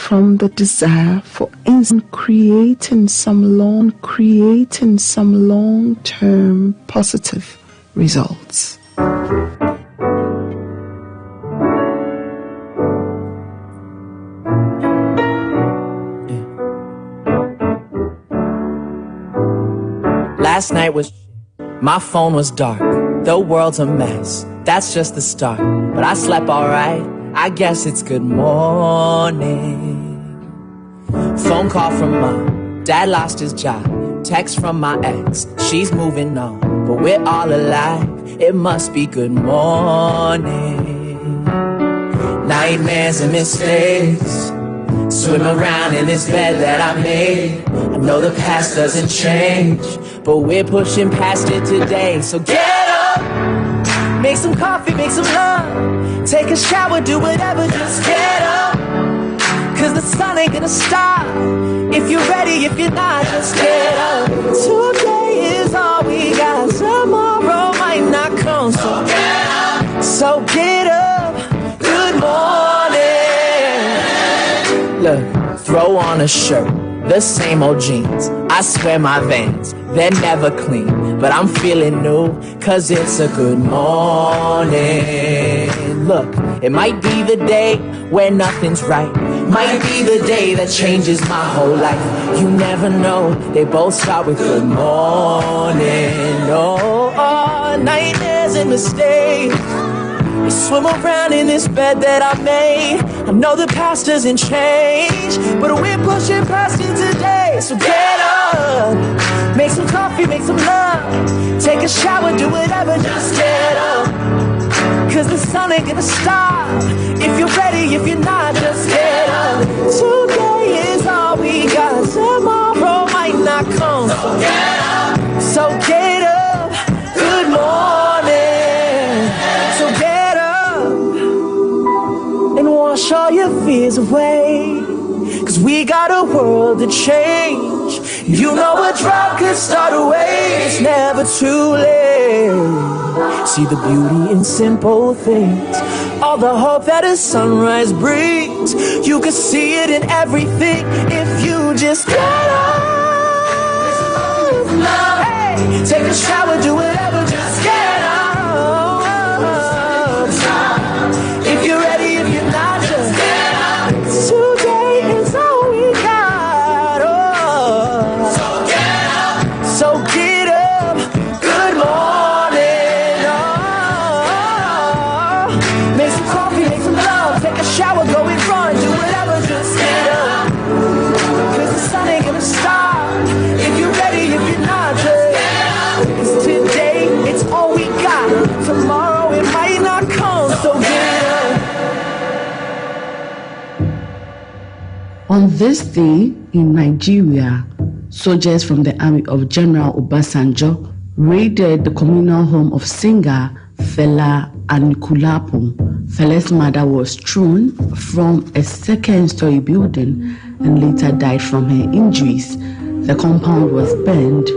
from the desire for creating some long-term positive results. Last night was my phone was dark. The world's a mess. That's just the start. But I slept alright. I guess it's good morning. Phone call from mom. Dad lost his job. Text from my ex. She's moving on. But we're all alive. It must be good morning. Nightmares and mistakes. Swim around in this bed that I made. I know the past doesn't change, but we're pushing past it today. So get up, make some coffee, make some love, take a shower, do whatever, just get up. Cause the sun ain't gonna stop. If you're ready, if you're not, just get up. Today is all we got. Tomorrow might not come. So get up, so get up. Good morning. Look, throw on a shirt, the same old jeans. I swear my Vans, they're never clean, but I'm feeling new, cause it's a good morning. Look, it might be the day where nothing's right, might be the day that changes my whole life. You never know, they both start with good morning. Oh, nightmares and mistakes. We swim around in this bed that I made. I know the past doesn't change, but we're pushing past it today. So get up, make some coffee, make some love, take a shower, do whatever, just get up. Cause the sun ain't gonna stop. If you're ready, if you're not, just get up. Today is all we got. Tomorrow might not come. So get up, so get up. Good morning. So get up and wash all your fears away. Cause we got a world to change. You know a drought could start a way. It's never too late. See the beauty in simple things, all the hope that a sunrise brings. You can see it in everything if you just get up. Hey, take a shower, do whatever, just get up. If you're ready, if you're not, just get up. Today is all we got. Oh, so get up, so get up. Good morning. Oh, make some coffee, make some love, take a shower, go and run, do whatever, just get up. Cause the sun ain't gonna stop. If you're ready, if you're not, just get up. Cause today it's all we got. Tomorrow it might not come, so get up. On this day in Nigeria, soldiers from the army of General Obasanjo raided the communal home of singer Fela Anikulapo. Fela's mother was thrown from a second-story building and later died from her injuries. The compound was burned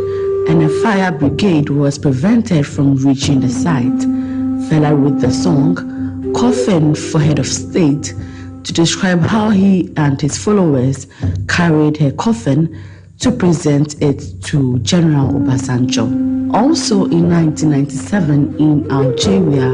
and a fire brigade was prevented from reaching the site. Fela wrote the song Coffin for Head of State to describe how he and his followers carried her coffin to present it to General Obasanjo. Also in 1997 in Algeria,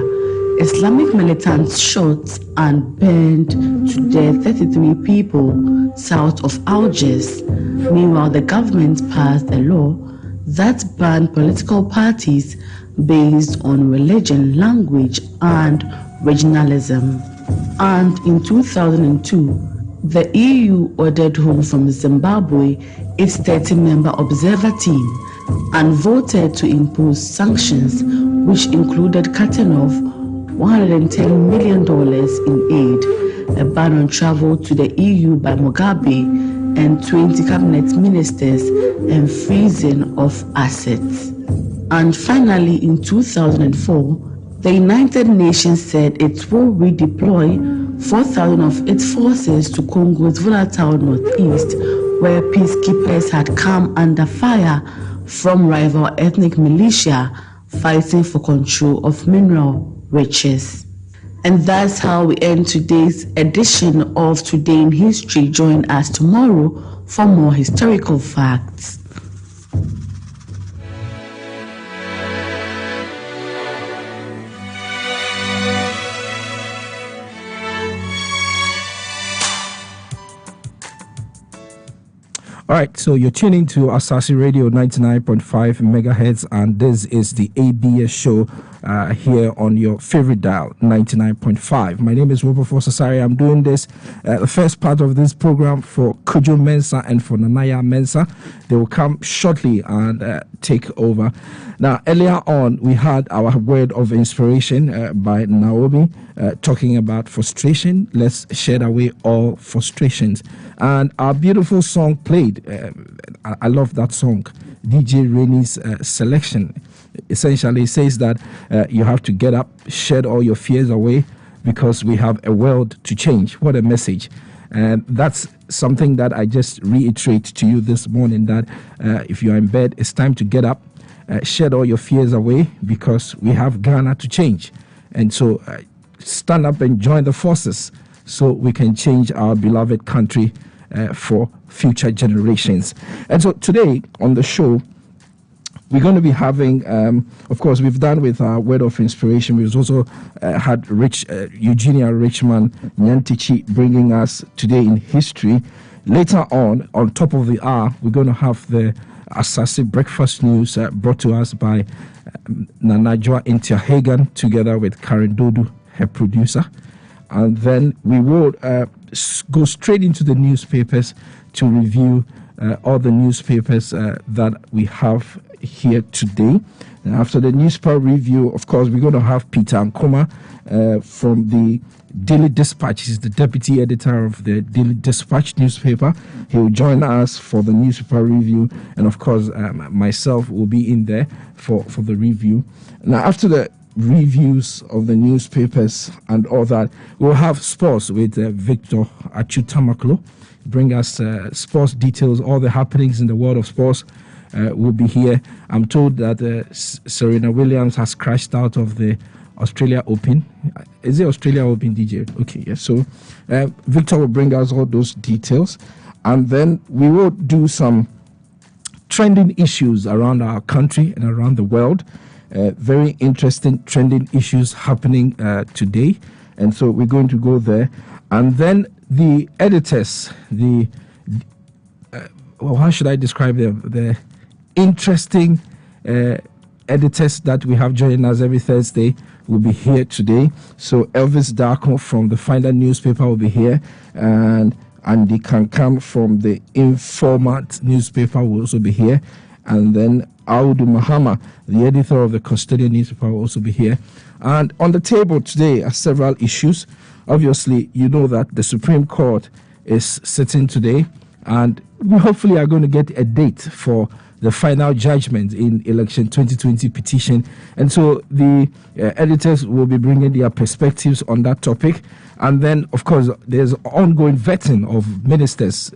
Islamic militants shot and burned to death 33 people south of Algiers. Meanwhile, the government passed a law that banned political parties based on religion, language, and regionalism. And in 2002, the EU ordered home from Zimbabwe its 30-member observer team and voted to impose sanctions, which included cutting off $110 million in aid, a ban on travel to the EU by Mugabe and 20 cabinet ministers, and freezing of assets. And finally, in 2004, the United Nations said it will redeploy 4,000 of its forces to Congo's volatile northeast, where peacekeepers had come under fire from rival ethnic militia fighting for control of mineral riches. And that's how we end today's edition of Today in History. Join us tomorrow for more historical facts. All right, so you're tuning to Asaase Radio 99.5 megahertz, and this is the ABS show here on your favorite dial, 99.5. My name is Wilberforce Asare. I'm doing this, the first part of this program for Kujo Mensah and for Nanaya Mensah. They will come shortly and take over. Now, earlier on, we had our word of inspiration by Naomi talking about frustration. Let's shed away all frustrations. And our beautiful song played. I love that song. DJ Rainey's selection essentially says that you have to get up, shed all your fears away, because we have a world to change. What a message. And that's something that I just reiterate to you this morning, that if you're in bed, it's time to get up, shed all your fears away, because we have Ghana to change. And so stand up and join the forces so we can change our beloved country for future generations. And so today on the show, we're going to be having, of course, we've done with our word of inspiration. We've also had Eugenia Richman Nyantichi bringing us Today in History. Later on top of the hour, we're going to have the Asaase breakfast news brought to us by Nanajwa Intiahagan together with Karen Dodu, her producer. And then we will go straight into the newspapers to review all the newspapers that we have here today. And after the newspaper review, of course, we're going to have Peter Nkoma from the Daily Dispatch. He's the deputy editor of the Daily Dispatch newspaper. He will join us for the newspaper review. And of course, myself will be in there for the review. Now, after the reviews of the newspapers and all that, we'll have sports with Victor Achutamaklo. Bring us sports details, all the happenings in the world of sports will be here. I'm told that Serena Williams has crashed out of the Australia Open. Is it Australia Open, DJ? Okay, yes. So Victor will bring us all those details. And then we will do some trending issues around our country and around the world. Very interesting trending issues happening today. And so we're going to go there. And then the editors, how should I describe them? The interesting editors that we have joining us every Thursday will be here today. So Elvis Darko from the Finder newspaper will be here, and Andy Kankam from the Informant newspaper will also be here, and then Audu Mahama, the editor of the Custodian newspaper, will also be here. And on the table today are several issues. Obviously, you know that the Supreme Court is sitting today, and we hopefully are going to get a date for the final judgment in election 2020 petition. And so the editors will be bringing their perspectives on that topic. And then, of course, there's ongoing vetting of ministers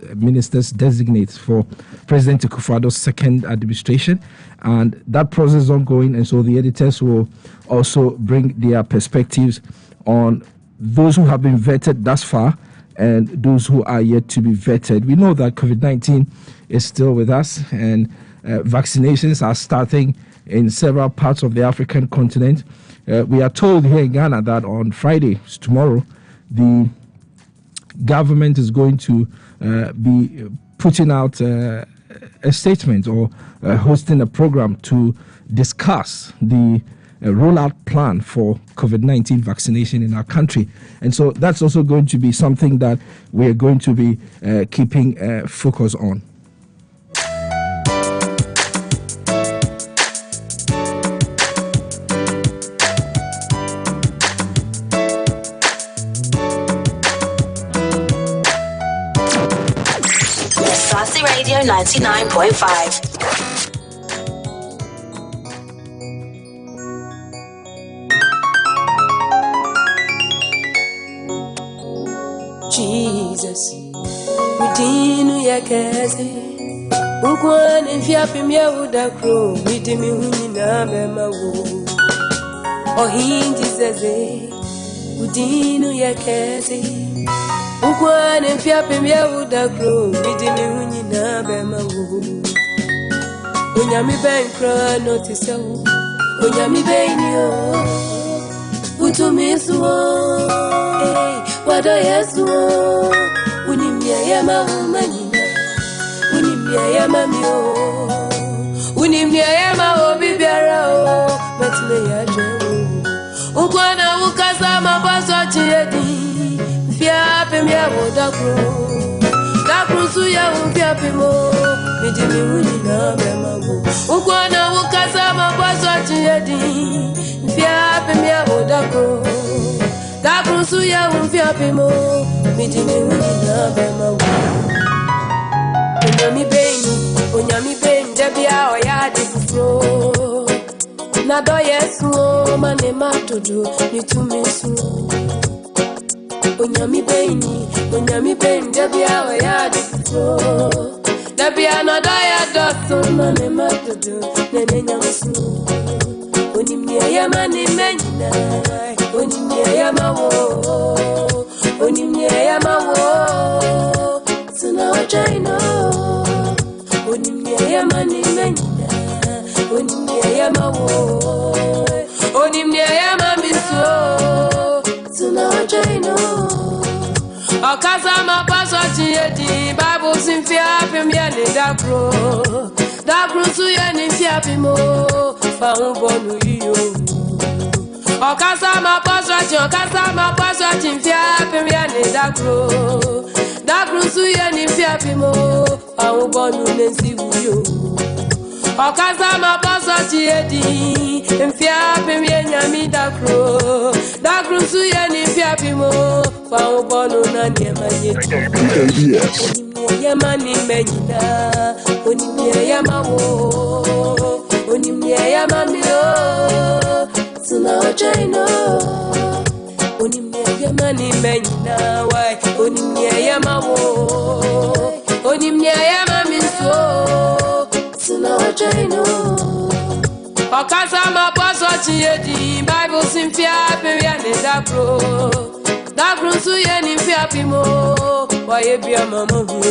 designates for President Akufo-Addo's second administration. And that process is ongoing. And so the editors will also bring their perspectives on those who have been vetted thus far and those who are yet to be vetted. We know that COVID-19 is still with us, and vaccinations are starting in several parts of the African continent. We are told here in Ghana that on Friday, tomorrow, the government is going to be putting out a statement or hosting a program to discuss the rollout plan for COVID-19 vaccination in our country. And so that's also going to be something that we're going to be keeping focus on. Asaase Radio 99.5. Jesus, within your kese, Ukwan and Fiapim Yahuda Crow, meeting me Hunina Mema Woo, or Hinges as a Udinu ya kezi Ukwane mfia pemia udakro Midini unyi na bema uhu Unyami benkra notisa u Unyami beni o Utumisu o Wado yesu o Unimia ya mahumanyina Unimia ya mami o Unimia ya mahobibiara o Matime ya jemu Ukwana ukaza mabaso chiyedi Fia pemia wodakro Dakro suya ufia pemo Midini uni na bemamu Ukwana ukaza mabaso chiyedi Fia pemia wodakro Dakro suya ufia pemo Midini uni na bemamu Onyami beni Debia oyadi kufro Nado yesu o mane matodo nitumisu Onyami beni Debia oyadi kufro Debia nado ya doso mane matodo nene nyamsu Onimnia ya mani menyina Onimnia ya mawo Onimnia ya mawo Suna wajaino Onimnia ya mani menyina Onimnia ya mawo Onimnia ya mamiso Suna wajaino Okaza mapaso chiyedi Bible simfia pemia ni dakro Dakro suya ni fia pimo Fa umbonu iyo Okaza mapaso chimfia pemia ni dakro Dakro suya ni fia pimo Fa umbonu nensi uyo Okaza mapaso chiyedi Mfia pemia nyami dakro Dakro suya ni fia pimo Fa umbonu nani emayeti Onimnia ya mani menyina Onimnia ya mawo Onimnia ya mamio Suna wajaino Onimnia ya mani menyina Wai Onimnia ya mawo Onimnia ya mamiso Suna wajaino Okaza mapaso chiyedi Bible simfia pemia ni dakro Dakro suye ni fia pimo Waye bia mama hu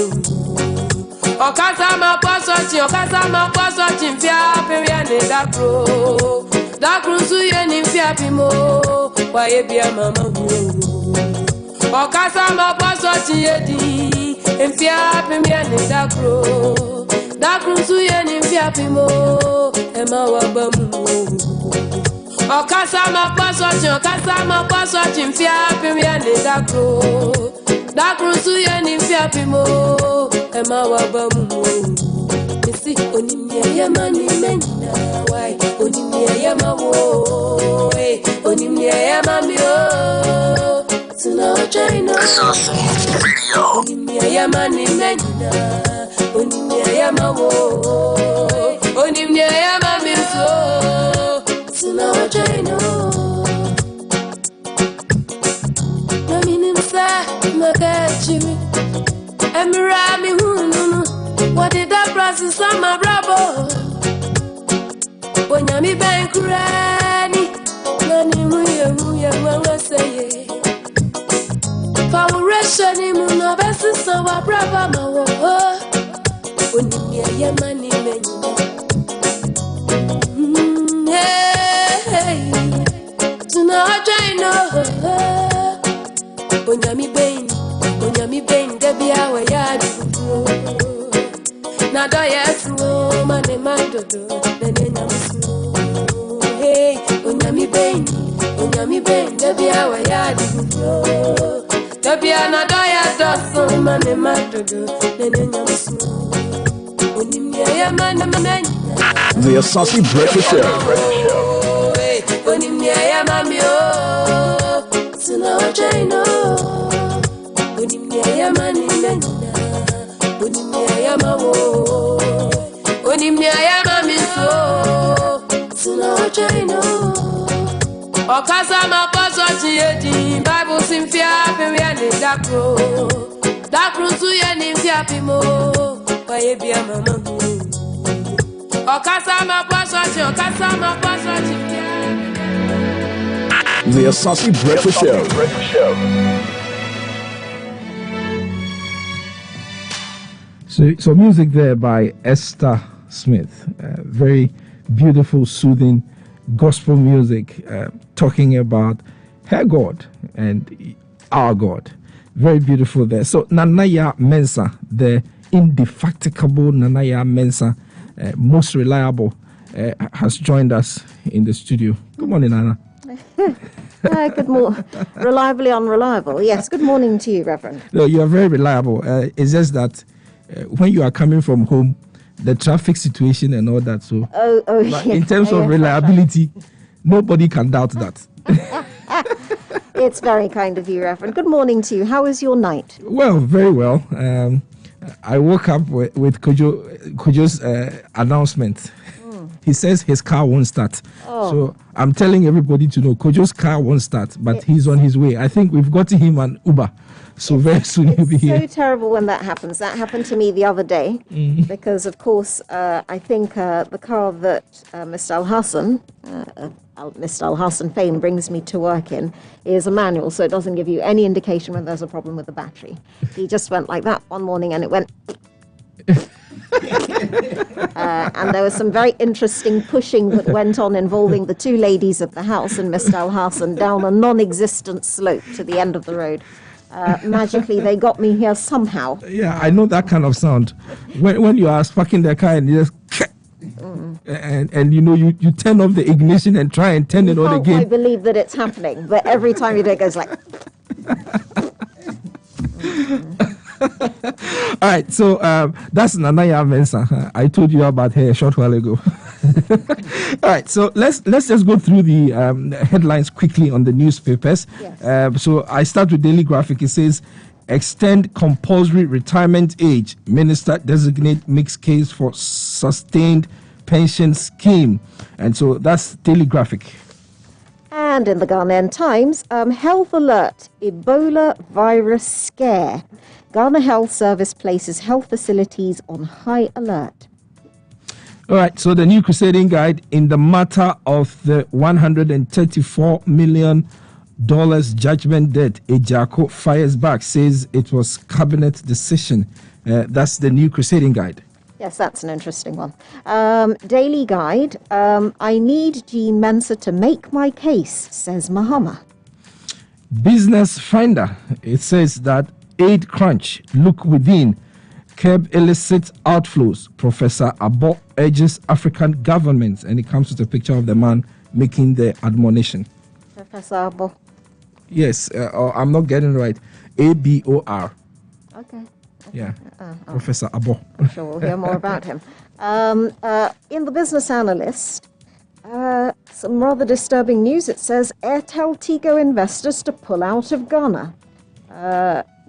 Okaza mapaso chimfia pemia ni dakro Dakro suye ni fia pimo Waye bia mama hu Okaza mapaso chiyedi Mfia pemia ni dakro Dakro suye ni fia pimo Ema wabamu Okaza mapaso chimfia pemia ni dakro Dakro suye ni fia pimo Ema wabamu Misi onimnia ya mani menyina Wai onimnia ya mawo Onimnia ya mamio Suna wajaino Onimnia ya mani menyina Onimnia ya mawo Onimnia ya mamiso Suna wajaino Magachimi Emirami hununu What did that process on my bravo When yami bankurani Nani muya mama say Fawureshani muna besi sawa brava mawo Onimia ya mani menyina Hey Tuna wajaino Onyami beni Debia we yadi Nado yesu o mane matodo Nene nyamsu Hey Onyami beni Debia we yadi Debia nado ya doso mane matodo Nene nyamsu Onimia ya mane menyina The Asaase Breakfast Show. Hey Onimia ya mami o Suna wajaino Onimnia ya mani menyina Onimnia ya mawo Onimnia ya mamiso Suna wajaino Okaza mapaso chiyedi Bible simfia pemia ni dakro Dakro suye ni fia pimo Waye bia mama hu Okaza mapaso chiyedi The Asaase Breakfast Show. So music there by Esther Smith. Very beautiful, soothing gospel music talking about her God and our God. Very beautiful there. So Nanaya Mensah, the indefatigable Nanaya Mensah, most reliable, has joined us in the studio. Good morning, Nana. Good morning. Reliably unreliable. Yes, good morning to you, Reverend. No, you are very reliable. It's just that when you are coming from home, the traffic situation and all that. So, in terms of reliability, nobody can doubt that. It's very kind of you, Reverend. Good morning to you. How was your night? Well, very well. I woke up with Kojo's announcement. He says his car won't start. So I'm telling everybody to know Kojo's car won't start, but he's on his way. I think we've gotten him an Uber. So very soon he'll be here. It's so terrible when that happens. That happened to me the other day because, of course, I think the car that Mr. Al Hassan fame brings me to work in is a manual, so it doesn't give you any indication when there's a problem with the battery. He just went like that one morning and it went... and there was some very interesting pushing that went on involving the two ladies of the house and Mr. Al Hassan down a non-existent slope to the end of the road. Magically, they got me here somehow. Yeah, I know that kind of sound. When you are sparking the car and you just... And you know, you turn off the ignition and try and turn it on again. I believe that it's happening, but every time you do it goes like... All right, so that's Nanaya Mensah. I told you about her a short while ago. All right, so let's just go through the headlines quickly on the newspapers. Yes. So I start with Daily Graphic. It says, extend compulsory retirement age. Minister designate makes case for sustained pension scheme. And so that's Daily Graphic. And in the Ghanaian Times, health alert, Ebola virus scare. Ghana Health Service places health facilities on high alert. All right, so the new crusading guide in the matter of the $134 million judgment debt, Ejako fires back, says it was cabinet decision. That's the new crusading guide. Yes, that's an interesting one. Daily Guide, I need Jean Mensah to make my case, says Mahama. Business Finder, it says that aid crunch, look within, curb illicit outflows. Professor Abo urges African governments, and it comes with a picture of the man making the admonition. Professor Abo. Yes, I'm not getting it right. ABOR. Okay. Yeah, Professor Abo. I'm sure we'll hear more about him. In the Business Analyst, some rather disturbing news. It says Airtel Tigo investors to pull out of Ghana.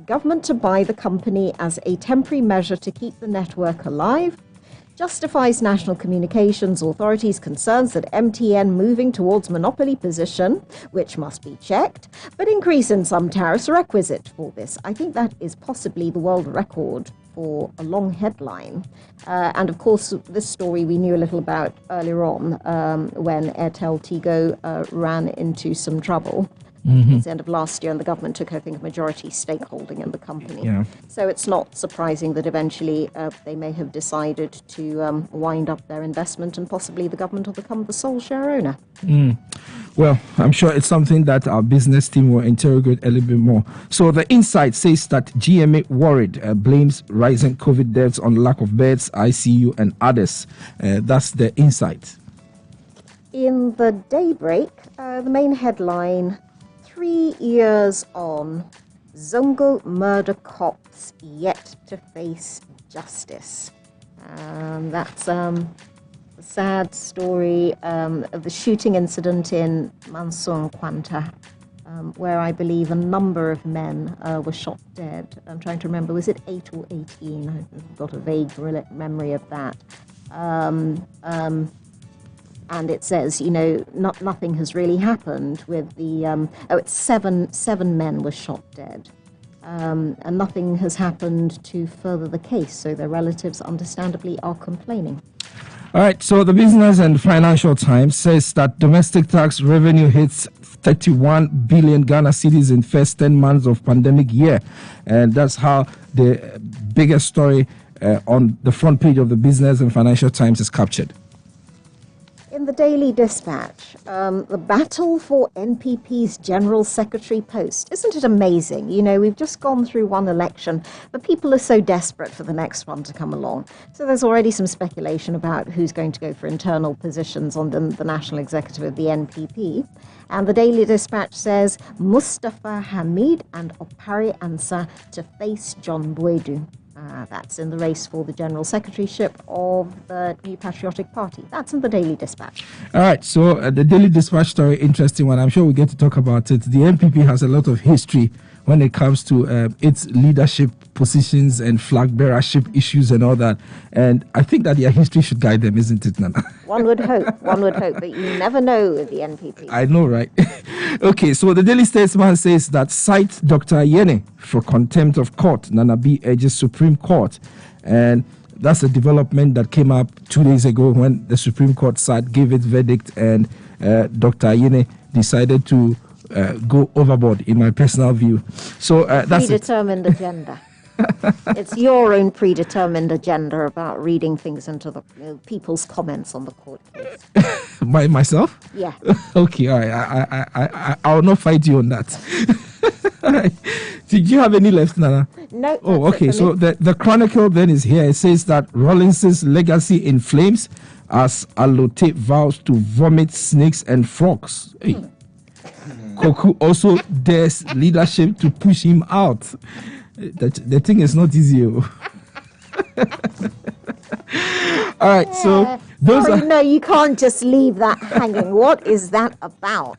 Government to buy the company as a temporary measure to keep the network alive. Justifies National Communications Authority's concerns that MTN moving towards monopoly position, which must be checked, but increase in some tariffs requisite for this. I think that is possibly the world record for a long headline. And of course, this story we knew a little about earlier on when Airtel Tigo ran into some trouble. At the end of last year, and the government took, I think, a majority stakeholding in the company. Yeah. So it's not surprising that eventually they may have decided to wind up their investment, and possibly the government will become the sole share owner. Well, I'm sure it's something that our business team will interrogate a little bit more. So the Insight says that GMA worried, blames rising COVID deaths on lack of beds, ICU, and others. That's the Insight. In the Daybreak, the main headline, 3 years on, Zongo murder cops yet to face justice. That's a sad story of the shooting incident in Mansour Quanta, where I believe a number of men were shot dead. I'm trying to remember, was it 8 or 18? I've got a vague memory of that. And it says, you know, nothing has really happened with the, it's seven men were shot dead. And nothing has happened to further the case, so their relatives understandably are complaining. All right, so the Business and Financial Times says that domestic tax revenue hits 31 billion Ghana cedis in first 10 months of pandemic year. And that's how the biggest story on the front page of the Business and Financial Times is captured. In the Daily Dispatch, the battle for NPP's General Secretary post. Isn't it amazing? You know, we've just gone through one election, but people are so desperate for the next one to come along. So there's already some speculation about who's going to go for internal positions on the National Executive of the NPP. And the Daily Dispatch says Mustafa Hamid and Opare Ansah to face John Boedu. That's in the race for the General Secretaryship of the New Patriotic Party. That's in the Daily Dispatch. All right, so the Daily Dispatch story, interesting one. I'm sure we get to talk about it. The NPP has a lot of history when it comes to its leadership positions and flag bearership issues and all that. And I think that their history should guide them, isn't it, Nana? One would hope, but you never know with the NPP. I know, right? Okay, so the Daily Statesman says that cite Dr. Yene for contempt of court. Nana B urges Supreme Court. And that's a development that came up 2 days ago when the Supreme Court gave its verdict and Dr. Yene decided to go overboard, in my personal view. So that's predetermined agenda. It's your own predetermined agenda about reading things into the people's comments on the court case. Myself? Yeah. Okay, all right. I will not fight you on that. All right. Did you have any left, Nana? No. Oh, okay. So the Chronicle then is here. It says that Rawlings's legacy in flames as Alote vows to vomit snakes and frogs. Hey. Koku also dares leadership to push him out. The thing is not easy. All right, so those are... No, you can't just leave that hanging. What is that about?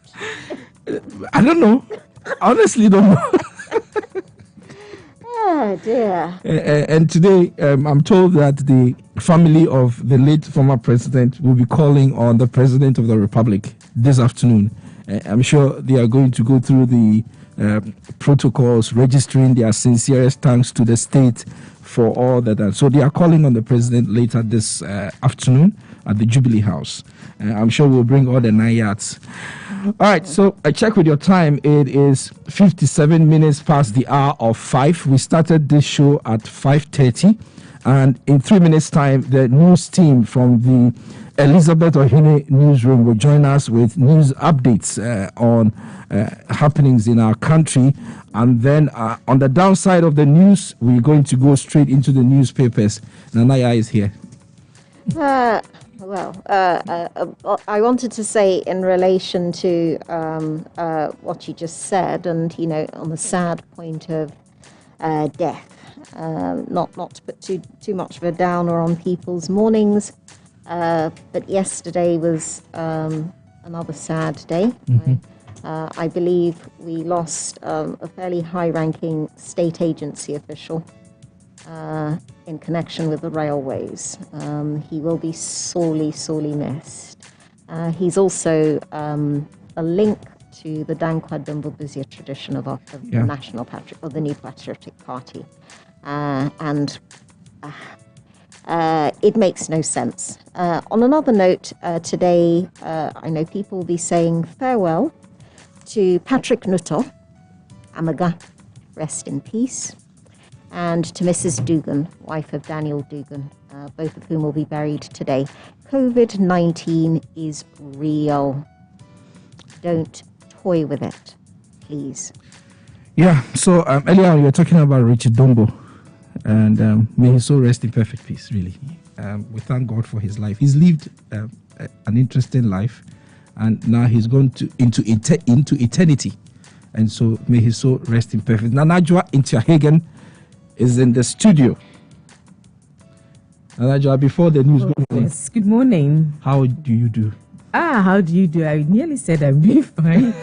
I don't know. Honestly, don't know. Oh, dear. And today, I'm told that the family of the late former president will be calling on the President of the Republic this afternoon. I'm sure they are going to go through the protocols, registering their sincerest thanks to the state for all that. So they are calling on the president later this afternoon at the Jubilee House. I'm sure we'll bring all the 9 yards. All right, so I check with your time. It is 57 minutes past the hour of 5. We started this show at 5:30, and in 3 minutes' time, the news team from the Elizabeth Ohene newsroom will join us with news updates on happenings in our country. And then on the downside of the news, we're going to go straight into the newspapers. Nanaya is here. I wanted to say in relation to what you just said, and, you know, on the sad point of death, not to put too much of a downer on people's mornings, but yesterday was another sad day. Mm-hmm. I believe we lost a fairly high-ranking state agency official in connection with the railways. He will be sorely, sorely missed. He's also a link to the Dankwa Dumbubusia tradition of the National Patriot, or the New Patriotic Party. And it makes no sense. On another note, today, I know people will be saying farewell to Patrick Nuttall, Amaga, rest in peace, and to Mrs. Dugan, wife of Daniel Dugan, both of whom will be buried today. COVID-19 is real. Don't toy with it, please. Yeah, so earlier you were talking about Richard Dombo, and may his soul rest in perfect peace, really. We thank God for his life. He's lived an interesting life, and now he's gone into eternity. And so may his soul rest in perfect. Nanajwa Intiahagen is in the studio. Nanajwa, before the news. Yes, good morning. How do you do? How do you do? I nearly said I'm doing fine.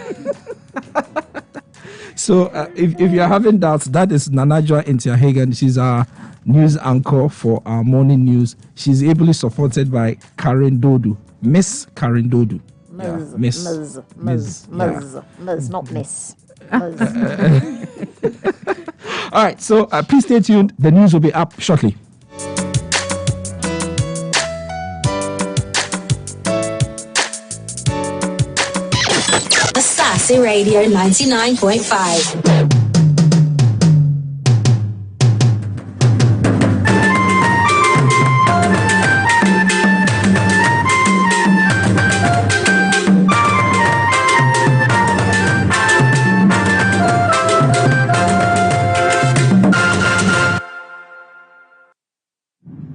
So if you're having doubts, that is Nanajwa Intiahagen. She's our news anchor for our morning news. She's ably supported by Karen Dodu, Miss Karen Dodu. Miss, not Miss. All right, so please stay tuned. The news will be up shortly. Asaase Asaase Radio 99.5.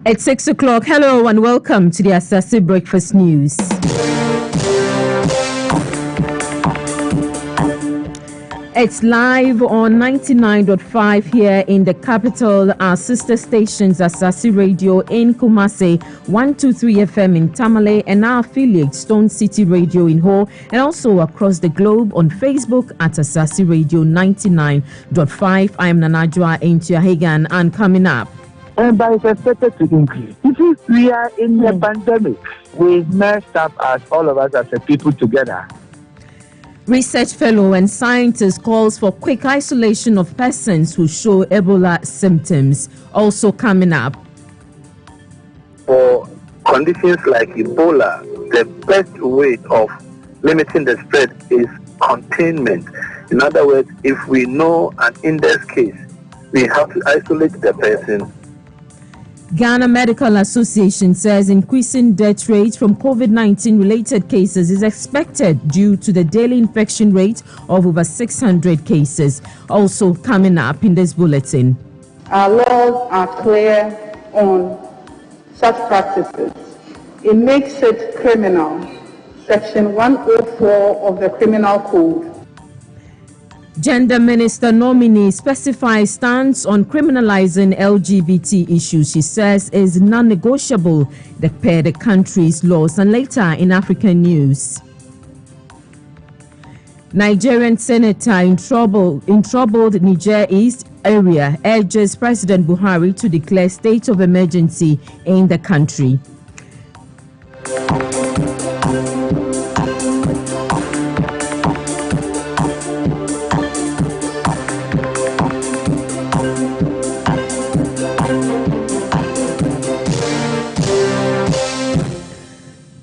It's 6 o'clock. Hello and welcome to the Asaase Breakfast News. It's live on 99.5 here in the capital. Our sister stations, Asaase Radio in Kumasi, 123 FM in Tamale, and our affiliate, Stone City Radio in Ho, and also across the globe on Facebook at Asaase Radio 99.5. I am Nanajua Hagan, and coming up. And by it's expected to increase. If we are in the pandemic, we've messed up as all of us as a people together. Research fellow and scientist calls for quick isolation of persons who show Ebola symptoms. Also coming up. For conditions like Ebola, the best way of limiting the spread is containment. In other words, if we know an index case, we have to isolate the person. Ghana Medical Association says increasing death rate from COVID-19 related cases is expected due to the daily infection rate of over 600 cases. Also coming up in this bulletin. Our laws are clear on such practices. It makes it criminal. Section 104 of the Criminal Code. Gender Minister nominee specifies stance on criminalizing LGBT issues, she says, is non-negotiable per the country's laws. And later in African news, Nigerian senator in troubled Niger East area urges President Buhari to declare state of emergency in the country.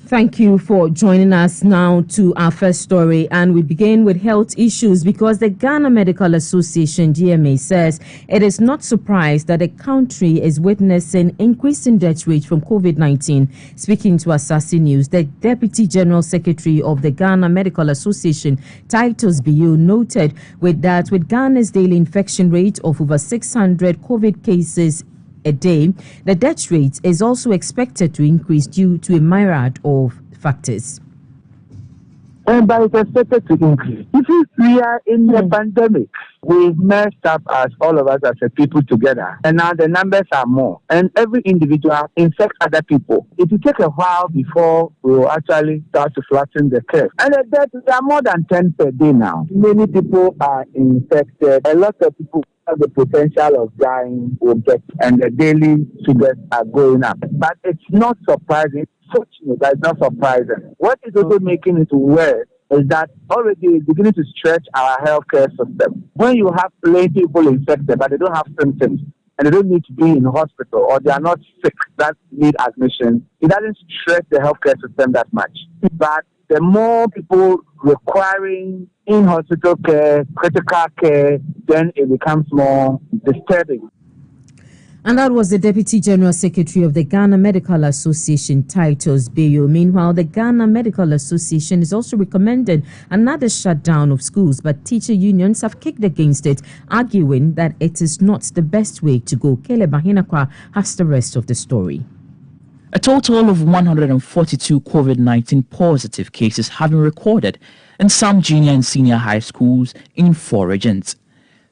Thank you for joining us now to our first story, and we begin with health issues because the Ghana Medical Association GMA says it is not surprised that the country is witnessing increasing death rate from COVID-19. Speaking to Asaase News, the Deputy General Secretary of the Ghana Medical Association, Titus Biyo, noted with Ghana's daily infection rate of over 600 COVID cases a day, the death rate is also expected to increase due to a myriad of factors. And by it's expected to increase. If we are in the pandemic, we've messed up as all of us as a people together. And now the numbers are more. And every individual infects other people. It will take a while before we will actually start to flatten the curve. And the deaths are more than 10 per day now. Many people are infected. A lot of people have the potential of dying will get, and the daily sugars are going up. But it's not surprising. Fortunately, that's not surprising. What is also making it worse is that already it's beginning to stretch our healthcare system. When you have plenty people infected, but they don't have symptoms, and they don't need to be in hospital, or they are not sick that need admission, it doesn't stretch the healthcare system that much. But the more people requiring in-hospital care, critical care, then it becomes more disturbing. And that was the Deputy General Secretary of the Ghana Medical Association, Titus Biyo. Meanwhile, the Ghana Medical Association is also recommending another shutdown of schools, but teacher unions have kicked against it, arguing that it is not the best way to go. Caleb Ahinakwa has the rest of the story. A total of 142 COVID-19 positive cases have been recorded in some junior and senior high schools in 4 regions.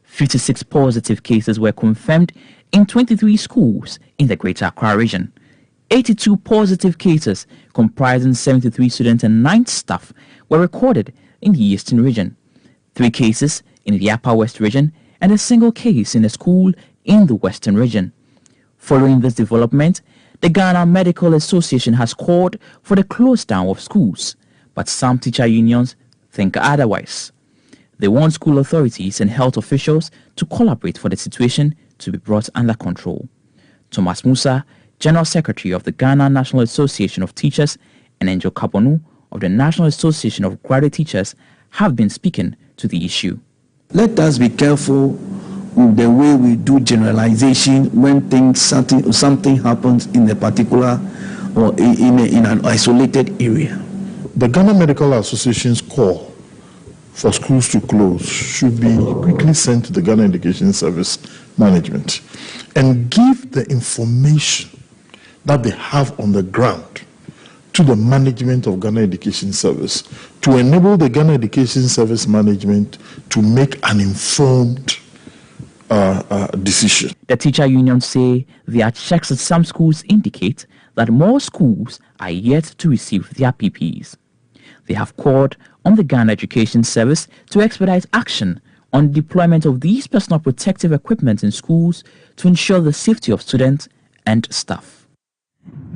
56 positive cases were confirmed in 23 schools in the Greater Accra region. 82 positive cases comprising 73 students and 9 staff were recorded in the Eastern region. 3 cases in the Upper West region and a single case in a school in the Western region. Following this development, the Ghana Medical Association has called for the close down of schools, but some teacher unions think otherwise. They want school authorities and health officials to collaborate for the situation to be brought under control. Thomas Musa, General Secretary of the Ghana National Association of Teachers, and Angel Kabonu of the National Association of Graduate Teachers have been speaking to the issue. Let us be careful with the way we do generalization when something happens in a particular or in an isolated area. The Ghana Medical Association's call for schools to close should be quickly sent to the Ghana Education Service Management and give the information that they have on the ground to the management of Ghana Education Service to enable the Ghana Education Service Management to make an informed decision. The teacher unions say their checks at some schools indicate that more schools are yet to receive their PPEs. They have called on the Ghana Education Service to expedite action on deployment of these personal protective equipment in schools to ensure the safety of students and staff.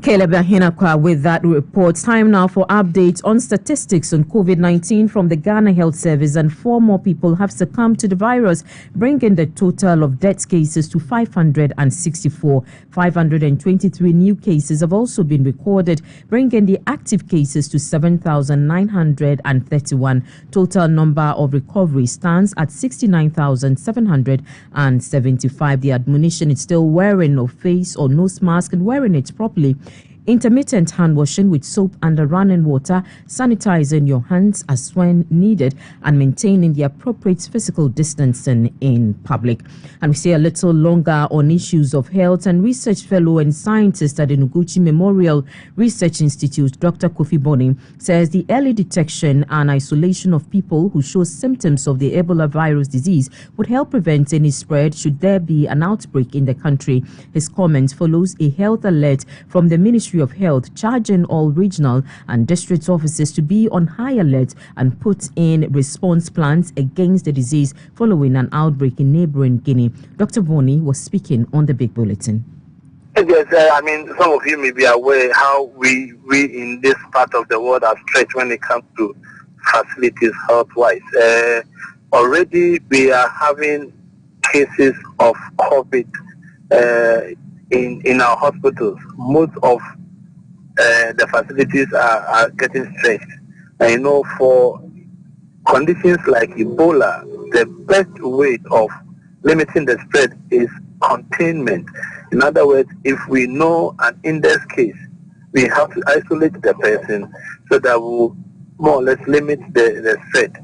Caleb Ahinakwa with that report. Time now for updates on statistics on COVID-19 from the Ghana Health Service, and 4 more people have succumbed to the virus, bringing the total of death cases to 564. 523 new cases have also been recorded, bringing the active cases to 7,931. Total number of recoveries stands at 69,775. The admonition is still wearing of face or nose mask and wearing it properly, intermittent hand washing with soap and running water, sanitizing your hands as when needed, and maintaining the appropriate physical distancing in public. And we stay a little longer on issues of health. And research fellow and scientist at the Noguchi Memorial Research Institute, Dr. Kofi Boni, says the early detection and isolation of people who show symptoms of the Ebola virus disease would help prevent any spread should there be an outbreak in the country. His comment follows a health alert from the Ministry of Health, charging all regional and district offices to be on high alert and put in response plans against the disease following an outbreak in neighboring Guinea. Dr. Boni was speaking on the Big Bulletin. Yes, some of you may be aware how we in this part of the world are stretched when it comes to facilities health-wise. Already we are having cases of COVID in our hospitals. Most of the facilities are getting stretched. And for conditions like Ebola, the best way of limiting the spread is containment. In other words, if we know an index case, we have to isolate the person so that we'll more or less limit the spread.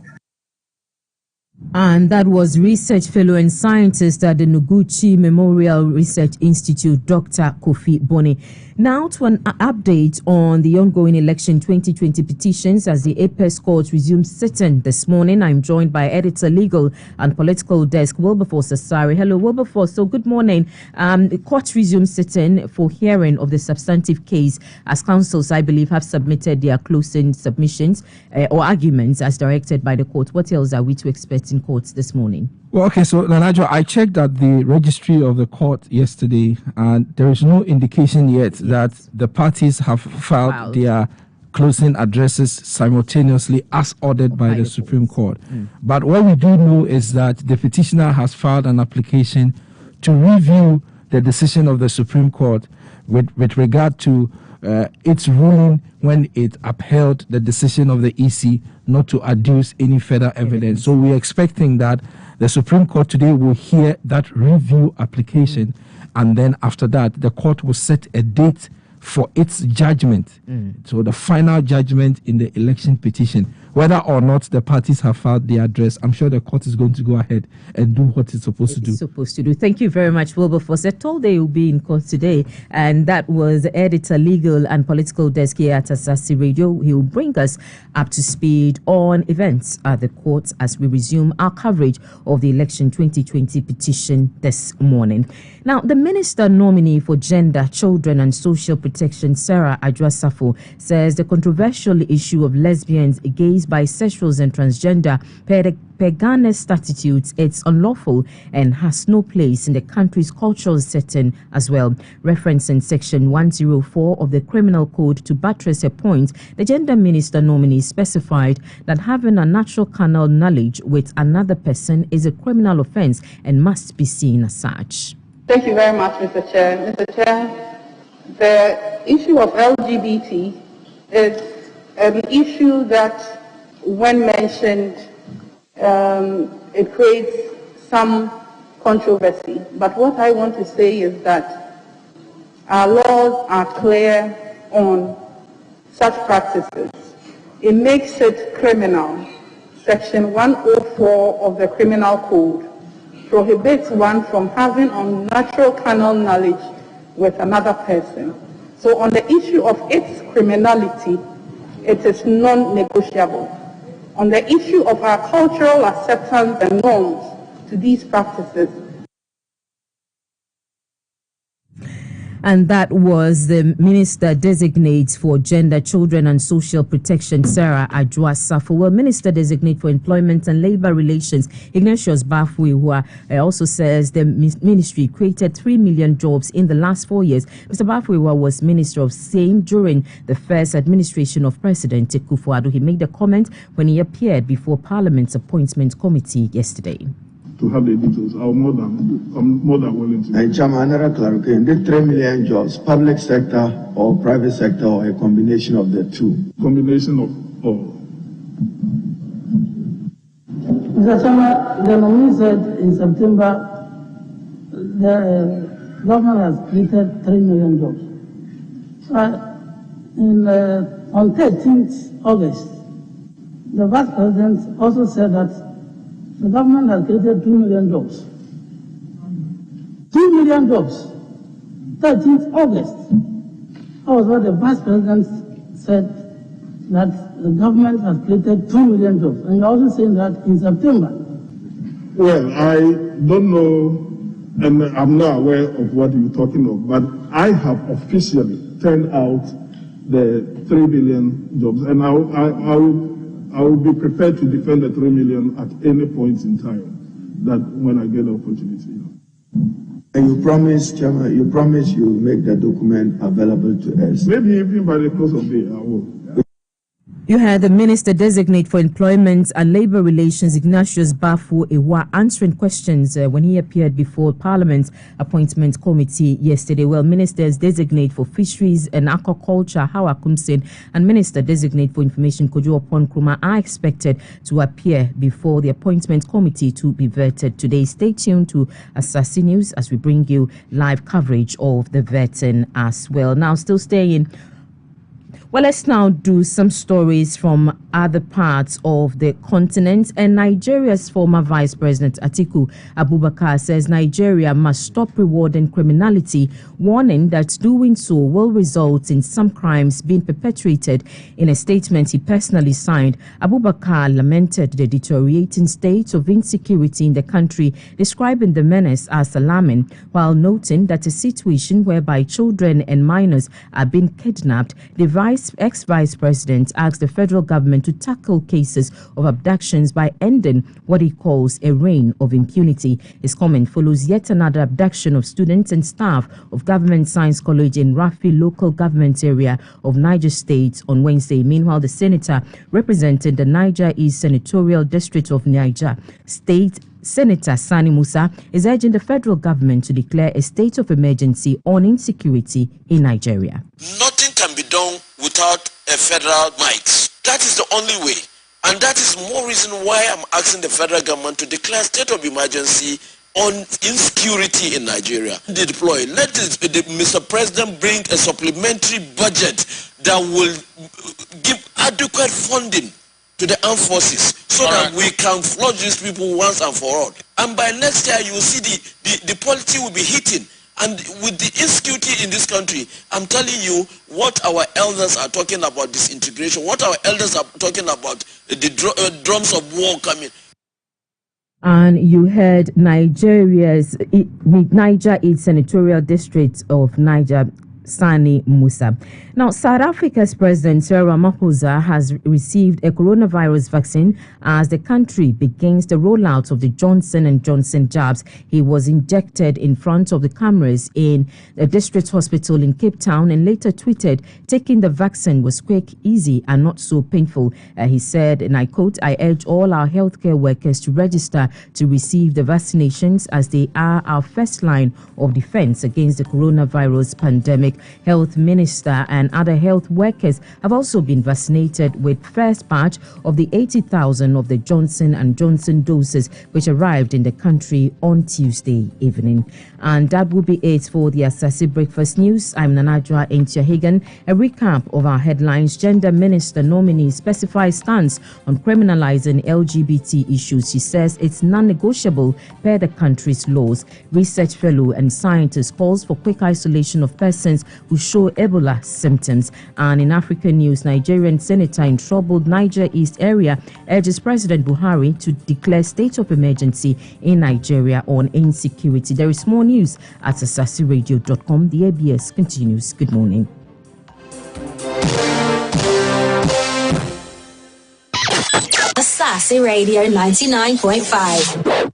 And that was research fellow and scientist at the Noguchi Memorial Research Institute, Dr. Kofi Boni. Now to an update on the ongoing election 2020 petitions as the Apex Court resumes sitting this morning. I'm joined by editor legal and political desk Wilberforce Asare. Hello, Wilberforce. So good morning. The court resumes sitting for hearing of the substantive case as councils, I believe, have submitted their closing submissions or arguments as directed by the court. What else are we to expect in courts this morning? Well, okay, so Nanajo, I checked at the registry of the court yesterday, and there is no indication yet that the parties have filed their closing addresses simultaneously as ordered by the Supreme Court. But what we do know is that the petitioner has filed an application to review the decision of the Supreme Court with regard to its ruling when it upheld the decision of the EC not to adduce any further evidence. So we're expecting that the Supreme Court today will hear that review application, and then after that, the court will set a date for its judgment. So the final judgment in the election petition, whether or not the parties have filed their address, I'm sure the court is going to go ahead and do what it's supposed to do. Thank you very much, Wilberforce. I told they will be in court today, and that was editor, legal and political desk here at Asaase Radio. He will bring us up to speed on events at the court as we resume our coverage of the election 2020 petition this morning. Now, the Minister nominee for Gender, Children and Social Protection, Sarah Adjua-Safo, says the controversial issue of lesbians, gays, bisexuals and transgender per Ghana's statutes, it's unlawful and has no place in the country's cultural setting as well. Referencing Section 104 of the Criminal Code to buttress her point, the gender minister nominee specified that having a natural carnal knowledge with another person is a criminal offence and must be seen as such. Thank you very much, Mr. Chair. Mr. Chair, the issue of LGBT is an issue that when mentioned, it creates some controversy. But what I want to say is that our laws are clear on such practices. It makes it criminal. Section 104 of the Criminal Code prohibits one from having unnatural carnal knowledge with another person. So on the issue of its criminality, it is non-negotiable. On the issue of our cultural acceptance and norms to these practices. And that was the Minister Designate for Gender, Children and Social Protection, Sarah Adwoa-Safo. Well, Minister Designate for Employment and Labour Relations, Ignatius Bafui, also says the ministry created 3 million jobs in the last 4 years. Mr. Bafui was Minister of Same during the first administration of President Akufo-Addo. He made the comment when he appeared before Parliament's Appointment Committee yesterday. To have the details, I'm more than willing to. And Chairman, another clarification: the 3 million jobs, public sector or private sector, or a combination of the two? Combination of all. Mr. Chairman, the nominee said in September the government has created 3 million jobs. On 13th August, the Vice President also said that the government has created 2 million jobs. 2 million jobs. 13th August. That was what the Vice President said, that the government has created 2 million jobs. And you're also saying that in September. Well, I don't know, and I'm not aware of what you're talking of, but I have officially turned out the 3 billion jobs, and I will be prepared to defend the 3 million at any point in time, that when I get the opportunity. And you promise, Chairman, you promise you will make the document available to us? Maybe even by the close of the day, I will. You had the Minister Designate for Employment and Labour Relations, Ignatius Bafui, answering questions when he appeared before Parliament's Appointment Committee yesterday. Well, Ministers Designate for Fisheries and Aquaculture, Hawa Kumsin, and Minister Designate for Information, Kojo Opon-Nkrumah, are expected to appear before the Appointment Committee to be vetted today. Stay tuned to Asaase News as we bring you live coverage of the vetting as well. Now, still staying. Well, let's now do some stories from other parts of the continent. And Nigeria's former Vice President Atiku Abubakar says Nigeria must stop rewarding criminality, warning that doing so will result in some crimes being perpetrated. In a statement he personally signed, Abubakar lamented the deteriorating state of insecurity in the country, describing the menace as alarming, while noting that a situation whereby children and minors are being kidnapped, the ex-vice president asked the federal government to tackle cases of abductions by ending what he calls a reign of impunity. His comment follows yet another abduction of students and staff of Government Science College in Rafi local government area of Niger State on Wednesday. Meanwhile, the senator representing the Niger East Senatorial District of Niger State, Senator Sani Musa, is urging the federal government to declare a state of emergency on insecurity in Nigeria. Nothing can be done without a federal might. That is the only way. And that is more reason why I'm asking the federal government to declare state of emergency on insecurity in Nigeria. They deploy. Let Mr. President bring a supplementary budget that will give adequate funding to the armed forces so that we can flush these people once and for all. And by next year, you will see the polity will be hitting. And with the insecurity in this country, I'm telling you what our elders are talking about, disintegration, what our elders are talking about, the drums of war coming. And you heard Niger East Senatorial District of Niger, Sani Musa. Now, South Africa's President Cyril Ramaphosa has received a coronavirus vaccine as the country begins the rollout of the Johnson & Johnson jabs. He was injected in front of the cameras in the district hospital in Cape Town and later tweeted, "Taking the vaccine was quick, easy and not so painful." He said, and I quote, "I urge all our healthcare workers to register to receive the vaccinations as they are our first line of defense against the coronavirus pandemic." Health Minister and other health workers have also been vaccinated with first batch of the 80,000 of the Johnson & Johnson doses which arrived in the country on Tuesday evening. And that will be it for the Asaase Breakfast News. I'm Nanajwa Entiahagan. A recap of our headlines. Gender Minister nominee specifies stance on criminalizing LGBT issues. She says it's non-negotiable per the country's laws. Research fellow and scientist calls for quick isolation of persons who show Ebola symptoms. And in African news, Nigerian senator in troubled Niger East area urges President Buhari to declare state of emergency in Nigeria on insecurity. There is more news at asaaseradio.com. The ABS continues. Good morning. Asaase Radio 99.5.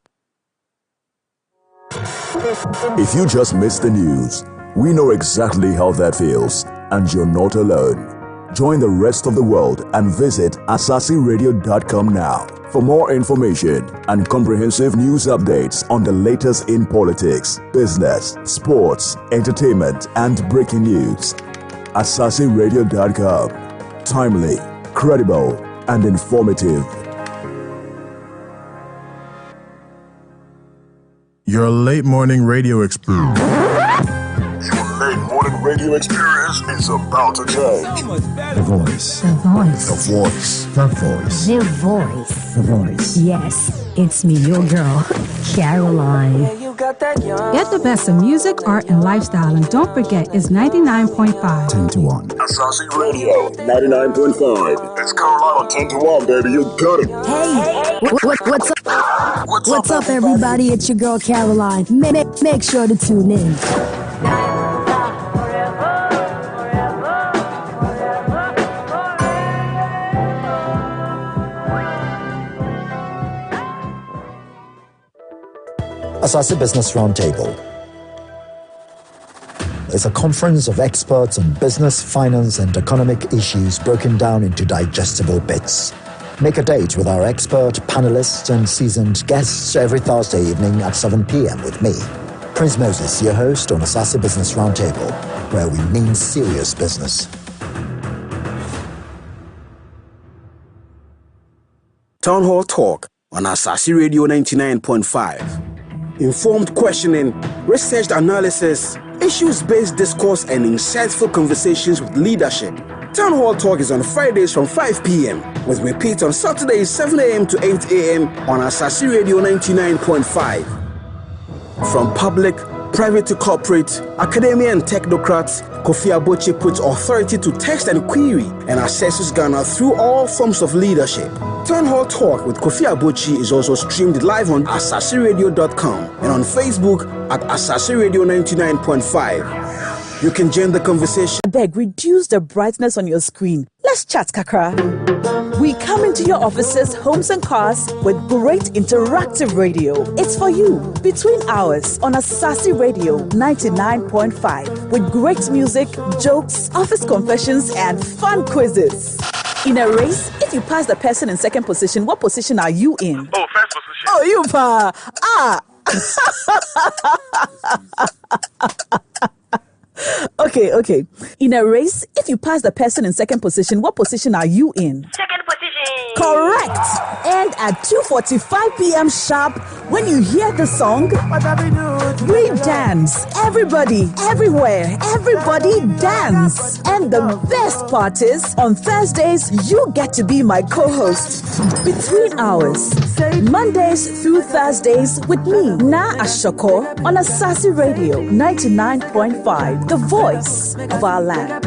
If you just missed the news, we know exactly how that feels, and you're not alone. Join the rest of the world and visit asaaseradio.com now for more information and comprehensive news updates on the latest in politics, business, sports, entertainment, and breaking news. asaaseradio.com. Timely, credible, and informative. Your late morning radio experience. Your late morning radio experience is about to change. The voice. The voice. The voice. The voice. The voice. The voice. Yes, it's me, your girl, Caroline. Get the best of music, art, and lifestyle, and don't forget, it's 99.5. 10 to 1. Asaase Radio 99.5. It's Caroline on 10 to 1, baby. You got it. Hey, what's up? What's up, everybody? It's your girl, Caroline. Make sure to tune in. Asaase Business Roundtable is a conference of experts on business, finance, and economic issues broken down into digestible bits. Make a date with our expert, panelists, and seasoned guests every Thursday evening at 7 p.m. with me, Prince Moses, your host on Asaase Business Roundtable, where we mean serious business. Town Hall Talk on Asaase Radio 99.5. Informed questioning, researched analysis, issues-based discourse, and insightful conversations with leadership. Town Hall Talk is on Fridays from 5 p.m. with repeat on Saturdays 7 a.m. to 8 a.m. on Asaase Radio 99.5. From public, private to corporate, academia and technocrats, Kofi Aboche puts authority to text and query and assesses Ghana through all forms of leadership. Town Hall Talk with Kofi Aboche is also streamed live on asaaseradio.com and on Facebook at Asaase Radio 99.5. You can join the conversation. Beg, reduce the brightness on your screen. Let's chat, Kakra. We come into your offices, homes, and cars with great interactive radio. It's for you, between hours on Asaase Radio 99.5 with great music, jokes, office confessions, and fun quizzes. In a race, if you pass the person in second position, what position are you in? Oh, first position. Oh, you pa. Okay. In a race, if you pass the person in second position, what position are you in? Second position. Correct. And at 2:45 p.m. sharp, when you hear the song, we dance. Everybody, everywhere, everybody dance. And the best part is, on Thursdays, you get to be my co-host. Between hours, Mondays through Thursdays with me, Na Ashoko, on Asaase Radio 99.5, the voice of our land.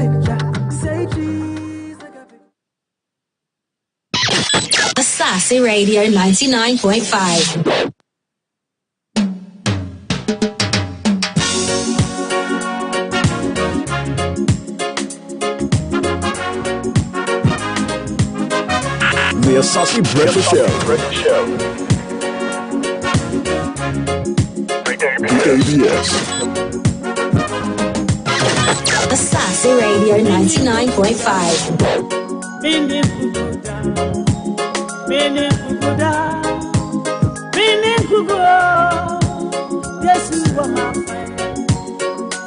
Asaase Radio 99.5. The Asaase Breakfast Show. ABS. Asaase Radio 99.5. Yes, you are my friend.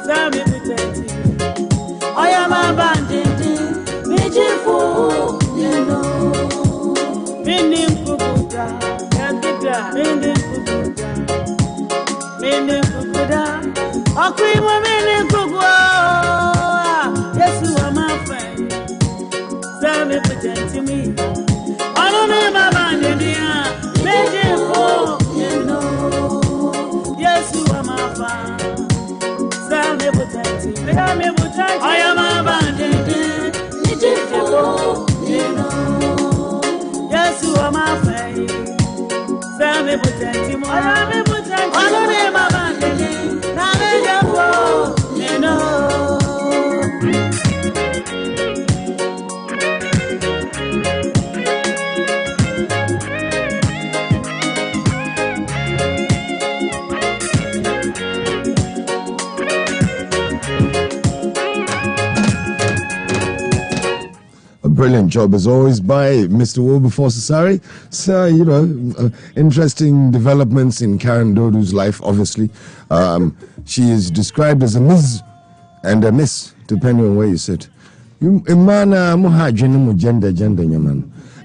Tell me, Yes, you are my friend. Tell me, pretend to me. I don't know my band, make it for you know. Yes, you are my friend. Tell me, pretend to me. I am a band, make it for you know. Yes, you are my friend. Tell me, pretend to me. I don't know my band, now make it for you know. Brilliant job as always by Mr. Wilberforce Asare. So, interesting developments in Karen Dodu's life, obviously. She is described as a Ms. and a Miss, depending on where you sit.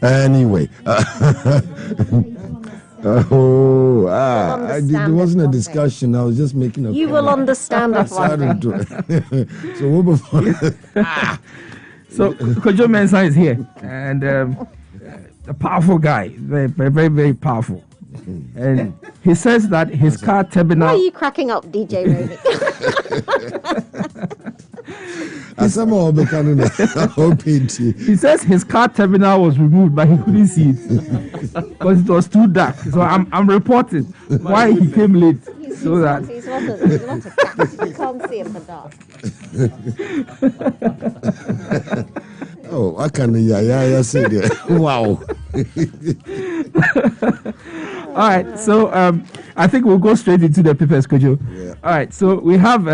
Anyway. There wasn't a discussion. I was just making a You will understand it one day. So Wilberforce... So Kojo Mensah is here, and a powerful guy, very, very, very powerful. And he says that his car terminal. Why are you cracking up, DJ Ronnie? He says his car terminal was removed, but he couldn't see it because it was too dark. So I'm reporting why he came late. He's not a cat. You can't see in the dark. Oh, I can say that. Wow. All right, so I think we'll go straight into the papers, Kojo. Yeah. All right, so we have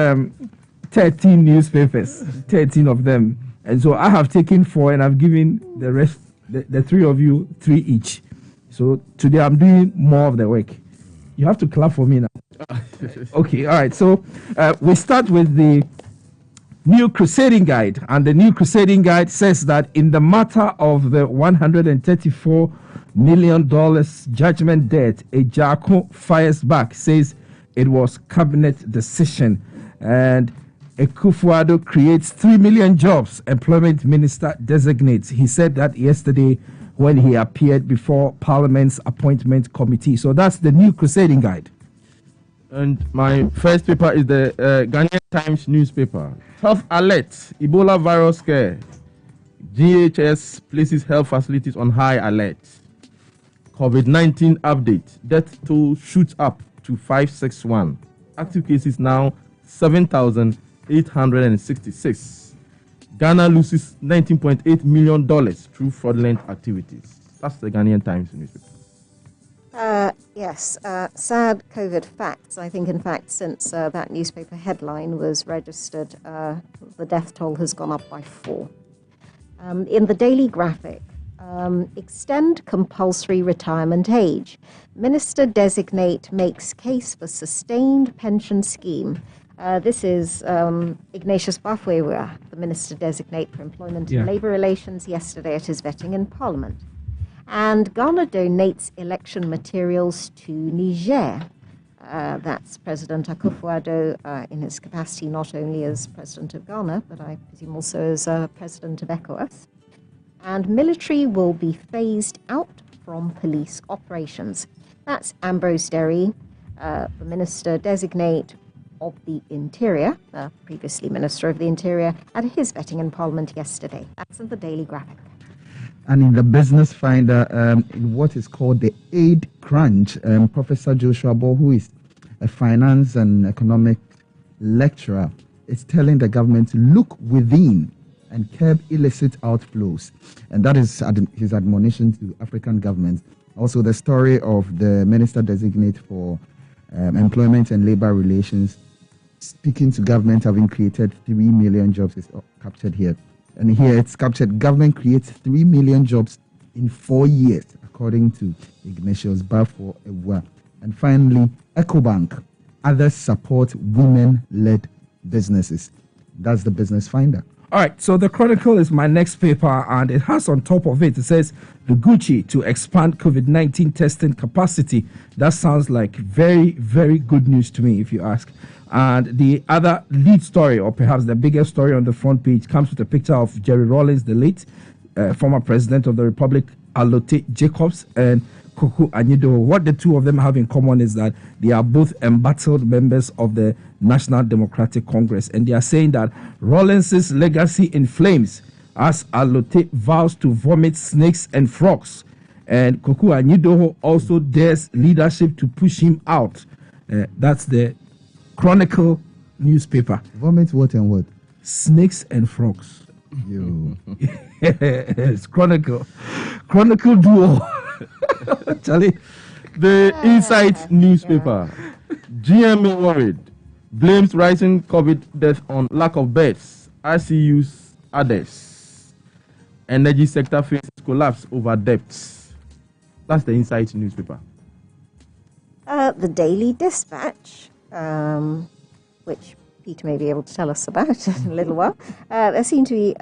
13 newspapers, 13 of them. And so I have taken 4 and I've given the rest, the 3 of you, 3 each. So today I'm doing more of the work. You have to clap for me now. Okay, all right. So we start with the New Crusading Guide. And the New Crusading Guide says that in the matter of the $134 million judgment debt, Ejako fires back, says it was cabinet decision. And Akufo-Addo creates 3 million jobs, employment minister designates. He said that yesterday when he appeared before Parliament's appointment committee. So that's the New Crusading Guide. And my first paper is the Ghanaian Times newspaper. Health alert, Ebola virus scare. GHS places health facilities on high alert. COVID-19 update. Death toll shoots up to 561. Active cases now 7,866. Ghana loses $19.8 million through fraudulent activities. That's the Ghanaian Times newspaper. Yes, sad COVID facts. I think, in fact, since that newspaper headline was registered, the death toll has gone up by 4. In the Daily Graphic, extend compulsory retirement age. Minister designate makes case for sustained pension scheme. This is Ignatius Bafwewa, the Minister designate for Employment and Labour Relations, yesterday at his vetting in Parliament. And Ghana donates election materials to Niger. That's President Akufo-Addo in his capacity not only as President of Ghana, but I presume also as President of ECOWAS. And military will be phased out from police operations. That's Ambrose Derry, the Minister designate of the Interior, previously Minister of the Interior, at his vetting in Parliament yesterday. That's in the Daily Graphic. And in the Business Finder, in what is called the Aid Crunch, Professor Joshua Bo, who is a finance and economic lecturer, is telling the government to look within and curb illicit outflows. And that is his admonition to African governments. Also, the story of the Minister Designate for Employment and Labour Relations, speaking to government having created 3 million jobs, is captured here. And here it's captured, government creates 3 million jobs in 4 years, according to Ignatius Bafwewa. And finally, EcoBank, others support women-led businesses. That's the Business Finder. All right, so the Chronicle is my next paper, and it has on top of it, it says, the Gucci to expand COVID-19 testing capacity. That sounds like very, very good news to me, if you ask. And the other lead story, or perhaps the biggest story on the front page, comes with a picture of Jerry Rawlings, the late former president of the Republic, Alote Jacobs, and Kuku Anyido. What the two of them have in common is that they are both embattled members of the National Democratic Congress, and they are saying that Rawlings' legacy in flames as Alote vows to vomit snakes and frogs, and Kuku Anyido also dares leadership to push him out. That's the Chronicle newspaper. Vomit what and what? Snakes and frogs. You. It's Chronicle duo. Charlie. The Insight newspaper. GMA worried. Blames rising COVID death on lack of beds. ICUs others. Energy sector faces collapse over debts. That's the Insight newspaper. The Daily Dispatch, which Peter may be able to tell us about in a little while. There seem to be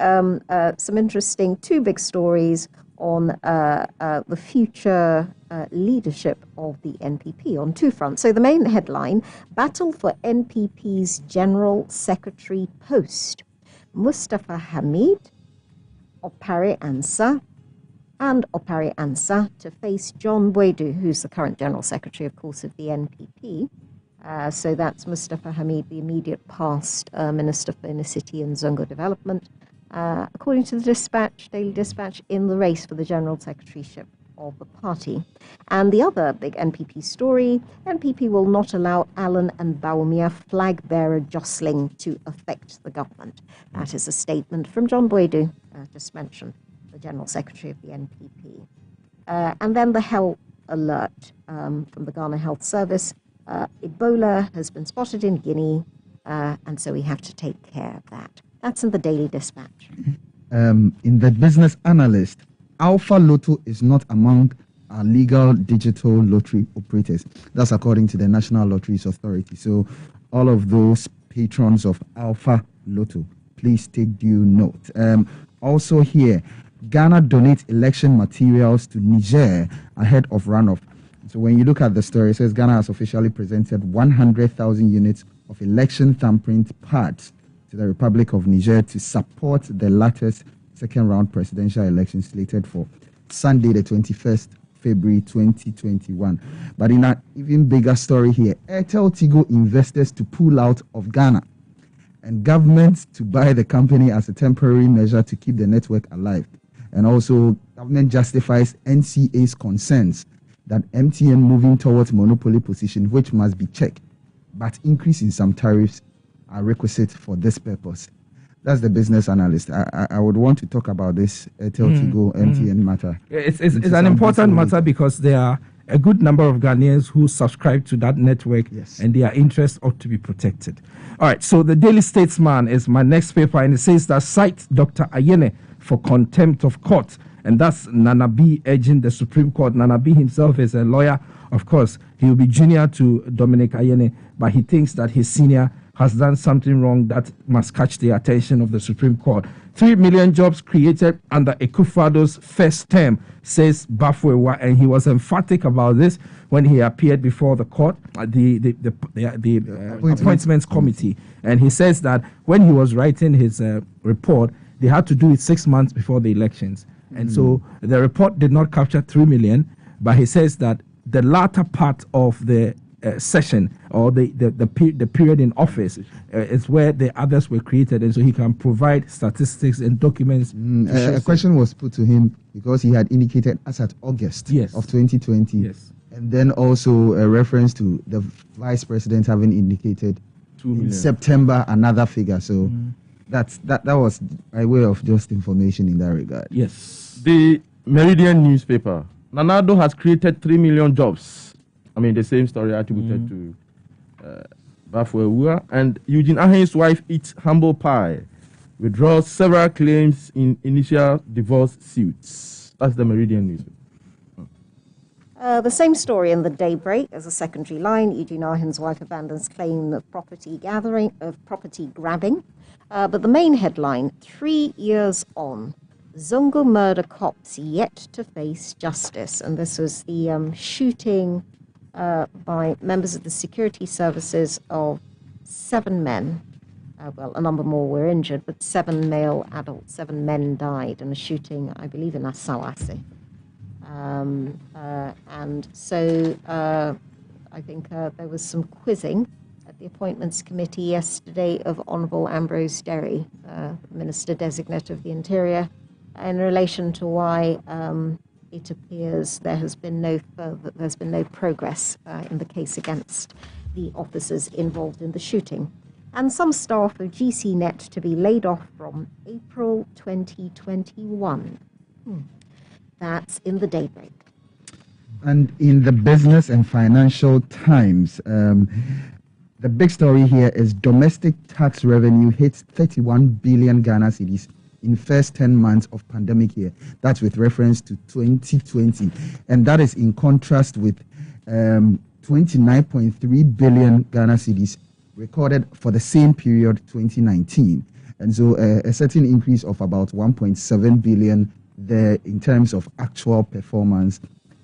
some interesting two big stories on the future leadership of the NPP on two fronts. So the main headline, Battle for NPP's General Secretary Post. Mustafa Hamid, Opare Ansah, and Opare Ansah to face John Boadu, who's the current General Secretary, of course, of the NPP. So that's Mustafa Hamid, the immediate past Minister for Inner City and Zongo Development, according to the Dispatch, Daily Dispatch, in the race for the General Secretaryship of the party. And the other big NPP story, NPP will not allow Allen and Bawumia flag-bearer jostling to affect the government. That is a statement from John Boadu, just mentioned, the General Secretary of the NPP. And then the health alert from the Ghana Health Service. Ebola has been spotted in Guinea, and so we have to take care of that. That's in the Daily Dispatch. In the Business Analyst, Alpha Lotto is not among our legal digital lottery operators. That's according to the National Lotteries Authority. So all of those patrons of Alpha Lotto, please take due note. Also here, Ghana donates election materials to Niger ahead of runoff. So when you look at the story, it says Ghana has officially presented 100,000 units of election thumbprint pads to the Republic of Niger to support the latter's second round presidential election slated for Sunday, the 21st February 2021. But in an even bigger story here, Airtel Tigo investors to pull out of Ghana and government to buy the company as a temporary measure to keep the network alive. And also, government justifies NCA's concerns that MTN moving towards monopoly position, which must be checked, but increase in some tariffs are requisite for this purpose. That's the Business Analyst. I would want to talk about this Airtel Tigo MTN matter. It's an important matter because there are a good number of Ghanaians who subscribe to that network, and their interests ought to be protected. All right, so the Daily Statesman is my next paper, and it says that cite Dr. Ayene for contempt of court. And that's Nana B urging the Supreme Court. Nana B himself is a lawyer. Of course, he will be junior to Dominic Ayene, but he thinks that his senior has done something wrong that must catch the attention of the Supreme Court. 3 million jobs created under Akufo-Addo's first term, says Bafwewa, and he was emphatic about this when he appeared before the court, the Appointments Committee. And he says that when he was writing his report, they had to do it 6 months before the elections. And so the report did not capture 3 million, but he says that the latter part of the session or the period in office is where the others were created, and so he can provide statistics and documents. A question was put to him because he had indicated as at August of 2020. Yes. And then also a reference to the vice president having indicated in September another figure. So that was by way of just information in that regard. Yes. The Meridian newspaper. Nanado has created 3 million jobs. I mean, the same story attributed to Bafwewa. And Eugene Ahen's wife eats humble pie, withdraws several claims in initial divorce suits. That's the Meridian newspaper. The same story in the Daybreak as a secondary line. Eugene Ahen's wife abandons claim of property grabbing. But the main headline, 3 years on, Zongo murder cops yet to face justice. And this was the shooting by members of the security services of 7 men. Well, a number more were injured, but 7 male adults, 7 men died in a shooting, I believe, in Asaase. And so I think there was some quizzing at the Appointments Committee yesterday of Honourable Ambrose Derry, Minister Designate of the Interior, in relation to why it appears there's been no progress in the case against the officers involved in the shooting. And some staff of GCNet to be laid off from April 2021. That's in the Daybreak. And in the Business and Financial Times, the big story here is domestic tax revenue hits 31 billion Ghana cedis in first 10 months of pandemic year. That's with reference to 2020. And that is in contrast with 29.3 billion Ghana cedis recorded for the same period, 2019. And so a certain increase of about 1.7 billion there in terms of actual performance.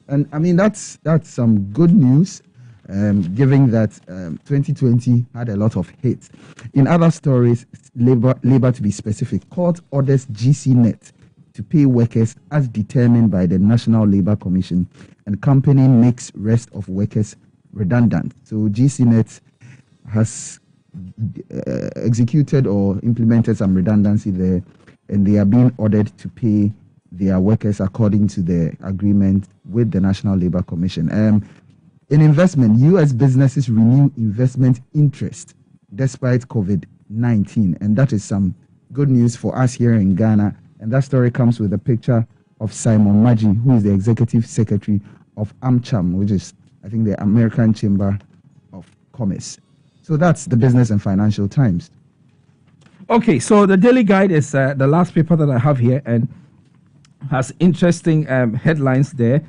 And I mean, that's some good news, given that 2020 had a lot of hits. In other stories, labor to be specific, court orders GCNet to pay workers as determined by the National Labour Commission, and company makes rest of workers redundant. So GCNet has executed or implemented some redundancy there, and they are being ordered to pay their workers according to the agreement with the National Labour Commission. In investment, U.S. businesses renew investment interest despite COVID-19, and that is some good news for us here in Ghana. And that story comes with a picture of Simon Maggi, who is the executive secretary of AmCham, which is, I think, the American Chamber of Commerce. So that's the Business and Financial Times. Okay, so the Daily Guide is the last paper that I have here and has interesting headlines there.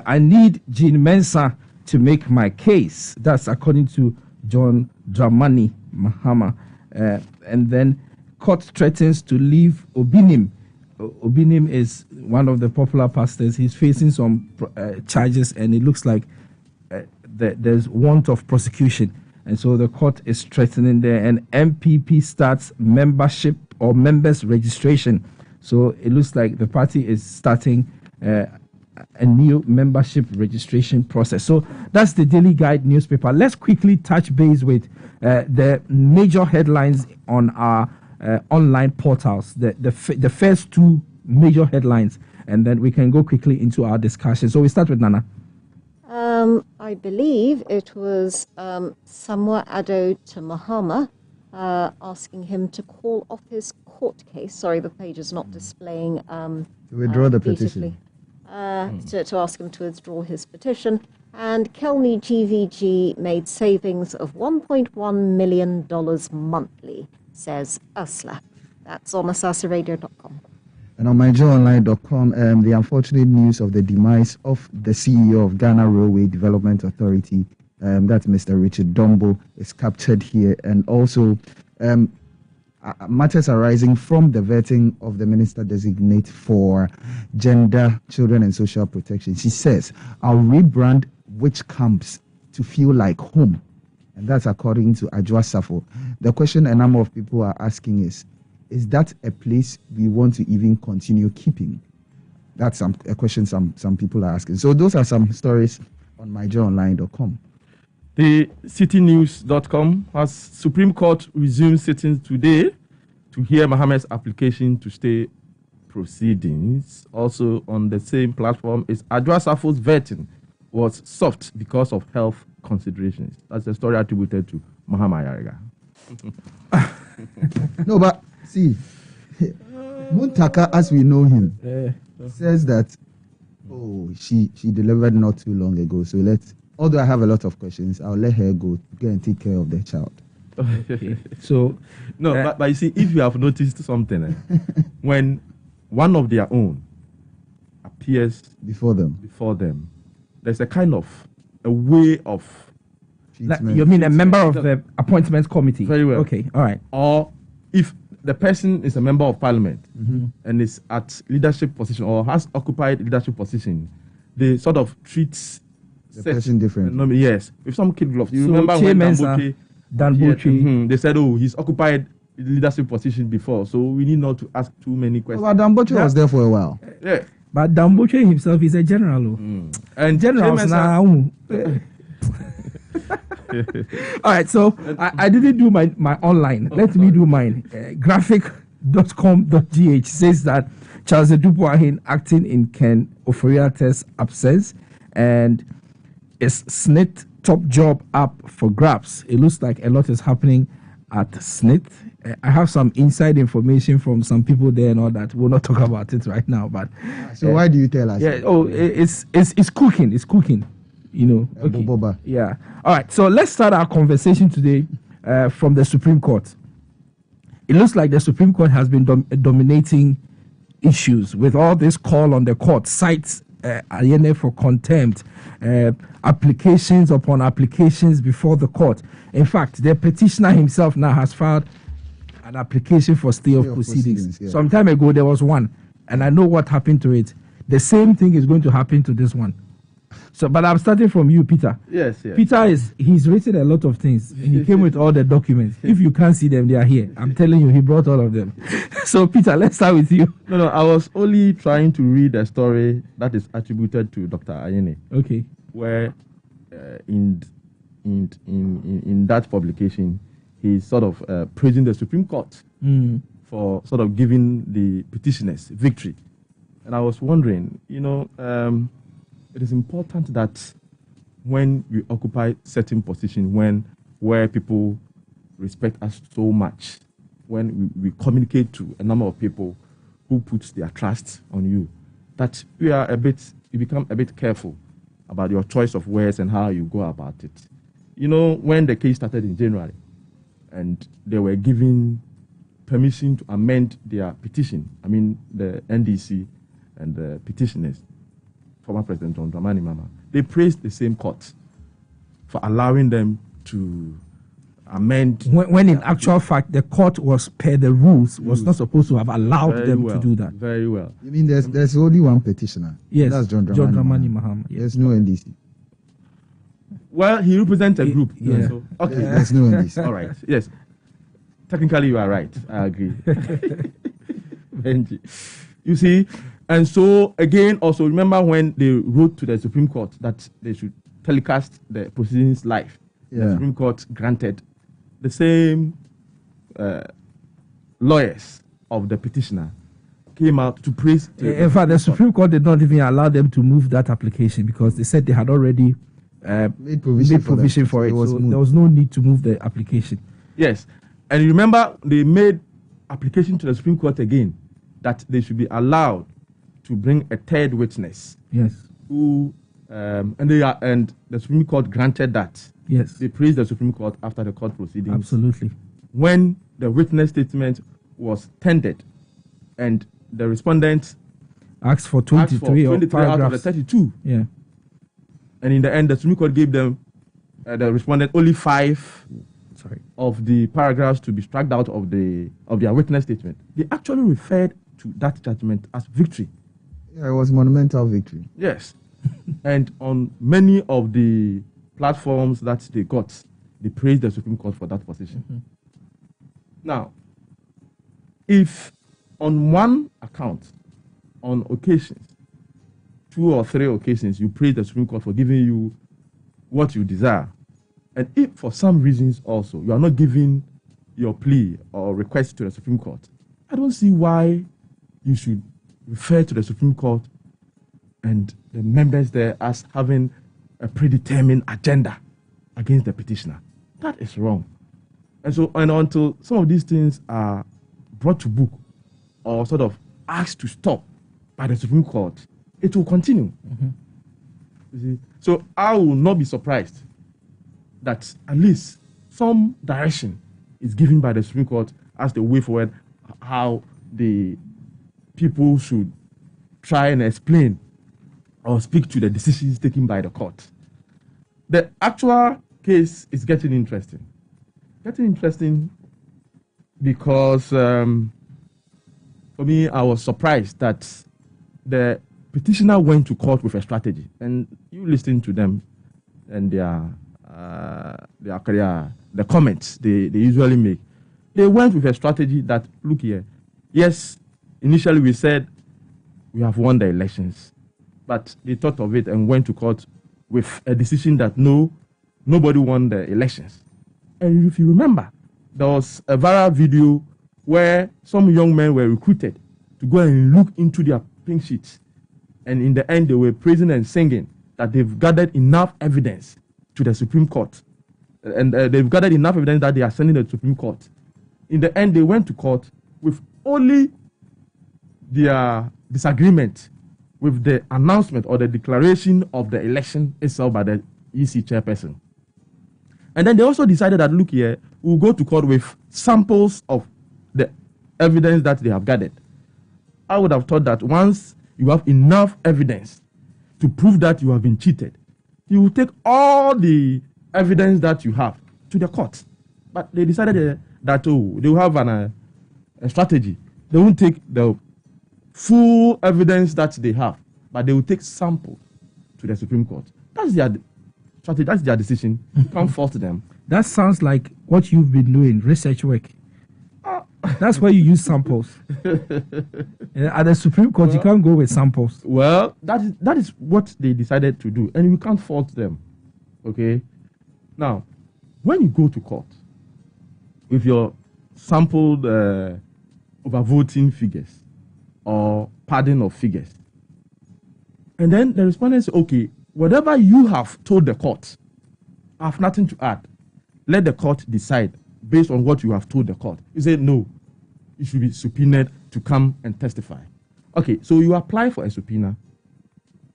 I need Jean Mensah to make my case. That's according to John Dramani Mahama. And then court threatens to leave Obinim. Obinim is one of the popular pastors. He's facing some charges, and it looks like there's want of prosecution. And so the court is threatening there. And MPP starts membership or members registration. So it looks like the party is starting a new membership registration process. So that's the Daily Guide newspaper. Let's quickly touch base with the major headlines on our online portals, the first 2 major headlines, and then we can go quickly into our discussion. So we start with Nana. I believe it was Samuel Addo to Mahama asking him to call off his court case. Sorry, the page is not displaying. To withdraw the petition. To ask him to withdraw his petition. And Kelny GVG made savings of $1.1 million monthly, says Ursula. That's on AsaaseRadio.com. And on myjoyonline.com, the unfortunate news of the demise of the CEO of Ghana Railway Development Authority, that's Mr. Richard Dombo, is captured here. And also matters arising from the vetting of the Minister Designate for Gender, Children and Social Protection. She says, I'll rebrand witch camps to feel like home. And that's according to Ajwa Safo. The question a number of people are asking is that a place we want to even continue keeping? That's a question some people are asking. So those are some stories on myjoyonline.com. The citynews.com has Supreme Court resumes sitting today to hear Mohammed's application to stay proceedings. Also on the same platform is Ajwa Safo's vetting was soft because of health considerations. That's a story attributed to Mohammed Yariga. No, but see, Muntaka, as we know him, says that, she delivered not too long ago. So although I have a lot of questions, I'll let her go and take care of the child. Okay. So, no, but you see, if you have noticed something, when one of their own appears before them, there's a kind of a way of. You mean a member of the appointments committee? Very well. Okay, all right. Or if the person is a member of parliament Mm-hmm. and is at leadership position or has occupied leadership position, they sort of treat The person differently. yes, with some kid gloves. You So remember when chairmen Dan yeah, Botwe. they said, oh, he's occupied leadership position before, so we need not to ask too many questions. But Damboche was there for a while. Yeah. But Dan Botwe himself is a general. And generals chairmen now. All right, so I didn't do my online. Let me do mine. Graphic.com.gh says that Charles Edubuahin acting in Ken Oforiate's absence and is SNIT top job up for grabs. It looks like a lot is happening at SNIT. I have some inside information from some people there and all that. We'll not talk about it right now. But So why do you tell us? yeah, it's cooking. It's cooking. You know. Okay. Boba. Yeah. All right. So let's start our conversation today from the Supreme Court. It looks like the Supreme Court has been dominating issues with all this call on the court, cites Ayene for contempt, applications upon applications before the court. In fact, the petitioner himself now has filed an application for stay of proceedings. Yeah. Some time ago, there was one, and I know what happened to it. The same thing is going to happen to this one. So, but I'm starting from you, Peter. Yes. Peter he's written a lot of things. He came with all the documents. If you can't see them, they are here. I'm telling you, he brought all of them. So, Peter, let's start with you. No, I was only trying to read a story that is attributed to Dr. Ayene. Okay. Where in that publication, he's sort of praising the Supreme Court for sort of giving the petitioners victory. And I was wondering, it is important that when we occupy certain position, where people respect us so much, when we communicate to a number of people who puts their trust on you, that you become a bit careful about your choice of words and how you go about it. When the case started in January and they were given permission to amend their petition, the NDC and the petitioners, former President John Dramani Mahama, they praised the same court for allowing them to amend. When in actual fact, the court was per the rules, was not supposed to have allowed them to do that. Very well. You mean there's only one petitioner? Yes, that's John Dramani Mahama. Yes. There's no NDC. Well, he represents a group. Yeah. So, okay. There's no NDC. All right. Yes. Technically, you are right. I agree. Benji. You see, and so again, also remember when they wrote to the Supreme Court that they should telecast the proceedings live. Yeah. The Supreme Court granted. The same lawyers of the petitioner came out to praise. In fact, the Supreme Court did not even allow them to move that application because they said they had already made provision for it. So moved. there was no need to move the application. Yes. And you remember they made application to the Supreme Court again that they should be allowed to bring a third witness. Yes. Who and the Supreme Court granted that. Yes. They praised the Supreme Court after the court proceedings. Absolutely. When the witness statement was tendered and the respondent asked for 23 out of the 32. Yeah. And in the end, the Supreme Court gave them, the respondent, only 5 of the paragraphs to be struck out of their witness statement. They actually referred to that judgment as victory. Yeah, it was monumental victory. Yes. And on many of the platforms that they got, they praised the Supreme Court for that position. Mm-hmm. Now, if on one account, on occasions, 2 or 3 occasions, you praise the Supreme Court for giving you what you desire, and if for some reasons also you are not giving your plea or request to the Supreme Court, I don't see why you should refer to the Supreme Court and the members there as having a predetermined agenda against the petitioner. That is wrong. And so, and until some of these things are brought to book or sort of asked to stop by the Supreme Court, it will continue. Mm-hmm. You see? So I will not be surprised that at least some direction is given by the Supreme Court as the way forward, how the people should try and explain or speak to the decisions taken by the court. The actual case is getting interesting. because for me, I was surprised that the petitioner went to court with a strategy, and you listen to them and the comments they usually make. They went with a strategy that, look here, yes, initially we said we have won the elections, but they thought of it and went to court with a decision that nobody won the elections. And if you remember, there was a viral video where some young men were recruited to go and look into their pink sheets. And in the end, they were praising and singing that they've gathered enough evidence to the Supreme Court. And they've gathered enough evidence that they are sending to the Supreme Court. In the end, they went to court with only their disagreement with the announcement or the declaration of the election itself by the EC chairperson. And then they also decided that, look here, we'll go to court with samples of the evidence that they have gathered. I would have thought that once you have enough evidence to prove that you have been cheated, you will take all the evidence that you have to the court. But they decided that they will have a strategy. They won't take the full evidence that they have, but they will take samples to the Supreme Court. That's their strategy. That's their decision. You can't fault them. That sounds like what you've been doing, research work. That's where you use samples. At the Supreme Court, you can't go with samples. Well, that is what they decided to do, and we can't fault them. Okay? Now, when you go to court with your sampled overvoting figures or padding of figures, and then the respondent says, okay, whatever you have told the court, I have nothing to add. Let the court decide based on what you have told the court. You say, no, you should be subpoenaed to come and testify. Okay, so you apply for a subpoena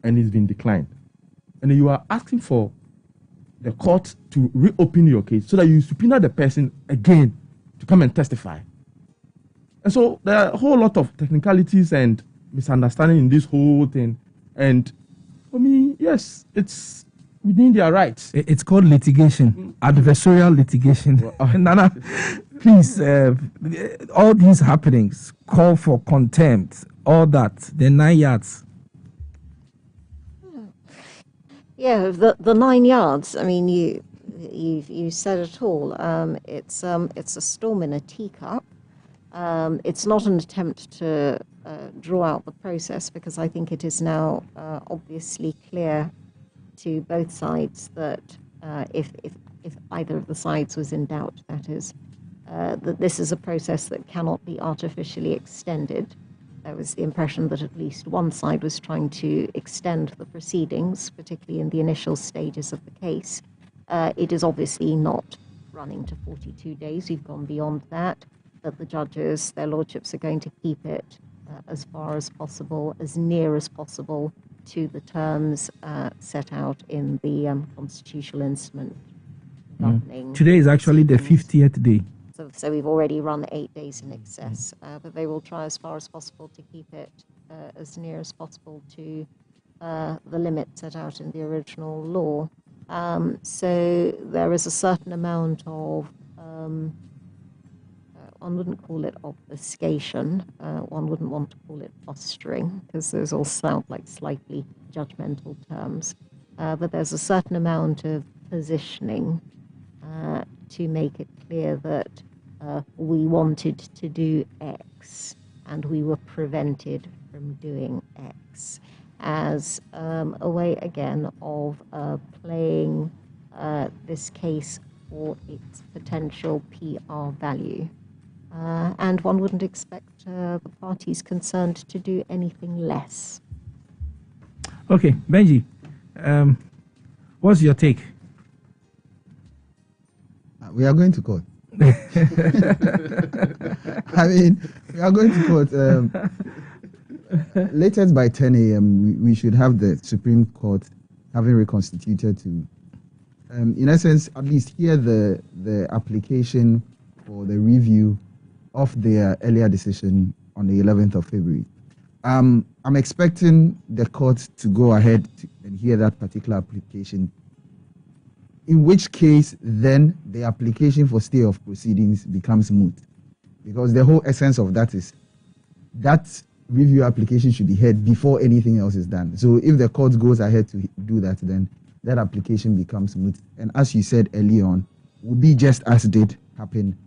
and it's been declined. And then you are asking for the court to reopen your case so that you subpoena the person again to come and testify. And so there are a whole lot of technicalities and misunderstanding in this whole thing. And for me, yes, it's within their rights. It's called litigation, adversarial litigation. Nana, please, all these happenings, call for contempt, all that, the 9 yards. Yeah, the 9 yards. I mean, you said it all. It's a storm in a teacup. It's not an attempt to draw out the process, because I think it is now obviously clear to both sides that if either of the sides was in doubt, that is, that this is a process that cannot be artificially extended. There was the impression that at least one side was trying to extend the proceedings, particularly in the initial stages of the case. It is obviously not running to 42 days. We've gone beyond that. That the judges, their lordships, are going to keep it as far as possible, as near as possible to the terms set out in the constitutional instrument governing. Today is actually the 50th day. So we've already run 8 days in excess, but they will try as far as possible to keep it as near as possible to the limit set out in the original law. So there is a certain amount of one wouldn't call it obfuscation, one wouldn't want to call it fostering, because those all sound like slightly judgmental terms, but there's a certain amount of positioning to make it clear that we wanted to do X and we were prevented from doing X, as a way again of playing this case for its potential PR value. And one wouldn't expect the parties concerned to do anything less. Okay, Benji, what's your take? We are going to court. I mean, we are going to court. Latest by 10 a.m., we should have the Supreme Court having reconstituted to, in essence, at least hear the application for the review of their earlier decision on the 11th of February. I'm expecting the court to go ahead and hear that particular application, in which case then the application for stay of proceedings becomes moot. because the whole essence of that is that review application should be heard before anything else is done. So if the court goes ahead to do that, then that application becomes moot. And as you said early on, will be just as did happen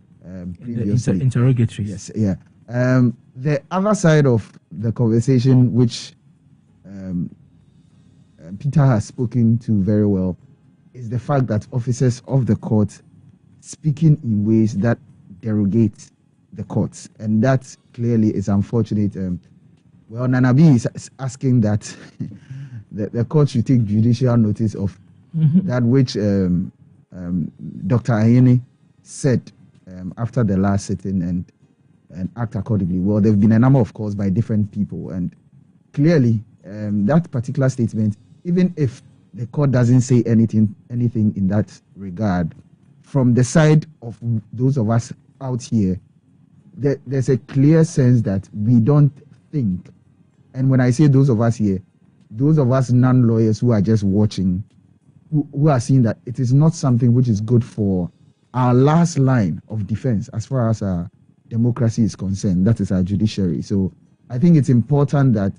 previously. The interrogatories. Yes, yeah. The other side of the conversation, which Peter has spoken to very well, is the fact that officers of the court speaking in ways that derogate the courts, and that clearly is unfortunate. Well, Nanabi is asking that the court should take judicial notice of that which Dr. Ayeni said after the last sitting and act accordingly. Well, there have been a number of calls by different people, and clearly that particular statement, even if the court doesn't say anything in that regard, from the side of those of us out here, there's a clear sense that we don't think, and when I say those of us here, those of us non-lawyers who are just watching, who are seeing that it is not something which is good for our last line of defense as far as our democracy is concerned, that is our judiciary. So I think it's important that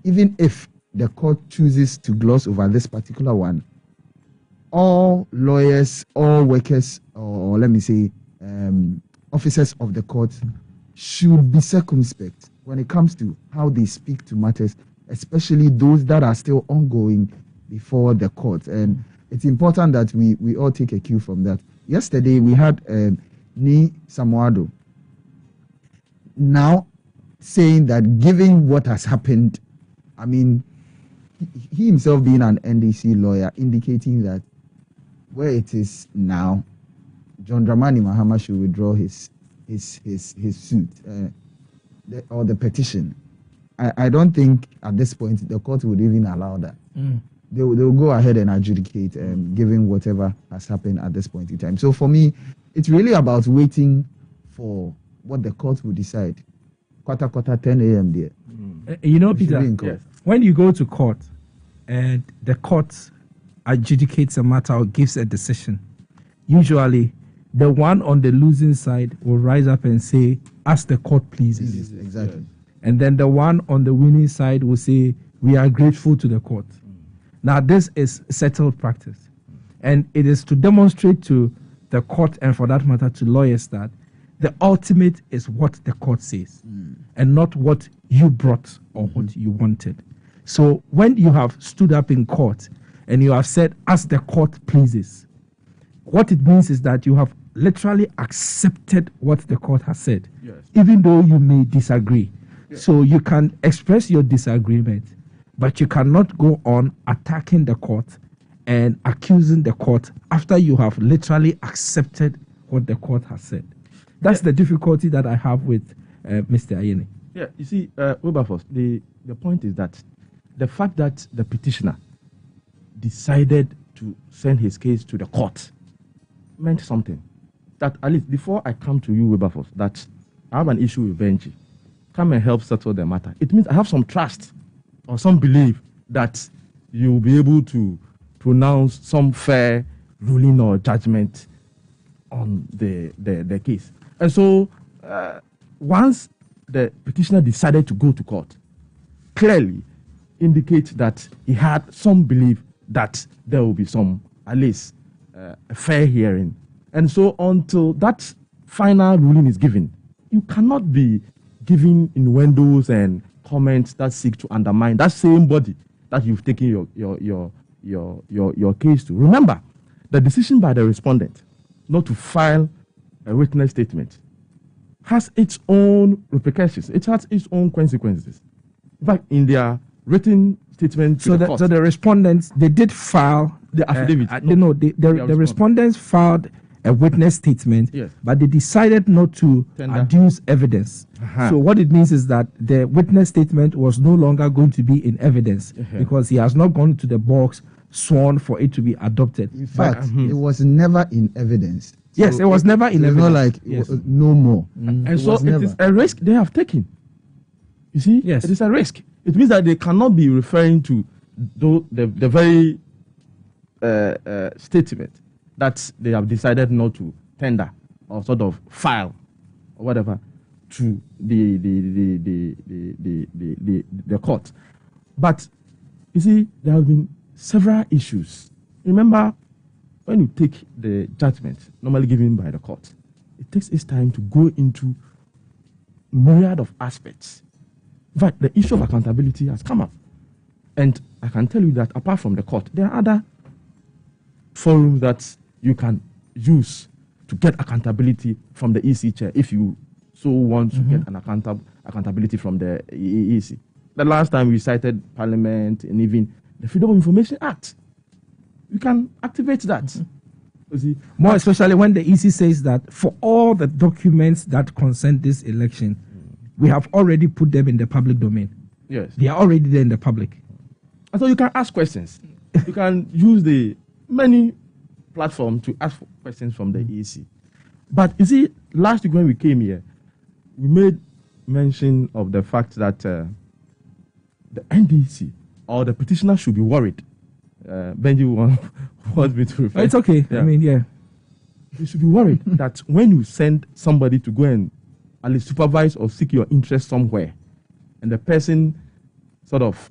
even if the court chooses to gloss over this particular one, all lawyers, all workers, or let me say, officers of the court should be circumspect when it comes to how they speak to matters, especially those that are still ongoing before the court. And it's important that we all take a cue from that. Yesterday, we had Ni Samuado now saying that given what has happened, I mean, he himself being an NDC lawyer, indicating that where it is now, John Dramani Mahama should withdraw his suit or the petition. I don't think at this point the court would even allow that. They will go ahead and adjudicate, given whatever has happened at this point in time. So for me, it's really about waiting for what the court will decide. Quarter 10 a.m. there. You know, Peter, when you go to court and the court adjudicates a matter or gives a decision, usually the one on the losing side will rise up and say, as the court pleases. Exactly. And then the one on the winning side will say, we are grateful to the court. Now, this is settled practice. And it is to demonstrate to the court, and for that matter to lawyers, that the ultimate is what the court says and not what you brought or what you wanted. So when you have stood up in court and you have said, as the court pleases, what it means is that you have literally accepted what the court has said, even though you may disagree. So you can express your disagreement, but you cannot go on attacking the court and accusing the court after you have literally accepted what the court has said. That's the difficulty that I have with Mr. Ayeni. Yeah, you see, Wilberforce, the point is that the fact that the petitioner decided to send his case to the court meant something. That at least before I come to you, Wilberforce, that I have an issue with Benji, come and help settle the matter. It means I have some trust or some belief that you will be able to pronounce some fair ruling or judgment on the case. And so once the petitioner decided to go to court, clearly indicates that he had some belief that there will be some, at least, a fair hearing. And so until that final ruling is given, you cannot be giving innuendos and comments that seek to undermine that same body that you've taken your case to. Remember, the decision by the respondent not to file a witness statement has its own repercussions. It has its own consequences. In fact, in their written statement to the court, so the respondents, they did file the affidavit. The respondents filed a witness statement, but they decided not to adduce evidence. So what it means is that the witness statement was no longer going to be in evidence because he has not gone to the box sworn for it to be adopted. In fact, it was never in evidence. Yes, it was never in evidence. Not like no more. And so it is a risk they have taken. You see? Yes. It is a risk. It means that they cannot be referring to the very statement that they have decided not to tender or sort of file or whatever. to the court. But you see, there have been several issues. Remember, when you take the judgment normally given by the court, it takes its time to go into myriad of aspects. In fact, the issue of accountability has come up. And I can tell you that apart from the court, there are other forums that you can use to get accountability from the EC chair if you so want to get an accountability from the EC. The last time we cited Parliament and even the Freedom of Information Act. You can activate that. You see, more especially when the EC says that for all the documents that concern this election, we have already put them in the public domain. Yes. They are already there in the public. And so you can ask questions. You can use the many platforms to ask for questions from the EC. But you see, last week when we came here, we made mention of the fact that the NDC or the petitioner should be worried. Benji wants me to refer. It's okay. Yeah. I mean, yeah. You should be worried that when you send somebody to go and at least supervise or seek your interest somewhere, and the person sort of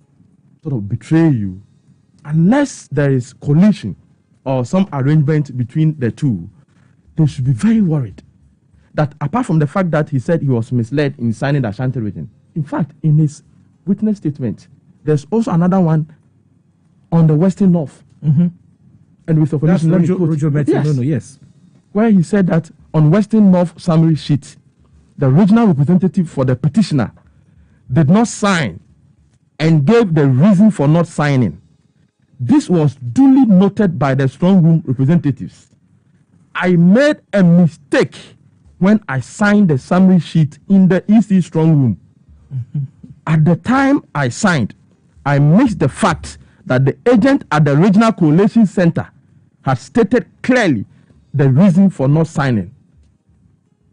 betray you, unless there is collusion or some arrangement between the two, they should be very worried that apart from the fact that he said he was misled in signing the Ashanti region, in fact, in his witness statement, there's also another one on the Western North. And with the collusion, yes. Where he said that on Western North summary sheet, the regional representative for the petitioner did not sign and gave the reason for not signing. This was duly noted by the strong room representatives. I made a mistake when I signed the summary sheet in the EC strong room. At the time I signed, I missed the fact that the agent at the Regional Coalition Center had stated clearly the reason for not signing.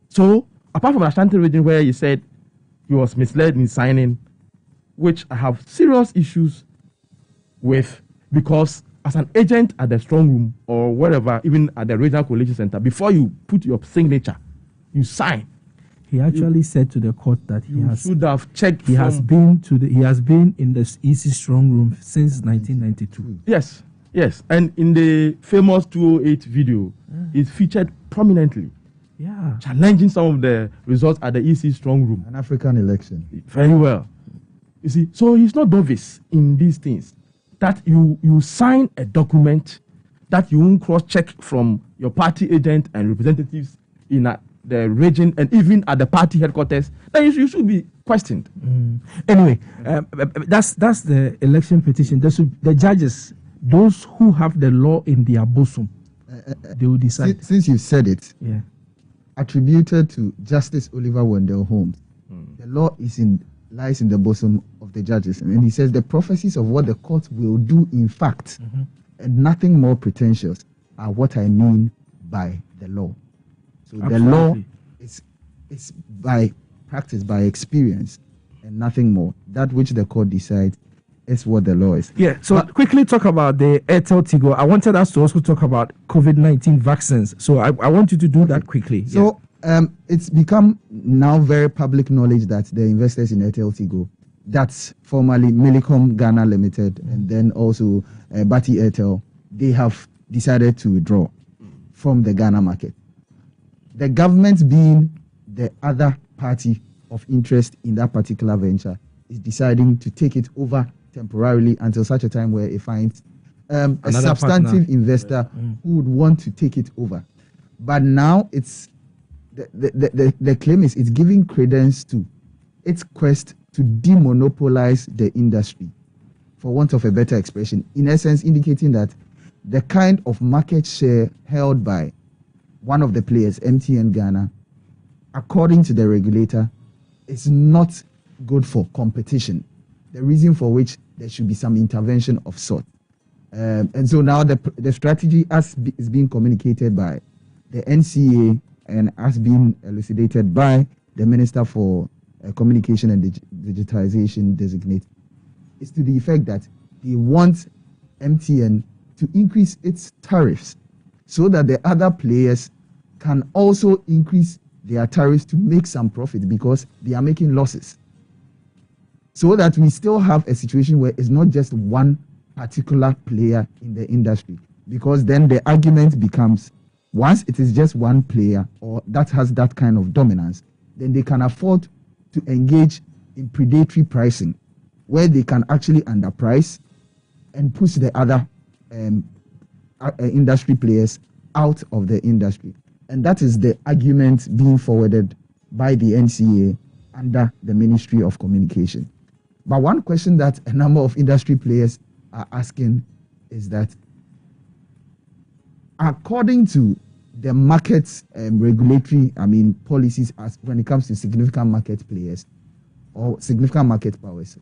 So, apart from the Ashanti region where he said he was misled in signing, which I have serious issues with, because as an agent at the strong room or wherever, even at the Regional Coalition Center, before you put your signature, you sign. He actually said to the court that he should have checked. He has been in the EC strong room since 1992. Yes, yes, and in the famous 208 video, it's featured prominently. Yeah, challenging some of the results at the EC strong room. An African election. Very well. You see, so he's not novice in these things. That you sign a document that you won't cross-check from your party agent and representatives in the region and even at the party headquarters, then you should be questioned. Anyway, that's the election petition. The judges, those who have the law in their bosom, they will decide. Since you've said it, yeah, attributed to Justice Oliver Wendell Holmes, the law lies in the bosom of the judges, and he says the prophecies of what the court will do, in fact, and nothing more pretentious, are what I mean by the law. So the law is by practice, by experience, and nothing more. That which the court decides is what the law is. Yeah, so quickly talk about the Airtel Tigo. I wanted us to also talk about COVID-19 vaccines. So I want you to do that quickly. So it's become now very public knowledge that the investors in Airtel Tigo, that's formerly Millicom Ghana Limited, and then also Bati Airtel, they have decided to withdraw from the Ghana market. The government, being the other party of interest in that particular venture, is deciding to take it over temporarily until such a time where it finds a substantive investor who would want to take it over. But now it's the claim is it's giving credence to its quest to demonopolize the industry, for want of a better expression, in essence indicating that the kind of market share held by one of the players, MTN Ghana, according to the regulator, is not good for competition. The reason for which there should be some intervention of sort. And so now the strategy is being communicated by the NCA and has been elucidated by the Minister for Communication and Digitization designate, is to the effect that they want MTN to increase its tariffs so that the other players can also increase their tariffs to make some profit because they are making losses. So that we still have a situation where it's not just one particular player in the industry, because then the argument becomes, once it is just one player or that has that kind of dominance, then they can afford to engage in predatory pricing, where they can actually underprice and push the other industry players out of the industry. And that is the argument being forwarded by the NCA under the Ministry of Communication. But one question that a number of industry players are asking is that, according to the market regulatory, policies as when it comes to significant market players or significant market powers,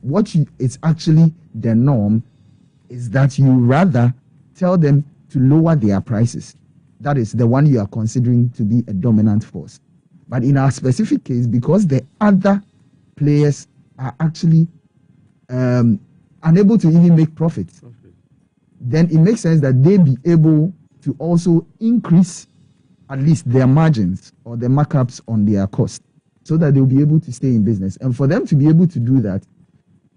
it's actually the norm is that you rather tell them to lower their prices. That is the one you are considering to be a dominant force. But in our specific case, because the other players are actually unable to even make profits, then it makes sense that they be able to also increase at least their margins or the markups on their cost so that they'll be able to stay in business. And for them to be able to do that,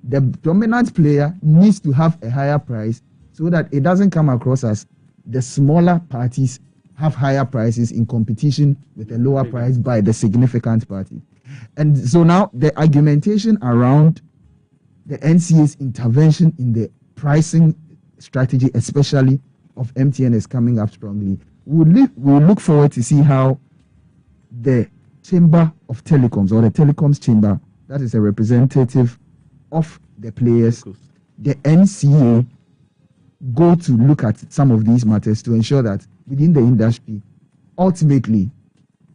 the dominant player needs to have a higher price so that it doesn't come across as the smaller parties have higher prices in competition with a lower price by the significant party. And so now the argumentation around the NCA's intervention in the pricing strategy, especially of MTN, is coming up strongly. We'll look forward to see how the Chamber of Telecoms, or the Telecoms Chamber, that is a representative of the players, the NCA, go to look at some of these matters to ensure that within the industry, ultimately,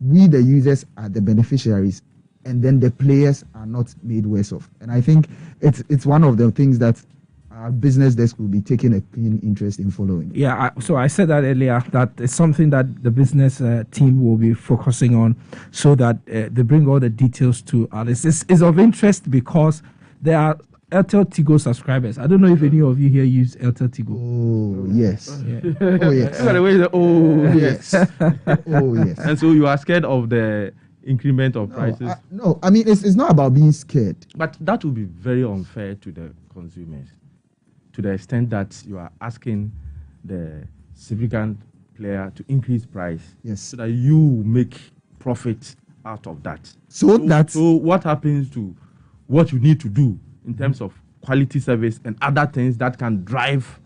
we the users are the beneficiaries, and then the players are not made worse off. And I think it's one of the things that our business desk will be taking a keen interest in following. Yeah, so I said that earlier, that it's something that the business team will be focusing on, so that they bring all the details to us. It's of interest because there are Airtel Tigo subscribers. I don't know if any of you here use Airtel Tigo. Oh, yes. Yeah. Oh, yes. Yes. Oh, yes. And so you are scared of the increment of prices? No, it's not about being scared. But that would be very unfair to the consumers, to the extent that you are asking the significant player to increase price, yes, so that you make profit out of that. So what happens to what you need to do in terms of quality service and other things that can drive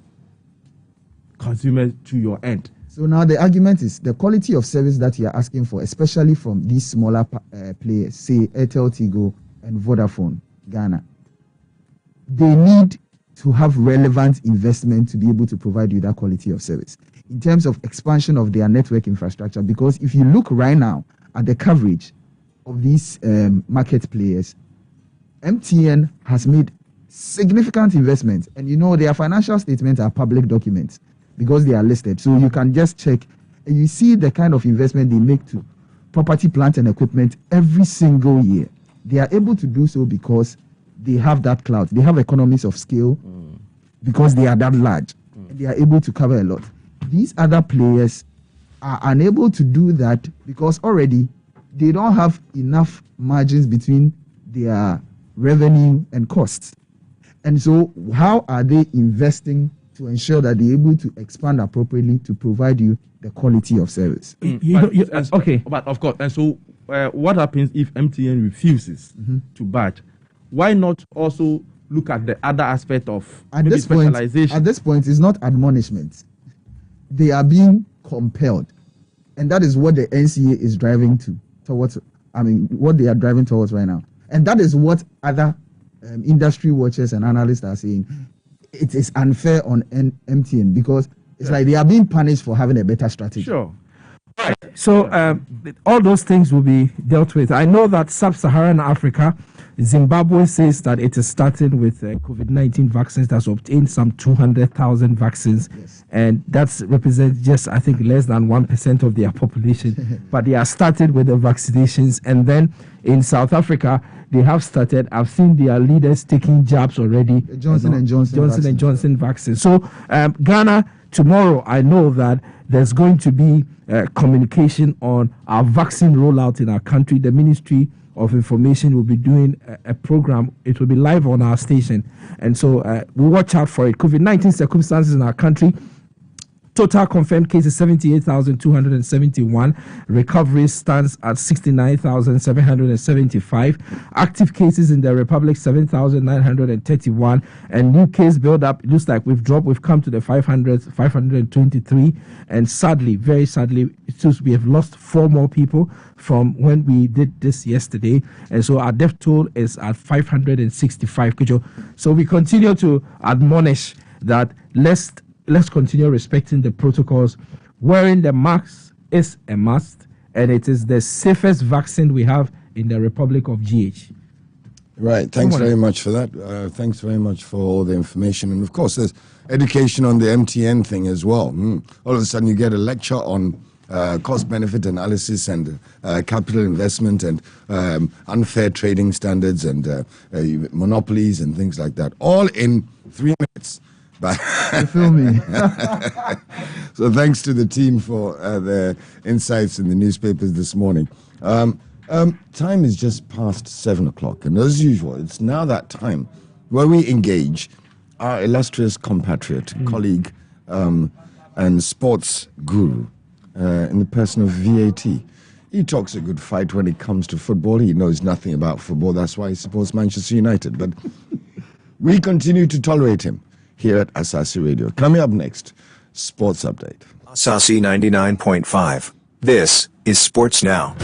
consumers to your end? So now the argument is the quality of service that you are asking for, especially from these smaller players, say Airtel, Tigo, and Vodafone, Ghana. They need to have relevant investment to be able to provide you that quality of service in terms of expansion of their network infrastructure. Because if you look right now at the coverage of these market players, MTN has made significant investments, and their financial statements are public documents because they are listed. So you can just check and you see the kind of investment they make to property, plant, and equipment every single year. They are able to do so because they have that clout. They have economies of scale because they are that large. And they are able to cover a lot. These other players are unable to do that because already they don't have enough margins between their revenue and costs. And so how are they investing to ensure that they're able to expand appropriately to provide you the quality of service? Okay. But of course, and so what happens if MTN refuses to budge? Why not also look at the other aspect of specialization? At this point, it's not admonishment. They are being compelled. And that is what the NCA is driving towards, what they are driving towards right now. And that is what other industry watchers and analysts are saying. It is unfair on MTN because it's like they are being punished for having a better strategy. Sure. Right. So all those things will be dealt with. I know that Sub-Saharan Africa, Zimbabwe says that it is starting with COVID-19 vaccines. That's obtained some 200,000 vaccines. Yes. And that represents just, I think, less than 1% of their population. But they are started with the vaccinations. And then in South Africa, they have started. I've seen their leaders taking jabs already. Johnson & Johnson Johnson vaccine. So Ghana, tomorrow, I know that there's going to be communication on our vaccine rollout in our country. The Ministry of Information will be doing a program. It will be live on our station. And so we'll watch out for it. COVID-19 circumstances in our country. Total confirmed cases 78,271. Recovery stands at 69,775. Active cases in the Republic 7,931. And new case build up. It looks like we've dropped. We've come to the 523. And sadly, very sadly, it seems we have lost 4 more people from when we did this yesterday. And so our death toll is at 565. So we continue to admonish that let's continue respecting the protocols. Wearing the mask is a must, and it is the safest vaccine we have in the Republic of GH. Right. Thanks very much for that. Thanks very much for all the information. And of course, there's education on the MTN thing as well. All of a sudden, you get a lecture on cost-benefit analysis and capital investment and unfair trading standards and monopolies and things like that, all in 3 minutes. You feel me? So thanks to the team for their insights in the newspapers this morning. Time is just past 7 o'clock, and as usual, it's now that time where we engage our illustrious compatriot, colleague, and sports guru in the person of VAT. He talks a good fight when it comes to football. He knows nothing about football. That's why he supports Manchester United. But we continue to tolerate him here at Asaase Radio. Coming up next, Sports Update. Asaase 99.5. This is Sports Now.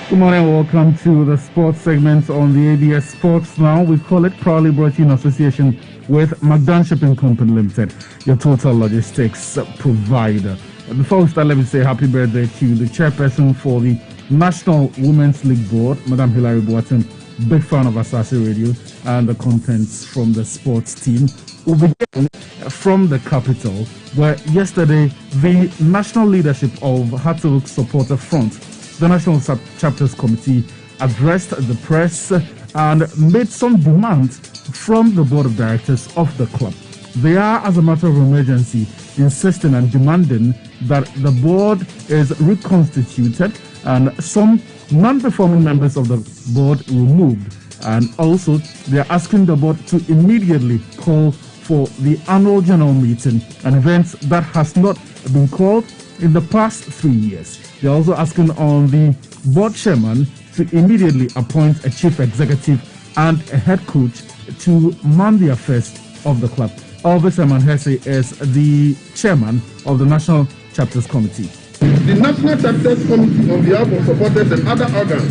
Good morning, welcome to the sports segment on the ABS Sports Now. We call it proudly brought to you in association with McDan Shipping Company Limited, your total logistics provider. Before we start, let me say happy birthday to the chairperson for the National Women's League Board, Madam Hilary Boatin, big fan of Asaase Radio and the contents from the sports team. We'll begin from the capital, where yesterday the national leadership of Hatfield Supporter Front, the National Chapters Committee, addressed the press and made some demands from the board of directors of the club. They are, as a matter of emergency, insisting and demanding that the board is reconstituted and some non-performing members of the board removed. And also, they're asking the board to immediately call for the annual general meeting, an event that has not been called in the past 3 years. They're also asking on the board chairman to immediately appoint a chief executive and a head coach to man the affairs of the club. Elvis Emanhese is the chairman of the National Chapters Committee. The National Chapters Committee, on behalf of supporters and other organs,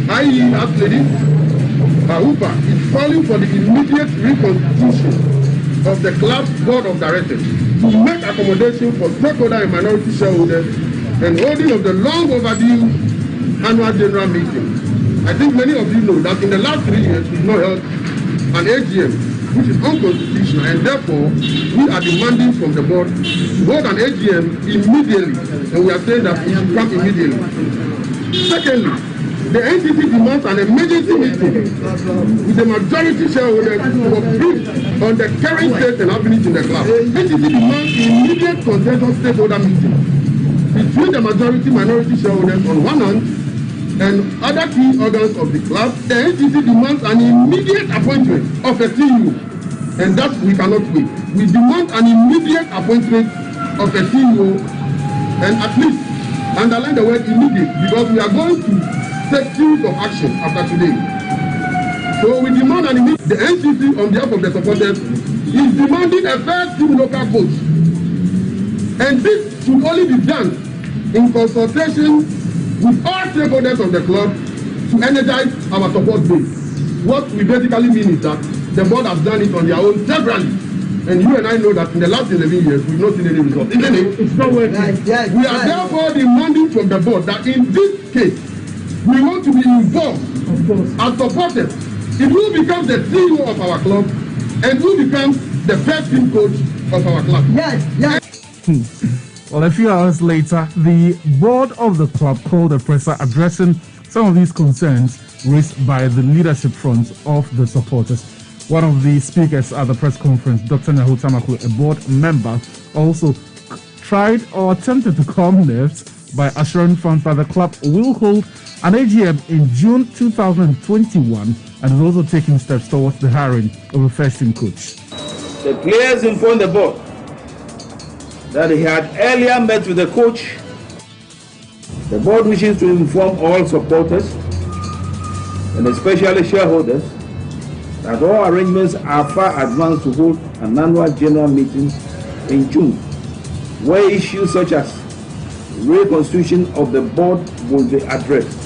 i.e. Athletic, AUPA, is calling for the immediate reconstitution of the club's board of directors to make accommodation for stakeholder and minority shareholders and holding of the long overdue annual general meeting. I think many of you know that in the last 3 years we've not held an AGM, which is unconstitutional, and therefore we are demanding from the board to hold an AGM immediately, and we are saying that it should come immediately. Secondly, the NCC demands an emergency meeting with the majority shareholders to brief on the current state and happenings in the club. NCC demands immediate consensus stakeholder meeting between the minority shareholders on one hand and other key organs of the club. The NCC demands an immediate appointment of a CEO, and that we cannot wait. We demand an immediate appointment of a CEO, and at least underline the word immediate, because we are going to take series of action after today. So we demand an immediate. The NCC, on behalf of the supporters, is demanding a first team local coach, and this should only be done in consultation with all stakeholders of the club to energize our support base. What we basically mean is that the board has done it on their own severally, And you and I know that in the last 11 years, we've not seen any result. Isn't it? It's not working. We are therefore demanding from the board that in this case, we want to be involved as supporters. If you become the CEO of our club, and you become the first team coach of our club. Well, a few hours later, the board of the club called the presser addressing some of these concerns raised by the leadership front of the supporters. One of the speakers at the press conference, Dr. Nyahu Tamaklu, a board member, also tried or attempted to calm nerves by assuring fans that the club will hold an AGM in June 2021 and is also taking steps towards the hiring of a first team coach. The players informed the board that he had earlier met with the coach. The board wishes to inform all supporters and especially shareholders that all arrangements are far advanced to hold an annual general meeting in June, where issues such as reconstitution of the board will be addressed.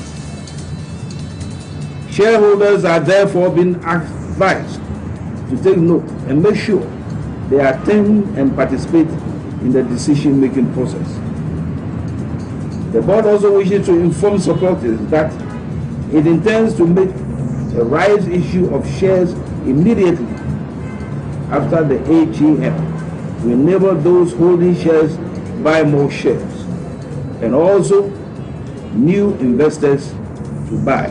Shareholders are therefore being advised to take note and make sure they attend and participate in the decision-making process. The board also wishes to inform supporters that it intends to make a rights issue of shares immediately after the AGM to enable those holding shares buy more shares and also new investors to buy.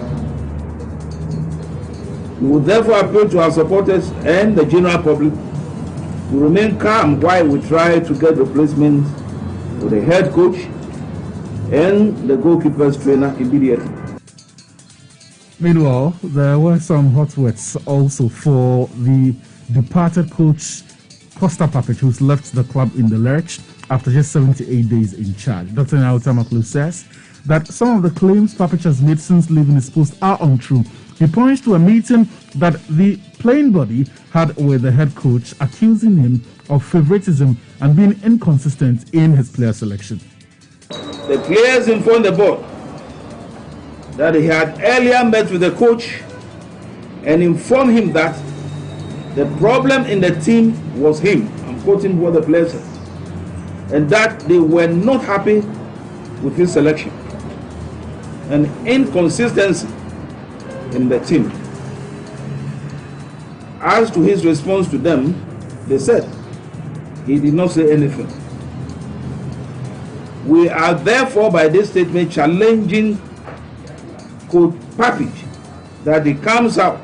We will therefore appeal to our supporters and the general public to remain calm while we try to get replacement for the head coach and the goalkeepers trainer immediately. Meanwhile, there were some hot words also for the departed coach Costa Papich, who's left the club in the lurch after just 78 days in charge. Dr. Nyahu Tamaklu says that some of the claims Papich has made since leaving his post are untrue. He points to a meeting that the playing body had with the head coach, accusing him of favoritism and being inconsistent in his player selection. The players informed the board that he had earlier met with the coach and informed him that the problem in the team was him. I'm quoting what the players said. And that they were not happy with his selection. An inconsistency in the team. As to his response to them, they said he did not say anything. We are therefore by this statement challenging Coach Papich that he comes out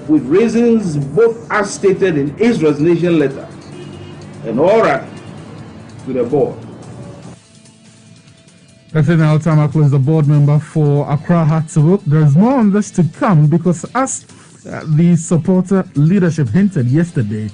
with reasons both as stated in his resignation letter and oral to the board. Dr. Nyahu Tamaklu is the board member for Accra Hearts. There is more on this to come because as the supporter leadership hinted yesterday's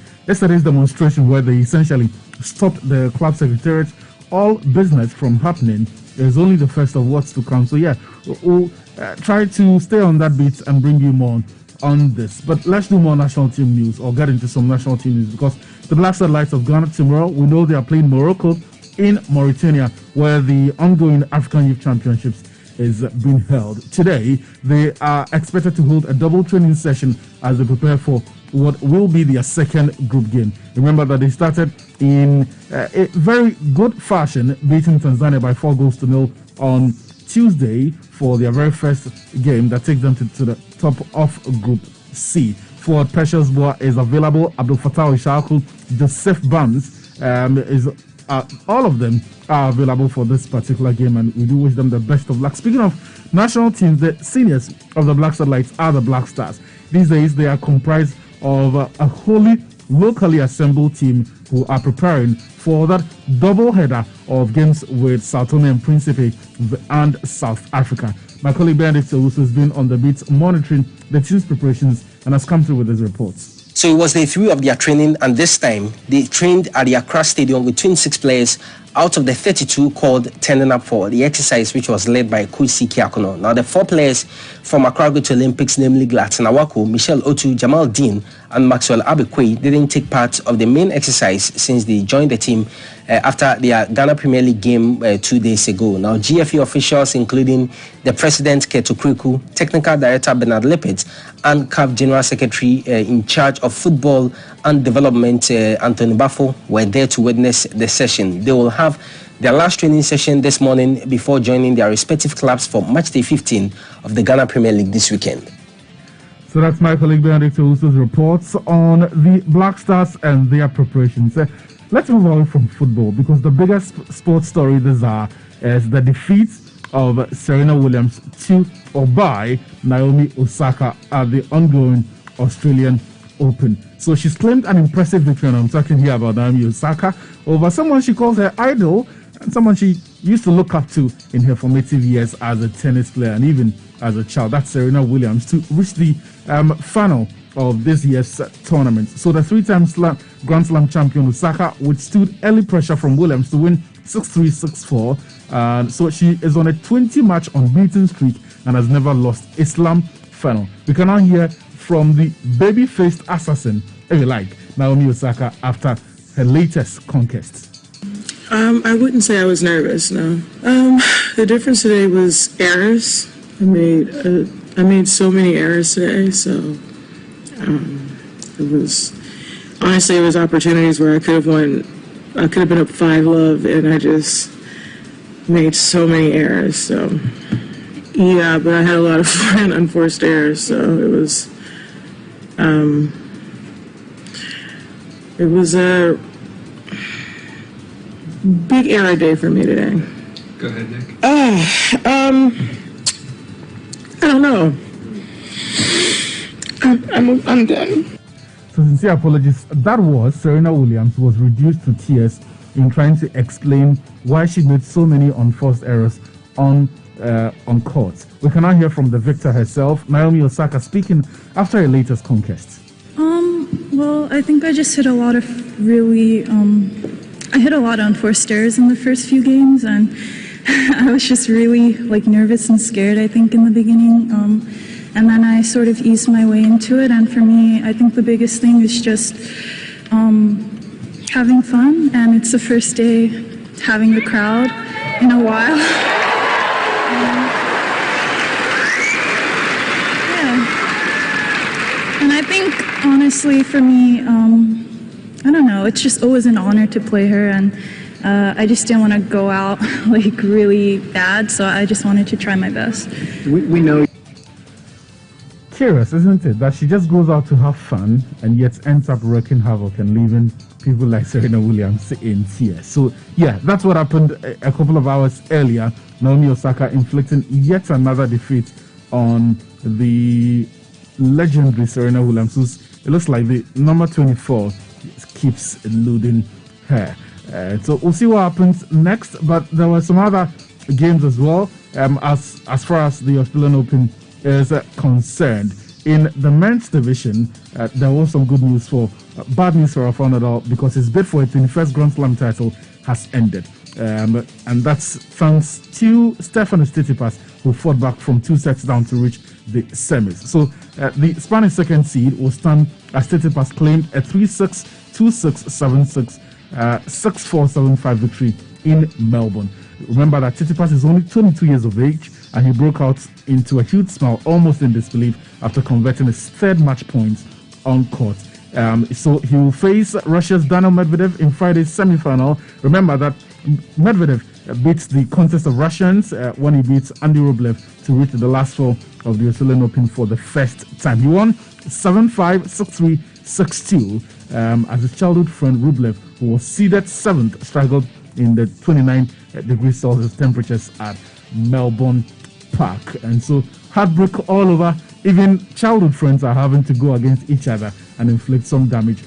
demonstration where they essentially stopped the club secretariat, all business from happening, is only the first of what's to come. So yeah, we'll try to stay on that beat and bring you more on this. But let's do more national team news or get into some national team news because the Black Star Lights of Ghana tomorrow, we know they are playing Morocco in Mauritania where the ongoing African Youth Championships is being held. Today, they are expected to hold a double training session as they prepare for what will be their second group game. Remember that they started in a very good fashion, beating Tanzania by 4-0 on Tuesday for their very first game that takes them to the top of Group C. Forward Precious Boa is available. Abdul Fattah Ishaku, Joseph Bams is all of them are available for this particular game, and we do wish them the best of luck. Speaking of national teams, the seniors of the Black Star Lights are the Black Stars. These days, they are comprised of a wholly locally assembled team who are preparing for that double header of games with Sao Tome and Principe and South Africa. My colleague Benedict Owusu has been on the beat monitoring the team's preparations and has come through with his reports. So it was day 3 of their training, and this time they trained at the Accra Stadium with 26 players out of the 32 called turning up for the exercise, which was led by Coach C. Kiakono. Now, the 4 players from Accra Great Olympics, namely Gladson Awako, Michelle Otu, Jamal Dean, and Maxwell Abekwe, didn't take part of the main exercise since they joined the team after their Ghana Premier League game 2 days ago. Now, GFA officials, including the President, Keto Kriku, Technical Director Bernard Lippert, and CAF General Secretary in charge of football and Development, Anthony Baffo, were there to witness the session. They will have their last training session this morning before joining their respective clubs for match day 15 of the Ghana Premier League this weekend. So that's my colleague Benedict Owusu's reports on the Black Stars and their preparations. Let's move on from football, because the biggest sports story this hour is the defeat of Serena Williams to or by Naomi Osaka at the ongoing Australian Open. So she's claimed an impressive victory, and I'm talking here about Naomi Osaka over someone she calls her idol and someone she used to look up to in her formative years as a tennis player and even as a child. That's Serena Williams, to reach the final of this year's tournament. So the three-time Grand Slam champion Osaka withstood early pressure from Williams to win 6-3, 6-4. So she is on a 20-match unbeaten streak and has never lost a slam final. We can now hear from the baby-faced assassin, if you like, Naomi Osaka, after her latest conquest. I wouldn't say I was nervous, no. The difference today was errors. I made so many errors today, so it was opportunities where I could have won. I could have been up 5-love, and I just made so many errors. So yeah, but I had a lot of unforced errors, so it was a big error day for me today. Go ahead, Nick. I don't know. I'm done. So sincere apologies. That was Serena Williams was reduced to tears in trying to explain why she made so many unforced errors on court. We can now hear from the victor herself, Naomi Osaka, speaking after her latest conquest. Well, I think I just hit a lot of really, I hit a lot of unforced errors in the first few games, and I was just really nervous and scared, I think, in the beginning. And then I sort of eased my way into it. And for me, I think the biggest thing is just having fun. And it's the first day having the crowd in a while. And I think, honestly, for me, I don't know, it's just always an honor to play her. And I just didn't want to go out really bad. So I just wanted to try my best. We know. Curious, isn't it, that she just goes out to have fun and yet ends up wreaking havoc and leaving people like Serena Williams in tears. So yeah, that's what happened a couple of hours earlier. Naomi Osaka inflicting yet another defeat on the legendary Serena Williams, who's, it looks like the number 24 keeps eluding her. So we'll see what happens next. But there were some other games as well. As far as the Australian Open is concerned, in the men's division, there was some good news bad news for Rafael Nadal, because his bid for a 21st Grand Slam title has ended. And that's thanks to Stefanos Tsitsipas, who fought back from 2 sets down to reach the semis. So the Spanish second seed will stand as Tsitsipas claimed a 3-6, 2-6, 7-6, 6-4, 7-5 victory in Melbourne. Remember that Tsitsipas is only 22 years of age, and he broke out into a huge smile, almost in disbelief, after converting his third match point on court. So he will face Russia's Daniil Medvedev in Friday's semi-final. Remember that Medvedev beats the contest of Russians when he beats Andy Rublev to reach the last four of the Australian Open for the first time. He won 7-5, 6-3, 6-2 as his childhood friend Rublev, who was seeded 7th, struggled in the 29 degrees Celsius temperatures at Melbourne Park. And so heartbreak all over. Even childhood friends are having to go against each other and inflict some damage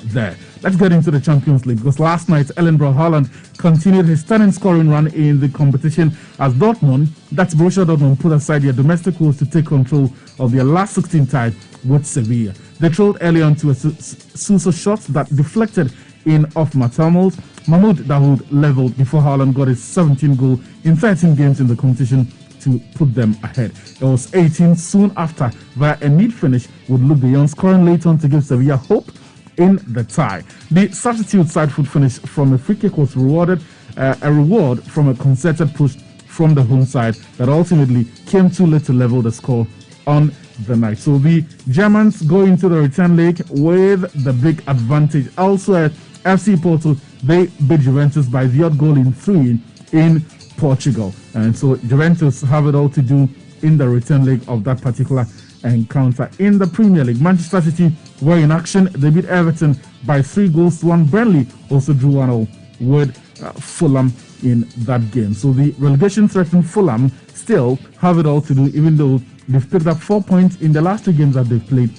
there. Let's get into the Champions League, because last night Erling Haaland continued his stunning scoring run in the competition as Dortmund, that's Borussia Dortmund, put aside their domestic woes to take control of their last 16 tie with Sevilla. They trolled early on to a Suso shot that deflected in off Matamals. Mahmoud Dahoud leveled before Haaland got his 17th goal in 13 games in the competition to put them ahead. It was 18 soon after via a mid finish with Luke de Jong scoring late on to give Sevilla hope in the tie. The substitute side foot finish from a free kick was rewarded a reward from a concerted push from the home side that ultimately came too late to level the score on the night. So the Germans go into the return leg with the big advantage. Also, FC Porto, they beat Juventus by the odd goal in 3 in Portugal. And so Juventus have it all to do in the return leg of that particular encounter. In the Premier League, Manchester City were in action. They beat Everton by 3-1. Burnley also drew 1-0 with Fulham in that game. So the relegation-threatened Fulham still have it all to do, even though they've picked up 4 points in the last 2 games that they've played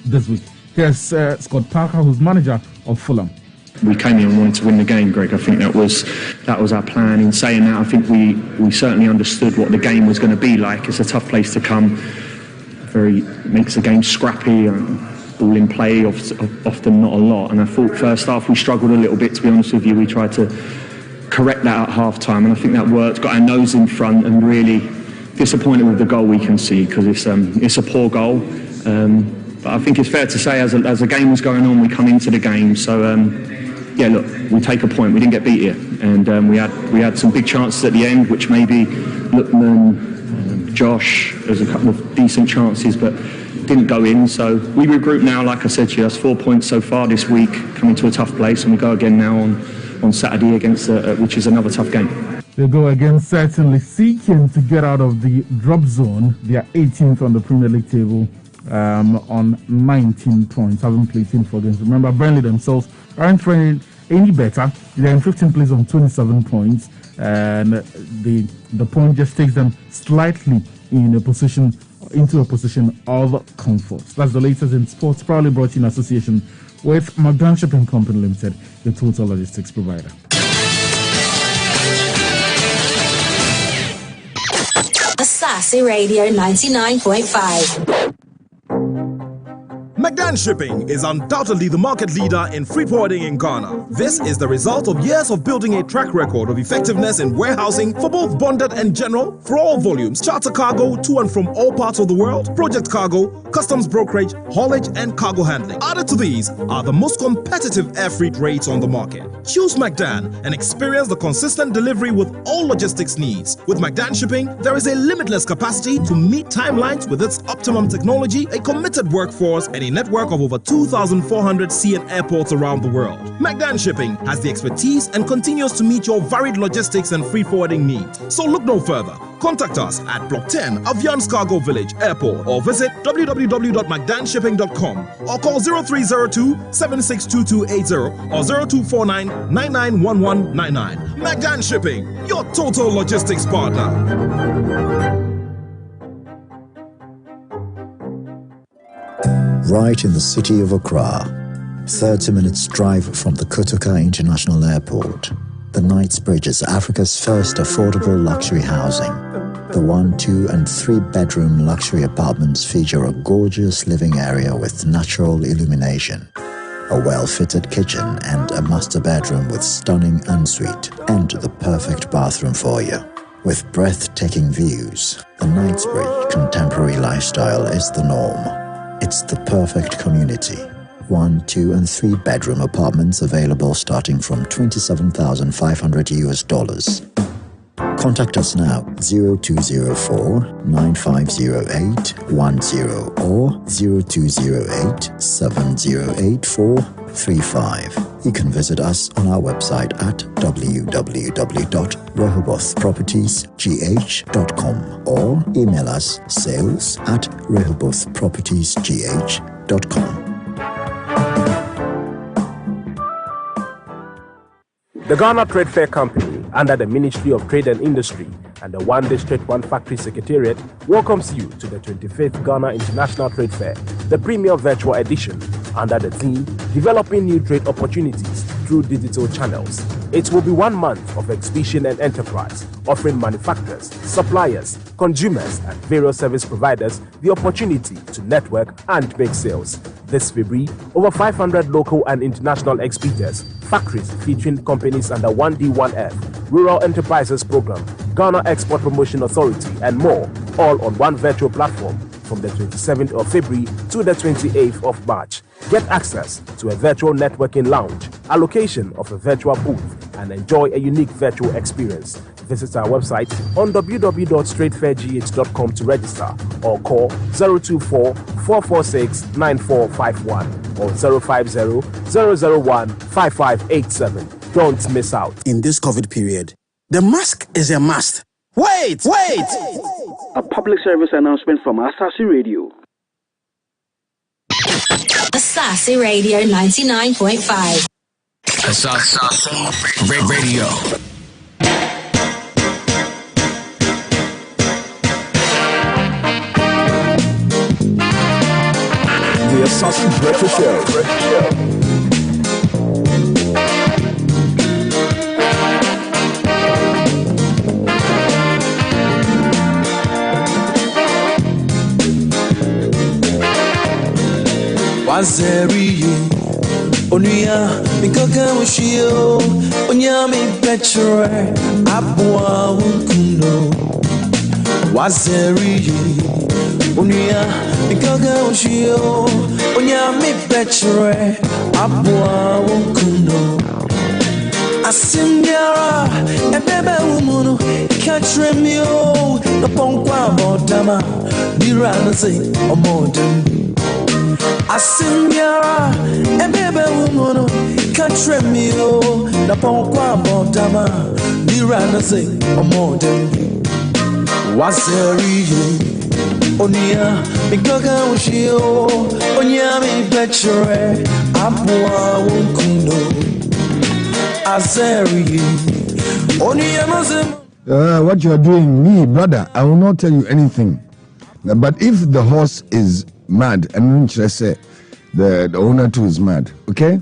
this week. Here's Scott Parker, who's manager of Fulham. We came here and wanted to win the game, Greg. I think that was our plan. In saying that, I think we certainly understood what the game was going to be like. It's a tough place to come. Makes the game scrappy. Ball in play, often not a lot. And I thought first half we struggled a little bit, to be honest with you. We tried to correct that at half time, and I think that worked. Got our nose in front, and really disappointed with the goal we can see, because it's a poor goal. But I think it's fair to say, as the game was going on, we come into the game. So yeah, look, we take a point. We didn't get beat here, and we had some big chances at the end, which maybe Lookman, Josh, there's a couple of decent chances, but didn't go in. So we regroup now. Like I said to you, that's 4 points so far this week, coming to a tough place, and we go again now on Saturday against which is another tough game. They go again, certainly seeking to get out of the drop zone. They are 18th on the Premier League table on 19 points, haven't played 4 games. Remember, Burnley themselves aren't training any better. They're in 15th place on 27 points, and the point just takes them slightly into a position of comfort. That's the latest in sports, proudly brought to you in association with McDan Shipping Company Limited, the total logistics provider. Asaase Radio 99.5. McDan Shipping is undoubtedly the market leader in freight forwarding in Ghana. This is the result of years of building a track record of effectiveness in warehousing for both bonded and general, for all volumes, charter cargo to and from all parts of the world, project cargo, customs brokerage, haulage, and cargo handling. Added to these are the most competitive air freight rates on the market. Choose McDan and experience the consistent delivery with all logistics needs. With McDan Shipping, there is a limitless capacity to meet timelines with its optimum technology, a committed workforce, and a network of over 2,400 sea and airports around the world. McDan Shipping has the expertise and continues to meet your varied logistics and free forwarding needs. So look no further. Contact us at Block 10, Aviance Cargo Village Airport, or visit www.mcdanshipping.com or call 0302-762280 or 0249-991199. McDan Shipping, your total logistics partner. Right in the city of Accra, 30 minutes drive from the Kotoka International Airport, the Knightsbridge is Africa's first affordable luxury housing. The 1, 2, and 3 bedroom luxury apartments feature a gorgeous living area with natural illumination, a well-fitted kitchen and a master bedroom with stunning ensuite, and the perfect bathroom for you. With breathtaking views, the Knightsbridge contemporary lifestyle is the norm. It's the perfect community. 1, 2, and 3 bedroom apartments available starting from $27,500 US. Contact us now 0204-9508-10 or 0208-708435. You can visit us on our website at www.rehobothpropertiesgh.com or email us sales@rehobothpropertiesgh.com. The Ghana Trade Fair Company, under the Ministry of Trade and Industry and the One District, One Factory Secretariat, welcomes you to the 25th Ghana International Trade Fair, the premier virtual edition, under the theme, Developing New Trade Opportunities Through Digital Channels. It will be 1 month of exhibition and enterprise, offering manufacturers, suppliers, consumers, and various service providers the opportunity to network and make sales. This February, over 500 local and international exhibitors, factories featuring companies under 1D1F, Rural Enterprises Program, Ghana Export Promotion Authority, and more, all on one virtual platform from the 27th of February to the 28th of March. Get access to a virtual networking lounge, allocation of a virtual booth, and enjoy a unique virtual experience. Visit our website on www.straightfairgh.com to register or call 024-446-9451 or 050-001-5587. Don't miss out. In this COVID period, the mask is a must. Wait! A public service announcement from Asaase Radio. Asaase Radio 99.5. Asaase Radio. The Asaase Breakfast Show. Wazeri Onia Mikoka Wishio Onyami Petre Abwa Wukuno Wazeri Onia Mikoka Wishio Onyami Petre Abwa Wukuno Asimyara Ebebe Umuno Katremio Naponkwa Bodama Biranase Omodem Asimyara Ebebe Umuno Katremio Naponkwa Bodama Biranase Omodem Wazeri Onia Mikoka Ushio Onyami Betre Abwa Wukuno Azeri Onia Mazem. What you are doing, me, brother, I will not tell you anything. But if the horse is mad, and should I say, the owner too is mad, okay?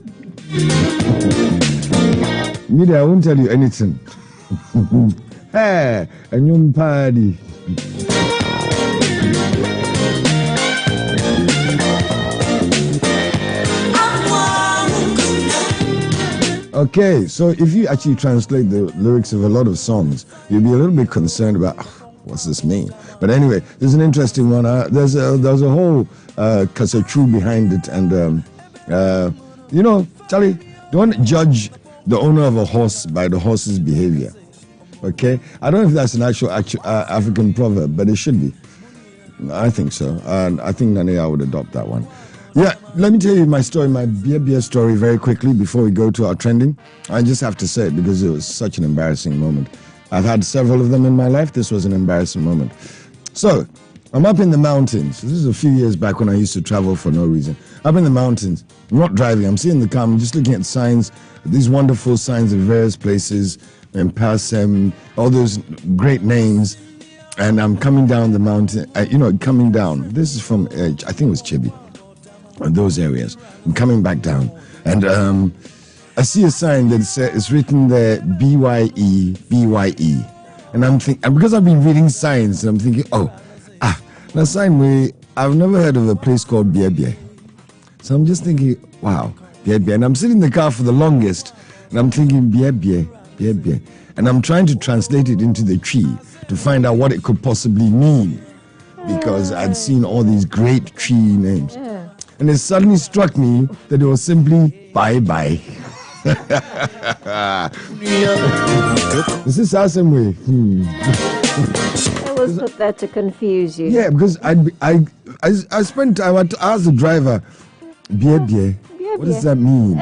Me, I won't tell you anything. Hey, a new party. Okay, so if you actually translate the lyrics of a lot of songs, you'll be a little bit concerned about what's this mean. But anyway, there's an interesting one. There's a whole kasachru behind it, and you know, Charlie, don't judge the owner of a horse by the horse's behavior. Okay, I don't know if that's an actual African proverb, but it should be. I think so, and I think Nanea would adopt that one. Yeah, let me tell you my story, my beer story very quickly before we go to our trending. I just have to say it because it was such an embarrassing moment. I've had several of them in my life. This was an embarrassing moment. So, I'm up in the mountains. This is a few years back when I used to travel for no reason. Up in the mountains, I'm not driving. I'm sitting in the car. I'm just looking at signs, these wonderful signs of various places, and Passem, all those great names. And I'm coming down the mountain, coming down. This is from, I think it was Chibi. Those areas. I'm coming back down, and I see a sign that says it's written there BYE, and I'm thinking, because I've been reading signs, and I'm thinking, now sign way. I've never heard of a place called Bie. So I'm just thinking, wow, Bie, and I'm sitting in the car for the longest, and I'm thinking Bie, and I'm trying to translate it into the tree to find out what it could possibly mean, because I'd seen all these great tree names. And it suddenly struck me that it was simply bye-bye. This is awesome way. I was put there to confuse you. Yeah, because I spent time, I asked the driver, Bie, what does that mean?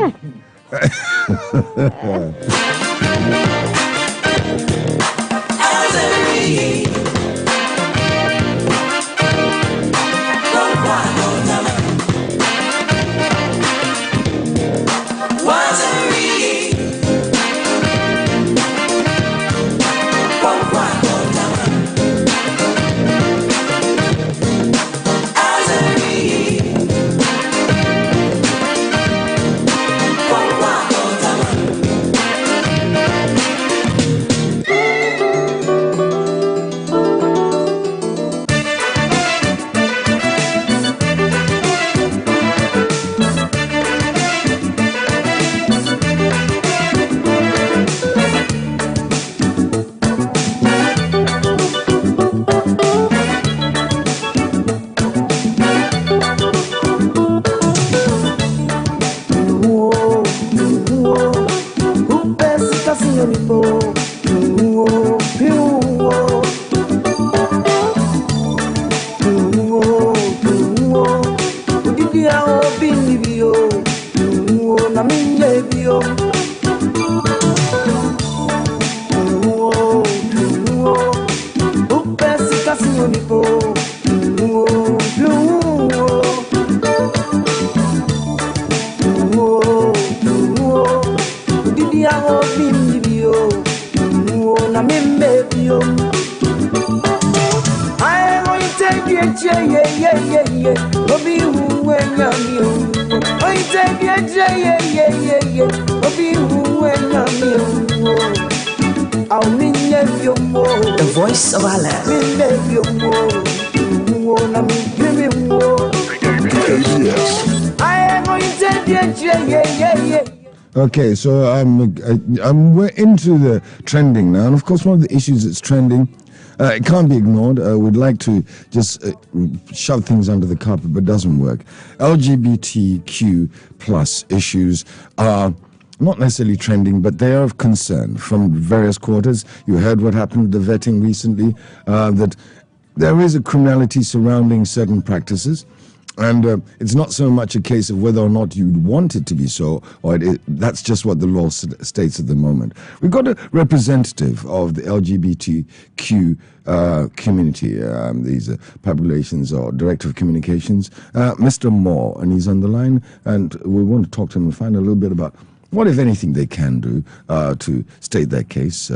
The voice of our land. Okay, so we're into the trending now, and of course, one of the issues that's trending, it can't be ignored. We'd like to just shove things under the carpet, but it doesn't work. LGBTQ plus issues are not necessarily trending, but they are of concern from various quarters. You heard what happened with the vetting recently, that there is a criminality surrounding certain practices. And it's not so much a case of whether or not you'd want it to be so, or that's just what the law states at the moment. We've got a representative of the LGBTQ community, these populations, or Director of Communications, Mr. Moore, and he's on the line, and we want to talk to him and find a little bit about what, if anything, they can do to state their case,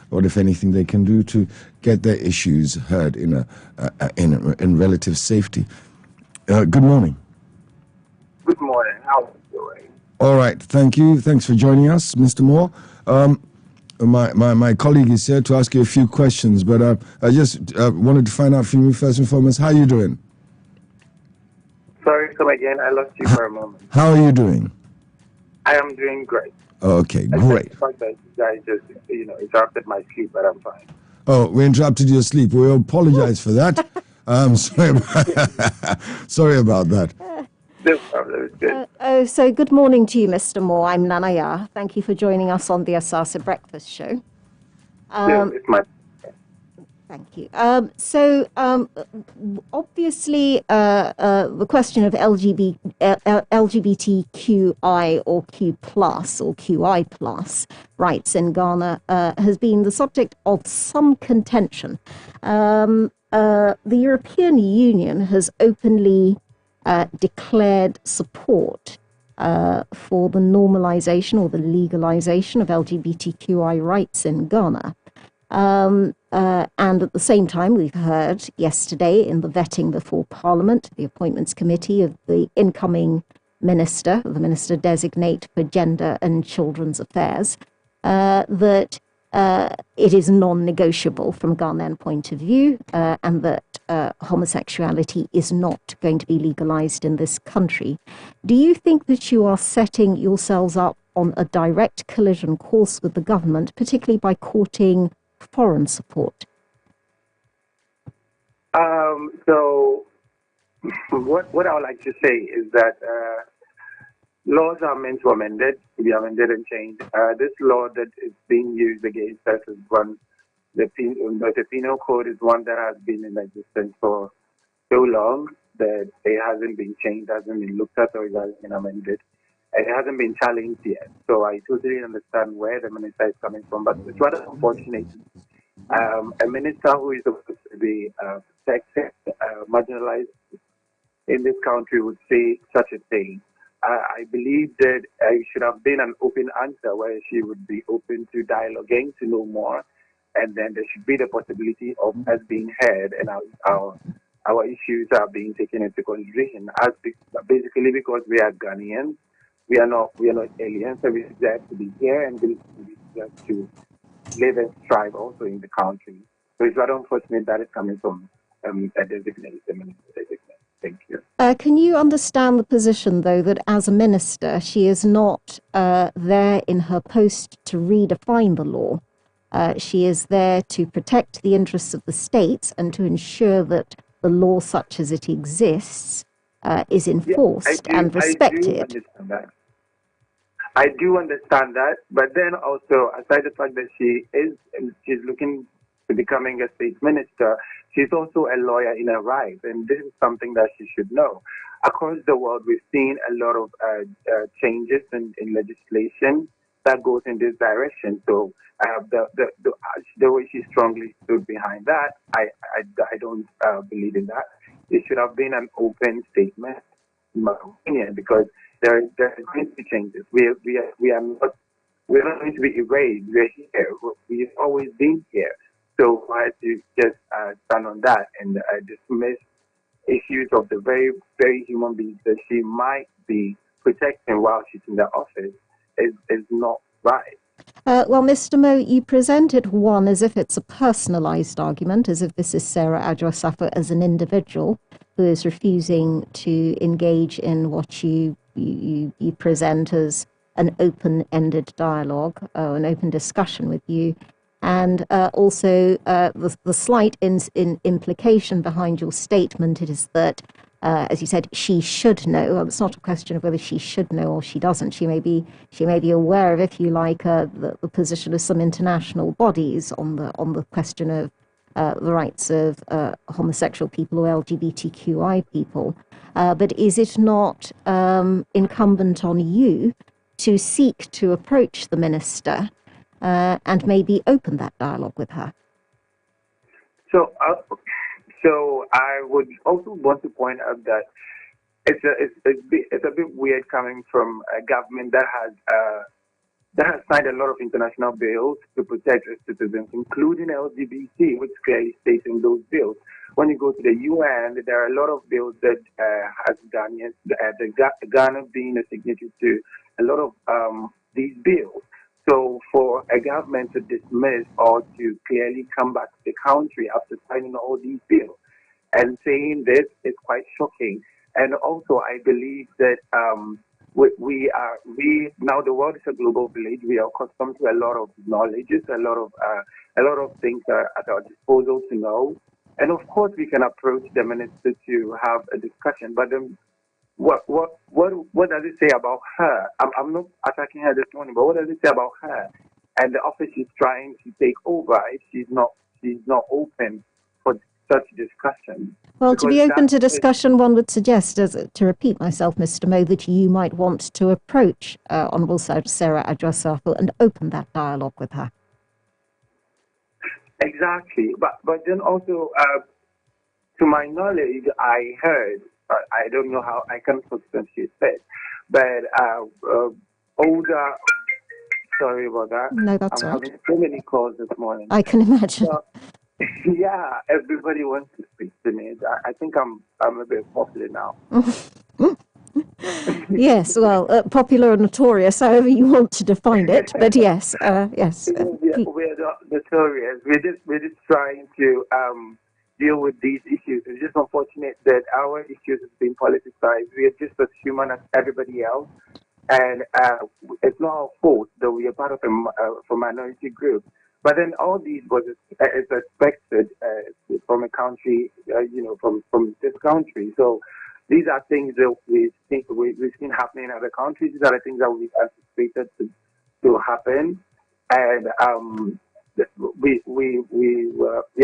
what, if anything, they can do to get their issues heard in relative safety. Good morning. Good morning. How are you doing? All right. Thank you. Thanks for joining us, Mr. Moore. My colleague is here to ask you a few questions, but I just wanted to find out from you first and foremost, how are you doing? Sorry, come again. I lost you for a moment. How are you doing? I am doing great. Okay, great. The fact that you guys just, interrupted my sleep, but I'm fine. Oh, we interrupted your sleep. We apologize for that. Sorry about that. No problem. It's good. So good morning to you, Mr. Moore. I'm Nanaya. Thank you for joining us on the Asaase Breakfast Show. It's my... Thank you. Obviously, the question of LGBTQI or Q plus or QI plus rights in Ghana has been the subject of some contention. The European Union has openly declared support for the normalization or the legalization of LGBTQI rights in Ghana. And at the same time, we've heard yesterday in the vetting before Parliament, the Appointments Committee of the incoming minister, the Minister Designate for Gender and Children's Affairs, that it is non-negotiable from a Ghanaian point of view, and that homosexuality is not going to be legalized in this country. Do you think that you are setting yourselves up on a direct collision course with the government, particularly by courting foreign support? So what I would like to say is that laws are meant to be amended and changed. This law that is being used against us is one, the penal code is one that has been in existence for so long that it hasn't been changed, hasn't been looked at, or it hasn't been amended. And it hasn't been challenged yet. So I totally understand where the minister is coming from, but it's rather unfortunate. A minister who is supposed to be protected, marginalized in this country would say such a thing. I believe that it should have been an open answer where she would be open to dialoguing to know more, and then there should be the possibility of us being heard and our issues are being taken into consideration. Basically, because we are Ghanaians, we are not aliens, so we deserve to be here and we deserve to live and strive also in the country. So it's rather unfortunate that it's coming from a designated minister. Thank you. Can you understand the position, though, that as a minister, she is not there in her post to redefine the law? She is there to protect the interests of the states and to ensure that the law, such as it exists, is enforced and respected. I do understand that, but then also, aside the fact that she's looking to becoming a state minister, she's also a lawyer in her right, and this is something that she should know. Across the world, we've seen a lot of changes in legislation that goes in this direction. So the way she strongly stood behind that, I don't believe in that. It should have been an open statement, in my opinion, because there are going to be changes. We are not going to be erased. We're here. We've always been here. So I had to just stand on that and dismiss issues of the very, very human beings that she might be protecting while she's in the office is not right. Well, Mr. Mo, you presented one as if it's a personalized argument, as if this is Sarah Adjei-Safo as an individual who is refusing to engage in what you present as an open-ended dialogue, an open discussion with you. And also the slight implication behind your statement is that, as you said, she should know. Well, it's not a question of whether she should know or she doesn't. She may be aware of, if you like, the position of some international bodies on the question of the rights of homosexual people or LGBTQI people. But is it not incumbent on you to seek to approach the minister and maybe open that dialogue with her? So I would also want to point out that it's a bit weird coming from a government that has signed a lot of international bills to protect its citizens, including LGBT, which clearly states in those bills. When you go to the UN, there are a lot of bills that has Ghana being a signatory to a lot of these bills. So for a government to dismiss or to clearly come back to the country after signing all these bills and saying this is quite shocking. And also, I believe that we now the world is a global village. We are accustomed to a lot of knowledge, a lot of things are at our disposal to know. And of course, we can approach the minister to have a discussion. But then, what does it say about her? I'm not attacking her this morning, but what does it say about her and the office she's trying to take over if she's not open for such discussion? Well, to be open to discussion, one would suggest, to repeat myself, Mr. Mo, that you might want to approach Honourable Sarah Adjei-Safo and open that dialogue with her. Exactly, but then also, to my knowledge, I heard. I don't know how I can substantiate it, but older. Sorry about that. No, that's I'm right. having so many calls this morning. I can imagine. So, yeah, everybody wants to speak to me. I think I'm a bit popular now. Yes, well, popular or notorious, however you want to define it. But yes, yes. We're notorious. We're just trying to deal with these issues. It's just unfortunate that our issues have been politicized. We are just as human as everybody else, and it's not our fault that we are part of a minority group. But then all these was expected from a country, from this country. So these are things that we've seen happening in other countries. These are the things that we've anticipated to happen, and we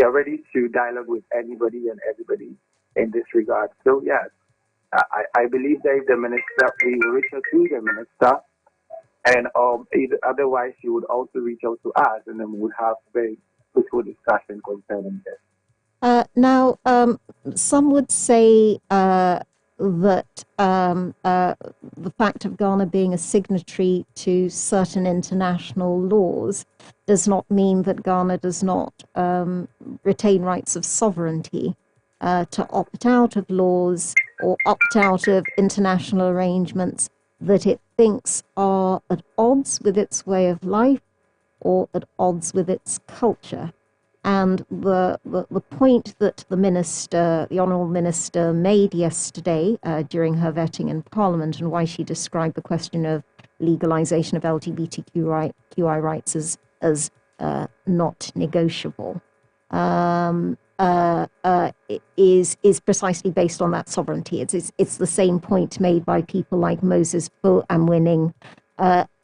are ready to dialogue with anybody and everybody in this regard. So yes, I believe that if the minister, we will reach out to the minister, and otherwise she would also reach out to us, and then we would have very fruitful discussion concerning this. Now, some would say that the fact of Ghana being a signatory to certain international laws does not mean that Ghana does not retain rights of sovereignty to opt out of laws or opt out of international arrangements that it thinks are at odds with its way of life or at odds with its culture. And the point that the Honourable Minister made yesterday during her vetting in Parliament, and why she described the question of legalisation of LGBTQI rights as not negotiable, is precisely based on that sovereignty. It's the same point made by people like Moses Bo Amwining.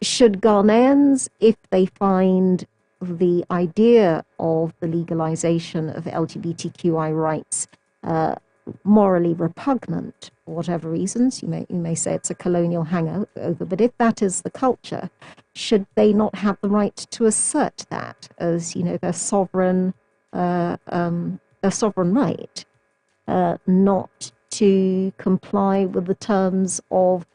Should Ghanaians, if they find the idea of the legalization of LGBTQI rights morally repugnant, for whatever reasons, you may say it's a colonial hangover, but if that is the culture, should they not have the right to assert that as, their sovereign right, not to comply with the terms of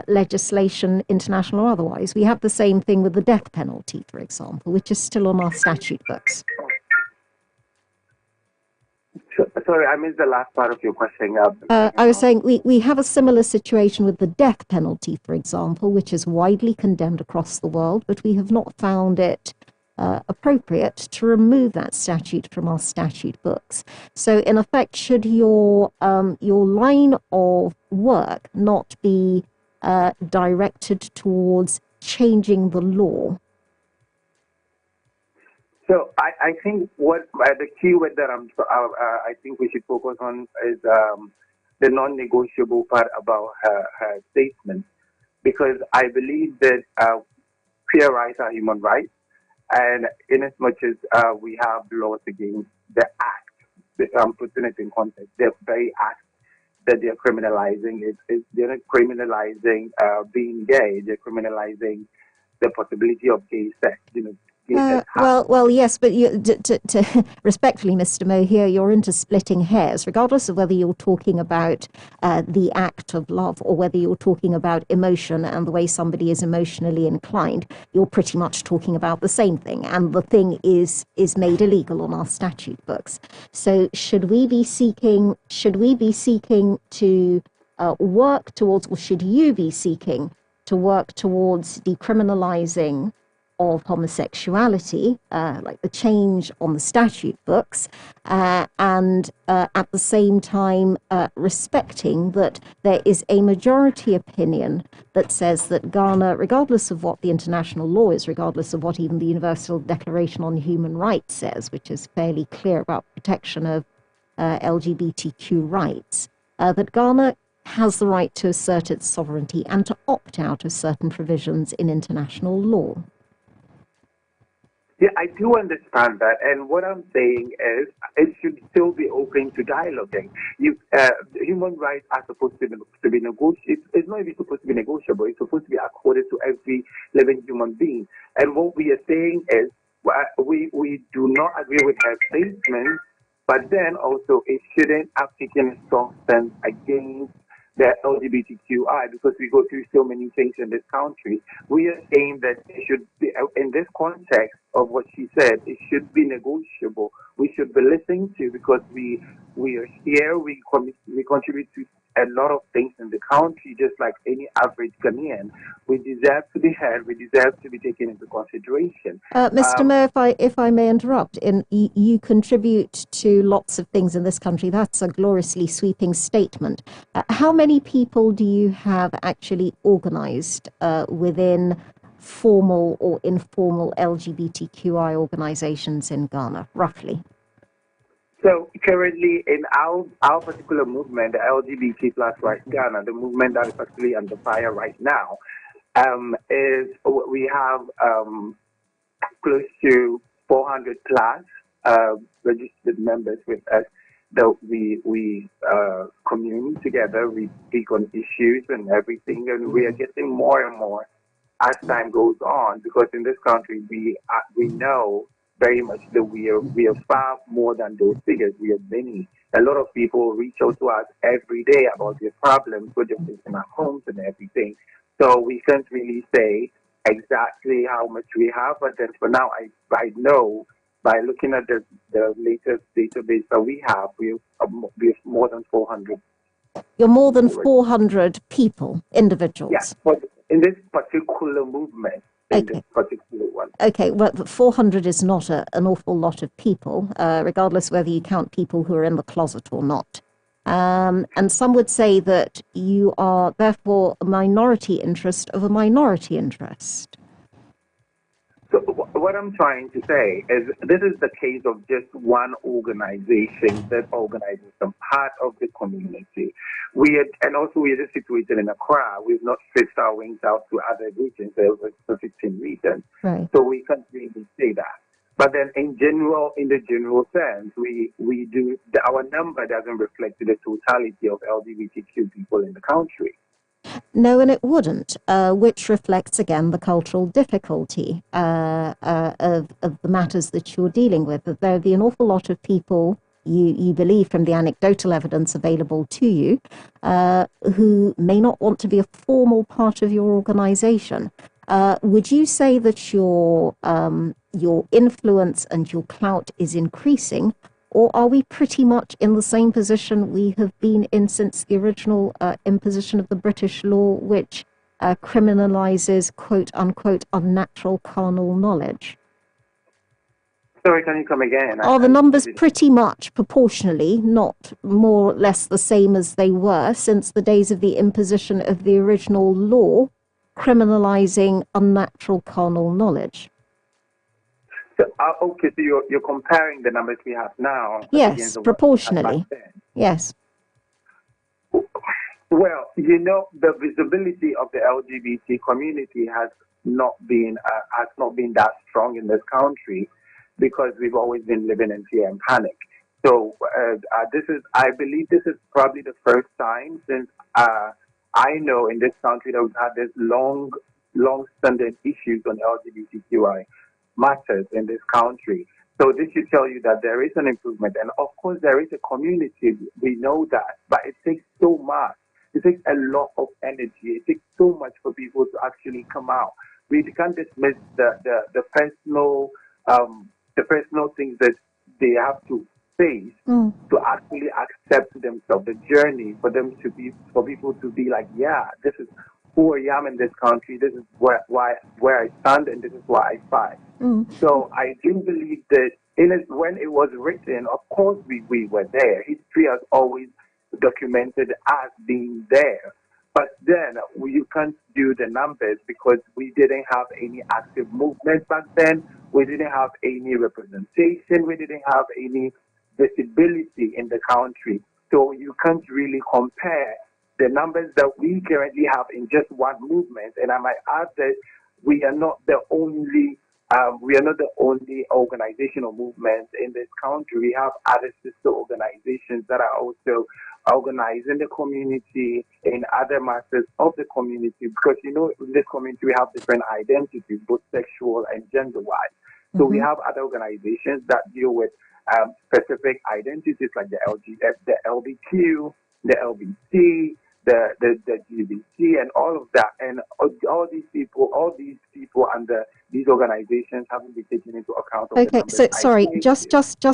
legislation, international or otherwise? We have the same thing with the death penalty, for example, which is still on our statute books. Sorry, I missed the last part of your question. I was saying we have a similar situation with the death penalty, for example, which is widely condemned across the world, but we have not found it appropriate to remove that statute from our statute books. So, in effect, should your line of work not be directed towards changing the law? So I think what the key word that I think we should focus on is the non-negotiable part about her statement, because I believe that queer rights are human rights, and in as much as we have laws against the act, I'm putting it in context, the very act that they're criminalizing, they're not criminalizing being gay, they're criminalizing the possibility of gay sex, Well, yes, but respectfully, Mr. Mohir, you're into splitting hairs, regardless of whether you're talking about the act of love or whether you're talking about emotion and the way somebody is emotionally inclined. You're pretty much talking about the same thing, and the thing is made illegal on our statute books. So, should we be seeking to work towards, or should you be seeking to work towards decriminalizing of homosexuality, like the change on the statute books, and at the same time respecting that there is a majority opinion that says that Ghana, regardless of what the international law is, regardless of what even the Universal Declaration on Human Rights says, which is fairly clear about protection of LGBTQ rights, that Ghana has the right to assert its sovereignty and to opt out of certain provisions in international law. Yeah, I do understand that, and what I'm saying is it should still be open to dialoguing. Human rights are supposed to be negotiable. It's not even supposed to be negotiable. It's supposed to be accorded to every living human being. And what we are saying is we do not agree with her statement, but then also it shouldn't have taken a strong stance against the LGBTQI, because we go through so many things in this country. We are saying that it should be, in this context of what she said, it should be negotiable. We should be listening to, because we are here, we contribute to a lot of things in the country, just like any average Ghanaian. We deserve to be heard. We deserve to be taken into consideration. Mr. Mayor, if I may interrupt, you contribute to lots of things in this country. That's a gloriously sweeping statement. How many people do you have actually organized within formal or informal LGBTQI organizations in Ghana, roughly? So currently in our particular movement, the LGBT plus Rights Ghana, the movement that is actually under fire right now, is we have close to 400 plus registered members with us that we commune together, we speak on issues and everything, and we are getting more and more as time goes on, because in this country we know very much that we are far more than those figures. We are many. A lot of people reach out to us every day about their problems with their in our homes and everything. So we can't really say exactly how much we have, but then for now, I know by looking at the latest database that we have more than 400. You're more than 400 people, individuals. Yes, but in this particular movement. Okay. Particular one. Okay, well, 400 is not an awful lot of people, regardless whether you count people who are in the closet or not. And some would say that you are therefore a minority interest of a minority interest. So what I'm trying to say is this is the case of just one organization that organizes some part of the community. And also we are just situated in Accra. We've not stretched our wings out to other regions, over 15 regions. Right. So we can't really say that. But then in the general sense, we do, our number doesn't reflect the totality of LGBTQ people in the country. No, and it wouldn't, which reflects, again, the cultural difficulty of the matters that you're dealing with. That there'd be an awful lot of people, you believe from the anecdotal evidence available to you, who may not want to be a formal part of your organization. Would you say that your influence and your clout is increasing, or are we pretty much in the same position we have been in since the original imposition of the British law, which criminalizes, quote unquote, unnatural carnal knowledge? Sorry, can you come again? Are the numbers pretty much proportionally not more or less the same as they were since the days of the imposition of the original law criminalizing unnatural carnal knowledge? So, okay, so you're comparing the numbers we have now. Yes, proportionally. Yes. Well, the visibility of the LGBT community has not been that strong in this country because we've always been living in fear and panic. So I believe this is probably the first time since I know in this country that we've had this long-standing issues on LGBTQI matters in this country. So this should tell you that there is an improvement. And of course, there is a community. We know that. But it takes so much. It takes a lot of energy. It takes so much for people to actually come out. We can't dismiss the personal things that they have to face to actually accept themselves, the journey for people to be like, yeah, this is who I am in this country. This is where I stand, and this is why I fight. So I do believe that when it was written, of course we were there. History has always documented us being there. But then you can't do the numbers because we didn't have any active movement back then. We didn't have any representation. We didn't have any visibility in the country. So you can't really compare the numbers that we currently have in just one movement. And I might add that we are not the only organization or movement in this country. We have other sister organizations that are also organizing the community in other matters of the community, because in this community we have different identities, both sexual and gender-wise. So we have other organizations that deal with specific identities like the LBQ, the LBC, the GBC, and all of that, and all these people under these organizations haven't been taken into account. Okay, so sorry, just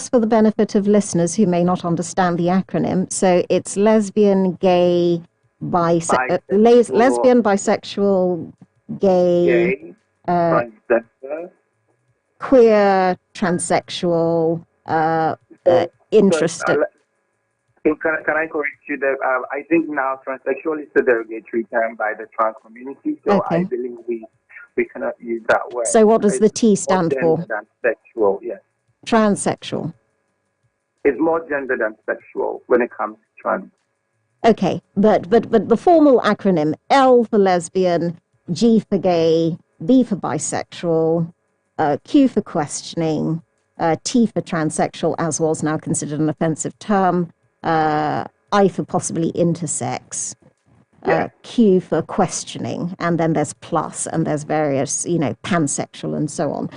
for the benefit of listeners who may not understand the acronym, so it's lesbian, gay, lesbian, bisexual, gay, transgender, queer, transsexual, interested. So can I correct you that I think now transsexual is a derogatory term by the trans community, so I believe we cannot use that word. So what does the T stand for? Than sexual, yes. Transsexual. It's more gender than sexual when it comes to trans. Okay, but the formal acronym: L for lesbian, G for gay, B for bisexual, Q for questioning, T for transsexual, as was now considered an offensive term, I for possibly intersex, Q for questioning, and then there's plus, and there's various, pansexual and so on.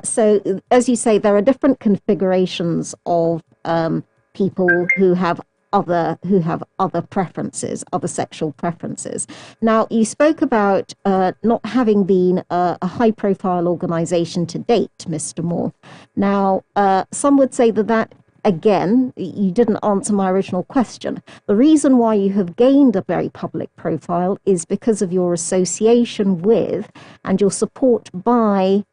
So, as you say, there are different configurations of people who have other preferences, other sexual preferences. Now, you spoke about not having been a high-profile organization to date, Mr. Moore. Now, some would say that again, you didn't answer my original question. The reason why you have gained a very public profile is because of your association with and your support by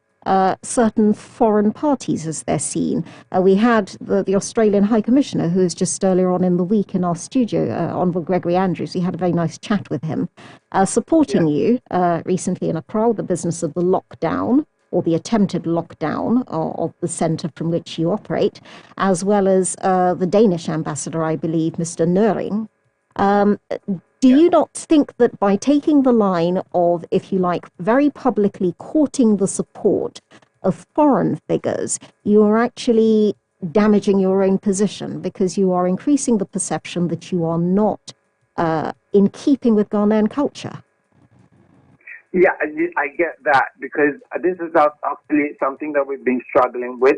certain foreign parties as they're seen. We had the Australian High Commissioner, who was just earlier on in the week in our studio, Honourable Gregory Andrews. We had a very nice chat with him, supporting you recently in Accra, the business of the lockdown, or the attempted lockdown of the centre from which you operate, as well as the Danish ambassador, I believe, Mr. Nøring. Do you not think that by taking the line of, if you like, very publicly courting the support of foreign figures, you are actually damaging your own position, because you are increasing the perception that you are not in keeping with Ghanaian culture? Yeah, I get that, because this is actually something that we've been struggling with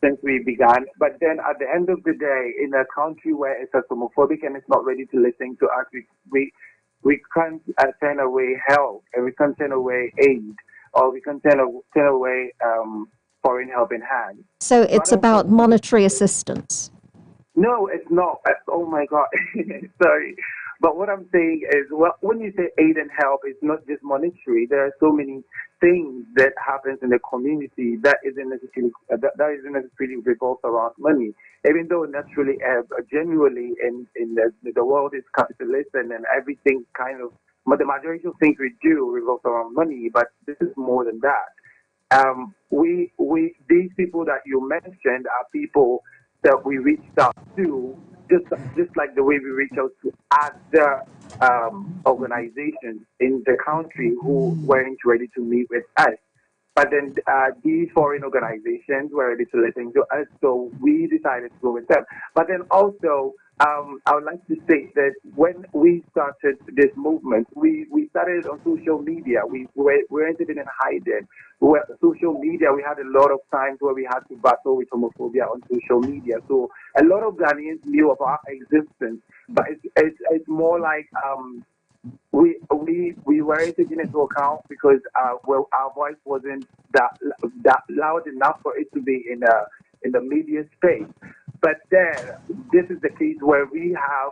since we began. But then at the end of the day, in a country where it's homophobic and it's not ready to listen to us, we can't turn away help, and we can't turn away aid, or we can turn away foreign help in hand. So it's about monetary assistance. No, it's not. Oh my God. Sorry. But what I'm saying is, well, when you say aid and help, it's not just monetary. There are so many things that happens in the community that isn't necessarily revolved around money. Even though naturally, genuinely, in the world is capitalist and everything kind of, but the majority of things we do revolve around money. But this is more than that. These people that you mentioned are people that we reached out to, just like the way we reach out to other organizations in the country who weren't ready to meet with us. But then these foreign organizations were ready to listen to us, so we decided to go with them. But then also, I would like to say that when we started this movement, we started on social media. We weren't even hiding. Social media, we had a lot of times where we had to battle with homophobia on social media. So a lot of Ghanaians knew of our existence, but it's more like we weren't taking into account because our voice wasn't that loud enough for it to be in the media space. But then this is the case where we have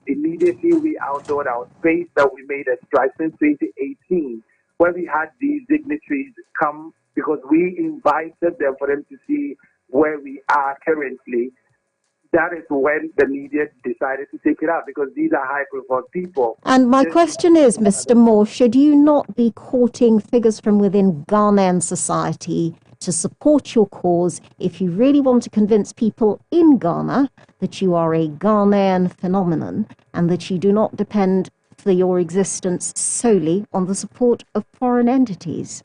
immediately we outdoor our space that we made a strike since 2018, where we had these dignitaries come because we invited them for them to see where we are currently. That is when the media decided to take it out because these are high-profile people. And my question is, Mr. Moore, should you not be courting figures from within Ghanaian society to support your cause if you really want to convince people in Ghana that you are a Ghanaian phenomenon and that you do not depend for your existence solely on the support of foreign entities?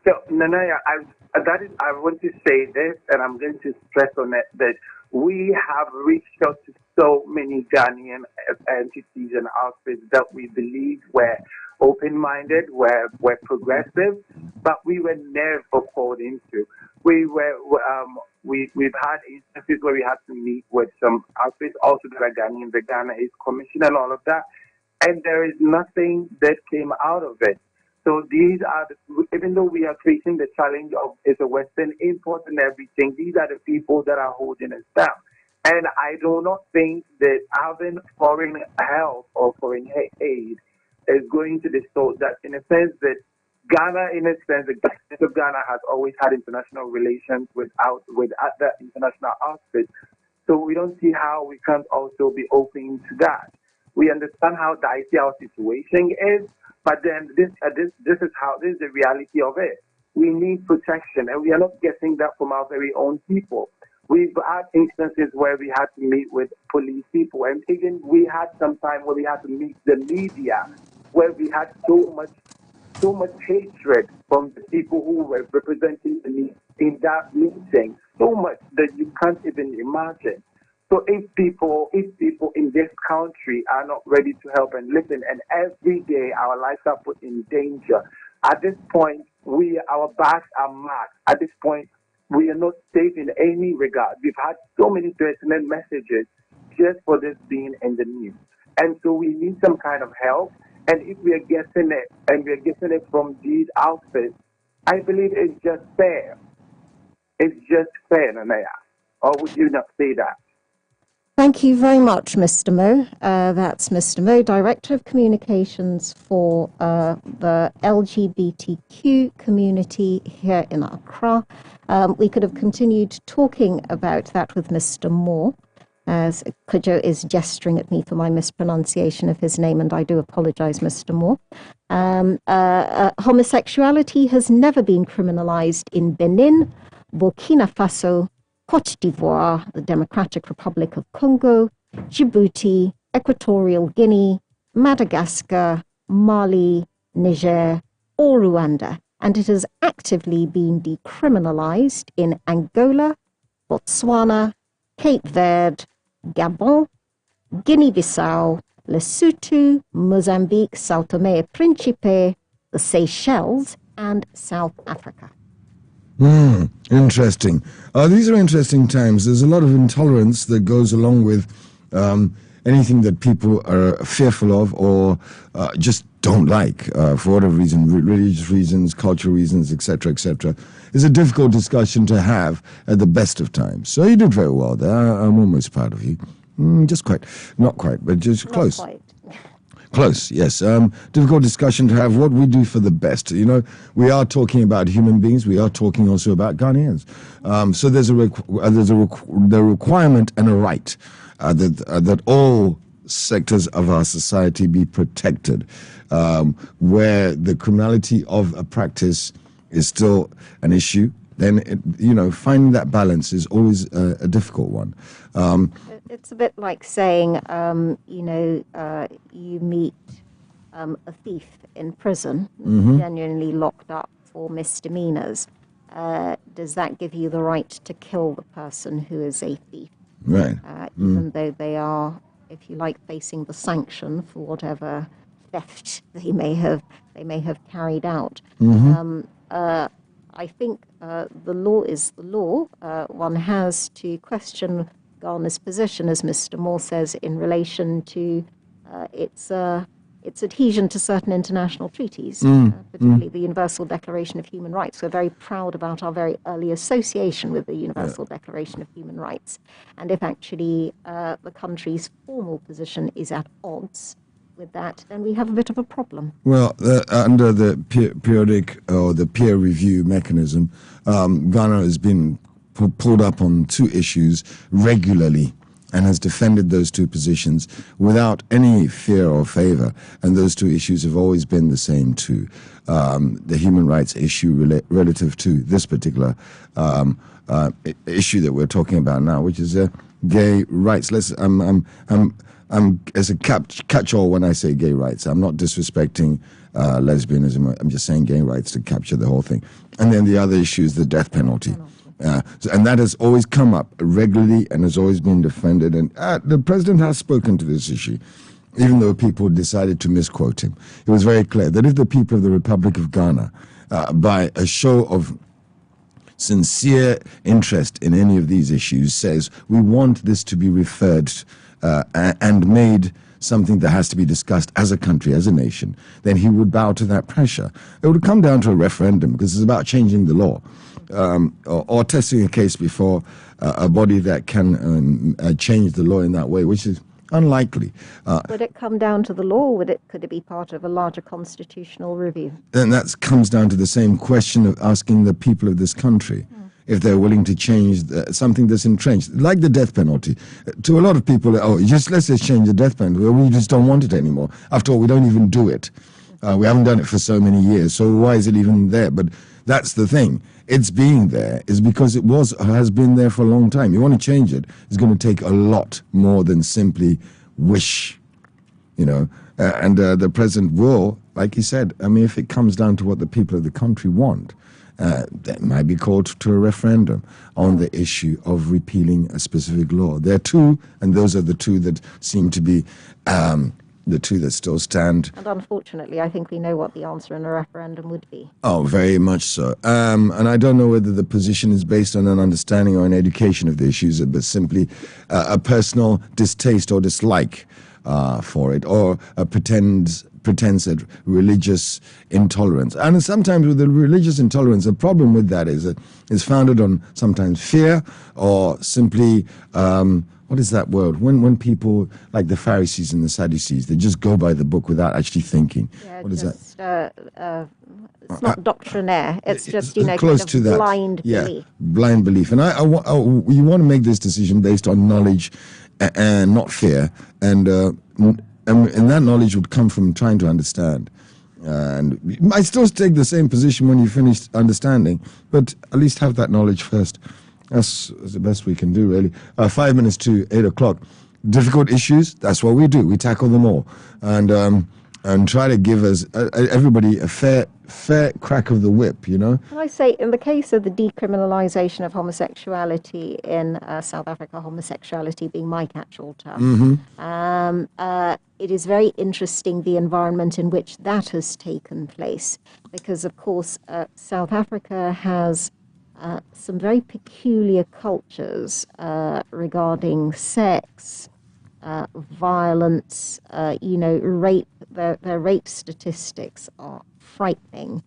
So, Nanaya, I want to say this, and I'm going to stress on it, that we have reached out to so many Ghanaian entities and outfits that we believe were open-minded, were progressive, but we were never called into. We've had instances where we had to meet with some outfits, also that are Ghanaian, the Ghana Aid Commission and all of that, and there is nothing that came out of it. So these are, even though we are facing the challenge of it's a Western import and everything, these are the people that are holding us down. And I do not think that having foreign help or foreign aid is going to distort that, in a sense that Ghana, in a sense, the government of Ghana has always had international relations with other international outfits. So we don't see how we can't also be open to that. We understand how dicey our situation is, but then this is the reality of it. We need protection, and we are not getting that from our very own people. We've had instances where we had to meet with police people, and even we had some time where we had to meet the media, where we had so much hatred from the people who were representing me in that meeting, so much that you can't even imagine. So if people in this country are not ready to help and listen, and every day our lives are put in danger, at this point our backs are marked. At this point, we are not safe in any regard. We've had so many threatening messages just for this being in the news, and so we need some kind of help. And if we are getting it, and we are getting it from these outfits, I believe it's just fair. It's just fair, Nanaya. Or would you not say that? Thank you very much, Mr. Mo. That's Mr. Mo, Director of Communications for the LGBTQ community here in Accra. We could have continued talking about that with Mr. Moore, as Kojo is gesturing at me for my mispronunciation of his name, and I do apologize, Mr. Moore. Homosexuality has never been criminalized in Benin, Burkina Faso, Cote d'Ivoire, the Democratic Republic of Congo, Djibouti, Equatorial Guinea, Madagascar, Mali, Niger, or Rwanda, and it has actively been decriminalized in Angola, Botswana, Cape Verde, Gabon, Guinea-Bissau, Lesotho, Mozambique, Sao Tome and Principe, the Seychelles, and South Africa. Interesting. These are interesting times. There's a lot of intolerance that goes along with anything that people are fearful of or just don't like for whatever reason, religious reasons, cultural reasons, etc., etc., is a difficult discussion to have at the best of times. So you did very well there. I'm almost proud of you. Just quite, not quite, but just Not close. quite. Close, yes. Difficult discussion to have. What we do for the best. You know, we are talking about human beings. We are talking also about Ghanaians. So there's the requirement and a right that all sectors of our society be protected, where the criminality of a practice is still an issue. Then finding that balance is always a difficult one. It's a bit like saying, you meet a thief in prison, genuinely locked up for misdemeanors. Does that give you the right to kill the person who is a thief? Right. Even though they are, if you like, facing the sanction for whatever theft they may have carried out. I think the law is the law. One has to question Ghana's position, as Mr. Moore says, in relation to its adhesion to certain international treaties, particularly the Universal Declaration of Human Rights. We're very proud about our very early association with the Universal Declaration of Human Rights. And if actually the country's formal position is at odds with that, then we have a bit of a problem. Well, under the periodic or the peer review mechanism, Ghana has been pulled up on two issues regularly and has defended those two positions without any fear or favor. And those two issues have always been the same too. The human rights issue relative to this particular issue that we're talking about now, which is gay rights. I'm as a catch-all when I say gay rights. I'm not disrespecting lesbianism. I'm just saying gay rights to capture the whole thing. And then the other issue is the death penalty. And that has always come up regularly and has always been defended. And the president has spoken to this issue, even though people decided to misquote him. It was very clear that if the people of the Republic of Ghana, by a show of sincere interest in any of these issues, says we want this to be referred and made something that has to be discussed as a country, as a nation, then he would bow to that pressure. It would come down to a referendum because it's about changing the law. Or testing a case before a body that can change the law in that way, which is unlikely. Would it come down to the law, or could it be part of a larger constitutional review? And that comes down to the same question of asking the people of this country if they're willing to change something that's entrenched, like the death penalty. To a lot of people, let's just change the death penalty. Well, we just don't want it anymore. After all, we don't even do it. We haven't done it for so many years, so why is it even there? But that's the thing. It's being there is because it has been there for a long time. You want to change it, it's going to take a lot more than simply wish, and the president will, like he said, I mean, if it comes down to what the people of the country want, that might be called to a referendum on the issue of repealing a specific law. There are two, and those are the two that seem to be the two that still stand. And unfortunately, I think we know what the answer in a referendum would be. Oh, very much so. And I don't know whether the position is based on an understanding or an education of the issues, but simply a personal distaste or dislike for it, or a pretense at religious intolerance. And sometimes with the religious intolerance, the problem with that is that it's founded on sometimes fear or simply what is that word? When people, like the Pharisees and the Sadducees, they just go by the book without actually thinking. Yeah, what is that? It's not doctrinaire. It's just, close kind to of that. blind belief. Blind belief. And you want to make this decision based on knowledge and not fear. And that knowledge would come from trying to understand. And I still take the same position when you finish understanding, but at least have that knowledge first. That's the best we can do, really. 5 minutes to 8 o'clock. Difficult issues, that's what we do. We tackle them all. And try to give us everybody a fair crack of the whip, Can I say, in the case of the decriminalisation of homosexuality in South Africa, homosexuality being my catch-all term, it is very interesting the environment in which that has taken place. Because, of course, South Africa has some very peculiar cultures regarding sex, violence, rape. Their rape statistics are frightening.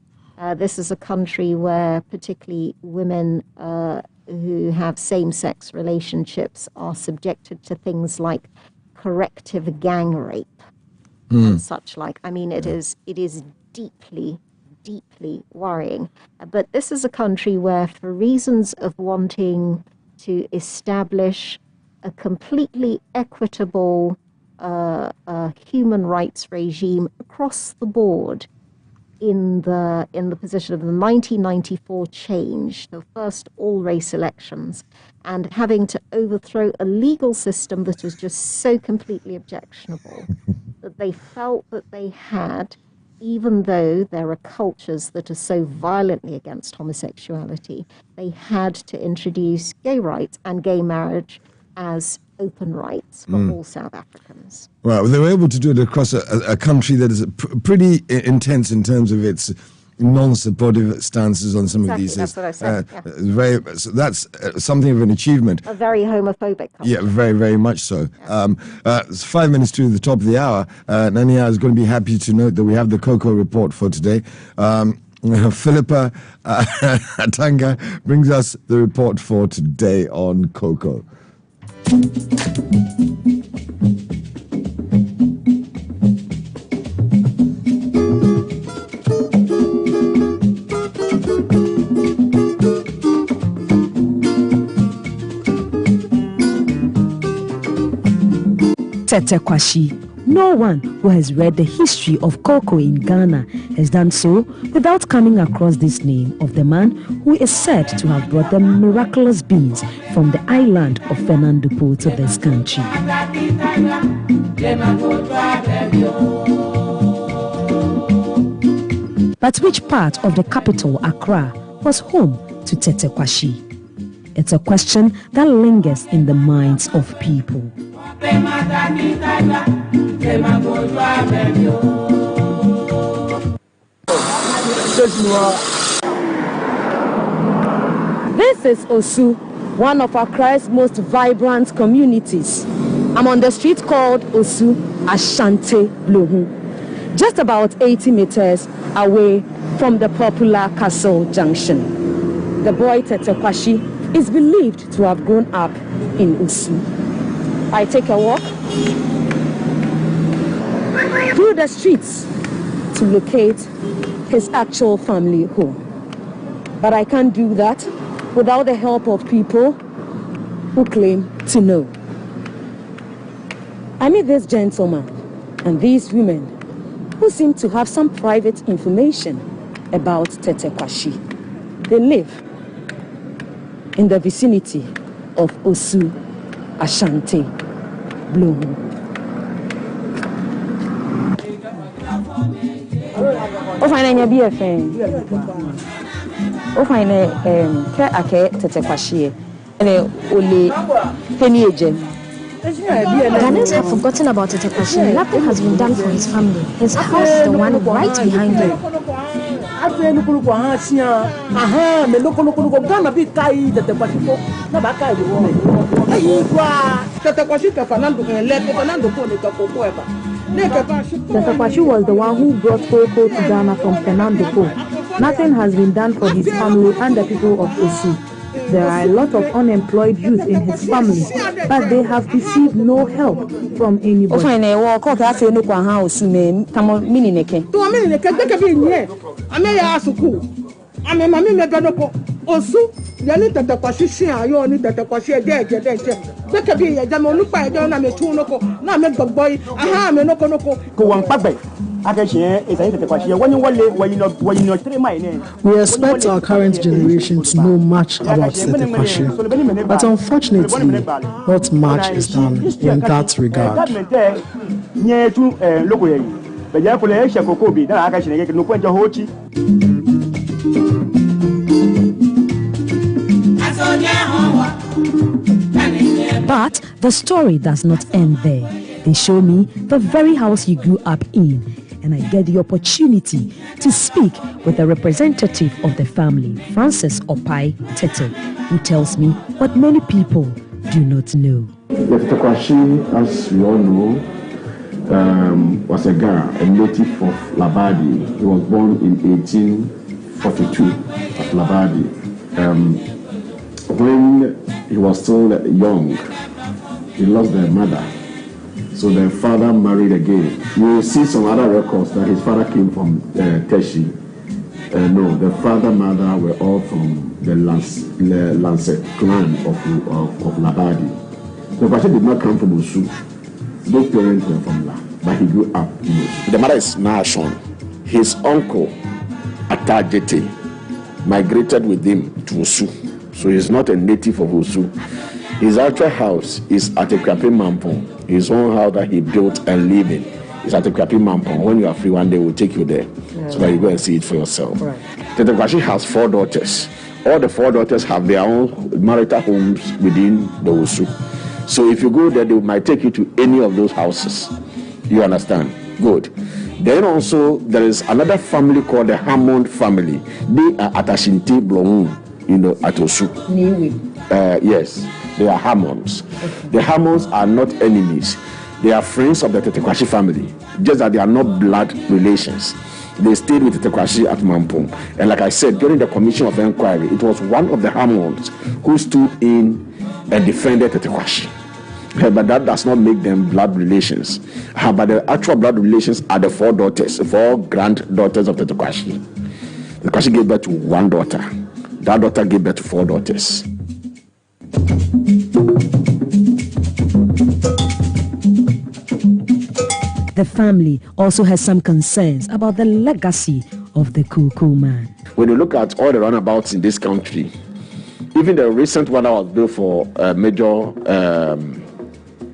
This is a country where particularly women who have same-sex relationships are subjected to things like corrective gang rape and such like. I mean, it is deeply, deeply worrying. But this is a country where, for reasons of wanting to establish a completely equitable human rights regime across the board, in the position of the 1994 change, the first all-race elections, and having to overthrow a legal system that was just so completely objectionable that they felt that they had, even though there are cultures that are so violently against homosexuality, they had to introduce gay rights and gay marriage as open rights for all South Africans. Well, they were able to do it across a country that is pretty intense in terms of its non-supportive stances on some of these. That's what I said. So that's something of an achievement. A very homophobic country. Yeah, very, very much so. It's 5 minutes to the top of the hour. Nania is going to be happy to note that we have the Cocoa Report for today. Philippa Atanga brings us the report for today on cocoa. Tete Kwashi. No one who has read the history of cocoa in Ghana has done so without coming across this name of the man who is said to have brought the miraculous beans from the island of Fernando Po to this country. But which part of the capital, Accra, was home to Tete Kwashi? It's a question that lingers in the minds of people. This is Osu, one of Accra's most vibrant communities. I'm on the street called Osu Asante Lohu, just about 80 meters away from the popular Castle Junction. The boy Tete Kwashi is believed to have grown up in Osu. I take a walk through the streets to locate his actual family home. But I can't do that without the help of people who claim to know. I meet this gentleman and these women who seem to have some private information about Tete Kwashi. They live in the vicinity of Osu Asante Bloom. O find a BFN. O find a Tete Kwashi. Only penny agent. Ghanaians have forgotten about Tete Kwashi. Nothing has been done for his family. His house is the one right behind him. Tete Kwashi was the one who brought cocoa to Ghana from Fernando Po. Nothing has been done for his family and the people of Osu. There are a lot of unemployed youth in his family, but they have received no help from anybody. We expect our current generation to know much about Tete Kwashi, but unfortunately, not much is done in that regard. But the story does not end there. They show me the very house he grew up in, and I get the opportunity to speak with a representative of the family, Francis Opai Tete, who tells me what many people do not know. The Tetekwashi, as we all know, was a Gara, a native of Labadi. He was born in 1842 at Labadi. When he was still young, he lost their mother. So the father married again. You will see some other records that his father came from Teshi. No, the father, mother were all from the Lancet clan of Labadi. The person did not come from Osu. Both parents were from La, but he grew up in Osu. The mother is Nashon. His uncle, Atajete, migrated with him to Osu. So he's not a native of Osu. His actual house is at Ekrapi Mampong. His own house that he built and lived in is at Ekrapi Mampong. When you are free one day, we'll take you there so that you go and see it for yourself. Right. Tetekwashi has 4 daughters. All the 4 daughters have their own marital homes within the Osu. So if you go there, they might take you to any of those houses. You understand? Good. Then also, there is another family called the Hammond family. They are at Ashinte Blongun, at Osu. Yes, they are Hammonds. Okay. The Hammonds are not enemies. They are friends of the Tetekwashi family, just that they are not blood relations. They stayed with Tetekwashi at Mampong. And like I said, during the commission of inquiry, it was one of the Hammonds who stood in and defended Tetekwashi. But that does not make them blood relations. But the actual blood relations are the 4 daughters, 4 granddaughters of Tetekwashi. Tetekwashi gave birth to 1 daughter. That daughter gave birth to 4 daughters. The family also has some concerns about the legacy of the Kuku man. When you look at all the runabouts in this country, even the recent one that was built for Major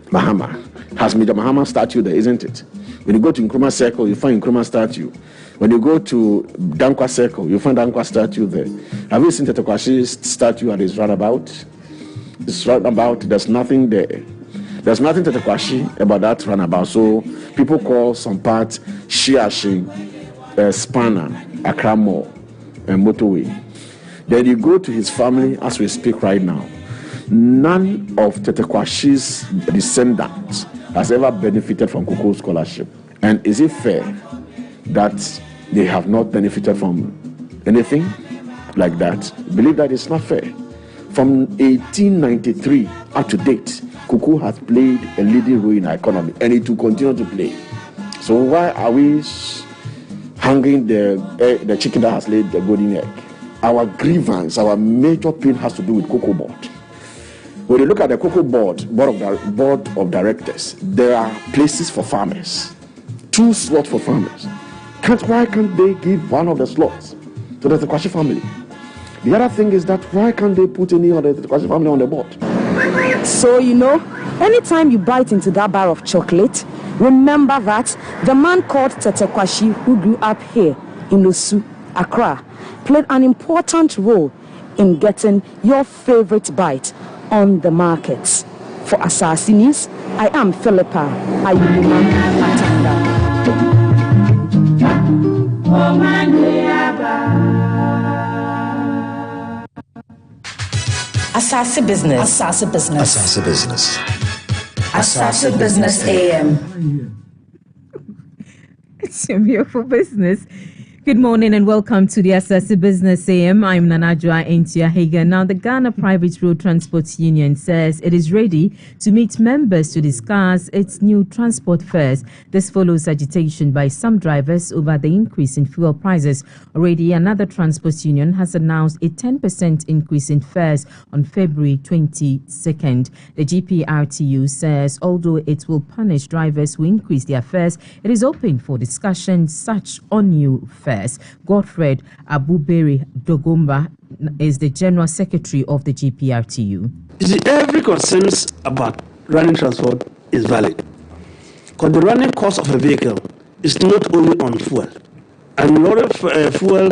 Mahama has Major Mahama statue there, isn't it? When you go to Nkrumah Circle, you find Nkrumah statue. When you go to Dankwa Circle, you find Dankwa statue there. Have you seen Tetekwashi's statue at his runabout? It's runabout, there's nothing there. There's nothing Tetekwashi about that runabout. So people call some parts Shiashi, Spanner, Accra Mall, and Motorway. Then you go to his family as we speak right now. None of Tetekwashi's descendants has ever benefited from Kuku scholarship. And is it fair that they have not benefited from anything like that? I believe that it's not fair. From 1893 up to date, Kuku has played a leading role in our economy, and it will continue to play. So why are we hanging the chicken that has laid the golden egg? Our grievance, our major pain has to do with Cocoa Board. When you look at the Cocoa Board of directors, there are places for farmers, 2 slots for farmers. Why can't they give one of the slots to the Tetekwashi family? The other thing is that why can't they put any of the Tetekwashi family on the board? So, anytime you bite into that bar of chocolate, remember that the man called Tetekwashi, who grew up here in Osu, Accra, played an important role in getting your favorite bite on the markets. For Asaase News, I am Philippa Ayubima Atanda. Asaase Business. Asaase Business. Asaase Business. Asaase Business AM. It's your beautiful business. Good morning and welcome to the Asaase Business AM. I'm Nanajua Entia Hagan. Now, the Ghana Private Road Transport Union says it is ready to meet members to discuss its new transport fares. This follows agitation by some drivers over the increase in fuel prices. Already, another transport union has announced a 10% increase in fares on February 22nd. The GPRTU says although it will punish drivers who increase their fares, it is open for discussion such on new fares. Godfred Abuberi Dogomba is the General Secretary of the GPRTU. You see, every concern about running transport is valid. Because the running cost of a vehicle is not only on fuel. And a lot of fuel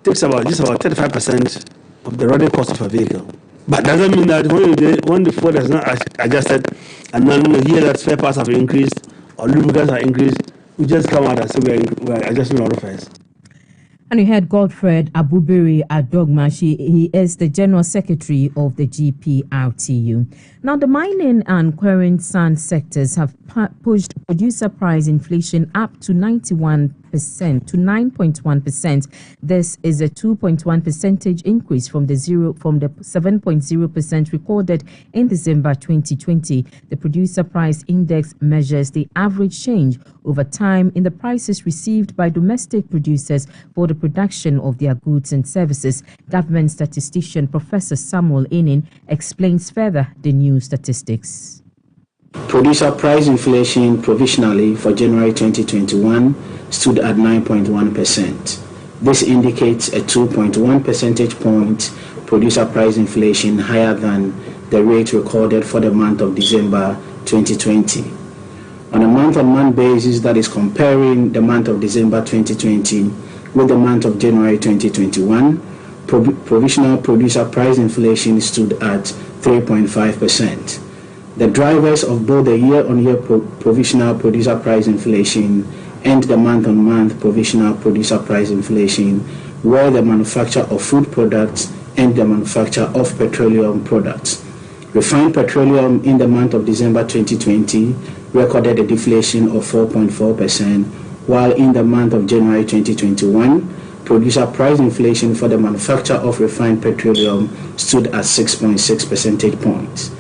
takes about 35% of the running cost of a vehicle. But doesn't mean that when the fuel is not adjusted, and then we hear that spare parts have increased or lubricants are increased, we just come out and say we're adjusting our fares. And you heard Godfred Abubiri Adogma. He is the General Secretary of the GPRTU. Now, the mining and quarrying sand sectors have pushed producer price inflation up to 9.1%. This is a 2.1 percentage increase from the 7.0% recorded in December 2020. The producer price index measures the average change over time in the prices received by domestic producers for the production of their goods and services. Government statistician Professor Samuel Inin explains further the new statistics. Producer price inflation provisionally for January 2021 stood at 9.1%. This indicates a 2.1 percentage point producer price inflation higher than the rate recorded for the month of December 2020. On a month-on-month basis, that is comparing the month of December 2020 with the month of January 2021, provisional producer price inflation stood at 3.5%. The drivers of both the year-on-year provisional producer price inflation and the month-on-month provisional producer price inflation were the manufacture of food products and the manufacture of petroleum products. Refined petroleum in the month of December 2020 recorded a deflation of 4.4%, while in the month of January 2021, producer price inflation for the manufacture of refined petroleum stood at 6.6 percentage points.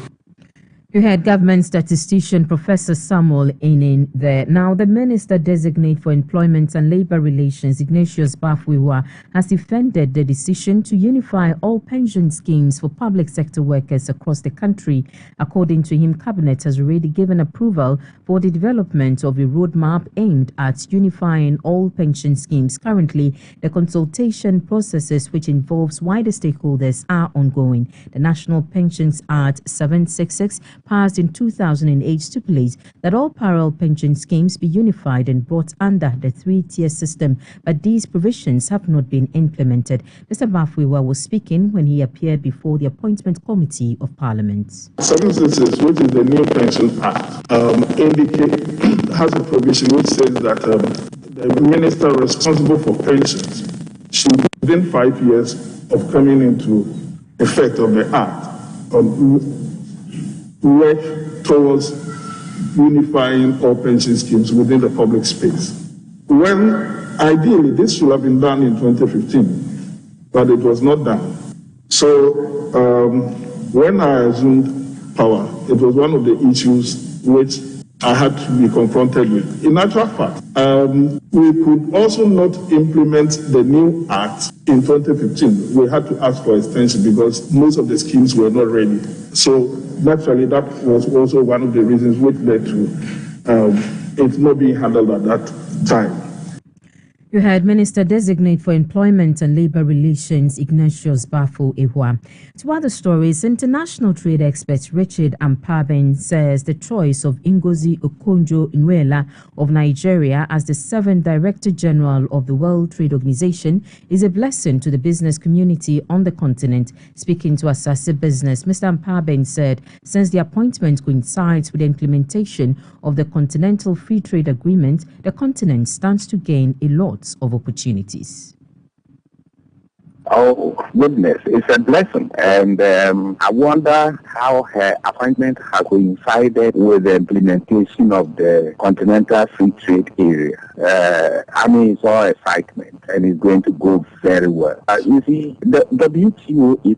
You heard government statistician Professor Samuel Inin there. Now, the Minister Designate for Employment and Labour Relations, Ignatius Bafwiwa, has defended the decision to unify all pension schemes for public sector workers across the country. According to him, Cabinet has already given approval for the development of a roadmap aimed at unifying all pension schemes. Currently, the consultation processes, which involves wider stakeholders, are ongoing. The National Pensions Act 766 passed in 2008 stipulates that all parallel pension schemes be unified and brought under the three-tier system, but these provisions have not been implemented. Mr. Bafwiwa was speaking when he appeared before the Appointment Committee of Parliament. 766, which is the new Pension Act, has a provision which says that the minister responsible for pensions should, within 5 years of coming into effect of the act, work towards unifying all pension schemes within the public space. When ideally this should have been done in 2015, but it was not done. So when I assumed power, it was one of the issues which I had to be confronted with. In actual fact, we could also not implement the new act in 2015. We had to ask for extension because most of the schemes were not ready. So naturally, that was also one of the reasons which led to it not being handled at that time. You heard Minister Designate for Employment and Labour Relations, Ignatius Bafwiwa. To other stories, international trade expert Richard Ampaben says the choice of Ngozi Okonjo-Iweala of Nigeria as the 7th Director General of the World Trade Organization is a blessing to the business community on the continent. Speaking to Asaase Business, Mr. Ampaben said since the appointment coincides with the implementation of the Continental Free Trade Agreement, the continent stands to gain a lot of opportunities. Oh, goodness, it's a blessing. And I wonder how her appointment has coincided with the implementation of the Continental Free Trade Area. It's all excitement and it's going to go very well. You see, the WTO is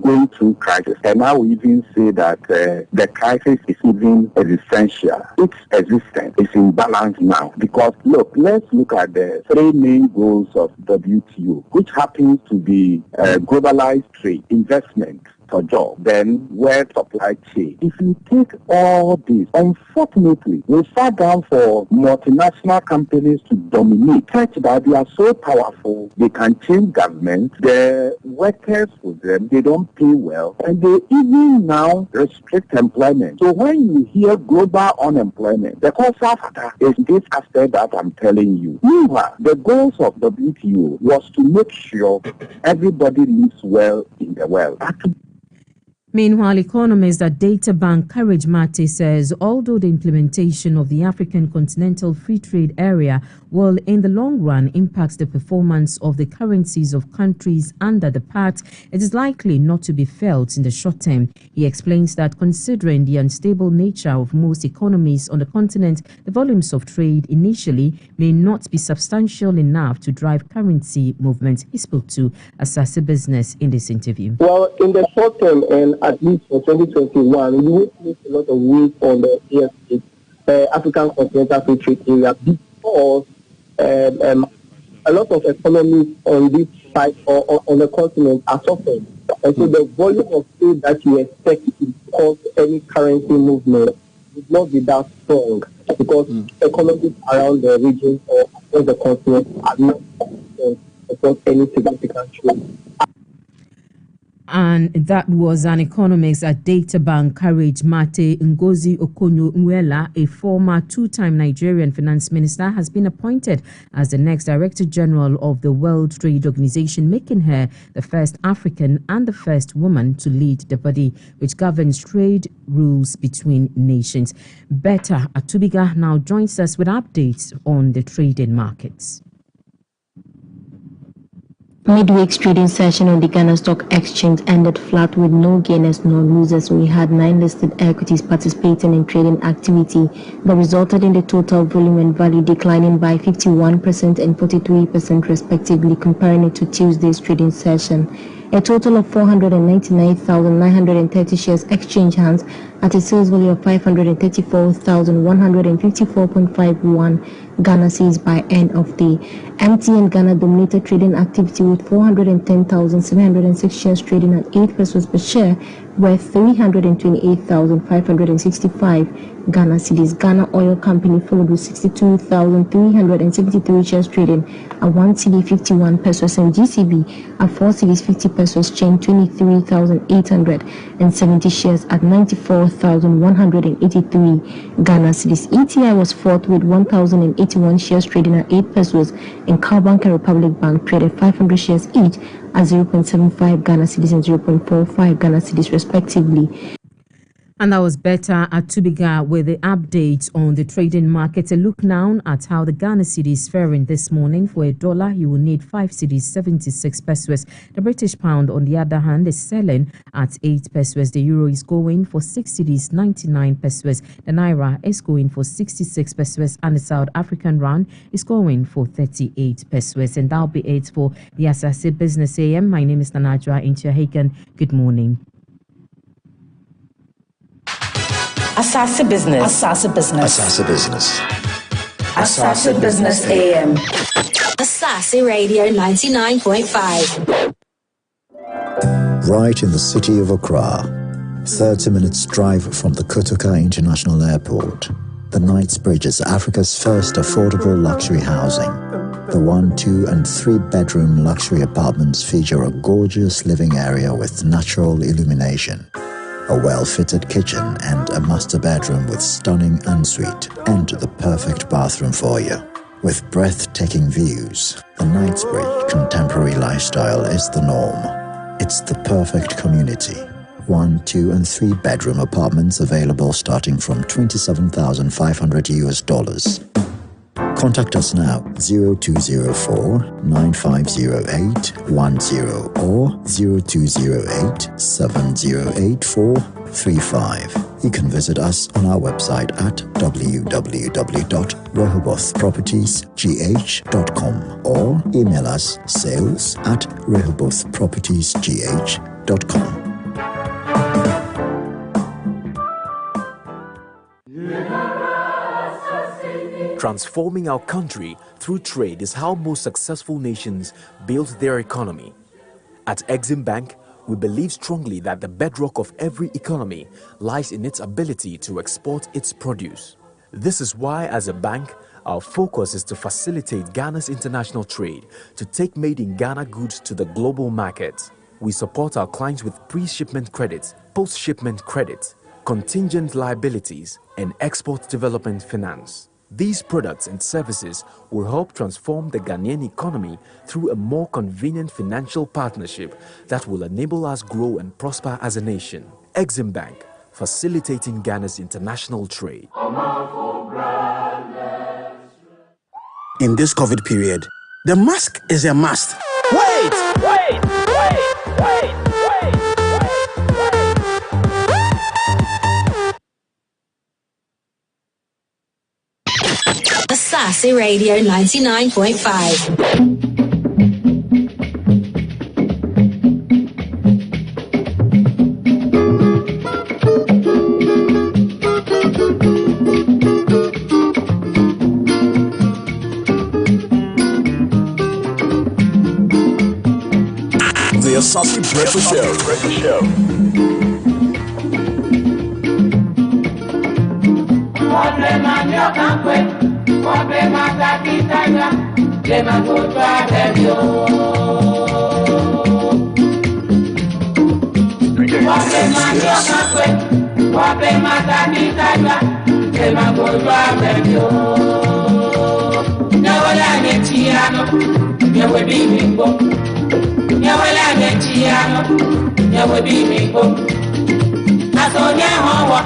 going through crisis. And I will even say that the crisis is even existential. Its existence is in balance now. Because, look, let's look at the three main goals of WTO, which happens to be globalized trade, investment for jobs, then world supply chain. If you take all this, unfortunately, we sat down for multinational companies to dominate, such that they are so powerful, they can change government, the workers with them, they don't pay well, and they even now restrict employment. So when you hear global unemployment, the cause after is this aspect that I'm telling you. Meanwhile, the goals of WTO was to make sure everybody lives well in the world. Meanwhile, economist at Data Bank Courage Mate says although the implementation of the African Continental Free Trade Area will in the long run impact the performance of the currencies of countries under the pact, it is likely not to be felt in the short term. He explains that considering the unstable nature of most economies on the continent, the volumes of trade initially may not be substantial enough to drive currency movement. He spoke to Asaase Business in this interview. Well, in the short term, and at least for 2021, we will place a lot of weight on the AFTA, African Continental Free Trade Area, because a lot of economies on this side or on the continent are suffering. And so the volume of trade that you expect to cause any currency movement would not be that strong, because economies around the region or across the continent are not across any significant trade. And that was an economist at Data Bank Courage Mate. Ngozi Okonjo-Iweala, a former two-time Nigerian finance minister, has been appointed as the next Director General of the World Trade Organization, making her the first African and the first woman to lead the body which governs trade rules between nations. Betta Atubiga now joins us with updates on the trading markets. Midweek's trading session on the Ghana Stock Exchange ended flat with no gainers nor losers. We had 9 listed equities participating in trading activity that resulted in the total volume and value declining by 51% and 43% respectively, comparing it to Tuesday's trading session. A total of 499,930 shares exchanged hands at a sales value of 534,154.51 Ghana cedis by end of day. MTN Ghana dominated trading activity with 410,706 shares trading at 8 pesos per share, worth 328,565 Ghana cedis. Ghana Oil Company followed with 62,373 shares trading at 1 cedi 51 pesos, and GCB at 4 cedis 50 pesos chained 23,870 shares at 94,183 Ghana cedis. ETI was fourth with 1,081 shares trading at 8 pesos, and Cowbank and Republic Bank traded 500 shares each at 0.75 Ghana cedis and 0.45 Ghana cedis respectively. And that was Betta Atubiga with the updates on the trading markets. A look now at how the Ghana cedi is faring this morning. For $1, you will need 5 cedis 76 pesos. The British pound, on the other hand, is selling at 8 pesos. The euro is going for 6 cedis 99 pesos. The naira is going for 66 pesos, and the South African rand is going for 38 pesos. And that'll be it for the Asaase Business AM. My name is Nanajwa Intiahagan. Good morning. Asaase Business. Asaase Business. Asaase Business. Asaase Business AM. Asaase Radio 99.5. Right in the city of Accra, 30 minutes drive from the Kotoka International Airport, the Knightsbridge is Africa's first affordable luxury housing. The 1, 2, and 3 bedroom luxury apartments feature a gorgeous living area with natural illumination, a well-fitted kitchen, and a master bedroom with stunning ensuite, and the perfect bathroom for you. With breathtaking views, the Knightsbridge contemporary lifestyle is the norm. It's the perfect community. 1, 2, and 3 bedroom apartments available starting from $27,500. Contact us now 0204-9508-10 or 0208-708435. You can visit us on our website at www.rehobothpropertiesgh.com or email us sales@rehobothpropertiesgh.com. Transforming our country through trade is how most successful nations build their economy. At Exim Bank, we believe strongly that the bedrock of every economy lies in its ability to export its produce. This is why, as a bank, our focus is to facilitate Ghana's international trade, to take made-in-Ghana goods to the global market. We support our clients with pre-shipment credit, post-shipment credit, contingent liabilities, and export development finance. These products and services will help transform the Ghanaian economy through a more convenient financial partnership that will enable us grow and prosper as a nation. Exim Bank, facilitating Ghana's international trade. In this COVID period, the mask is a must. Wait! Asaase Radio 99.5. The Asaase Breakfast Show. Nyawala netiano, nyawabi miko. Aso nyahawa,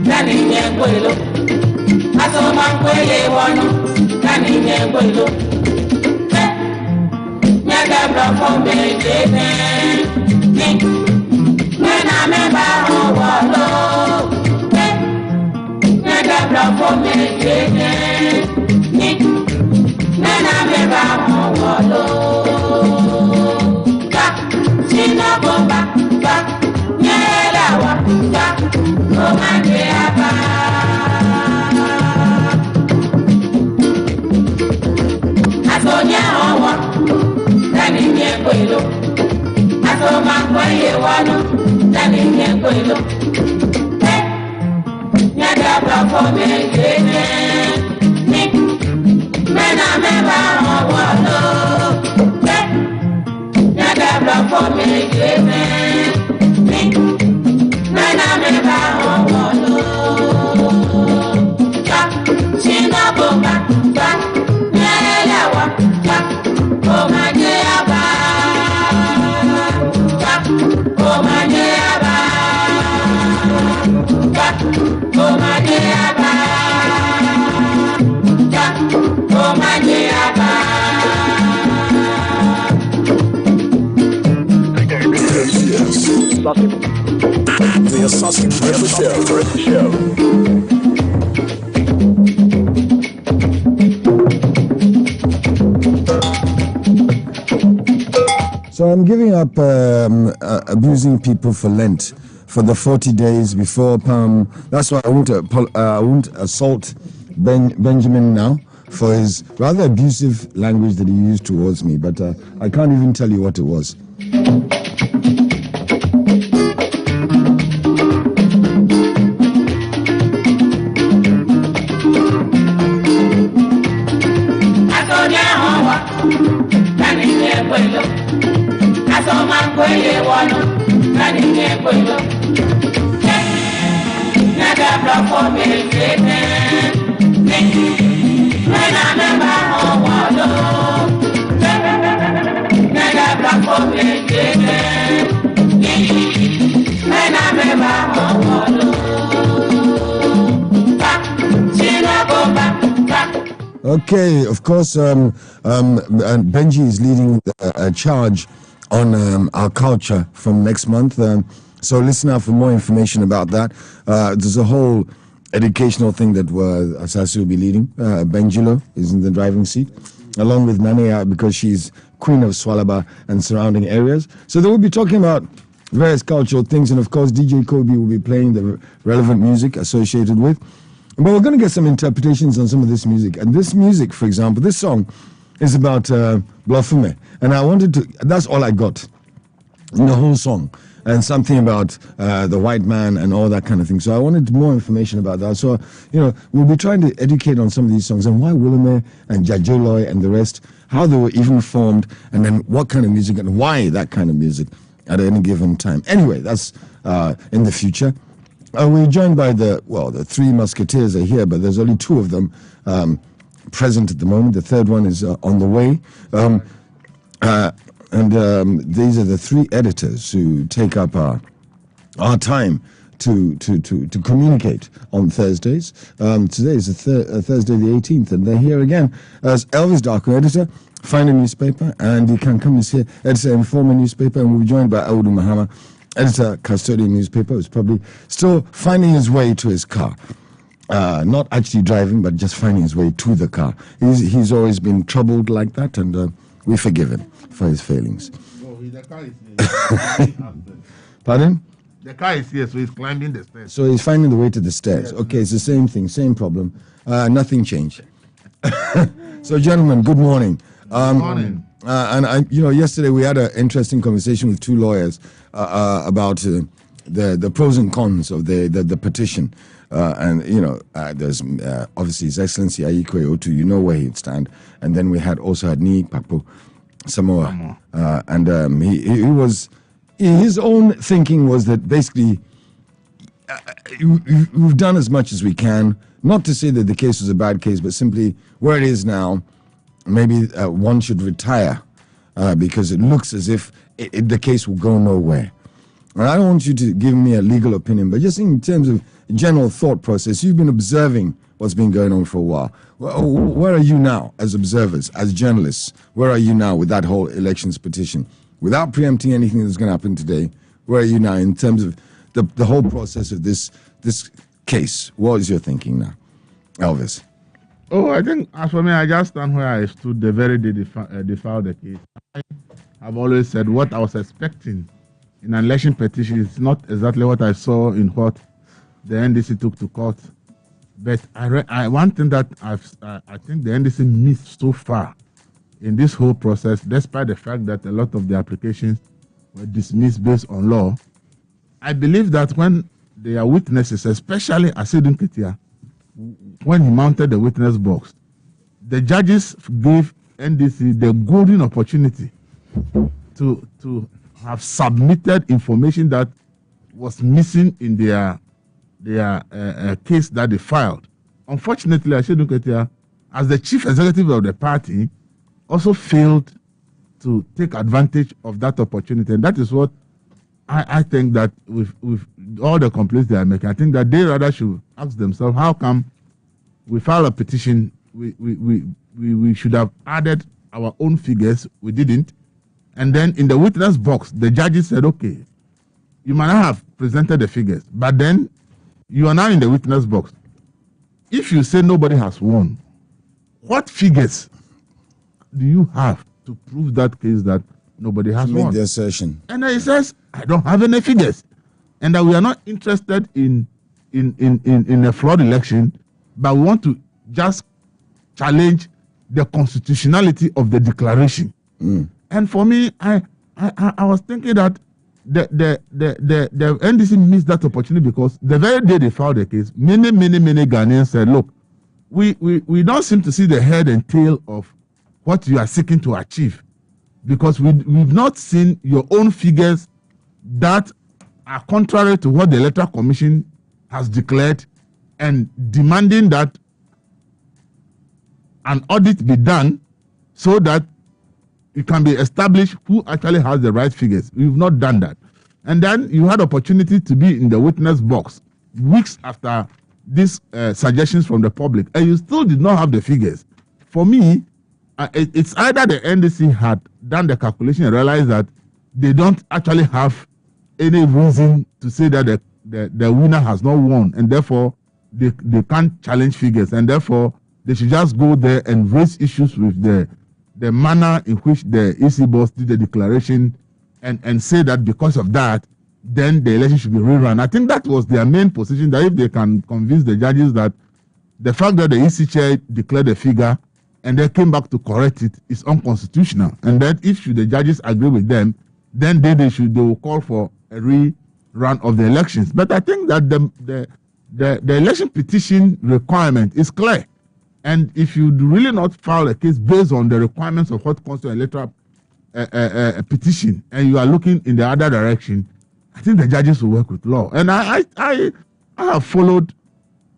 nani nyangwelo. Aso mankwele wano, nani nyangwelo. Nyaga brafo mejete, nena meba walo. Nyaga brafo mejete, nena meba walo. China bomba, ba, nyela wa, ba, omande aba. Asonya hawa, nani nyengwelo. Asoma kwaye wano, nani nyengwelo. Nyada brafo mejene, mena meba walo. For me, give me, mena me ba wolo. China bomba, ba, nyela wa, ba, omanye aba, ba, omanye aba, ba, omanye aba, ba, omanye aba. The Asaase Breakfast Show. So I'm giving up abusing people for Lent for the 40 days before Palm. That's why I won't assault Benjamin now for his rather abusive language that he used towards me. But I can't even tell you what it was. Okay, of course, Benji is leading a charge on our culture from next month. So listen out for more information about that. There's a whole educational thing that Asaase will be leading. Benjilo is in the driving seat, along with Nanea, because she's queen of Swalaba and surrounding areas. So they will be talking about various cultural things, and of course DJ Kobe will be playing the relevant music associated with. But we're going to get some interpretations on some of this music. And this music, for example, this song is about Blafume. And I wanted to, that's all I got in the whole song. And something about the white man and all that kind of thing. So I wanted more information about that. So, we'll be trying to educate on some of these songs and why Willeme and Jajoloy and the rest, how they were even formed, and then what kind of music and why that kind of music at any given time. Anyway, that's in the future. We're joined by the three musketeers are here, but there's only two of them present at the moment. The third one is on the way. And these are the three editors who take up our our time to communicate on Thursdays. Today is Thursday the 18th, and they're here again as Elvis Darko, editor, Find a Newspaper, and you can come and see editor, Informer Newspaper, and we'll be joined by Audu Mahama, editor, Custodian Newspaper, who's probably still finding his way to his car. Not actually driving, but just finding his way to the car. He's always been troubled like that, and we forgive him for his failings. Pardon? The car is here, so he's climbing the stairs. So he's finding the way to the stairs. Okay, it's the same thing, same problem. Nothing changed. So, gentlemen, good morning. Good morning. And yesterday we had an interesting conversation with two lawyers about the pros and cons of the petition. There's obviously His Excellency Ayikwe Otu, you know where he'd stand. And then we also had Ni Papo Samoa. And he was... His own thinking was that basically we've done as much as we can. Not to say that the case was a bad case, but simply where it is now, maybe one should retire because it looks as if the case will go nowhere. And I don't want you to give me a legal opinion, but just in terms of general thought process, you've been observing what's been going on for a while. Where are you now as observers, as journalists? Where are you now with that whole elections petition? Without preempting anything that's going to happen today, where are you now in terms of the whole process of this case? What is your thinking now, Elvis? Oh, I think, as for me, I just stand where I stood the very day they filed the case. I've always said what I was expecting in an election petition is not exactly what I saw in what the NDC took to court. But one thing that I think the NDC missed so far in this whole process, despite the fact that a lot of the applications were dismissed based on law, I believe that when there are witnesses, especially Asidun Ketia, when he mounted the witness box, the judges gave NDC the golden opportunity to have submitted information that was missing in their case that they filed. Unfortunately, Asidun Ketia, as the chief executive of the party, also failed to take advantage of that opportunity. And that is what I think that with all the complaints they are making, I think that they rather should ask themselves, how come we file a petition, we should have added our own figures, we didn't. And then in the witness box, the judges said, okay, you might not have presented the figures, but then you are now in the witness box. If you say nobody has won, what figures do you have to prove that case that nobody has won? Make the assertion. And then he says, I don't have any figures. And that we are not interested in a flawed election, but we want to just challenge the constitutionality of the declaration. And for me, I was thinking that the NDC missed that opportunity because the very day they filed the case, many Ghanaians said, look, we don't seem to see the head and tail of what you are seeking to achieve, because we've not seen your own figures that are contrary to what the Electoral Commission has declared and demanding that an audit be done so that it can be established who actually has the right figures. We've not done that. And then you had opportunity to be in the witness box weeks after these suggestions from the public, and you still did not have the figures. For me, it's either the NDC had done the calculation and realized that they don't actually have any reason to say that the winner has not won, and therefore they can't challenge figures, and therefore they should just go there and raise issues with the manner in which the EC boss did the declaration and say that because of that, then the election should be rerun. I think that was their main position, that if they can convince the judges that the fact that the EC chair declared a figure and they came back to correct it is unconstitutional, and that if the judges agree with them, then they will call for a rerun of the elections. But I think that the election petition requirement is clear, and if you do really not file a case based on the requirements of what constitutes an electoral petition, and you are looking in the other direction, I think the judges will work with law. And I have followed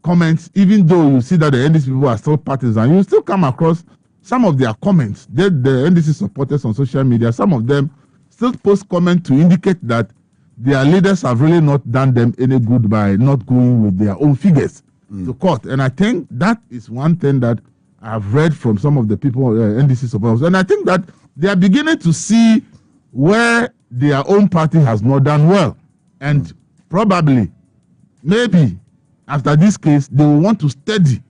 comments, even though you see that the NDC people are still partisan, you still come across some of their comments. The NDC supporters on social media, some of them still post comments to indicate that their leaders have really not done them any good by not going with their own figures to court. And I think that is one thing that I've read from some of the people, NDC supporters. And I think that they are beginning to see where their own party has not done well. And probably, maybe, after this case, they will want to study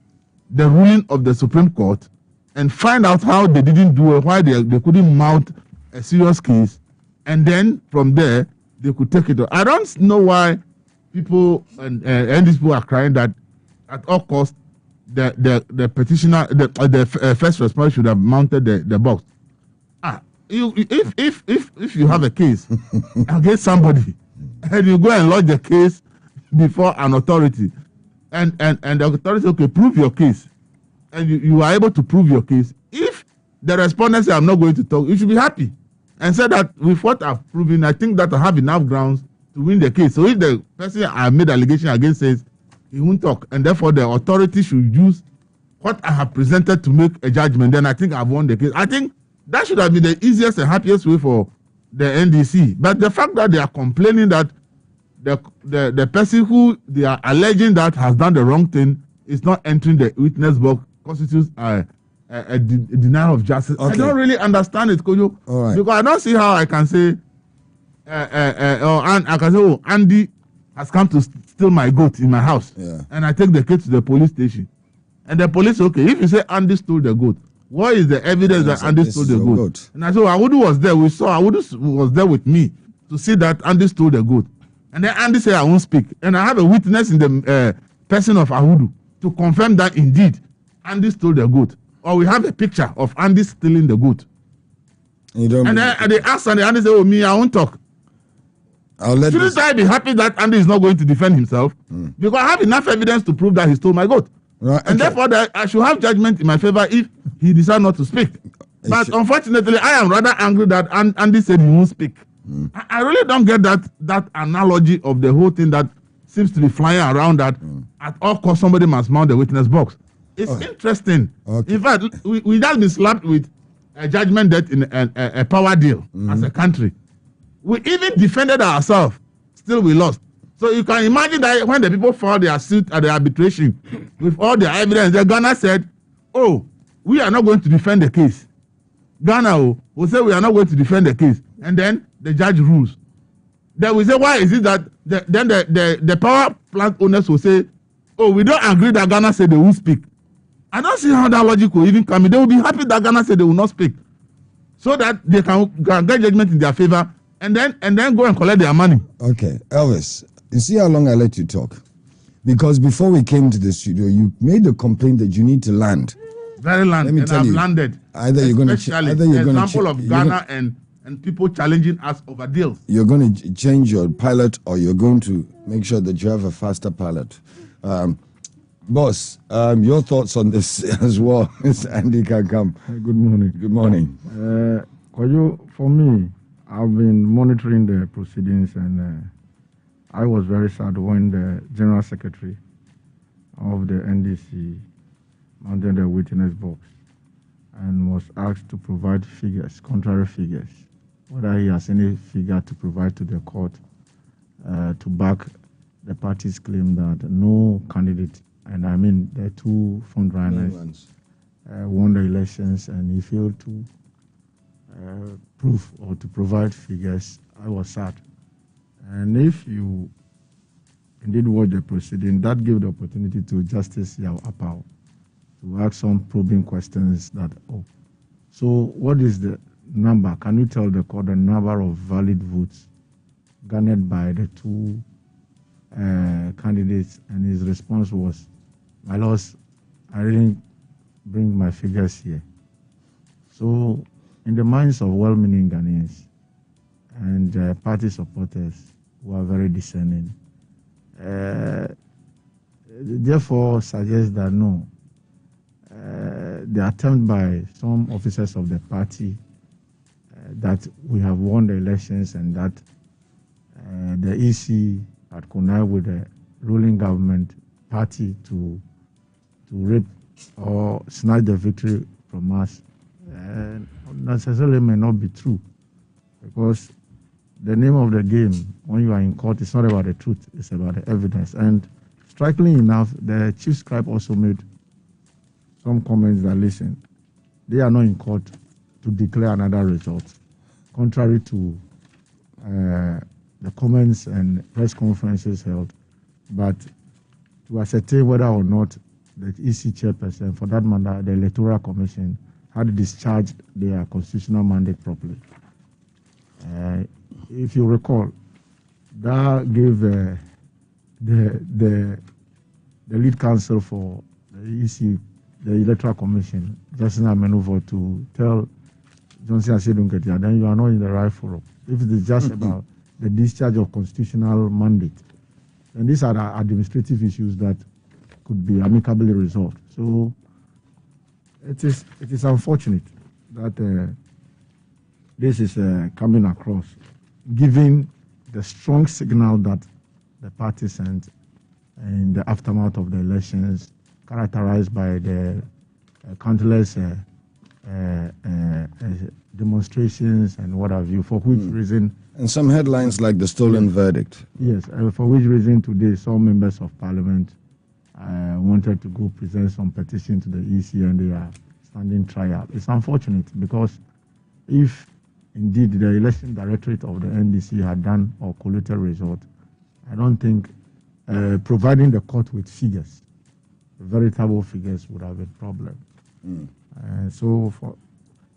the ruling of the Supreme Court and find out how they didn't do it, why they couldn't mount a serious case. And then, from there, they could take it. I don't know why people and these people are crying that at all costs the petitioner, the first responder should have mounted the box. If you have a case against somebody and you go and lodge the case before an authority, and the authority say, okay, prove your case, and you are able to prove your case. If the respondent says, I'm not going to talk, you should be happy and say that with what I've proven, I think that I have enough grounds to win the case. So if the person I made allegation against says he won't talk, and therefore the authority should use what I have presented to make a judgment, then I think I've won the case. I think that should have been the easiest and happiest way for the NDC. But the fact that they are complaining that the person who they are alleging that has done the wrong thing is not entering the witness box constitutes a denial of justice. Okay. I don't really understand it, Kojo. Right. Because I don't see how I can say, I can say, oh, Andy has come to steal my goat in my house. Yeah. And I take the case to the police station. And the police, okay, if you say Andy stole the goat, what is the evidence that Andy stole the goat? And I said, well, Awudu was there. We saw Awudu was there with me to see that Andy stole the goat. And then Andy said, I won't speak. And I have a witness in the person of Awudu to confirm that indeed Andy stole the goat. Or we have a picture of Andy stealing the goat. And then they asked and Andy said, oh, me, I won't talk. Shouldn't I be happy that Andy is not going to defend himself? Because I have enough evidence to prove that he stole my goat. Right, and therefore, I should have judgment in my favor if he decides not to speak. But unfortunately, I am rather angry that Andy said he won't speak. I really don't get that analogy of the whole thing that seems to be flying around that at all costs somebody must mount the witness box. It's interesting. Okay. In fact, we just been slapped with a judgment debt in a power deal as a country. We even defended ourselves, still we lost. So you can imagine that when the people filed their suit at the arbitration with all their evidence, the Ghana said, oh, we are not going to defend the case. Ghana will say we are not going to defend the case. And then the judge rules. Then we say, why is it that then the power plant owners will say, oh, we don't agree that Ghana said they won't speak. I don't see how that logic will even come in. They will be happy that Ghana said they will not speak. So that they can get judgment in their favor and then go and collect their money. Okay, Elvis. You see how long I let you talk? Because before we came to the studio, you made the complaint that you need to land. Very land. Let me tell you, landed. Either you're going to example of Ghana and people challenging us over deals. You're going to change your pilot, or you're going to make sure that you have a faster pilot. Boss, your thoughts on this as well? Mr. Andy can come. Good morning. Good morning. For me, I've been monitoring the proceedings and. I was very sad when the General Secretary of the NDC mounted the witness box and was asked to provide figures, contrary figures, whether he has any figure to provide to the court to back the party's claim that no candidate, and I mean the two frontrunners, won the elections, and he failed to prove or to provide figures. I was sad. And if you indeed watch the proceeding, that gave the opportunity to Justice Yao Apao to ask some probing questions that, so what is the number? Can you tell the court the number of valid votes garnered by the two candidates? And his response was, my lords, I didn't bring my figures here. So in the minds of well-meaning Ghanaians and party supporters, who are very discerning, therefore suggest that no, the attempt by some officers of the party that we have won the elections and that the EC had connived with the ruling government party to rape or snatch the victory from us necessarily may not be true, because the name of the game when you are in court is not about the truth, it's about the evidence. And strikingly enough, the chief scribe also made some comments that, listen, they are not in court to declare another result, contrary to the comments and press conferences held, but to ascertain whether or not the EC chairperson, for that matter, the Electoral Commission, had discharged their constitutional mandate properly. If you recall, that gave the lead counsel for the EC, the Electoral Commission, Justin Amenuvo, to tell Johnson Asedunketia, then you are not in the right forum. If it is just about the discharge of constitutional mandate, then these are the administrative issues that could be amicably resolved. So it is unfortunate that this is coming across, given the strong signal that the party sent in the aftermath of the elections, characterized by the countless demonstrations and what have you, for which reason... And some headlines like the stolen verdict. Yes, for which reason today some members of parliament wanted to go present some petition to the EC and they are standing trial. It's unfortunate because if indeed the election directorate of the NDC had done or collated result, I don't think providing the court with figures, veritable figures, would have been a problem. So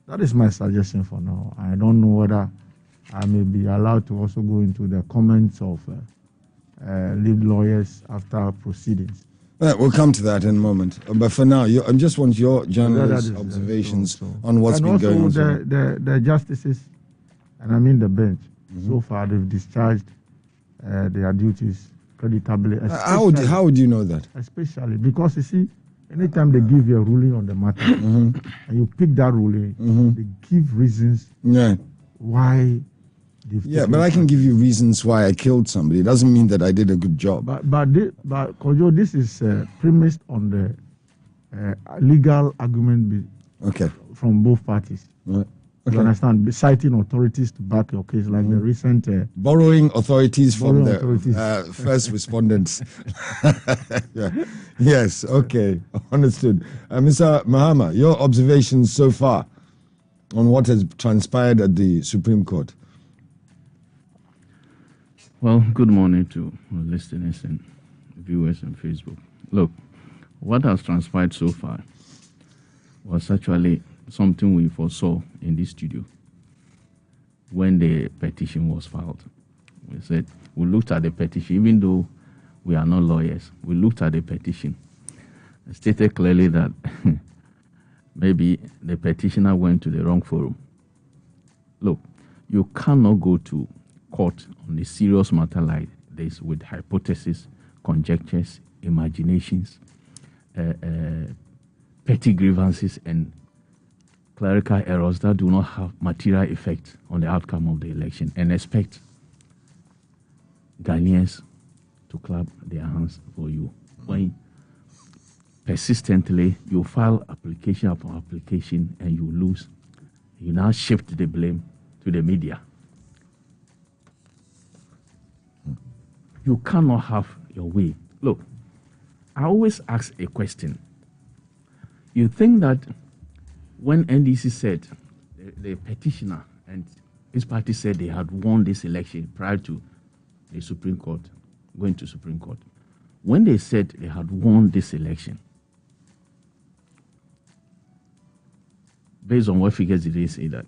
that is my suggestion for now. I don't know whether I may be allowed to also go into the comments of lead lawyers after proceedings. We'll come to that in a moment. But for now, I just want your journalist observations on what's been going on. And also the justices, and I mean the bench, so far they've discharged their duties creditably. How would you know that? Especially because, you see, anytime they give you a ruling on the matter, and you pick that ruling, they give reasons why. But I can give you reasons why I killed somebody. It doesn't mean that I did a good job. But Kojo, this is premised on the legal argument from both parties. Right. Okay. You understand? Citing authorities to back your case, like the recent... borrowing authorities from the first respondents. Yes, okay, understood. Mr. Mahama, your observations so far on what has transpired at the Supreme Court? Well, good morning to our listeners and viewers on Facebook. Look, what has transpired so far was actually something we foresaw in this studio when the petition was filed. We said, we looked at the petition, even though we are not lawyers, we looked at the petition and stated clearly that maybe the petitioner went to the wrong forum. Look, you cannot go to court on a serious matter like this with hypotheses, conjectures, imaginations, petty grievances, and clerical errors that do not have material effect on the outcome of the election, and expect Ghanaians to clap their hands for you. When persistently you file application upon application and you lose, you now shift the blame to the media. You cannot have your way. Look, I always ask a question. You think that when NDC said, the petitioner and his party said they had won this election prior to the Supreme Court, going to Supreme Court, when they said they had won this election, based on what figures did they say that?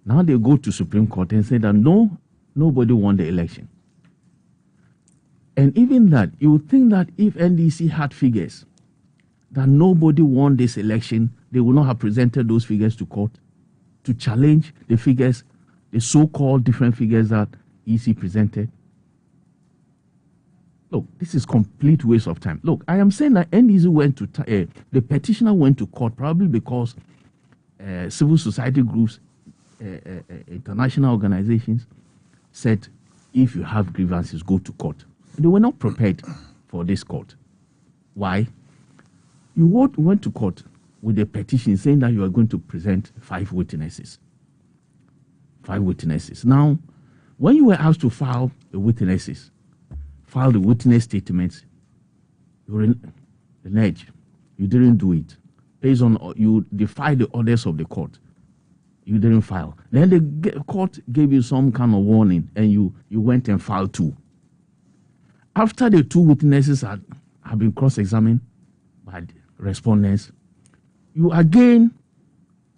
Now they go to Supreme Court and say that nobody won the election. And even that, you would think that if NDC had figures that nobody won this election, they would not have presented those figures to court to challenge the figures, the so-called different figures that EC presented. Look, this is complete waste of time. Look, I am saying that NDC went to, the petitioner went to court probably because civil society groups, international organizations said, if you have grievances, go to court. They were not prepared for this court. Why? You went to court with a petition saying that you are going to present 5 witnesses. 5 witnesses. Now, when you were asked to file the witnesses, file the witness statements, you reneged. You didn't do it. Based on you defied the orders of the court. You didn't file. Then the court gave you some kind of warning, and you went and filed 2. After the 2 witnesses have been cross-examined by the respondents, you again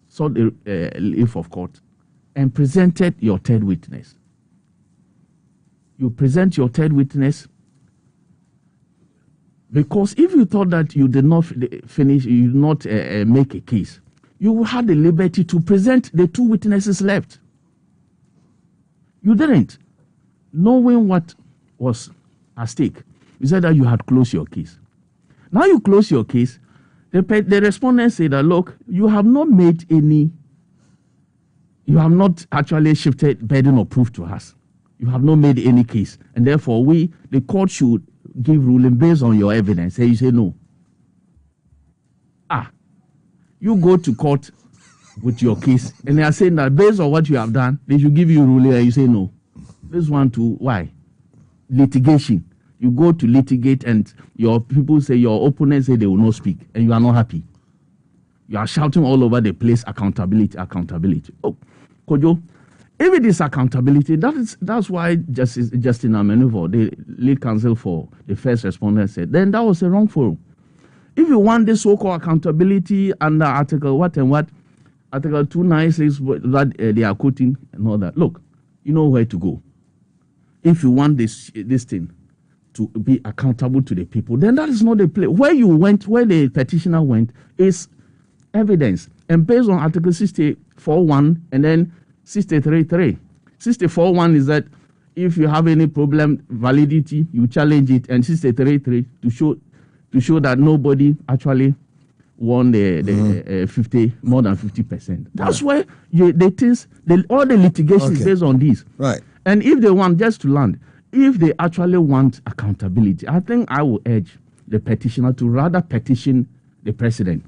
sought the leave of court and presented your 3rd witness. You present your 3rd witness because if you thought that you did not finish, you did not make a case, you had the liberty to present the 2 witnesses left. You didn't. Knowing what was at stake, you said that you had closed your case. Now you close your case, the respondents say that, look, you have not actually shifted burden of proof to us. You have not made any case. And therefore, the court should give ruling based on your evidence. And you say no. You go to court with your case, and they are saying that based on what you have done, they should give you ruling, and you say no. This one too, why? Litigation. You go to litigate, and your people say, your opponents say they will not speak, and you are not happy. You are shouting all over the place, accountability, accountability. Oh, Kojo, if it is accountability, that's why Justin Amenuvo, the lead counsel for the first respondent, said, then that was a wrong forum. If you want this so-called accountability under Article what and what, Article 296 that they are quoting and all that, look, you know where to go. If you want this thing to be accountable to the people, then that is not the place. Where you went, where the petitioner went, is evidence. And based on Article 64.1 and then 63.3. 64.1 is that if you have any problem, validity, you challenge it, and 63.3 to show that nobody actually won the more than 50%. That's why all the litigation is based on this. Right. And if they want, just to land, if they actually want accountability, I think I will urge the petitioner to rather petition the president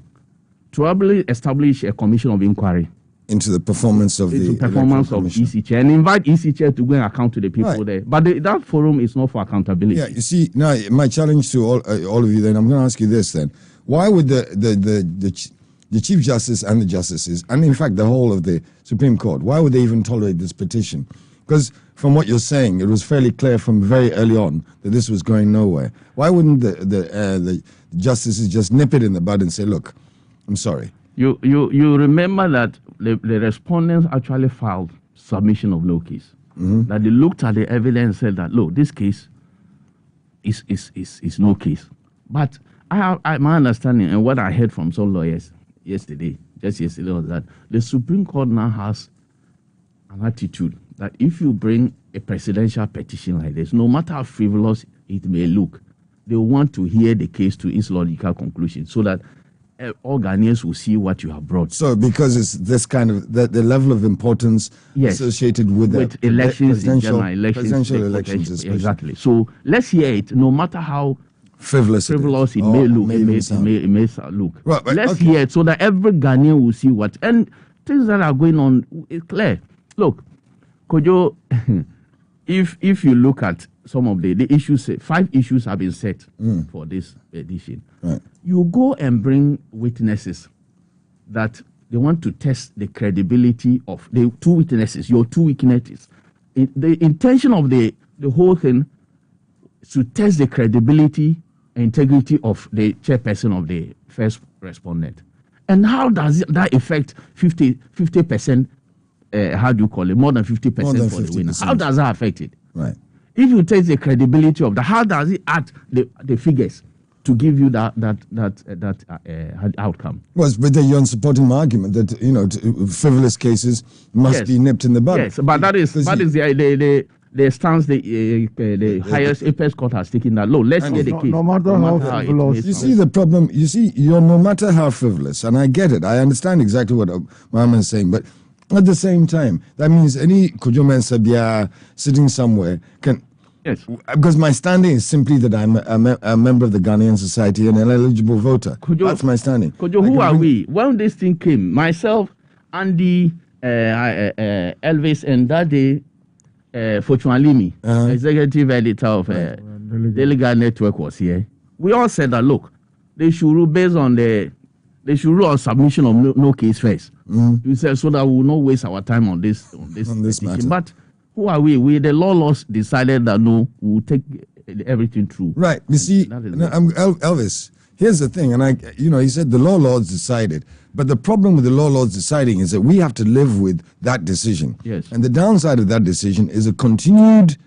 to probably establish a commission of inquiry into the performance of EC chair and invite EC chair to go and account to the people there. But that forum is not for accountability. Yeah, you see, now my challenge to all of you then, I'm going to ask you this then. Why would the Chief Justice and the Justices, and in fact the whole of the Supreme Court, why would they even tolerate this petition? Because from what you're saying, it was fairly clear from very early on that this was going nowhere. Why wouldn't the Justices just nip it in the bud and say, look, I'm sorry. You remember that the respondents actually filed submission of no case. Mm-hmm. That they looked at the evidence and said that, look, this case is no case. But my understanding and what I heard from some lawyers yesterday was that the Supreme Court now has an attitude that if you bring a presidential petition like this, no matter how frivolous it may look, they want to hear the case to its logical conclusion so that all Ghanaians will see what you have brought. So because it's this kind of, the level of importance associated with elections, presidential elections especially. Exactly. So let's hear it, no matter how frivolous it may look. It may look. Right, let's hear it so that every Ghanaian will see what. And things that are going on is clear. Look, Kojo, if you look at some of the issues, 5 issues have been set for this edition. Right. You go and bring witnesses that they want to test the credibility of the 2 witnesses, your 2 witnesses. The intention of the whole thing is to test the credibility and integrity of the chairperson of the first respondent. And how does that affect 50%, how do you call it, more than 50% for the winner? How does that affect it? Right. If you take the credibility of how does it add the figures to give you that outcome? Well, but then you're supporting my argument that frivolous cases must be nipped in the bud. Yes, but that is the stance the highest apex court has taken. That let's hear the case. No matter how frivolous. You see the problem. You see, you're no matter how frivolous, and I get it. I understand exactly what Mohammed is saying, but at the same time, that means any Kujoma and Sabia sitting somewhere can. Yes. Because my standing is simply that I'm a member of the Ghanaian society and an eligible voter. That's my standing. Kojo, who are we? When this thing came, myself, Andy, Elvis, and that day, Fortunalimi, executive editor of Delegate Network, was here. We all said that look, they should rule based on they should rule on submission of no case first. We said so that we will not waste our time on this matter. But who are we? The laws decided that no, we will take everything through. Right. You see, Elvis, here's the thing, and he said the lords decided. But the problem with the lords deciding is that we have to live with that decision. Yes. And the downside of that decision is a continued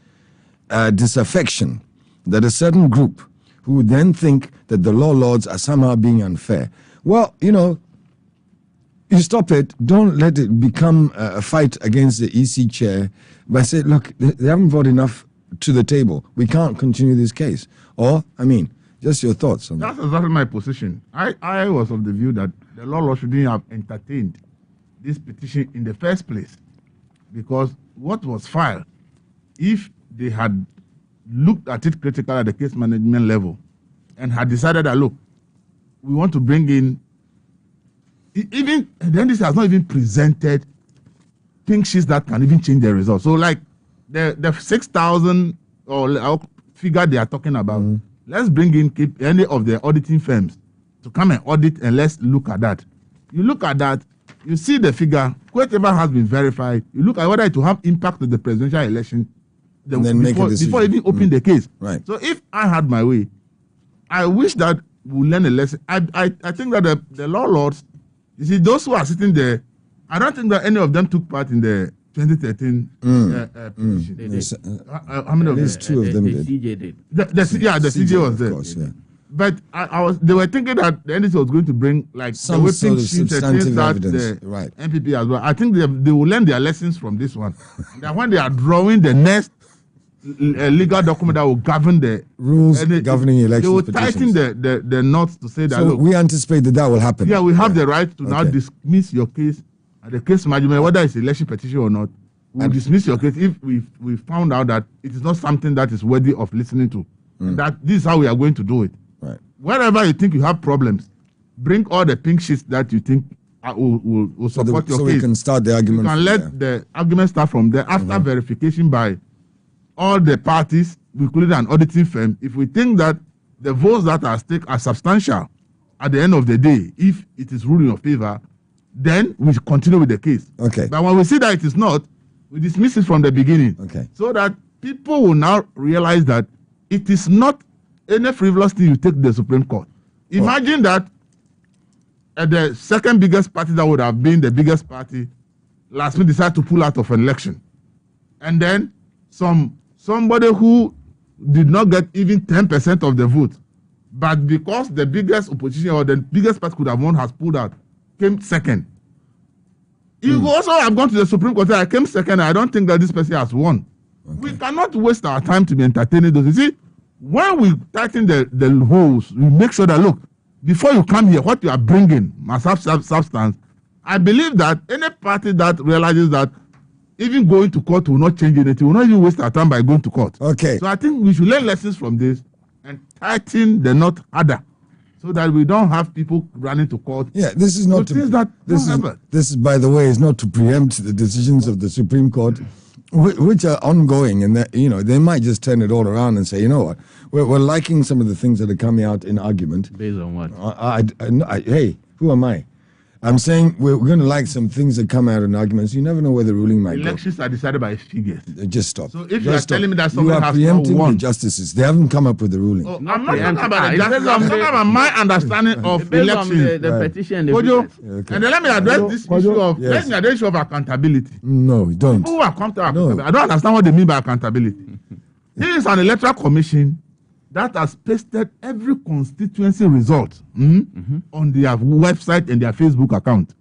disaffection that a certain group who would then think that the lords are somehow being unfair. Well, you stop it. Don't let it become a fight against the EC chair by saying, look, they haven't brought enough to the table. We can't continue this case. Or, just your thoughts on that. That's exactly my position. I was of the view that the law shouldn't have entertained this petition in the first place, because what was filed, if they had looked at it critically at the case management level and had decided that, look, we want to bring in, even then this has not even presented pink sheets that can even change the results. So like the 6,000 or figure they are talking about, let's bring in any of the auditing firms to come and audit, and let's look at that. You look at that, you see the figure, whatever has been verified, you look at whether it will have impact on the presidential election before even open the case. Right. So if I had my way, I wish that we learn a lesson. I think that the lords, you see, those who are sitting there, I don't think that any of them took part in the 2013 petition. How many of them? There's two of them did. CJ did. The CJ was there. Of course, yeah. But they were thinking that the NDC was going to bring like some sort of substantive evidence, right? MPP as well. I think they will learn their lessons from this one. That when they are drawing the next legal document that will govern the rules governing elections, they will tighten the knots to say that. So look, we anticipate that will happen. Yeah, we have the right to now dismiss your case at the case management, whether it's election petition or not. We'll dismiss your case if we found out that it is not something that is worthy of listening to. And that this is how we are going to do it. Right. Wherever you think you have problems, bring all the pink sheets that you think will support your case. So we can start the argument. You can let the argument start from there after verification by all the parties, including an auditing firm. If we think that the votes that are at stake are substantial at the end of the day, if it is ruling in your favor, then we continue with the case. Okay. But when we see that it is not, we dismiss it from the beginning. Okay. So that people will now realize that it is not any frivolous thing you take to the Supreme Court. Imagine that the second biggest party that would have been the biggest party last week decided to pull out of an election. And then somebody who did not get even 10% of the vote, but because the biggest opposition or the biggest party could have won has pulled out, came second. You also have gone to the Supreme Court and I came second. I don't think that this person has won. Okay. We cannot waste our time to be entertaining those. You see, when we tighten the holes, we make sure that, look, before you come here, what you are bringing must have substance. I believe that any party that realizes that even going to court will not change anything, will not even waste our time by going to court. Okay. So I think we should learn lessons from this and tighten the knot harder, so that we don't have people running to court. Yeah, this is not this is, by the way, is not to preempt the decisions of the Supreme Court, which are ongoing, and that, they might just turn it all around and say, you know what, we're liking some of the things that are coming out in argument. Based on what? Hey, who am I? I'm saying we're going to like some things that come out in arguments. You never know where the ruling might go. Elections are decided by figures. Just stop. So if you are telling me that someone you are has preempting not won, the justices. They haven't come up with the ruling. I'm not talking about the justice. I'm talking about my understanding of elections. The petition. And then let me address this issue of accountability. No, don't. People who are accountable. I don't understand what they mean by accountability. This is an electoral commission that has pasted every constituency result on their website and their Facebook account.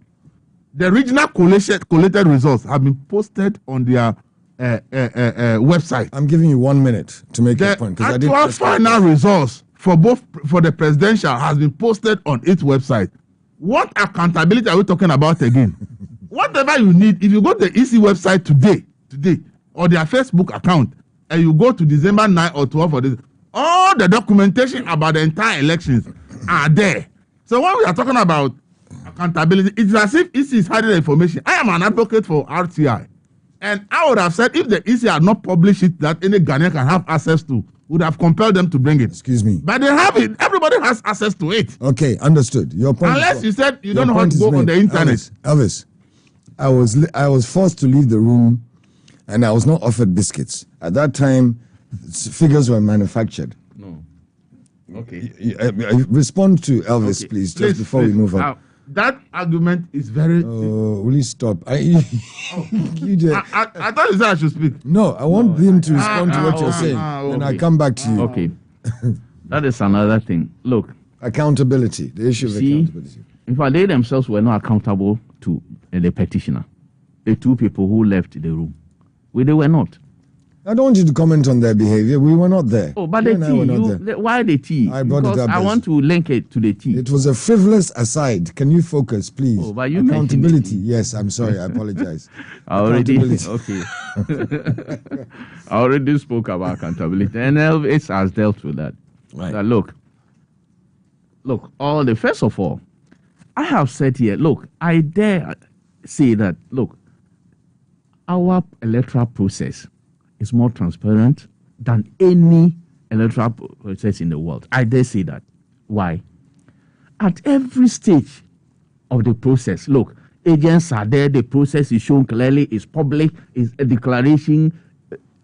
The regional collated results have been posted on their website. I'm giving you 1 minute to make your point. The actual final results for the presidential has been posted on its website. What accountability are we talking about again? Whatever you need, if you go to the EC website today, or their Facebook account, and you go to December 9 or 12 for this, all the documentation about the entire elections are there. So when we are talking about accountability, it's as if EC is hiding the information. I am an advocate for RTI. And I would have said if the EC had not published it that any Ghanaian can have access to, would have compelled them to bring it. Excuse me. But they have it. Everybody has access to it. Okay, understood. Your point. Unless you said you don't know how to go on the internet. Elvis, I was forced to leave the room, and I was not offered biscuits. At that time, figures were manufactured. No. Okay. Respond to Elvis, please, just before we move on. That argument is very. Will you stop? I thought you said I should speak. No, I want him to respond to what you're saying, and I come back to you. Okay. That is another thing. Look. Accountability, the issue of accountability. In fact, they themselves were not accountable to the petitioner, the two people who left the room. They were not. I don't want you to comment on their behavior. We were not there. Oh, but the tea. Why the tea? I brought it up. I want to link it to the tea. It was a frivolous aside. Can you focus, please? Oh, but you accountability. Yes, I'm sorry. I apologize. I already spoke about accountability, and Elvis has dealt with that. Right. That look. First of all, I have said here. Look, I dare say that. Look, our electoral process is more transparent than any electoral process in the world. I dare say that. Why? At every stage of the process, look, agents are there, the process is shown clearly, it's public, it's a declaration,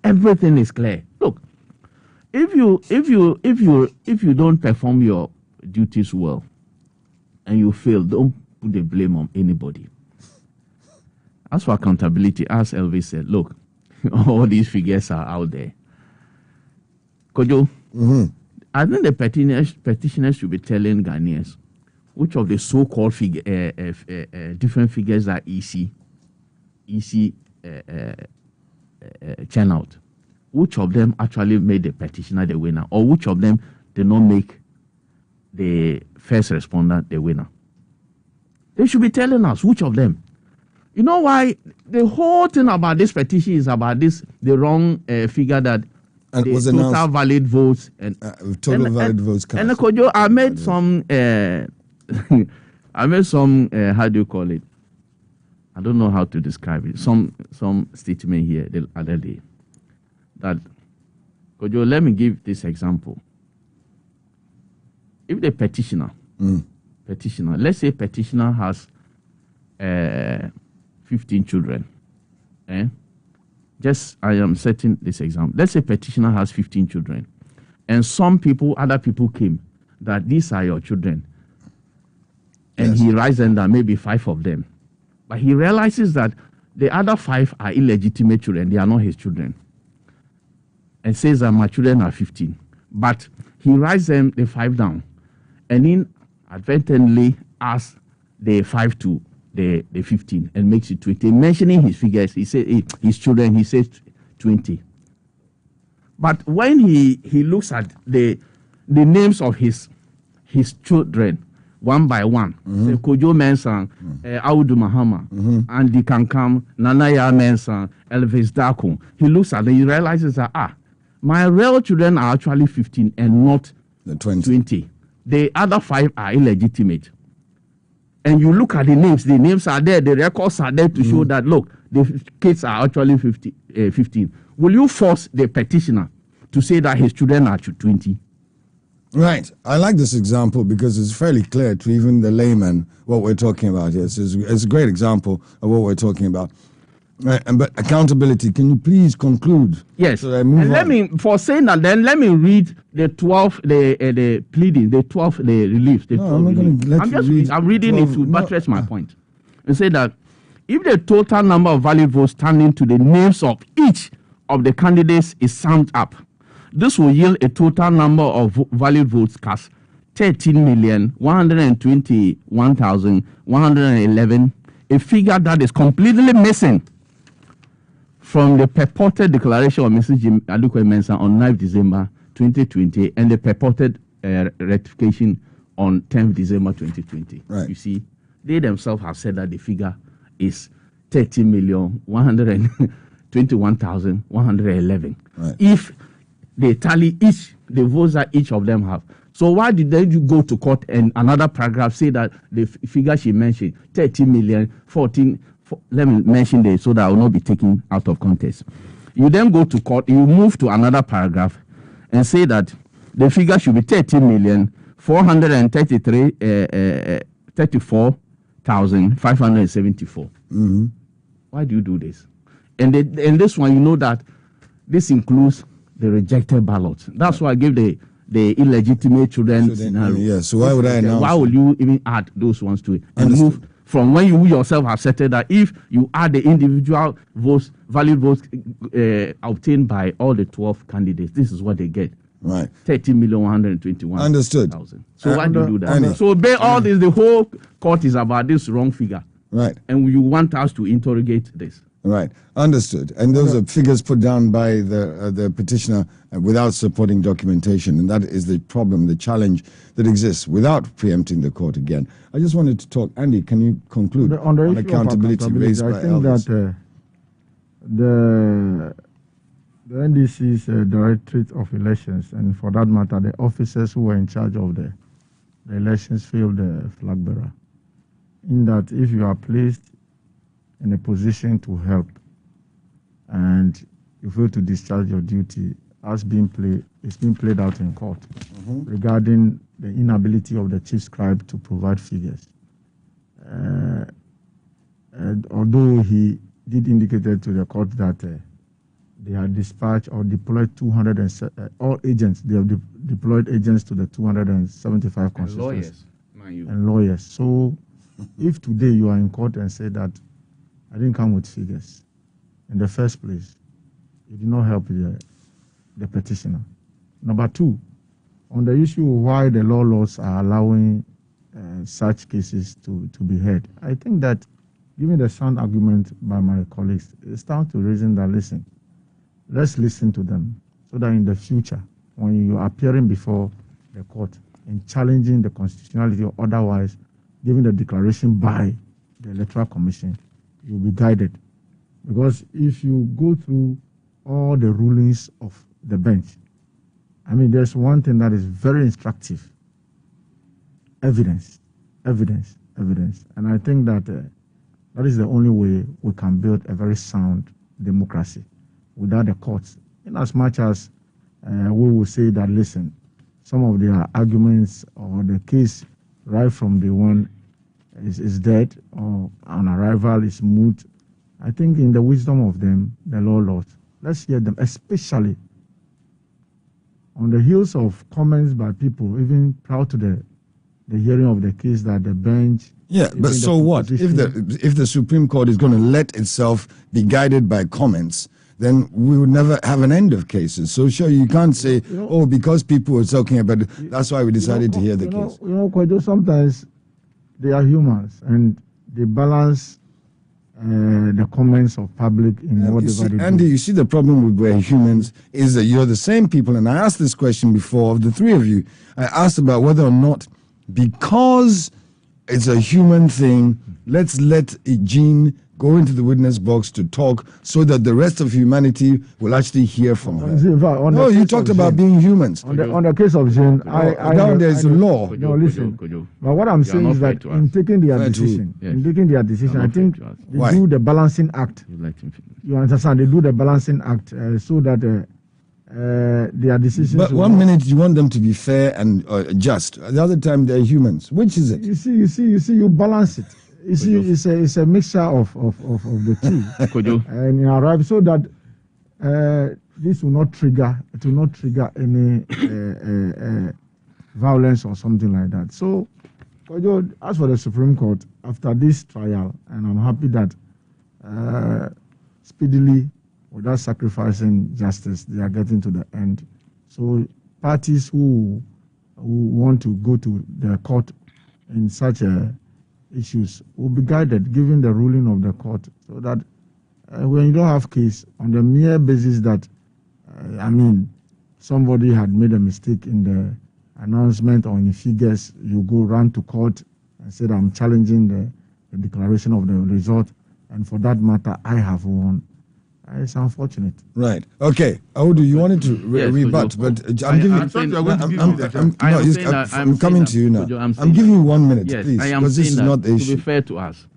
everything is clear. Look, if you don't perform your duties well and you fail, don't put the blame on anybody. As for accountability, as Elvis said, look, all these figures are out there. Kojo, I think the petitioners should be telling Ghanaians which of the so-called different figures are easy churn out. Which of them actually made the petitioner the winner, or which of them did not make the first respondent the winner? They should be telling us which of them. You know why the whole thing about this petition is about the wrong figure that and the was total announced, valid votes and valid votes cast. And Kojo, I made some how do you call it? I don't know how to describe it. Some statement here the other day that Kojo, let me give this example. If the petitioner, let's say petitioner has 15 children. I am setting this example. Let's say petitioner has 15 children. And other people came that these are your children. And he writes them down, maybe 5 of them. But he realizes that the other 5 are illegitimate children. They are not his children. And says that my children are 15. But he writes them, the 5 down. And inadvertently asks the 5 to the 15 and makes it 20. Mentioning his figures, he said his children, he says 20. But when he looks at the names of his children one by one, Kojo Mensah, Audu Mahama, Andy Kankam, Nanaya Mensah, Elvis Daku, he looks at it, he realizes that my real children are actually 15 and not the 20. The other 5 are illegitimate. And you look at the names are there, the records are there to show that, look, the kids are actually 15. Will you force the petitioner to say that his children are 20? Right. I like this example because it's fairly clear to even the layman what we're talking about here. It's a great example of what we're talking about. Right. But accountability, can you please conclude? Yes. So I move and let me read the 12, the pleading, the 12, the relief. I'm reading 12, it to buttress my point. And say that if the total number of valid votes standing to the names of each of the candidates is summed up, this will yield a total number of valid votes cast 13,121,111, a figure that is completely missing from the purported declaration of Mrs. Jim Adukoya Mensah on 9th December 2020 and the purported rectification on 10th December 2020. Right. You see, they themselves have said that the figure is 30,121,111. Right. If they tally the votes that each of them have. So why did they go to court and another paragraph say that the figure she mentioned, 30,014,000 let me mention this so that I will not be taken out of context. You then go to court, you move to another paragraph and say that the figure should be 30,434,574. Mm-hmm. Why do you do this? And this one, you know that this includes the rejected ballots. That's why I gave the illegitimate children scenario. Yeah, so why would I announce? Why will you even add those ones to it? And move from when you yourself have settled that if you add the individual votes, valid votes obtained by all the 12 candidates, this is what they get. Right. 30,121,000. Understood. So why do you do that? So all this, the whole court is about this wrong figure. Right. And you want us to interrogate this. Right. Understood. And those are figures put down by the petitioner without supporting documentation. And that is the problem, the challenge that exists without preempting the court again. I just wanted to talk. Andy, can you conclude on the issue accountability raised by elders? I think that the NDC's Directorate of Elections, and for that matter, the officers who were in charge of the elections failed the flag bearer. In that, if you are placed in a position to help and you fail to discharge your duty, it's being played out in court regarding the inability of the chief scribe to provide figures. And although he did indicate to the court that they had dispatched or deployed all agents, they have deployed agents to the 275 constituencies. And lawyers. So if today you are in court and say that I didn't come with figures, in the first place, you did not help the petitioner. Number two, on the issue of why the laws are allowing such cases to be heard, I think that given the sound argument by my colleagues, it's time to reason that, listen, let's listen to them so that in the future, when you are appearing before the court and challenging the constitutionality or otherwise, giving the declaration by the Electoral Commission, you'll be guided. Because if you go through all the rulings of the bench, I mean, there's one thing that is very instructive. Evidence. And I think that that is the only way we can build a very sound democracy without the courts. In as much as we will say that, listen, some of their arguments or the case right from the one is dead or on arrival is moot. I think in the wisdom of them, the Lord, let's hear them, especially on the heels of comments by people, even prior to the hearing of the case that the bench. Yeah, but so what? If the Supreme Court is going to let itself be guided by comments, then we would never have an end of cases. So sure, you can't say, because people were talking about it, that's why we decided to hear the case. Kwajo, sometimes they are humans and they balance the comments of public in whatever they do. Andy, you see the problem with we're humans is that you're the same people, and I asked this question before of the three of you. I asked about whether or not, because it's a human thing, let's let a gene go into the witness box to talk so that the rest of humanity will actually hear from her. No, you talked about being humans. On the case of Jane, there's a law. No, listen. But what I'm saying is that in taking their decision, I think they do the balancing act. You understand? They do the balancing act so that their decisions. But 1 minute you want them to be fair and just. The other time they're humans. Which is it? You see, you balance it. You see, it's a mixture of the two, and you arrive so that this will not trigger any violence or something like that. So, as for the Supreme Court, after this trial, and I'm happy that speedily, without sacrificing justice, they are getting to the end. So, parties who want to go to the court in such issues will be guided, given the ruling of the court, so that when you don't have case on the mere basis that, somebody had made a mistake in the announcement or in figures, you go run to court and say, I'm challenging the declaration of the result, and for that matter, I have won. It's unfortunate. Right. Okay. Audu, you wanted to rebut, but I'm coming to you now. I'm giving you 1 minute, please, because this is not the issue. To be fair to us,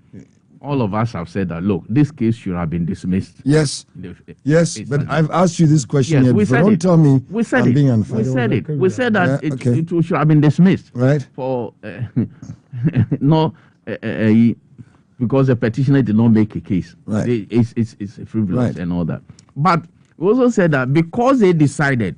all of us have said that, look, this case should have been dismissed. Yes. Yes, but I've asked you this question yet. We said Don't tell me we said I'm it. being unfair. We said it. We said that Yeah, it should have been dismissed. Right. For because the petitioner did not make a case. Right. It's frivolous Right. and all that. But we also said that because they decided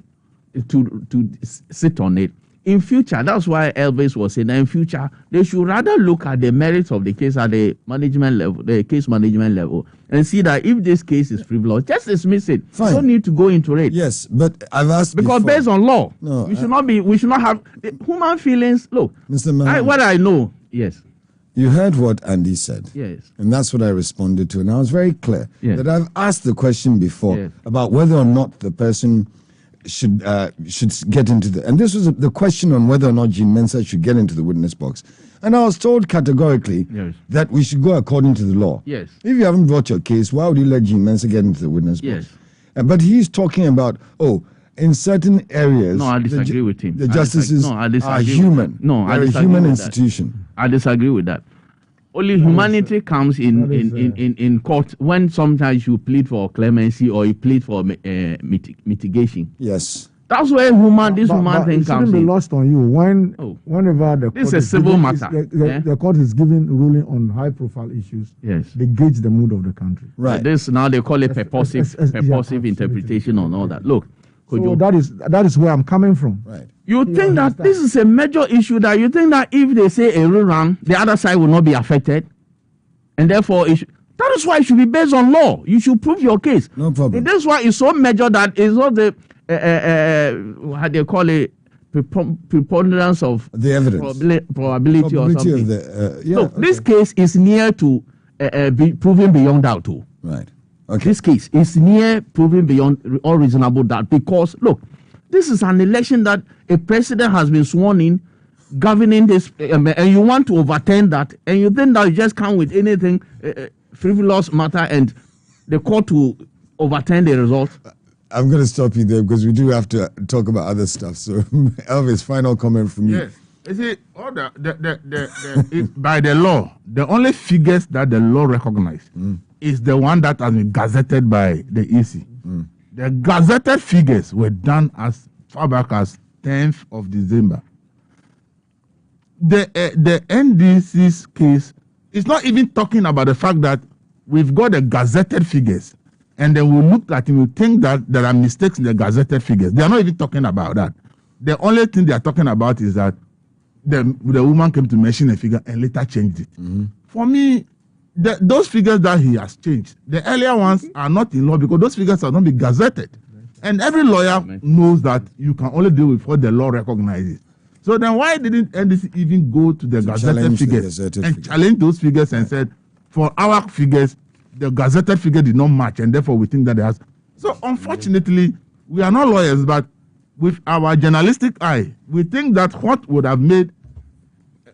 to sit on it, in future, that's why Elvis was saying that in future, they should rather look at the merits of the case at the management level, the case management level, and see that if this case is frivolous, just dismiss it. Fine. You don't need to go into it. Yes, but I've asked because before. based on law, No, we should not have human feelings. Look, Mr. Mahan, what I know, yes. You heard what Andy said. Yes. And that's what I responded to. And I was very clear Yes. that I've asked the question before Yes. about whether or not the person should get into the... And this was the question on whether or not Jean Mensah should get into the witness box. And I was told categorically that we should go according to the law. Yes. If you haven't brought your case, why would you let Jean Mensah get into the witness box? But he's talking about, in certain areas... No, I disagree with him. The justices are human. They're a human institution. I disagree with that. Only humanity comes in court when sometimes you plead for clemency or you plead for mitigation. Yes. That's where this human thing it comes shouldn't be in. lost on you whenever the This court is a civil matter. The court is giving ruling on high-profile issues. Yes. They gauge the mood of the country. Right. This now they call it purposive interpretation and all that. Look, So that is where I'm coming from. Right. You think that this is a major issue, that you think that if they say a rerun, the other side will not be affected, and therefore that is why it should be based on law. You should prove your case. No problem. That's why it's so major that it's not the how they call it preponderance of the evidence probability or something. Of the, Look, this case is near to be proven beyond doubt too. Right. Okay. This case is near proving beyond all reasonable doubt because look, this is an election that a president has been sworn in, governing this, and you want to overturn that, and you think that you just come with anything frivolous matter and the court to overturn the result. I'm going to stop you there because we do have to talk about other stuff. So, Elvis, final comment from you. Yes. You see, all by the law, the only figures that the law recognizes is the one that has been gazetted by the EC. The gazetted figures were done as far back as 10th of December. The NDC's case is not even talking about the fact that we've got the gazetted figures, and then we look at it, we think that there are mistakes in the gazetted figures. They are not even talking about that. The only thing they are talking about is that the woman came to mention a figure and later changed it. For me, those figures that he has changed, the earlier ones are not in law because those figures are not be gazetted. And every lawyer knows that you can only deal with what the law recognizes. So then why didn't NDC even go to the gazetted figures challenge those figures and said, for our figures, the gazetted figure did not match, and therefore we think that there has... So unfortunately, we are not lawyers, but with our journalistic eye, we think that what would have made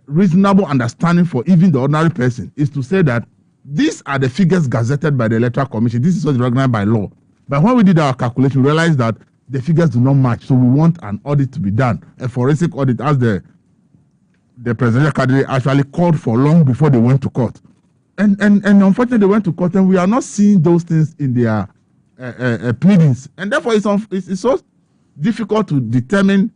reasonable understanding for even the ordinary person is to say that these are the figures gazetted by the Electoral Commission. This is what's recognized by law. But when we did our calculation, we realized that the figures do not match. So we want an audit to be done, a forensic audit, as the presidential candidate actually called for long before they went to court. And unfortunately, they went to court, and we are not seeing those things in their pleadings. And therefore, it's so difficult to determine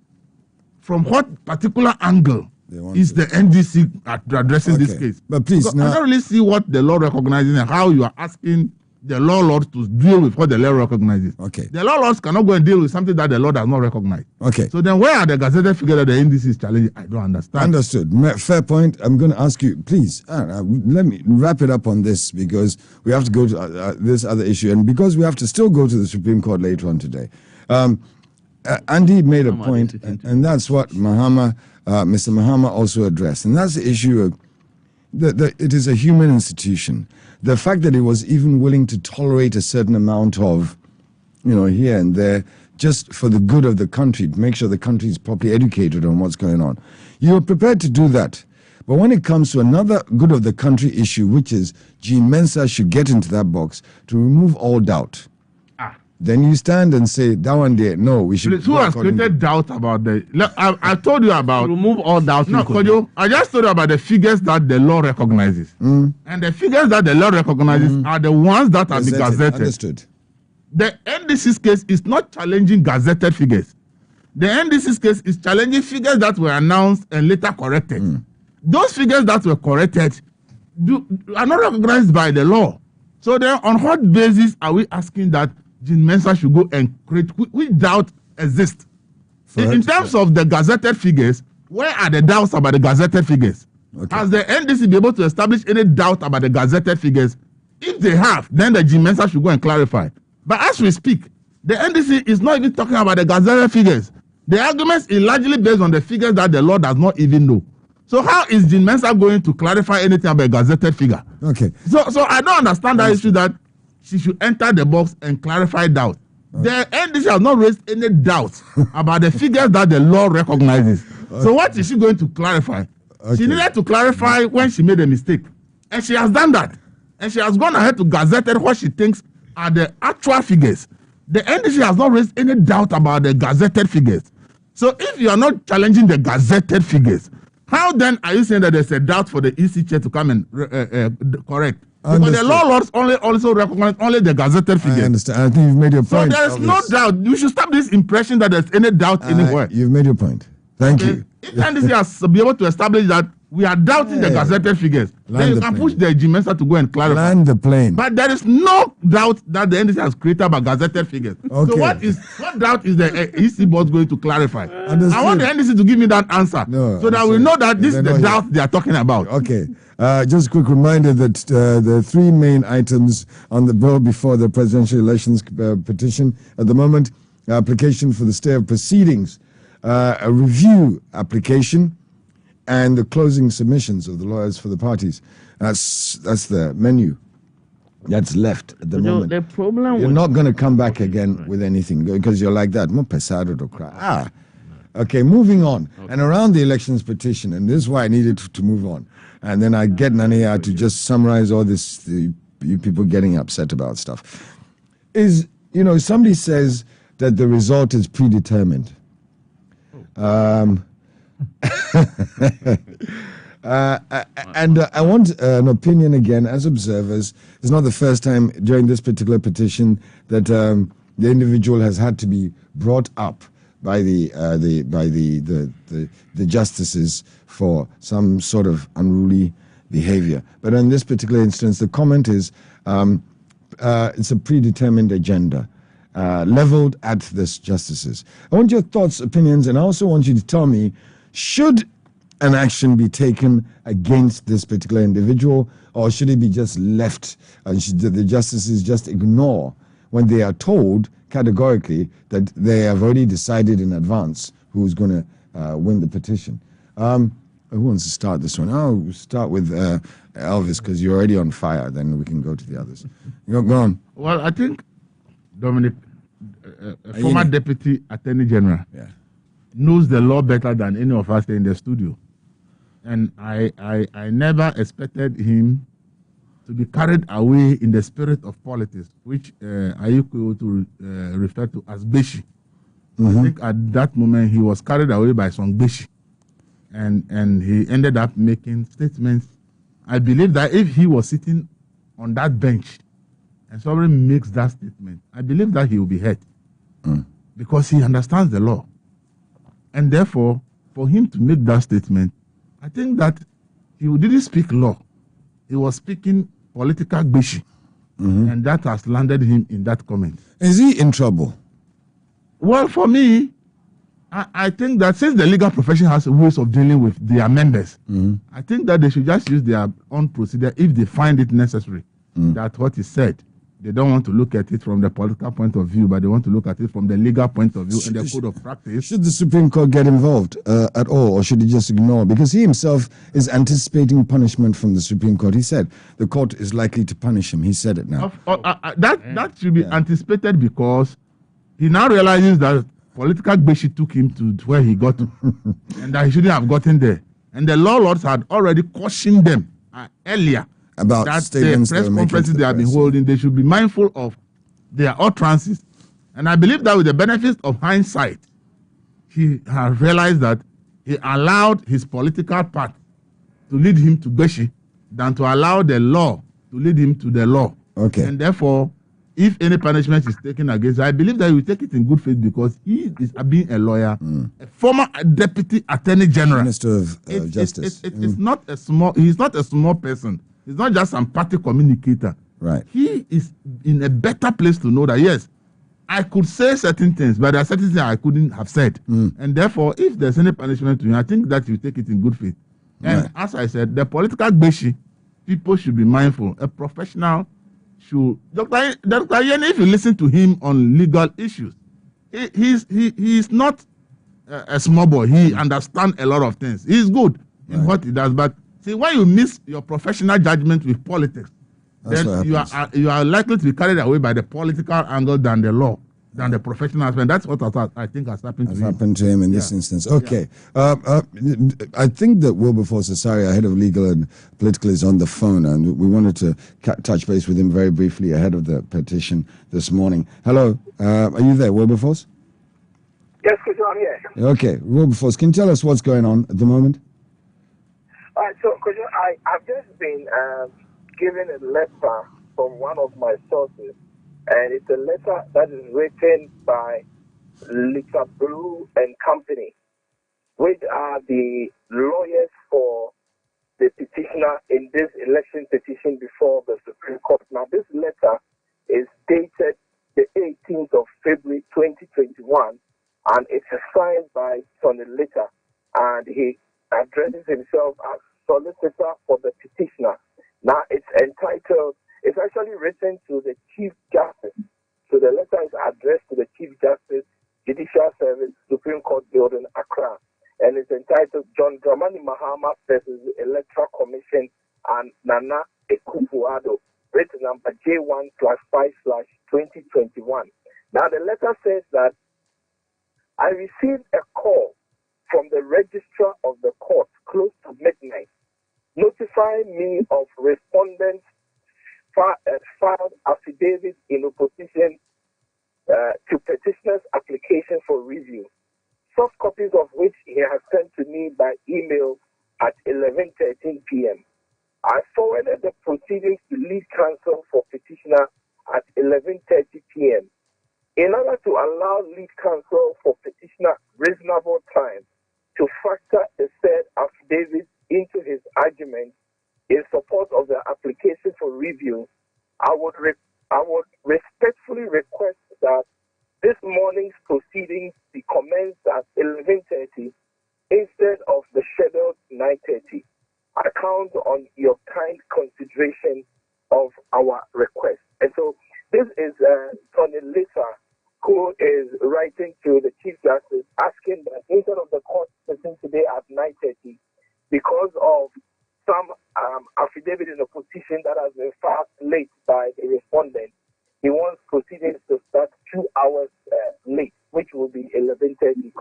from what particular angle is the NDC addressing this case. But please, I don't really see what the law recognizes and how you are asking the law lords to deal with what the law recognizes. Okay. The law lords cannot go and deal with something that the law does not recognize. Okay. So then where are the gazetted figures that the NDC is challenging? I don't understand. Understood. Fair point. I'm going to ask you, please, let me wrap it up on this because we have to go to this other issue and because we have to still go to the Supreme Court later on today. Andy made a point, and that's what Mr. Mahama also addressed, and that's the issue of it is a human institution. The fact that it was even willing to tolerate a certain amount of, here and there, just for the good of the country, to make sure the country is properly educated on what's going on. You're prepared to do that. But when it comes to another good of the country issue, which is Jean Mensah should get into that box to remove all doubt. then you stand and say, that one there, no, we should... Who has created doubt about the... I told you about... Remove all doubt. No, Kojo, I just told you about the figures that the law recognizes. And the figures that the law recognizes are the ones that are gazetted. Understood. The NDC's case is not challenging gazetted figures. The NDC's case is challenging figures that were announced and later corrected. Those figures that were corrected are not recognized by the law. So then, on what basis are we asking that Jean Mensah should go and create, which doubt exists? In terms of the gazetted figures, where are the doubts about the gazetted figures? Has the NDC be able to establish any doubt about the gazetted figures? If they have, then the Jean Mensah should go and clarify. But as we speak, the NDC is not even talking about the gazetted figures. The argument is largely based on the figures that the law does not even know. So how is Jean Mensah going to clarify anything about a gazetted figure? Okay. So I don't understand that issue that she should enter the box and clarify doubt. The NDC has not raised any doubt about the figures that the law recognizes. So what is she going to clarify? She needed to clarify when she made a mistake. And she has done that. And she has gone ahead to gazetted what she thinks are the actual figures. The NDC has not raised any doubt about the gazetted figures. So if you are not challenging the gazetted figures, how then are you saying that there's a doubt for the EC chair to come and correct? Because the law laws also recognize only the gazetted figures. I understand. I think you've made your point. So there is no doubt. You should stop this impression that there's any doubt anywhere. You've made your point. Thank you. If NDC has to be able to establish that we are doubting the gazetted figures, then you can push the Jean Mensah to go and clarify. Land the plane. But there is no doubt that the NDC has created about gazetted figures. Okay. So what doubt is the EC board going to clarify? Understood. I want the NDC to give me that answer so that we know that this is the doubt they are talking about. Okay. Just a quick reminder that the three main items on the bill before the presidential elections petition at the moment: application for the stay of proceedings, a review application, and the closing submissions of the lawyers for the parties. That's the menu that's left at the moment. The problem you're not going to come back again with anything because you're like that. Okay, moving on. Okay. And around the elections petition, and this is why I needed to move on. And then I get Nania to just summarize all this, you people getting upset about stuff. Somebody says that the result is predetermined. And I want an opinion again as observers. It's not the first time during this particular petition that the individual has had to be brought up by the justices for some sort of unruly behavior. But in this particular instance, the comment is it's a predetermined agenda leveled at this justices. I want your thoughts, opinions, and I also want you to tell me, should an action be taken against this particular individual, or should it be just left and should the justices just ignore when they are told categorically that they have already decided in advance who's going to win the petition? Who wants to start this one? I'll start with Elvis, because you're already on fire. Then we can go to the others. Go on. Well, I think Dominic, former Deputy Attorney General, knows the law better than any of us in the studio. And I never expected him to be carried away in the spirit of politics, which Ayuko to refer to as Beshi. I think at that moment he was carried away by some Beshi. And he ended up making statements. I believe that if he was sitting on that bench and somebody makes that statement, I believe that he will be hurt. Because he understands the law. And therefore, for him to make that statement, I think that he didn't speak law. He was speaking political Beshi. And that has landed him in that comment. Is he in trouble? Well, for me, I think that since the legal profession has ways of dealing with their members, I think that they should just use their own procedure if they find it necessary. That what is said, they don't want to look at it from the political point of view, but they want to look at it from the legal point of view and the code of practice. Should the Supreme Court get involved at all, or should he just ignore? Because he himself is anticipating punishment from the Supreme Court. He said the court is likely to punish him. He said it now. That should be anticipated, because he now realizes that political Beshi took him to where he got to, and that he shouldn't have gotten there. And the law lords had already cautioned them earlier about that the press conferences they have been holding, they should be mindful of their utterances And I believe that with the benefit of hindsight, he has realized that he allowed his political path to lead him to Beshi than to allow the law to lead him to the law. Okay. And therefore, if any punishment is taken against, I believe that he will take it in good faith because he is being a lawyer, a former deputy attorney general, Minister of Justice. It's not a small. He's not a small person. He's not just some party communicator. Right. He is in a better place to know that yes, I could say certain things, but there are certain things I couldn't have said. And therefore, if there's any punishment to him, I think that you take it in good faith. And as I said, the political Beshi, people should be mindful. A professional should. Dr. Yen, if you listen to him on legal issues, he's not a small boy. He understands a lot of things. He's good in what he does. But see, when you miss your professional judgment with politics, then you are likely to be carried away by the political angle than the law, than the professional aspect. That's what I think has happened to him. Happened to him in this instance. Okay. I think that Wilberforce Asare, our head of legal and political, is on the phone, and we wanted to touch base with him very briefly ahead of the petition this morning. Hello. Are you there, Wilberforce? Yes, Kujo, I'm here. Okay. Wilberforce, can you tell us what's going on at the moment? All right, so Kujo, I've just been given a letter from one of my sources, and it's a letter that is written by Lita Blue and Company, which are the lawyers for the petitioner in this election petition before the Supreme Court. Now, this letter is dated the 18th of February 2021, and it's signed by Sonny Lita, and he addresses himself as solicitor for the petitioner. Now, it's entitled, it's actually written to the Chief Justice. So the letter is addressed to the Chief Justice, Judicial Service, Supreme Court Building, Accra. And it's entitled John Dramani Mahama versus the Electoral Commission and Nana Akufo-Addo, written number J1/5/2021. Now, the letter says that I received a call from the registrar of the court close to midnight, notifying me of respondents filed affidavits in opposition to petitioner's application for review, soft copies of which he has sent to me by email at 11:13 p.m. I forwarded the proceedings to lead counsel for petitioner at 11:30 p.m. In order to allow lead counsel for petitioner reasonable time to factor the said affidavit into his argument in support of the application for review, I would respectfully request that this morning's proceedings be commenced at 11:30 instead of the scheduled 9:30. I count on your kind consideration of our request. And so this is Tony Lisa, who is writing to the Chief Justice asking that instead of the court sitting today at 9:30, because of some affidavit in opposition that has been filed late by the respondent, he wants proceedings to start 2 hours late, which will be 11:30.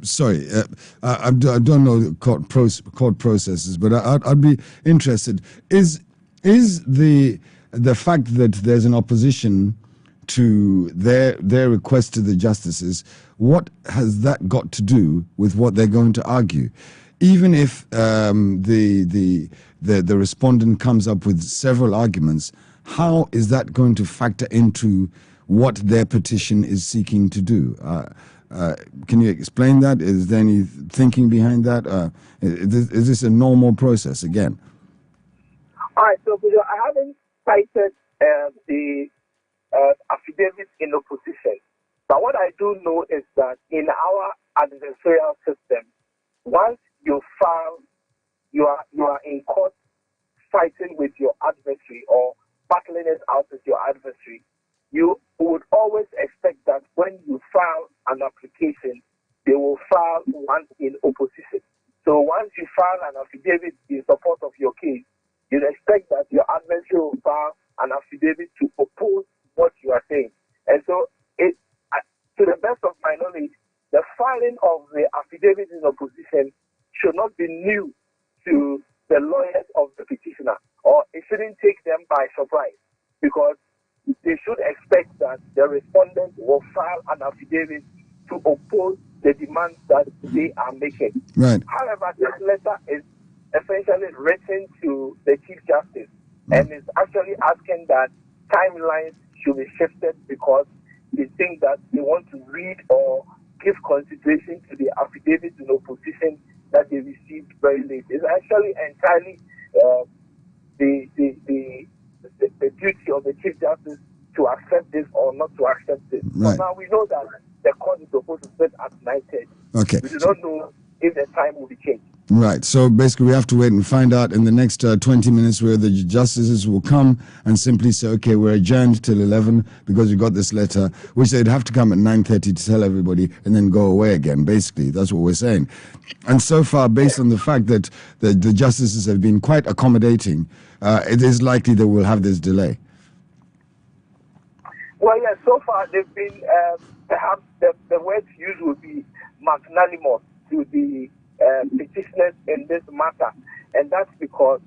Sorry, I don't know court processes, but I'd be interested. Is the fact that there's an opposition to their request to the justices, what has that got to do with what they're going to argue? Even if the respondent comes up with several arguments, how is that going to factor into what their petition is seeking to do? Can you explain that? Is there any thinking behind that? Is this a normal process again? All right, so I haven't cited the affidavit in opposition, but what I do know is that in our adversarial system, once you file, you are in court fighting with your adversary or battling it out with your adversary. You would always expect that when you file an application, they will file one in opposition. So once you file an affidavit in support of your case, you'd expect that your adversary will file an affidavit to oppose what you are saying. And so, to the best of my knowledge, the filing of the affidavit in opposition should not be new to the lawyers of the petitioner, or it shouldn't take them by surprise, because they should expect that the respondent will file an affidavit to oppose the demands that they are making. Right. However, this letter is essentially written to the Chief Justice and is actually asking that timelines should be shifted because they think that they want to read or give consideration to the affidavit in opposition that they received very late. It's actually entirely the duty of the Chief Justice to accept this or not to accept this. Right. So now we know that the court is supposed to sit at 9:30. Okay. We do not know if the time will be changed. Right. So basically, we have to wait and find out in the next 20 minutes where the justices will come and simply say, okay, we're adjourned till 11 because we got this letter, which they'd have to come at 9:30 to tell everybody and then go away again. Basically, that's what we're saying. And so far, based on the fact that the justices have been quite accommodating, it is likely that we'll have this delay. Well, yes, so far they've been, perhaps the words used would be magnanimous to the petitioners in this matter. And that's because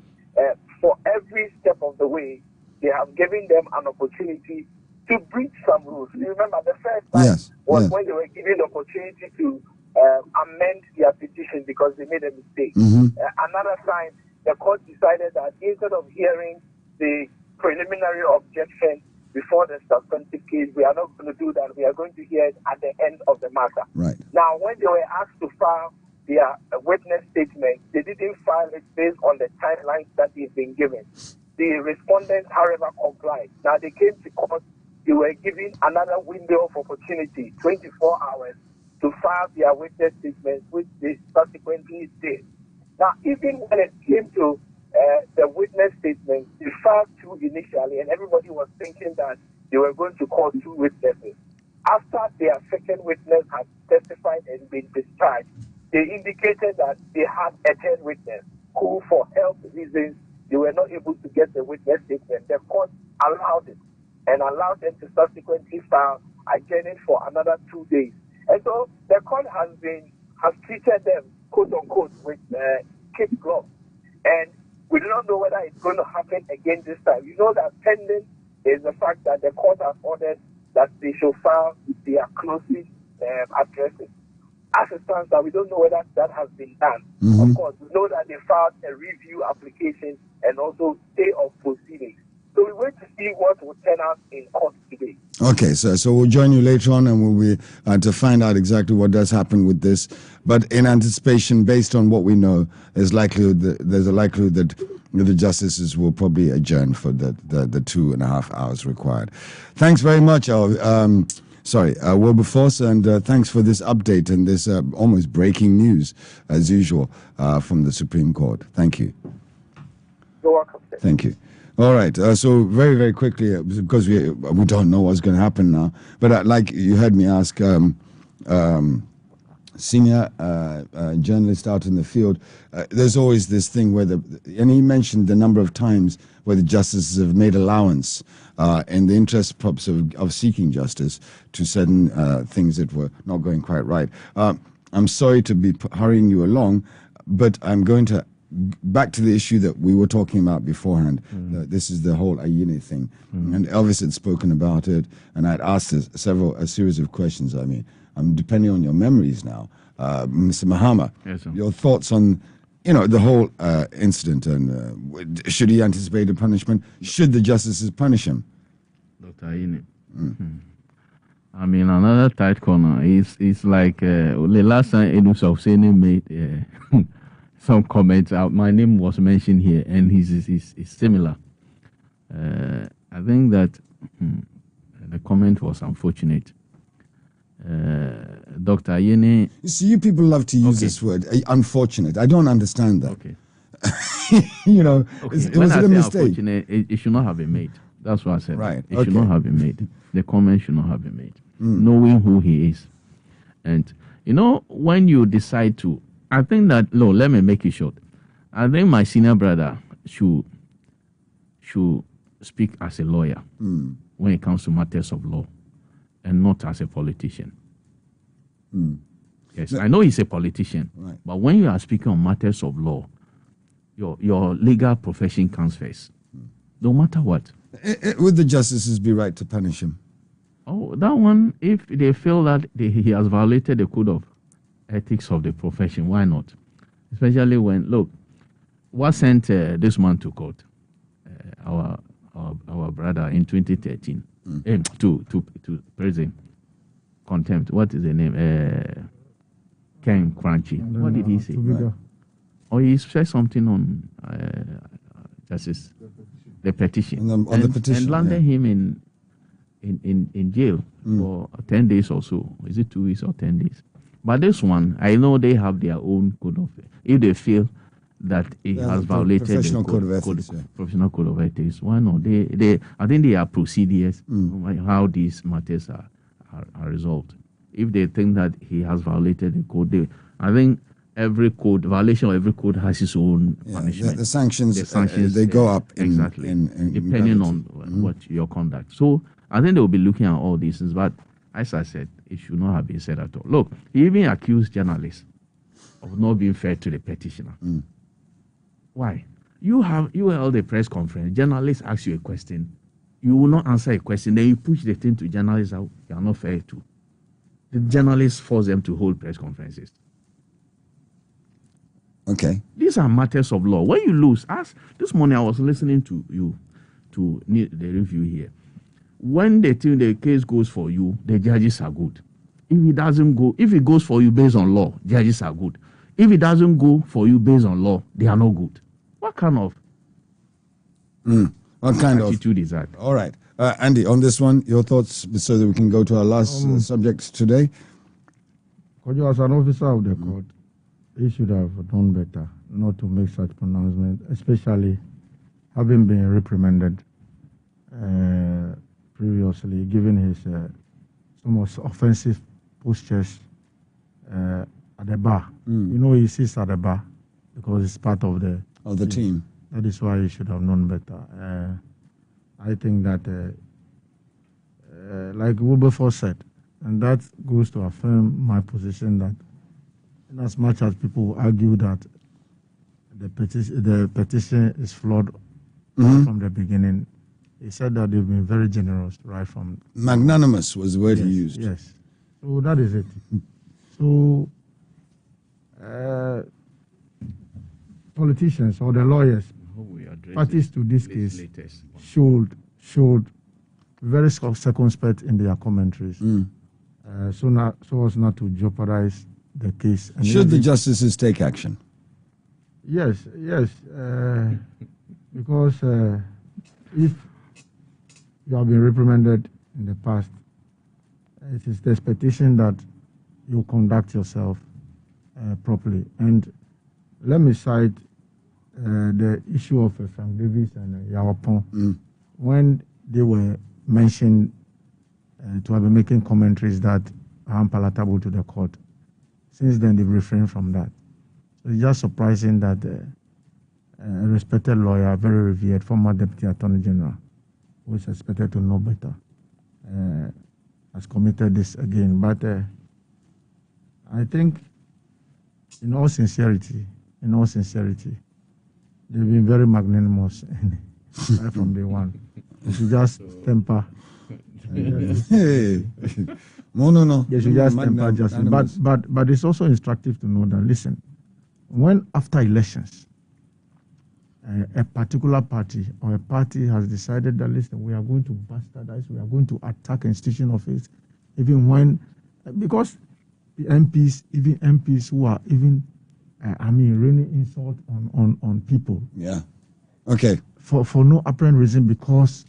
for every step of the way, they have given them an opportunity to breach some rules. You remember the first time was when they were given the opportunity to amend their petition because they made a mistake. Another time, the court decided that instead of hearing the preliminary objection before the substantive case, we are not going to do that. We are going to hear it at the end of the matter. Right. Now, when they were asked to file their witness statement, they didn't file it based on the timelines that they've been given. The respondents, however, complied. Now, they came to court. They were given another window of opportunity, 24 hours, to file their witness statements, which they subsequently did. Now, even when it came to the witness statement, they filed two initially, and everybody was thinking that they were going to call two witnesses. After their second witness had testified and been discharged, they indicated that they had a third witness who, for health reasons, they were not able to get the witness statement. The court allowed it and allowed them to subsequently file adjournment for another 2 days. And so the court has treated them, quote unquote, with kid gloves. And we do not know whether it's going to happen again this time. You know that pending is the fact that the court has ordered that they should file their closing addresses. As it stands now, we don't know whether that has been done. Of course, we know that they filed a review application and also stay of proceedings. So we wait to see what will turn out in court today. Okay, so we'll join you later on and we'll be to find out exactly what does happen with this. But in anticipation, based on what we know, there's a likelihood that the justices will probably adjourn for the 2.5 hours required. Thanks very much, Wilberforce, and thanks for this update and this almost breaking news, as usual, from the Supreme Court. Thank you. You're welcome, sir. Thank you. All right. So very, very quickly, because we don't know what's going to happen now, but like you heard me ask senior journalist out in the field, there's always this thing where and he mentioned the number of times where the justices have made allowance in the interest perhaps of seeking justice to certain things that were not going quite right. I'm sorry to be hurrying you along, but I'm going to back to the issue that we were talking about beforehand. This is the whole Ayine thing. And Elvis had spoken about it, and I'd asked a series of questions. I mean, I'm depending on your memories now. Mr. Mahama, your thoughts on, the whole incident, and should he anticipate a punishment? Should the justices punish him? Dr. Ayine. I mean, another tight corner. It's like the last time Edu Sausene made some comments out. My name was mentioned here, and he's similar. I think that the comment was unfortunate. Dr. Ayine. You see, you people love to use this word, unfortunate. I don't understand that. Okay. It was a mistake. It should not have been made. That's what I said. Right. It should not have been made. The comment should not have been made. Knowing who he is. And, when you decide to, I think that, let me make it short. I think my senior brother should speak as a lawyer when it comes to matters of law and not as a politician. Yes, I know he's a politician, but when you are speaking on matters of law, your legal profession comes first, no matter what. Would the justices be right to punish him? Oh, that one, if they feel that he has violated the code of ethics of the profession, why not? Especially when, look, what sent this man to court, our brother in 2013, to prison, contempt. What is the name? Ken Crunchy. What did he say? Or he said something on justice, the petition, on the petition, and landed him in jail for 10 days or so. Is it 2 weeks or 10 days? But this one, I know they have their own code of, if they feel that it has violated professional the code of ethics, professional code of ethics, why not? I think they are procedures how these matters are resolved. If they think that he has violated the code, I think every code, violation of every code has its own punishment. The sanctions, they go up exactly in depending on what your conduct. So I think they will be looking at all these things. But as I said, it should not have been said at all. Look, he even accused journalists of not being fair to the petitioner. Why? You held a press conference. Journalists ask you a question. You will not answer a question. Then you push the thing to journalists that you are not fair to. The journalists force them to hold press conferences. Okay. These are matters of law. When you lose, this morning I was listening to you, to the review here. When the case goes for you, the judges are good. If it goes for you based on law, judges are good. If it doesn't go for you based on law, they are not good. What kind of attitude is that? All right. Andy, on this one, your thoughts so that we can go to our last subject today? As an officer of the court, he should have done better not to make such pronouncements, especially having been reprimanded previously, given his some offensive postures at the bar. He sits at the bar because it's part of the team. That is why he should have known better. I think that, like Wilberforce said, and that goes to affirm my position that, in as much as people argue that the petition is flawed from the beginning, he said that they've been very generous right from... Magnanimous was the word he used. Yes. So that is it. So politicians or the lawyers, parties to this case, should be very circumspect in their commentaries, so as not to jeopardize the case. And should the justices take action? Yes, because if you have been reprimanded in the past, it is the expectation that you conduct yourself properly. And let me cite the issue of Frank Davis and Yawapon, when they were mentioned to have been making commentaries that are unpalatable to the court. Since then, they've refrained from that. So it's just surprising that a respected lawyer, very revered, former Deputy Attorney General, who is expected to know better, has committed this again. But I think, in all sincerity, they've been very magnanimous right from day one. They should just temper. No. They should just temper justice. But it's also instructive to know that, listen, when after elections, a particular party or a party has decided that, listen, we are going to bastardize, we are going to attack institution office, even when, because the MPs who are even, raining insult on people. Yeah. Okay. For no apparent reason, because,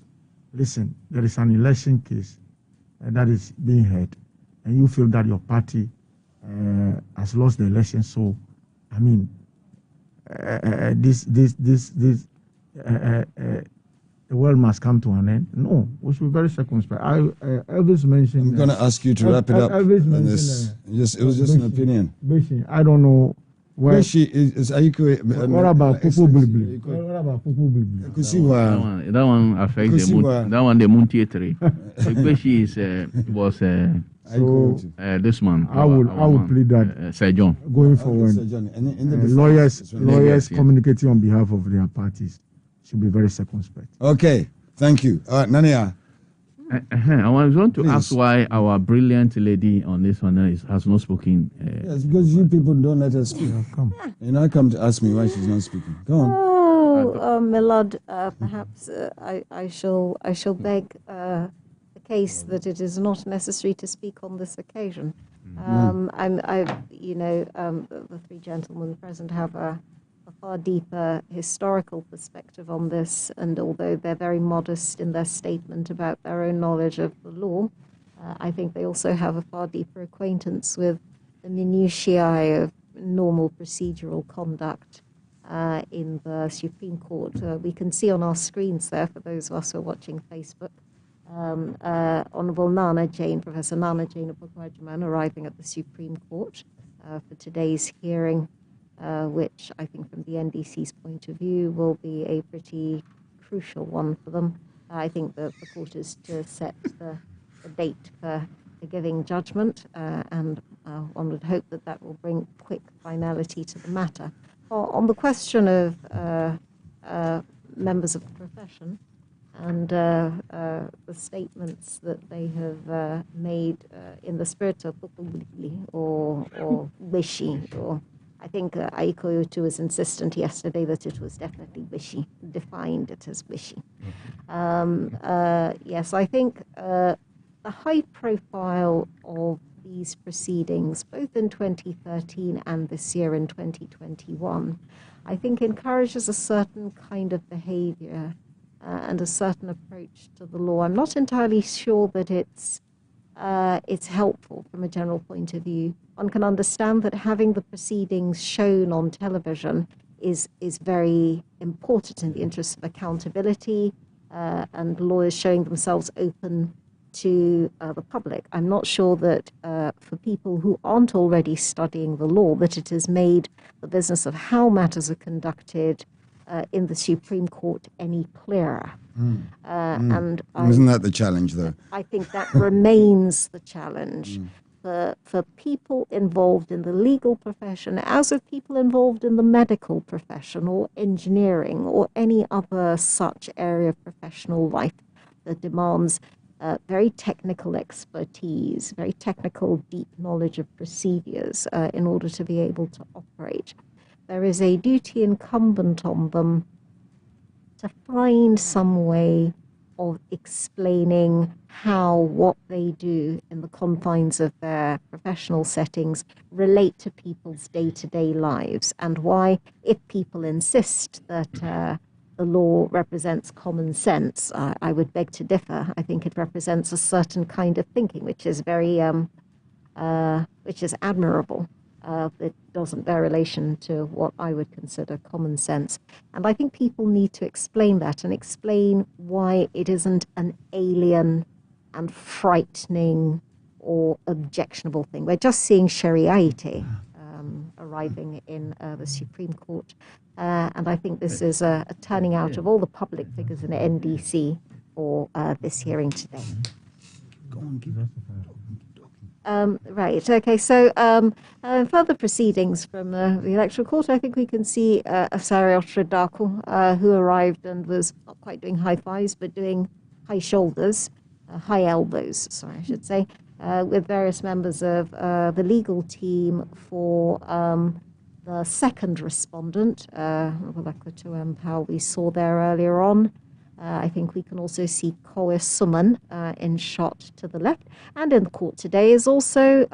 listen, there is an election case that is being heard, and you feel that your party has lost the election. So, the world must come to an end. No, we should be very circumspect. Elvis mentioned. I'm going to ask you to wrap it up. Elvis mentioned. It was just an opinion. I don't know. What about Popo Blibli? What about Popo Blibli? That one affects that one the Muntie tree. Was this man. I would plead that Sir John going forward. Lawyers communicating on behalf of their parties should be very circumspect. Okay. Thank you. Nania. I was going to ask why our brilliant lady on this one has not spoken. Yes, because you people don't let her speak. Come. And I come to ask me why she's not speaking. Go on. Oh, Milord, perhaps I shall beg the case that it is not necessary to speak on this occasion. The three gentlemen present have a far deeper historical perspective on this, and although they're very modest in their statement about their own knowledge of the law, I think they also have a far deeper acquaintance with the minutiae of normal procedural conduct in the Supreme Court. We can see on our screens there, for those of us who are watching Facebook, Honourable Professor Nana Jane Opoku-Agyeman arriving at the Supreme Court for today's hearing, which I think from the NDC's point of view will be a pretty crucial one for them. I think that the court is to set the date for the giving judgment, and one would hope that that will bring quick finality to the matter. On the question of members of the profession and the statements that they have made in the spirit of or wishy, or I think Aiko Yotu was insistent yesterday that it was definitely wishy, defined it as wishy. Yes, I think the high profile of these proceedings, both in 2013 and this year in 2021, I think encourages a certain kind of behavior and a certain approach to the law. I'm not entirely sure that it's helpful from a general point of view. One can understand that having the proceedings shown on television is very important in the interest of accountability and lawyers showing themselves open to the public. I'm not sure that for people who aren't already studying the law, that it has made the business of how matters are conducted in the Supreme Court any clearer. And isn't that the challenge, though? I think that remains the challenge for people involved in the legal profession, as of people involved in the medical profession or engineering or any other such area of professional life that demands very technical expertise, very technical, deep knowledge of procedures in order to be able to operate. There is a duty incumbent on them to find some way of explaining how what they do in the confines of their professional settings relate to people's day-to-day lives, and why, if people insist that the law represents common sense, I would beg to differ. I think it represents a certain kind of thinking, which is very, which is admirable. That doesn't bear relation to what I would consider common sense. And I think people need to explain that and explain why it isn't an alien and frightening or objectionable thing. We're just seeing Shari'ite arriving in the Supreme Court. And I think this is a turning out of all the public figures in the NDC for this hearing today. Go on, keep it. Right, okay, so further proceedings from the Electoral Court, I think we can see Asaase Otradaku, who arrived and was not quite doing high fives, but doing high shoulders, high elbows, sorry, I should say, with various members of the legal team for the second respondent, how we saw there earlier on. I think we can also see Koe Suman in shot to the left. And in the court today is also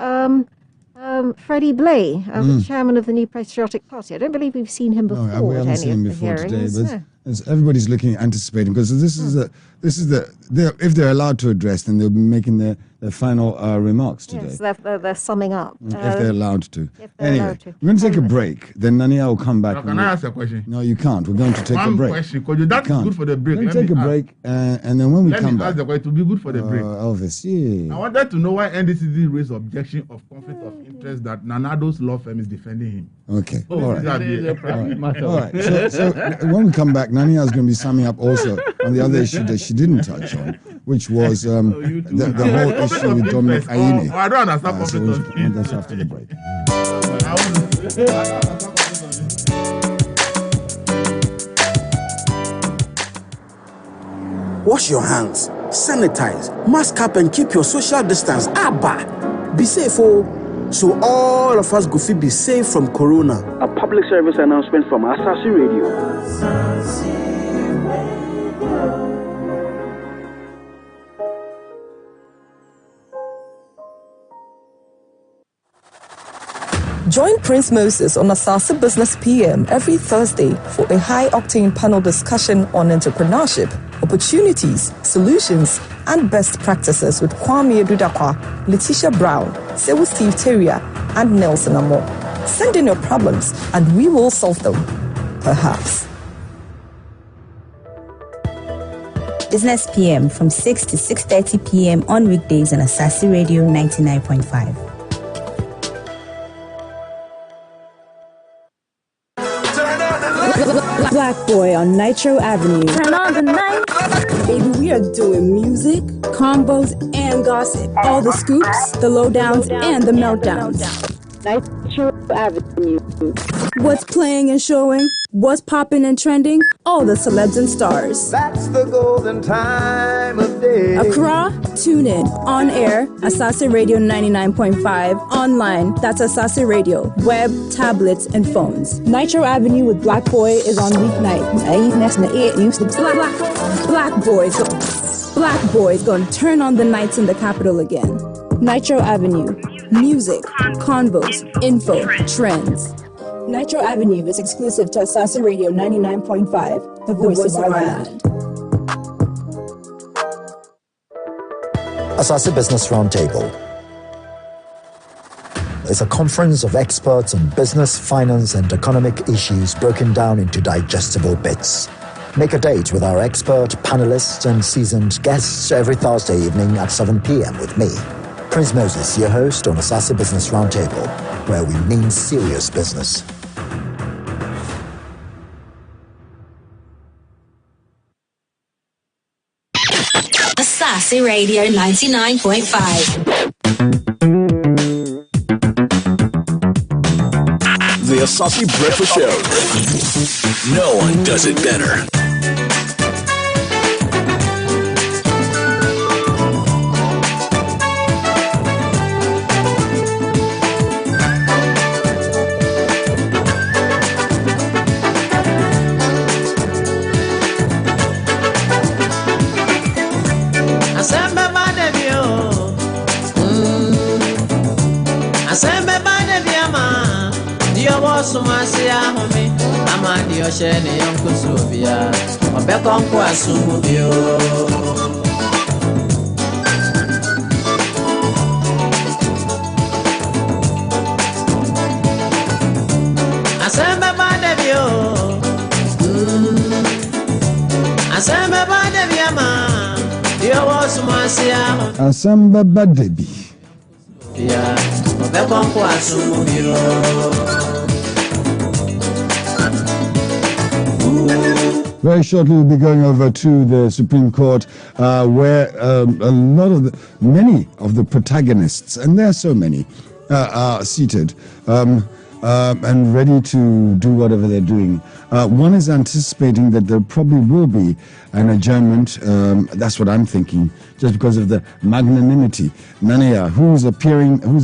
Freddie Blay, the chairman of the New Patriotic Party. I don't believe we've seen him before. No, we haven't seen him before today. But everybody's looking, anticipating, because this is if they're allowed to address, then they'll be making their final remarks today. Yes, they're summing up. If they're allowed to. Anyway, we're going to take a break. Then Nania will come back. Now, can I ask a question? No, you can't. We're going to take a break. One question, because that's good for the break. We're going to take a break, and then when we come back. Let me ask the question to be good for the break. Elvis, yeah. I wanted to know why NDC didn't raise objection of conflict of interest that Nanado's law firm is defending him. Okay. All right. All right. So when we come back, Nania is going to be summing up also on the other issue that she didn't touch on, which was the whole issue with Dominic Ayine. I don't understand. So that's after the break. Wash your hands, sanitize, mask up and keep your social distance. Abba, be safe, oh. So all of us go fit be safe from corona. A public service announcement from Asaase Radio. Join Prince Moses on Asaase Business PM every Thursday for a high-octane panel discussion on entrepreneurship, opportunities, solutions, and best practices with Kwame Edudakwa, Letitia Brown, Sewu Steve Terrier, and Nelson Amo. Send in your problems and we will solve them. Perhaps. Business PM from 6 to 6:30 p.m. on weekdays on Asaase Radio 99.5. Black Boy on Nitro Avenue. Turn on the night. Baby, we are doing music, combos, and gossip. All the scoops, the lowdowns, and the meltdowns. Nitro Avenue. What's playing and showing, what's popping and trending, all the celebs and stars. That's the golden time of day. Accra, tune in. On air, Asaase Radio 99.5. Online, that's Asaase Radio. Web, tablets, and phones. Nitro Avenue with Black Boy is on weeknight. Black Boy's gonna turn on the nights in the capital again. Nitro Avenue. Music, convos, info, trends. Nitro Avenue is exclusive to Asaase Radio 99.5, the voice of our land. Asaase Business Roundtable is a conference of experts on business, finance, and economic issues broken down into digestible bits. Make a date with our expert, panelists, and seasoned guests every Thursday evening at 7 p.m. with me, Prince Moses, your host on Asaase Business Roundtable, where we mean serious business. Asaase Radio 99.5. The Asaase Breakfast Show. No one does it better. Sumasia home, Amadi Oshene Uncle Sylvia, Obekonko Asumubio. Asembe Badebio, Asembe Badebiama, Dio Sumasia, Asembe Badebi. Yeah, Obekonko Asumubio. Very shortly, we'll be going over to the Supreme Court, where many of the protagonists, and there are so many, are seated and ready to do whatever they're doing. One is anticipating that there probably will be an adjournment. That's what I'm thinking, just because of the magnanimity. Nania, who's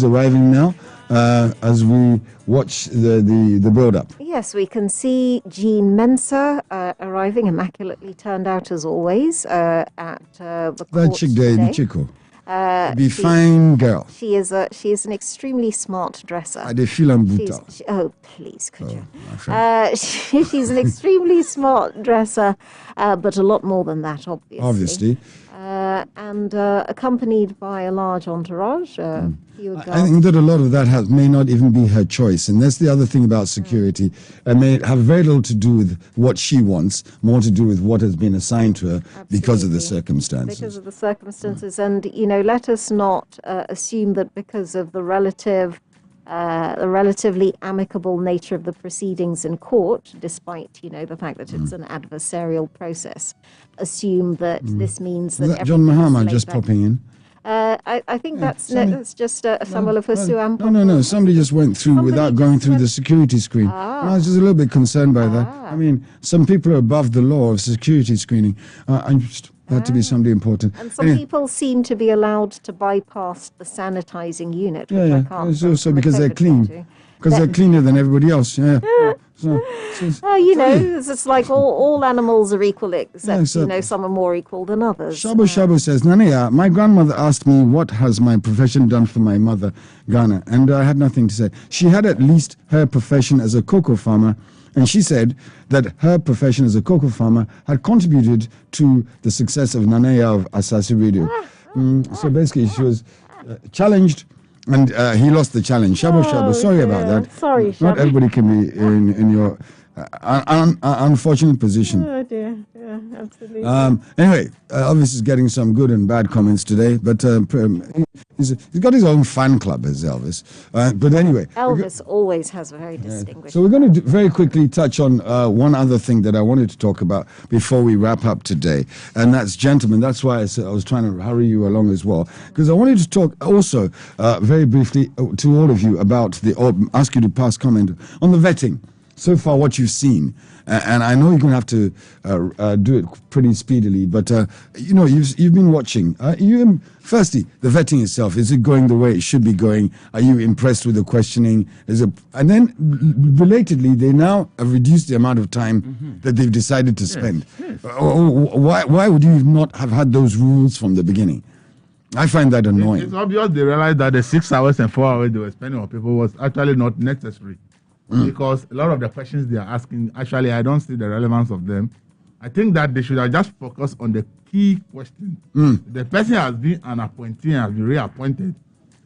arriving now? As we watch the build-up. Yes, we can see Jean Mensah arriving, immaculately turned out as always, at the court today. Be fine girl. She is an extremely smart dresser. I feel I'm brutal. Oh, please, could you? She's an extremely smart dresser, but a lot more than that, obviously. And accompanied by a large entourage. I think that a lot of that may not even be her choice. And that's the other thing about security. It may have very little to do with what she wants, more to do with what has been assigned to her. Absolutely. Because of the circumstances. Because of the circumstances. And, let us not assume that because of the relatively amicable nature of the proceedings in court, despite, the fact that it's an adversarial process, assume that this means that John Mahama just popping in? I think that's just a Samuel of Husuam. No. Somebody just went through without going through the security screen. I was just a little bit concerned by that. I mean, some people are above the law of security screening. That to be somebody important. And some people seem to be allowed to bypass the sanitizing unit, which I can't. It's also from a because they're COVID clean. point of view. Because they're cleaner than everybody else. Yeah. It's like all animals are equal, except some are more equal than others. Shabu says, Nanea, my grandmother asked me what has my profession done for my mother, Ghana, and I had nothing to say. She had at least her profession as a cocoa farmer, and she said that her profession as a cocoa farmer had contributed to the success of Nanea of Asaase Radio. So basically, she was challenged. And he lost the challenge. Shabu, sorry about that. Sorry, Shabu. Not everybody can be in your unfortunate position. Oh dear, yeah, absolutely. Anyway, Elvis is getting some good and bad comments today, but he's got his own fan club as Elvis. But anyway, Elvis always has a very distinguished. So we're going to very quickly touch on one other thing that I wanted to talk about before we wrap up today, and that's gentlemen. That's why I was trying to hurry you along as well, because I wanted to talk also very briefly to all of you about or ask you to pass comment on the vetting. So far, what you've seen, and I know you're going to have to do it pretty speedily, but you've been watching. Firstly, the vetting itself, is it going the way it should be going? Are you impressed with the questioning? And then, belatedly, they now have reduced the amount of time that they've decided to spend. Yes. Why would you not have had those rules from the beginning? I find that annoying. It's obvious they realized that the 6 hours and 4 hours they were spending on people was actually not necessary. Because a lot of the questions they are asking, actually, I don't see the relevance of them. I think that they should have just focused on the key question. The person has been an appointee and has been reappointed.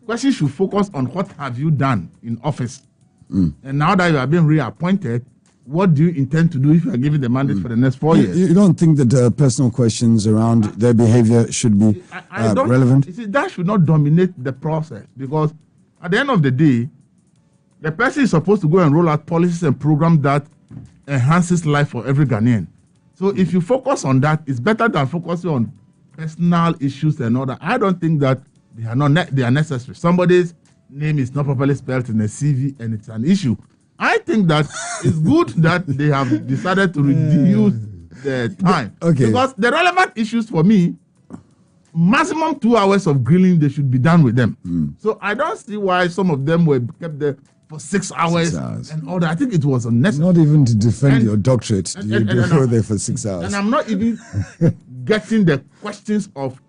Questions should focus on what have you done in office. And now that you have been reappointed, what do you intend to do if you are given the mandate for the next 4 years? You don't think that personal questions around their behavior should be relevant? You see, that should not dominate the process, because at the end of the day, the person is supposed to go and roll out policies and programs that enhances life for every Ghanaian. So if you focus on that, it's better than focusing on personal issues and all that. I don't think that they are necessary. Somebody's name is not properly spelled in a CV and it's an issue. I think that it's good that they have decided to reduce the time. Okay. Because the relevant issues for me, maximum 2 hours of grilling, they should be done with them. So I don't see why some of them were kept there for 6 hours, and all that. I think it was unnecessary. Not even to defend your doctorate. You go there for 6 hours. And I'm not even getting the questions of,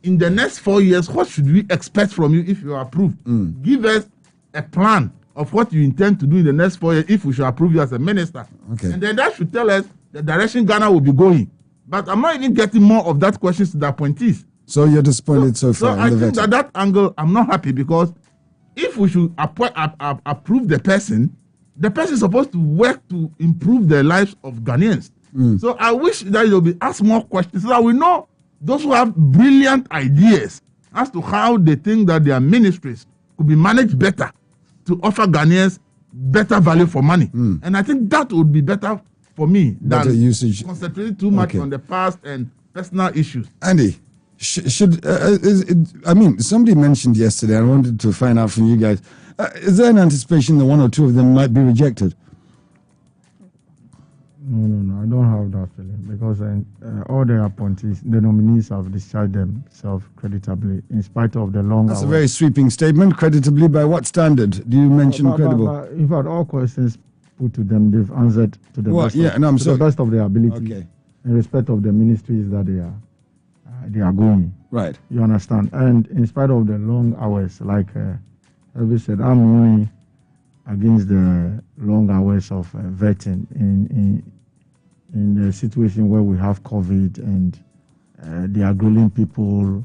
in the next 4 years, what should we expect from you if you are approved? Give us a plan of what you intend to do in the next 4 years if we should approve you as a minister. Okay. And then that should tell us the direction Ghana will be going. But I'm not even getting more of that questions to the appointees. So you're disappointed so far? So I think that angle, I'm not happy, because if we should approve the person is supposed to work to improve the lives of Ghanaians. So I wish that there will be asked more questions so that we know those who have brilliant ideas as to how they think that their ministries could be managed better to offer Ghanaians better value for money. And I think that would be better for me than concentrating too much on the past and personal issues. Andy, somebody mentioned yesterday, I wanted to find out from you guys, is there an anticipation that one or two of them might be rejected? No, I don't have that feeling, because all the appointees, the nominees have discharged themselves creditably in spite of the long hours. That's a very sweeping statement. Creditably by what standard? Do you mention credible? In fact, all questions put to them, they've answered to the best of their ability in respect of the ministries that they are going. Right. You understand? And in spite of the long hours, like Elvis said, I'm only against the long hours of vetting in the situation where we have COVID and they are grilling people.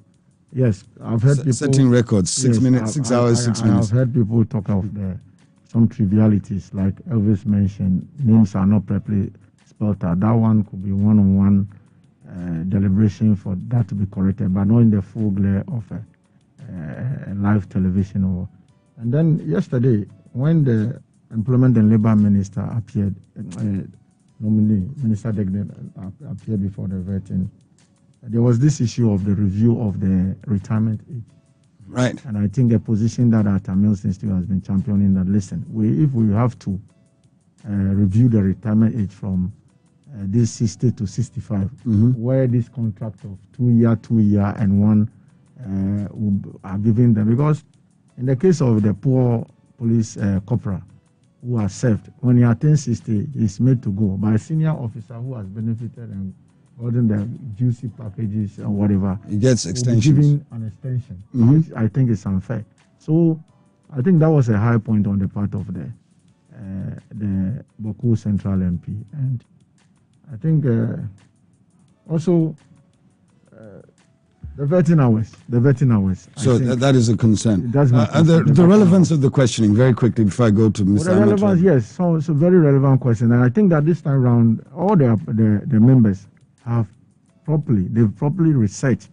Yes, I've heard people setting records, 6 minutes, 6 hours, 6 minutes. I've heard people talk of some trivialities, like Elvis mentioned, names are not properly spelled out. That one could be one-on-one deliberation for that to be corrected, but not in the full glare of live television. And then yesterday, when the Employment and Labour Minister appeared, nominee, Minister Degnet appeared before the vetting, there was this issue of the review of the retirement age. Right. And I think a position that Tamils Institute has been championing, that listen, if we have to review the retirement age from this 60 to 65, where this contract of 2 year, and one are given them. Because in the case of the poor police corporal who are served, when he attains 60, he's made to go by a senior officer who has benefited and gotten the juicy packages or whatever. He gets extensions. Giving an extension, which I think is unfair. So I think that was a high point on the part of the Boku Central MP, and I think also the vetting hours. So that is a concern. That's and the relevance of the questioning, very quickly before I go to Mr. The relevance, yes. So it's a very relevant question, and I think that this time around, all the members have properly researched,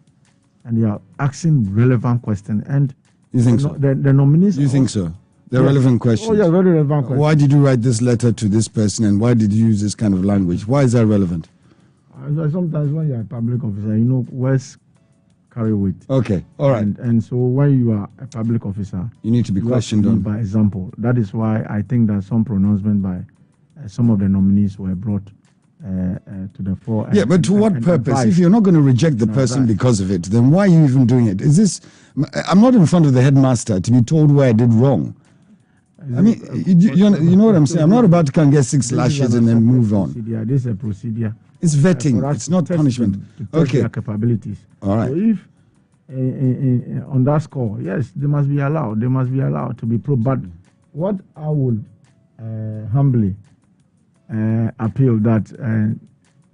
and they are asking relevant questions. And you think so? The nominees. You think so? They're relevant questions. Oh yeah, very relevant questions. Why did you write this letter to this person, and why did you use this kind of language? Why is that relevant? Sometimes when you're a public officer, words carry weight. Okay, all right. And so when you are a public officer, you need to be questioned on. By example. That is why I think that some pronouncement by some of the nominees were brought to the fore. Yeah, but to what purpose? Advice. If you're not going to reject the person because of it, then why are you even doing it? Is this? I'm not in front of the headmaster to be told where I did wrong. I mean, you know what I'm saying? I'm not about to come get 6 lashes and then move on. This is a procedure. It's vetting. It's not punishment. Okay. Their capabilities. All right. So if on that score, yes, they must be allowed. They must be allowed to be probed. But what I would humbly appeal that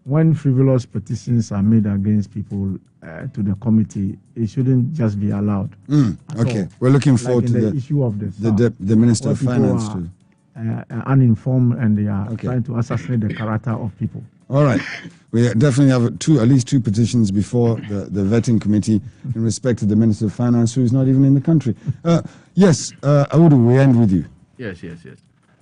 when frivolous petitions are made against people to the committee, it shouldn't just be allowed. Okay, we're looking forward to the issue of the Minister of Finance too. Uninformed, and they are trying to assassinate the character of people. All right, we definitely have at least 2 petitions before the vetting committee in respect to the Minister of Finance, who is not even in the country. Yes, Audu, we end with you. Yes.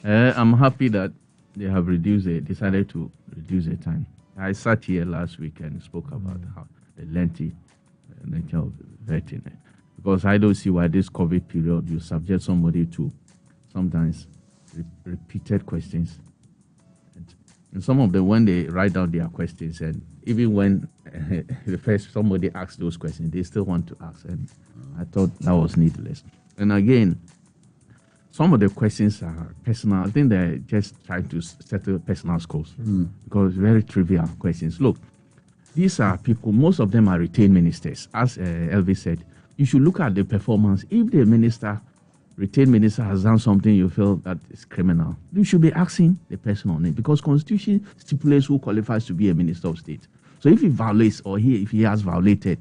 I'm happy that they have decided to reduce the time. I sat here last week and spoke about how the lengthy nature of vetting, because I don't see why this COVID period you subject somebody to sometimes repeated questions. And some of them, when they write down their questions, and even when somebody asks those questions, they still want to ask. And I thought that was needless. And again, some of the questions are personal. I think they're just trying to settle personal scores because very trivial questions. Look, these are people, most of them are retained ministers. As Elvis said, you should look at the performance. If the retained minister has done something you feel that is criminal, you should be asking the person on it, because Constitution stipulates who qualifies to be a minister of state. So if he violates if he has violated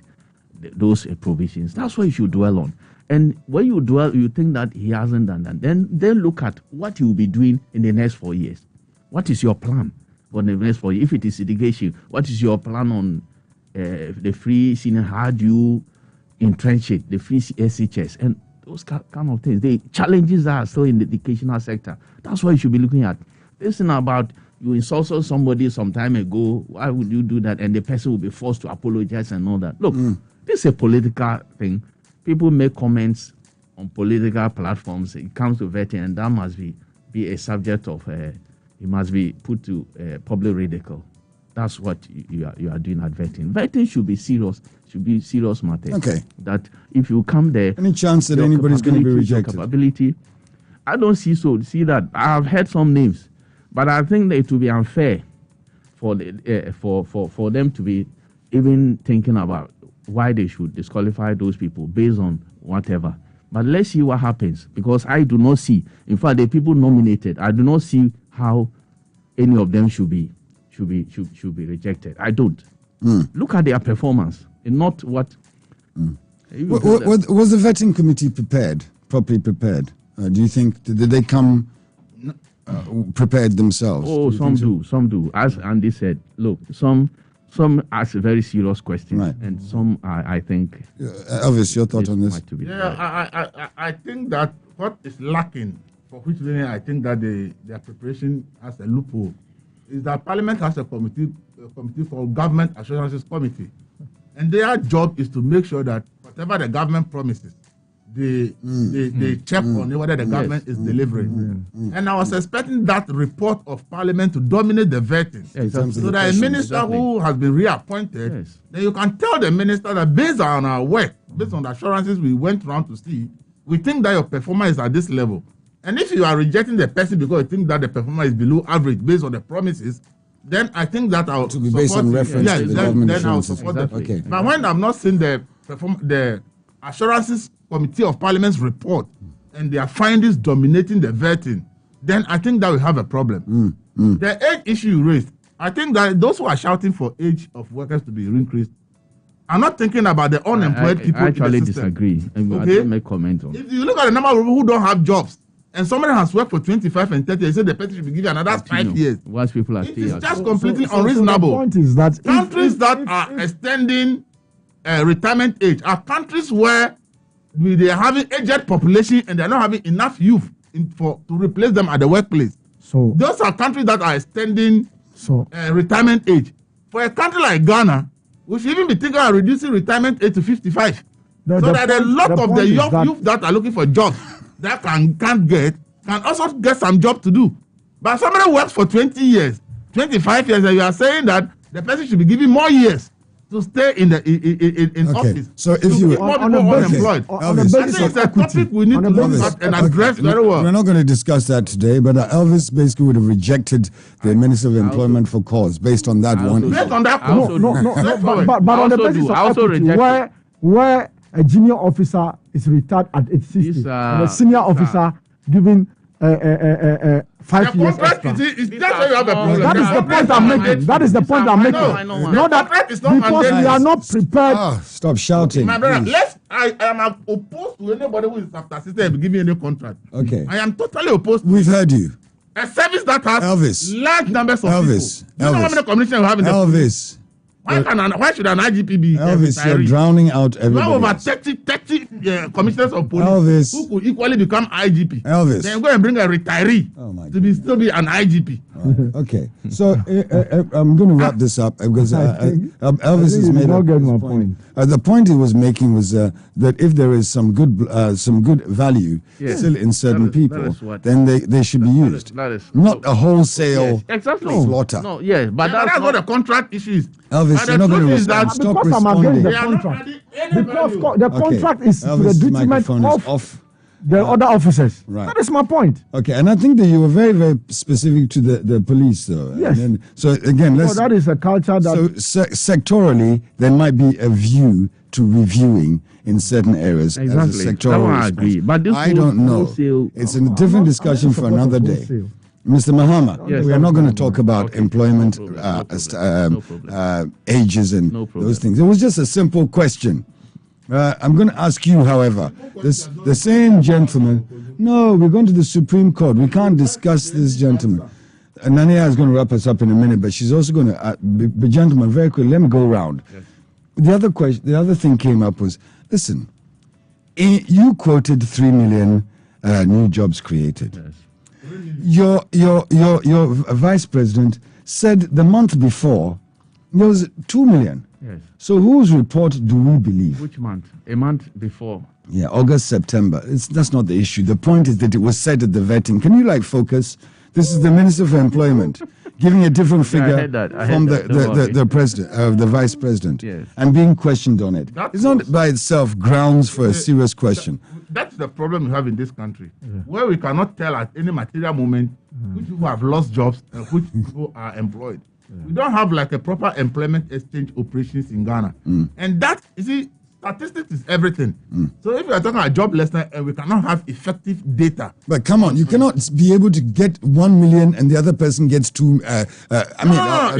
those provisions, that's what you should dwell on. And when you think that he hasn't done that, then look at what he will be doing in the next 4 years. What is your plan for the next 4 years? If it is education, what is your plan on the free senior? How do you entrench it, the free SHS, and those kind of things? The challenges that are still in the educational sector. That's what you should be looking at. This thing about you insulted somebody some time ago, why would you do that? And the person will be forced to apologize and all that. Look, this is a political thing. People make comments on political platforms. It comes to vetting, and that must be a subject of, it must be put to public ridicule. That's what you are doing at vetting. Vetting should be serious matter. Okay. That if you come there, any chance that anybody's going to be rejected? Capability, I don't see so. See that I have heard some names, but I think that it will be unfair for them to be even thinking about why they should disqualify those people based on whatever. But let's see what happens, because I do not see. In fact, the people nominated, I do not see how any of them should be rejected. I don't. Look at their performance, and not what. Was the vetting committee properly prepared? Do you think did they come prepared themselves? Oh, some do. As Andy said, look, some ask very serious questions, right, and some I think. Elvis, your thought on this? I think that what is lacking, for which reason I think that their preparation has a loophole, is that Parliament has a committee called Government Assurances Committee, and their job is to make sure that whatever the government promises, they check on whether the government is delivering. And I was expecting that report of Parliament to dominate the vetting. So that a minister who has been reappointed, then you can tell the minister that based on our work, based on the assurances we went around to see, we think that your performance is at this level. And if you are rejecting the person because you think that the performance is below average based on the promises, then I think that I'll to be based on reference to the government then I'll support that. Okay. But when I've not seen the Assurances Committee of Parliament's report and their findings dominating the vetting, then I think that we have a problem. The age issue you raised, I think that those who are shouting for age of workers to be increased are not thinking about the unemployed people. I actually in the system. disagree. Okay? I didn't make comment on. If you look at the number of people who don't have jobs, and somebody has worked for 25 and 30 years, say the person should be given another 5 years. Once people are still It's just completely unreasonable. The point is that countries that are extending retirement age are countries where they are having aged population and they are not having enough youth to replace them at the workplace. So those are countries that are extending retirement age. For a country like Ghana, we should even be thinking of reducing retirement age to 55. So that a lot of the young youth that are looking for jobs that can also get some job to do. But somebody works for 20 years, 25 years, and you are saying that the person should be given more years to stay in office. So if you on the unemployed, I think it's a topic we need to look at and address very well. We're not going to discuss that today, but Elvis basically would have rejected the Minister of Employment for cause based on that one. Based on that, no, but on the basis of equity, where a junior officer is retired at age 60, and a senior officer given 5 years extra. That's why you have a problem. That is the point I'm making. That is the point I'm making. Not that because we are not prepared. Stop shouting. My brother, I am opposed to anybody who is after system and giving any contract. Okay. I am totally opposed. We've heard you. A service that has large numbers of Elvis. people. You know how many commissioners we have in the Elvis. Why should an IGP be Elvis, you're drowning out everybody. We have over 30 commissioners of police Elvis, who could equally become IGP. Elvis. Then go and bring a retiree still be an IGP. Right. Okay. So I'm going to wrap this up because Elvis is made up his point. The point he was making was that if there is some good value still in certain people, then they should be used. Not a wholesale slaughter. No, yes, but that's what the contract issue is. Elvis, you're not going to respond. Stop responding. The contract. Because the contract is to the detriment of the other officers. Right. That is my point. Okay, and I think that you were very, very specific to the police, though. Yes. And so again, that is a culture that. So sectorally, there might be a view to reviewing in certain areas. Exactly. As a sectoral I agree. But this I don't know. It's a different discussion for another day. Mr. Mahama, we are not going to talk about employment ages and those things. It was just a simple question. I'm going to ask you, however, the same gentleman. No, we're going to the Supreme Court. We can't discuss this gentleman. Nania is going to wrap us up in a minute, but she's also going to. But gentlemen, very quickly, let me go around. Yes. The other thing came up was, listen, you quoted 3 million new jobs created. Yes. Your vice president said the month before there was 2 million. Yes. So whose report do we believe? Which month? A month before. Yeah, August, September. That's not the issue. The point is that it was said at the vetting. Can you focus? This is the Minister for Employment giving a different figure from the president, the vice president, and being questioned on it. It's not by itself grounds for a serious question. That's the problem we have in this country, where we cannot tell at any material moment which people have lost jobs and which people are employed. We don't have a proper employment exchange operations in Ghana. And that, you see, statistics is everything. So if we are talking about joblessness and we cannot have effective data. But come on, you cannot be able to get 1 million and the other person gets 2, a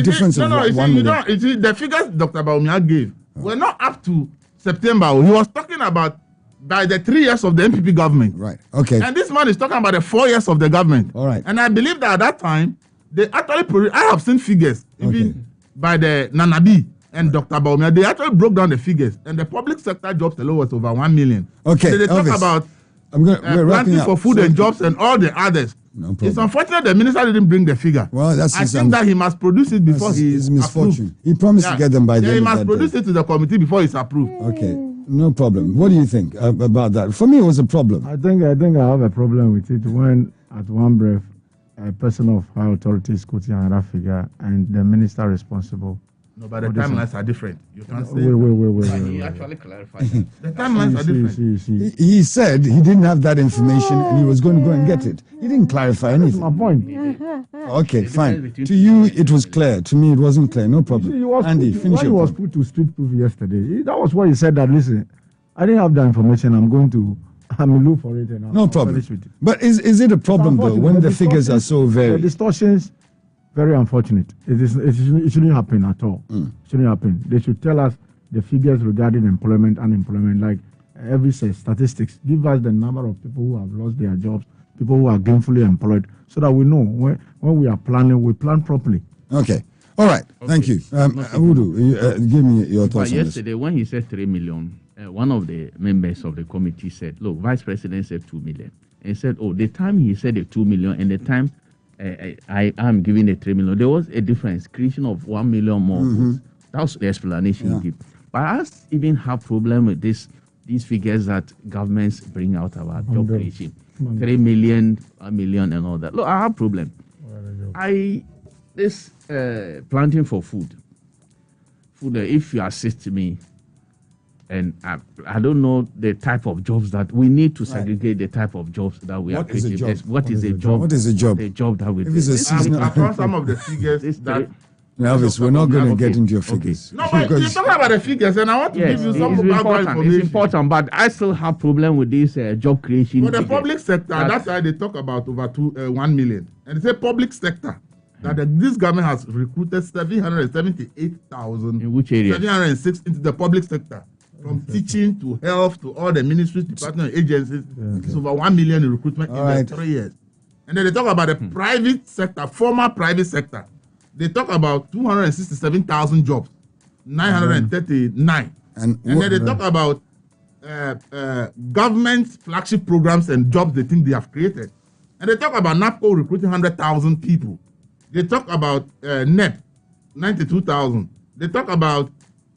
difference of 1 million. You see, the figures Dr. Baumia gave were not up to September. He was talking about by the 3 years of the MPP government. Right, okay. And this man is talking about the 4 years of the government. All right. And I believe that at that time, they actually, I have seen figures, even by the Nanabi and Dr. Baumia, they actually broke down the figures, and the public sector jobs alone was over 1 million. Okay, so they talk about planting for food and jobs and all the others. No problem. It's unfortunate the minister didn't bring the figure. Well, I think that he must produce it before his misfortune. He promised to get them by the end of he must produce it to the committee before it's approved. Okay. No problem. What do you think about that? For me, it was a problem. I think I have a problem with it when, at one breath, a person of high authority is quoting another figure and the minister responsible. No, but the timelines are different. You can't say. Wait. He actually clarified. The timelines are different. He said he didn't have that information and he was going to go and get it. He didn't clarify anything. That's my point. Okay, fine. To you, it was clear. To me, it wasn't clear. No problem. Andy, finish When he your was point. put to street proof yesterday, that was why he said that, listen, I didn't have that information. I'm going to look for it. And No problem. But is it a problem, though, when the figures are so The varied? distortions, very unfortunate. It shouldn't happen at all. It shouldn't happen. They should tell us the figures regarding employment, unemployment, like every statistics. Give us the number of people who have lost their jobs, people who are gainfully employed, so that we know when we are planning, we plan properly. Okay. All right. Thank you. Udu, give me your thoughts on this. Yesterday, when he said 3 million, one of the members of the committee said, look, Vice President said 2 million. And he said, the time he said the 2 million and the time I am giving the 3 million, there was a difference, creation of 1 million more votes. That was the explanation he gave. But I even have problem with these figures that governments bring out about job creation. 3 million, 1 million and all that. Look, I have problem. This planting for food, if you assist me, and I don't know the type of jobs that we need to segregate the type of jobs that we are creating. What is a job? What is a job? The job that we do. I found some of the figures that. Elvis, we're not going to get into your figures. No, but you're talking about the figures, and I want to give you some background information. It's important, but I still have problem with this job creation. For the public sector, that's why they talk about over 1 million. And they say public sector, that this government has recruited 778,000. In which area? 706 into the public sector. From teaching to health to all the ministries, departments, agencies. It's over 1 million in recruitment in the 3 years. And then they talk about the private sector, former private sector. They talk about 267,000 jobs, 939. And then they talk about government flagship programs and jobs they think they have created. And they talk about NAPCO recruiting 100,000 people. They talk about NEP, 92,000. They talk about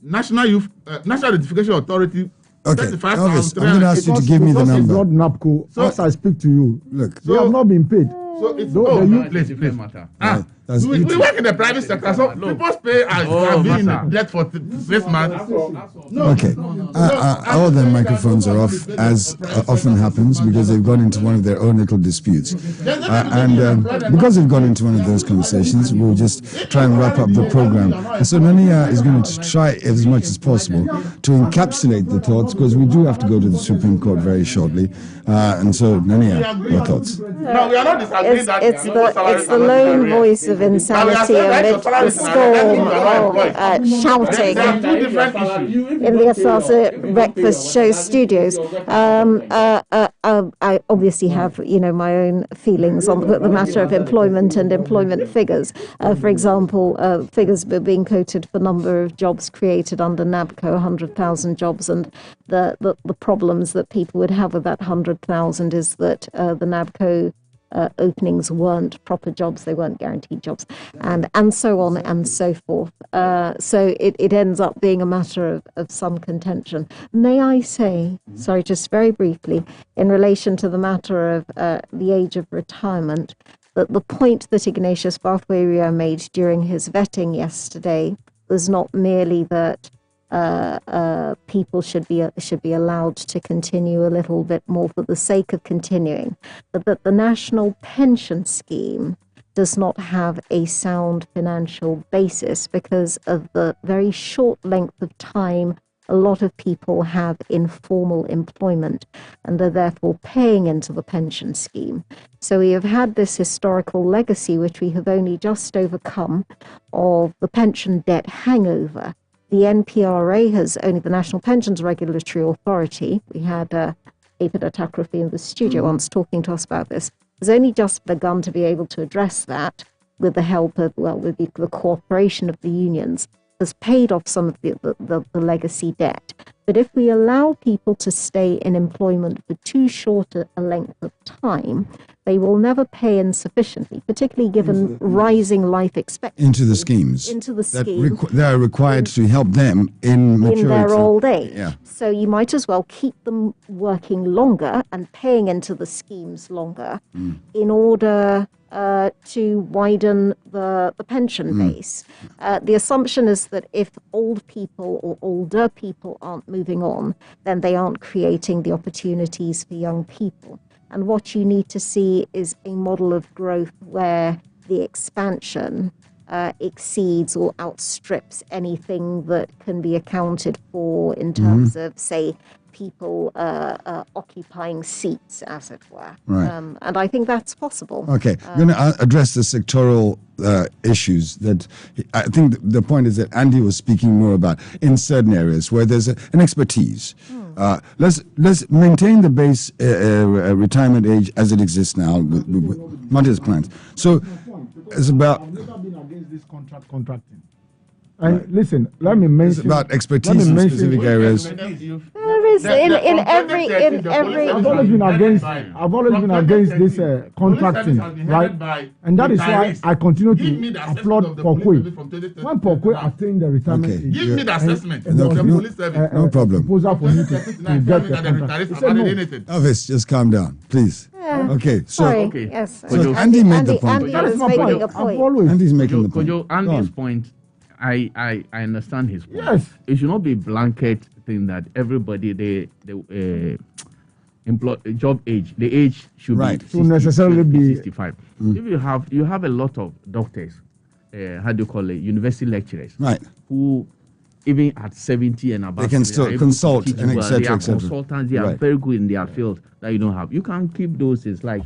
National Identification Authority, Okay, Elvis, I'm going to ask you to give me the number. It's not NAPCO. So, as I speak to you, look, they have not been paid. So it's different matter. We work in the private sector, so people's pay are being in debt for 6 months. Okay. All the microphones are off, as often happens, because they've gone into one of their own little disputes. And because they've gone into one of those conversations, we'll just try and wrap up the program. And so Nania is going to try as much as possible to encapsulate the thoughts, because we do have to go to the Supreme Court very shortly. And so, Nania, your thoughts? No, we are not disagreeing that. It's the lone voice of insanity amid the storm of shouting in the Asaase Breakfast Show studios. I obviously have, my own feelings on the matter of employment and employment figures. For example, figures were being quoted for number of jobs created under NABCO, 100,000 jobs, and the problems that people would have with that 100,000 is that the NABCO openings weren't proper jobs, they weren't guaranteed jobs, and so on and so forth. So it ends up being a matter of some contention. May I say, sorry, just very briefly, in relation to the matter of the age of retirement, that the point that Ignatius Barthweria made during his vetting yesterday was not merely that people should be allowed to continue a little bit more for the sake of continuing, but that the national pension scheme does not have a sound financial basis because of the very short length of time a lot of people have informal employment and are therefore paying into the pension scheme. So we have had this historical legacy, which we have only just overcome, of the pension debt hangover. The NPRA has only, the National Pensions Regulatory Authority, we had Apid Atakrafi in the studio once talking to us about this, has only just begun to be able to address that with the help of, with the cooperation of the unions, has paid off some of the legacy debt. But if we allow people to stay in employment for too short a length of time, they will never pay in sufficiently, particularly given rising life expectancy. Into the schemes. Into the That scheme. they are required to help them in maturity. In their old age. Yeah. So you might as well keep them working longer and paying into the schemes longer in order to widen the pension base. The assumption is that if old people or older people aren't moving on, then they aren't creating the opportunities for young people. And what you need to see is a model of growth where the expansion exceeds or outstrips anything that can be accounted for in terms of, say, people occupying seats, as it were. Right. And I think that's possible. Okay, I'm going to address the sectoral issues that I think the point is that Andy was speaking more about in certain areas where there's an expertise. Let's maintain the base retirement age as it exists now with Martin's plans. So it's about contracting. And listen, let me mention. It's about expertise in specific areas. There is in every. I've always been against this contracting, right? And that is why I continue to applaud Pokwe. When Pokwe attained the retirement age, give me the assessment. No problem. Proposal for me to get the contract. He said no. Elvis, just calm down, please. Okay, so Sorry. Yes. So Andy made the point. Andy is making a point. Andy's making the point. Andy's point. I understand his point. Yes. It should not be blanket thing that everybody the job age, the age should right. be 60, necessarily be 65. If you have a lot of doctors, how do you call it, university lecturers, right, who even at 70 and above, they can still consult and They etc. are etc. consultants. They are very good in their field that you don't have. You can keep those. It's like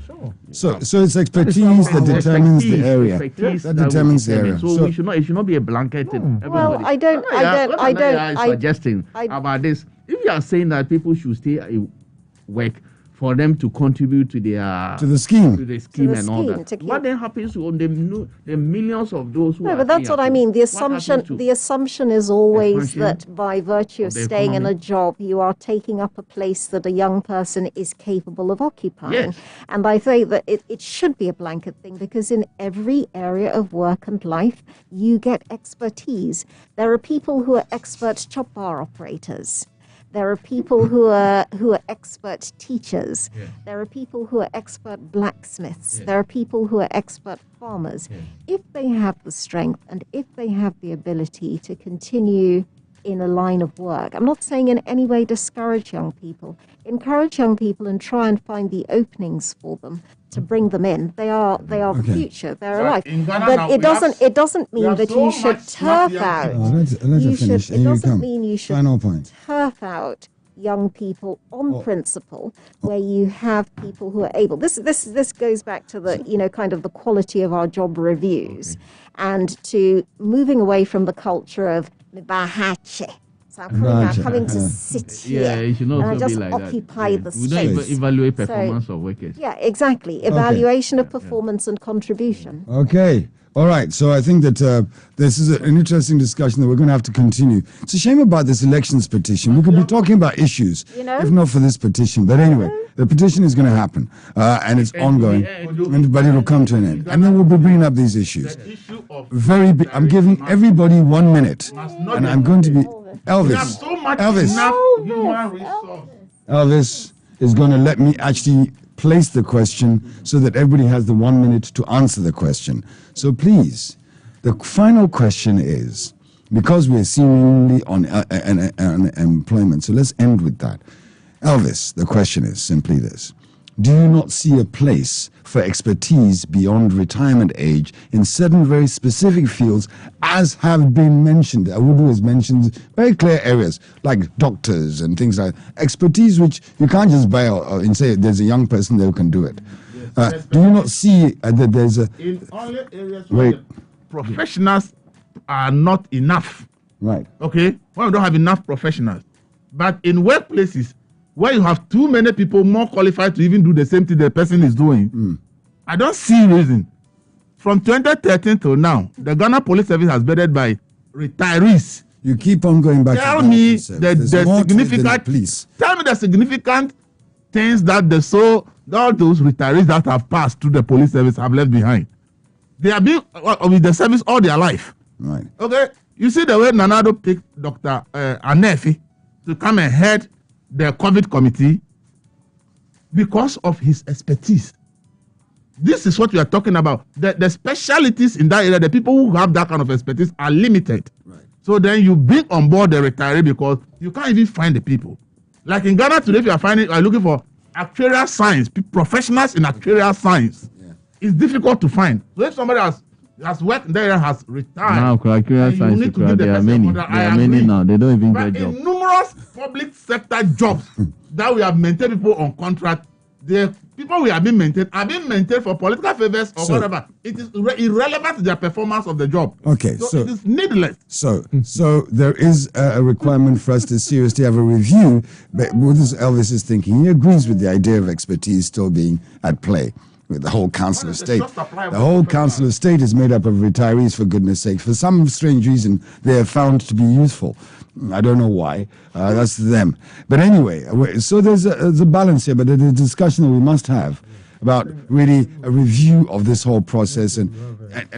so it's expertise that determines the area. That determines the area. So it should not be a blanket thing. Well, I don't. Suggesting about this. If you are saying that people should stay at work for them to contribute to the scheme and all that, what then happens to the millions of those who no, are but that's what I mean. The assumption is always that by virtue of staying in a job, you are taking up a place that a young person is capable of occupying. Yes. And I say that it should be a blanket thing, because in every area of work and life, you get expertise. There are people who are expert chop bar operators. There are people who are expert teachers. Yeah. There are people who are expert blacksmiths. Yeah. There are people who are expert farmers. Yeah. If they have the strength and if they have the ability to continue in a line of work, I'm not saying in any way discourage young people. Encourage young people and try and find the openings for them to bring them in. They are the future. They're alive. But it doesn't mean that you should turf out. It doesn't mean you should turf out young people on principle, where you have people who are able. This goes back to the kind of the quality of our job reviews, and to moving away from the culture of bahache. So I'm coming to sit here and I just occupy the space. We don't evaluate performance of workers. Yeah, exactly. Evaluation of performance and contribution. Okay. All right. So I think that this is an interesting discussion that we're going to have to continue. It's a shame about this elections petition. We could be talking about issues, if not for this petition. But anyway, the petition is going to happen, and it's ongoing, but it will come to an end. And then we'll be bringing up these issues. I'm giving everybody 1 minute, and I'm going to be... Elvis is going to let me actually place the question so that everybody has the 1 minute to answer the question. So please, the final question is, because we're seemingly on employment, so let's end with that. Elvis, the question is simply this. Do you not see a place for expertise beyond retirement age in certain very specific fields, as have been mentioned? Awudu has mentioned very clear areas like doctors and things like expertise, which you can't just buy and say there's a young person there who can do it. Do you not see that there's a... In only areas where the professionals are not enough. Right. Okay? When we don't have enough professionals. But in workplaces, where you have too many people more qualified to even do the same thing the person is doing, I don't see reason. From 2013 till now, the Ghana Police Service has bedded by retirees. You keep on going back. Tell me the significant. Tell me the significant things that the so all those retirees that have passed through the police service have left behind. They have been with the service all their life. Right. Okay. You see the way Nanado picked Dr. Anefi to come and head the COVID committee because of his expertise. This is what we are talking about. The specialties in that area, the people who have that kind of expertise are limited. Right. So then you bring on board the retiree because you can't even find the people. Like in Ghana today, if you are looking for actuarial science, professionals in actuarial science, it's difficult to find. So if somebody has worked there, has retired, now actuarial science, there are many. There are many now. They don't even get jobs. In numerous public sector jobs that we have maintained people on contract, the people we have been maintained for political favors or whatever. It is irrelevant to their performance of the job. Okay, so it is needless. So there is a requirement for us to seriously have a review. But what is Elvis is thinking? He agrees with the idea of expertise still being at play with the whole Council of State. The whole Council of State is made up of retirees, for goodness sake. For some strange reason, they are found to be useful. I don't know why. That's them. But anyway, so there's a balance here, but there's a discussion that we must have about really a review of this whole process. And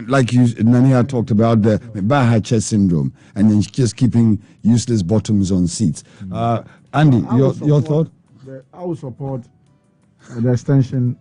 like Nania talked about, the Bahacha syndrome, and then just keeping useless bottoms on seats. Andy, your thought? I would support the extension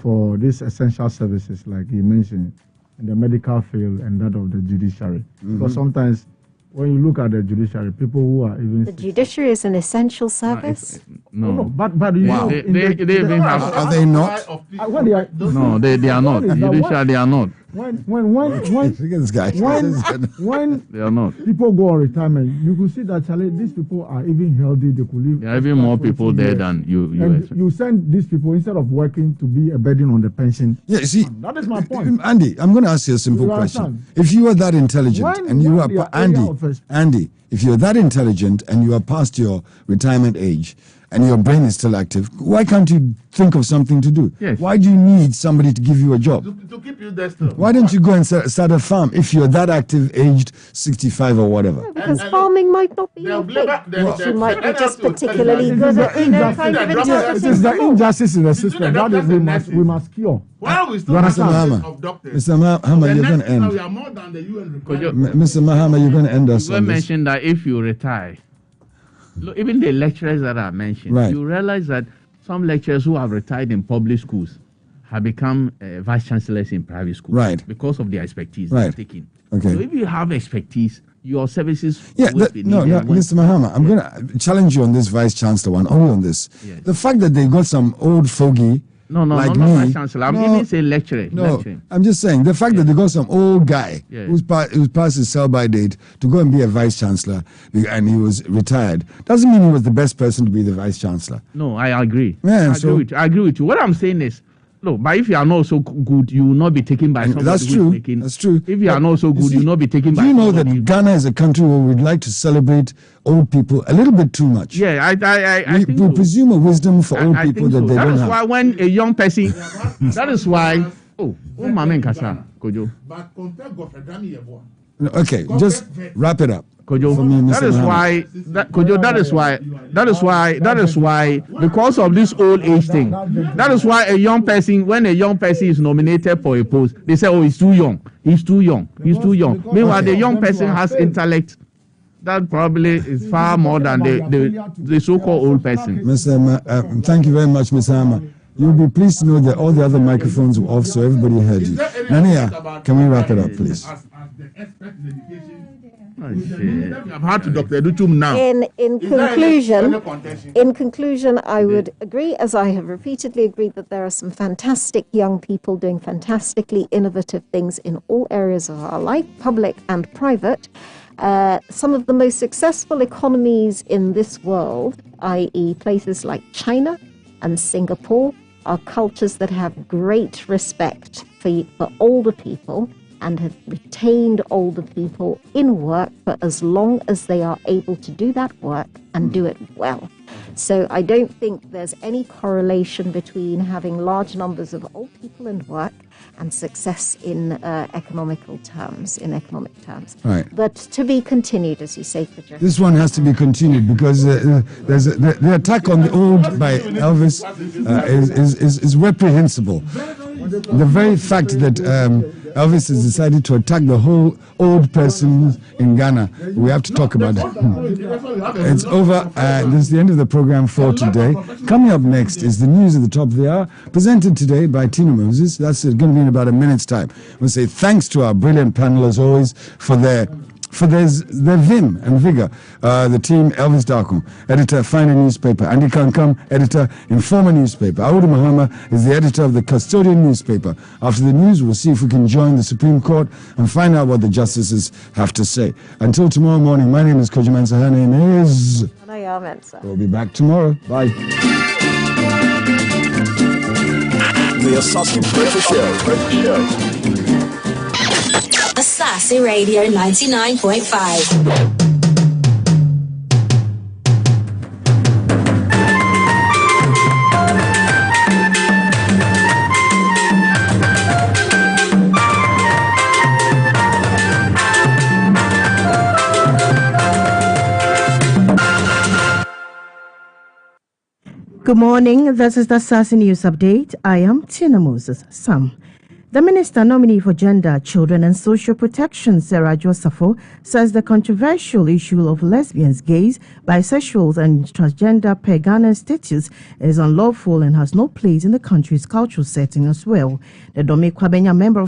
for these essential services, like you mentioned, in the medical field and that of the judiciary. Because sometimes when you look at the judiciary, people who are even... The judiciary is an essential service? No. But you know... They even have... Are they not? No, they are not. Judiciary, they are not. When Look at this guy. when They are not. people go on retirement, you could see that these people are even healthy. They could live. There are even more people there than you. And you send these people, instead of working, to be a burden on the pension. Yeah, see, that is my point. Andy, I'm going to ask you a simple question. If you are that intelligent and you are Andy, if you're that intelligent and you are past your retirement age and your brain is still active, why can't you think of something to do? Yes. Why do you need somebody to give you a job? To keep you there still. Why don't you go and start a farm if you're that active, aged 65 or whatever? Yeah, because farming might not be your thing. You might be just particularly good at, kind of It is the injustice in the system that we must cure. Well, we still have of doctors. Mr. Mahama, you're going to end. We are more than the UN requirement. Mr. Mahama, you're going to end us You on this. mentioned that if you retire, look, even the lecturers that I mentioned, you realize that some lecturers who have retired in public schools have become vice chancellors in private schools because of their expertise they're taking. Okay. So if you have expertise, your services no, Mr. Mahama, I'm going to challenge you on this vice chancellor one, only on this. Yes. The fact that they got some old fogey like not me, vice chancellor. I'm even saying lecturer. No, lecturing. I'm just saying the fact that they got some old guy who's passed his sell-by date to go and be a vice chancellor and he was retired doesn't mean he was the best person to be the vice chancellor. No, I agree. Yeah, I agree with you. What I'm saying is, look, but if you are not so good, you will not be taken by somebody that's who true. is making... That's true. If you are not so good, you will not be taken by... Do you know that Ghana is a country where we'd like to celebrate old people a little bit too much? Yeah, I think we so. presume a wisdom for old people that they don't have. That is why when a young person... that is why... Mama Nkasa, Kojo. Okay, just wrap it up. Kojo, that is why, because of this old age thing, that is why when a young person is nominated for a post, they say, he's too young. Meanwhile, the young person has intellect that probably is far more than the so-called old person. Thank you very much, Mr. Hammer. You'll be pleased to know that all the other microphones were off, so everybody heard you. Nania, can we wrap it up, please? I've had to Dr. Educhum now. In conclusion, I would agree, as I have repeatedly agreed, that there are some fantastic young people doing fantastically innovative things in all areas of our life, public and private. Some of the most successful economies in this world, i.e. places like China and Singapore, are cultures that have great respect for older people and have retained older people in work for as long as they are able to do that work and do it well. So I don't think there's any correlation between having large numbers of old people in work and success in economic terms. Right. But to be continued, as you say, Fidger. This one has to be continued because there's the attack on the old by Elvis is reprehensible. The very fact that Elvis has decided to attack the whole old person in Ghana, we have to talk about it. It's over. This is the end of the program for today. Coming up next is the news at the top of the hour, presented today by Tina Moses. That's going to be in about a minute's time. We'll say thanks to our brilliant panel, as always, for their vim and vigor. The team, Elvis Darko, editor, Finder Newspaper. Andy Kankam, editor, Informer Newspaper. Audu Mahama is the editor of the Custodian Newspaper. After the news, we'll see if we can join the Supreme Court and find out what the justices have to say. Until tomorrow morning, my name is Kojiman Her name is... We'll be back tomorrow. Bye. The Asaase Breakfast Show. Asaase Radio 99.5. Good morning. This is the Asaase News Update. I am Tina Moses. The Minister nominee for Gender, Children and Social Protection, Sarah Josepho, says the controversial issue of lesbians, gays, bisexuals and transgender per Ghana statutes is unlawful and has no place in the country's cultural setting as well. The Domi Kwabenya member of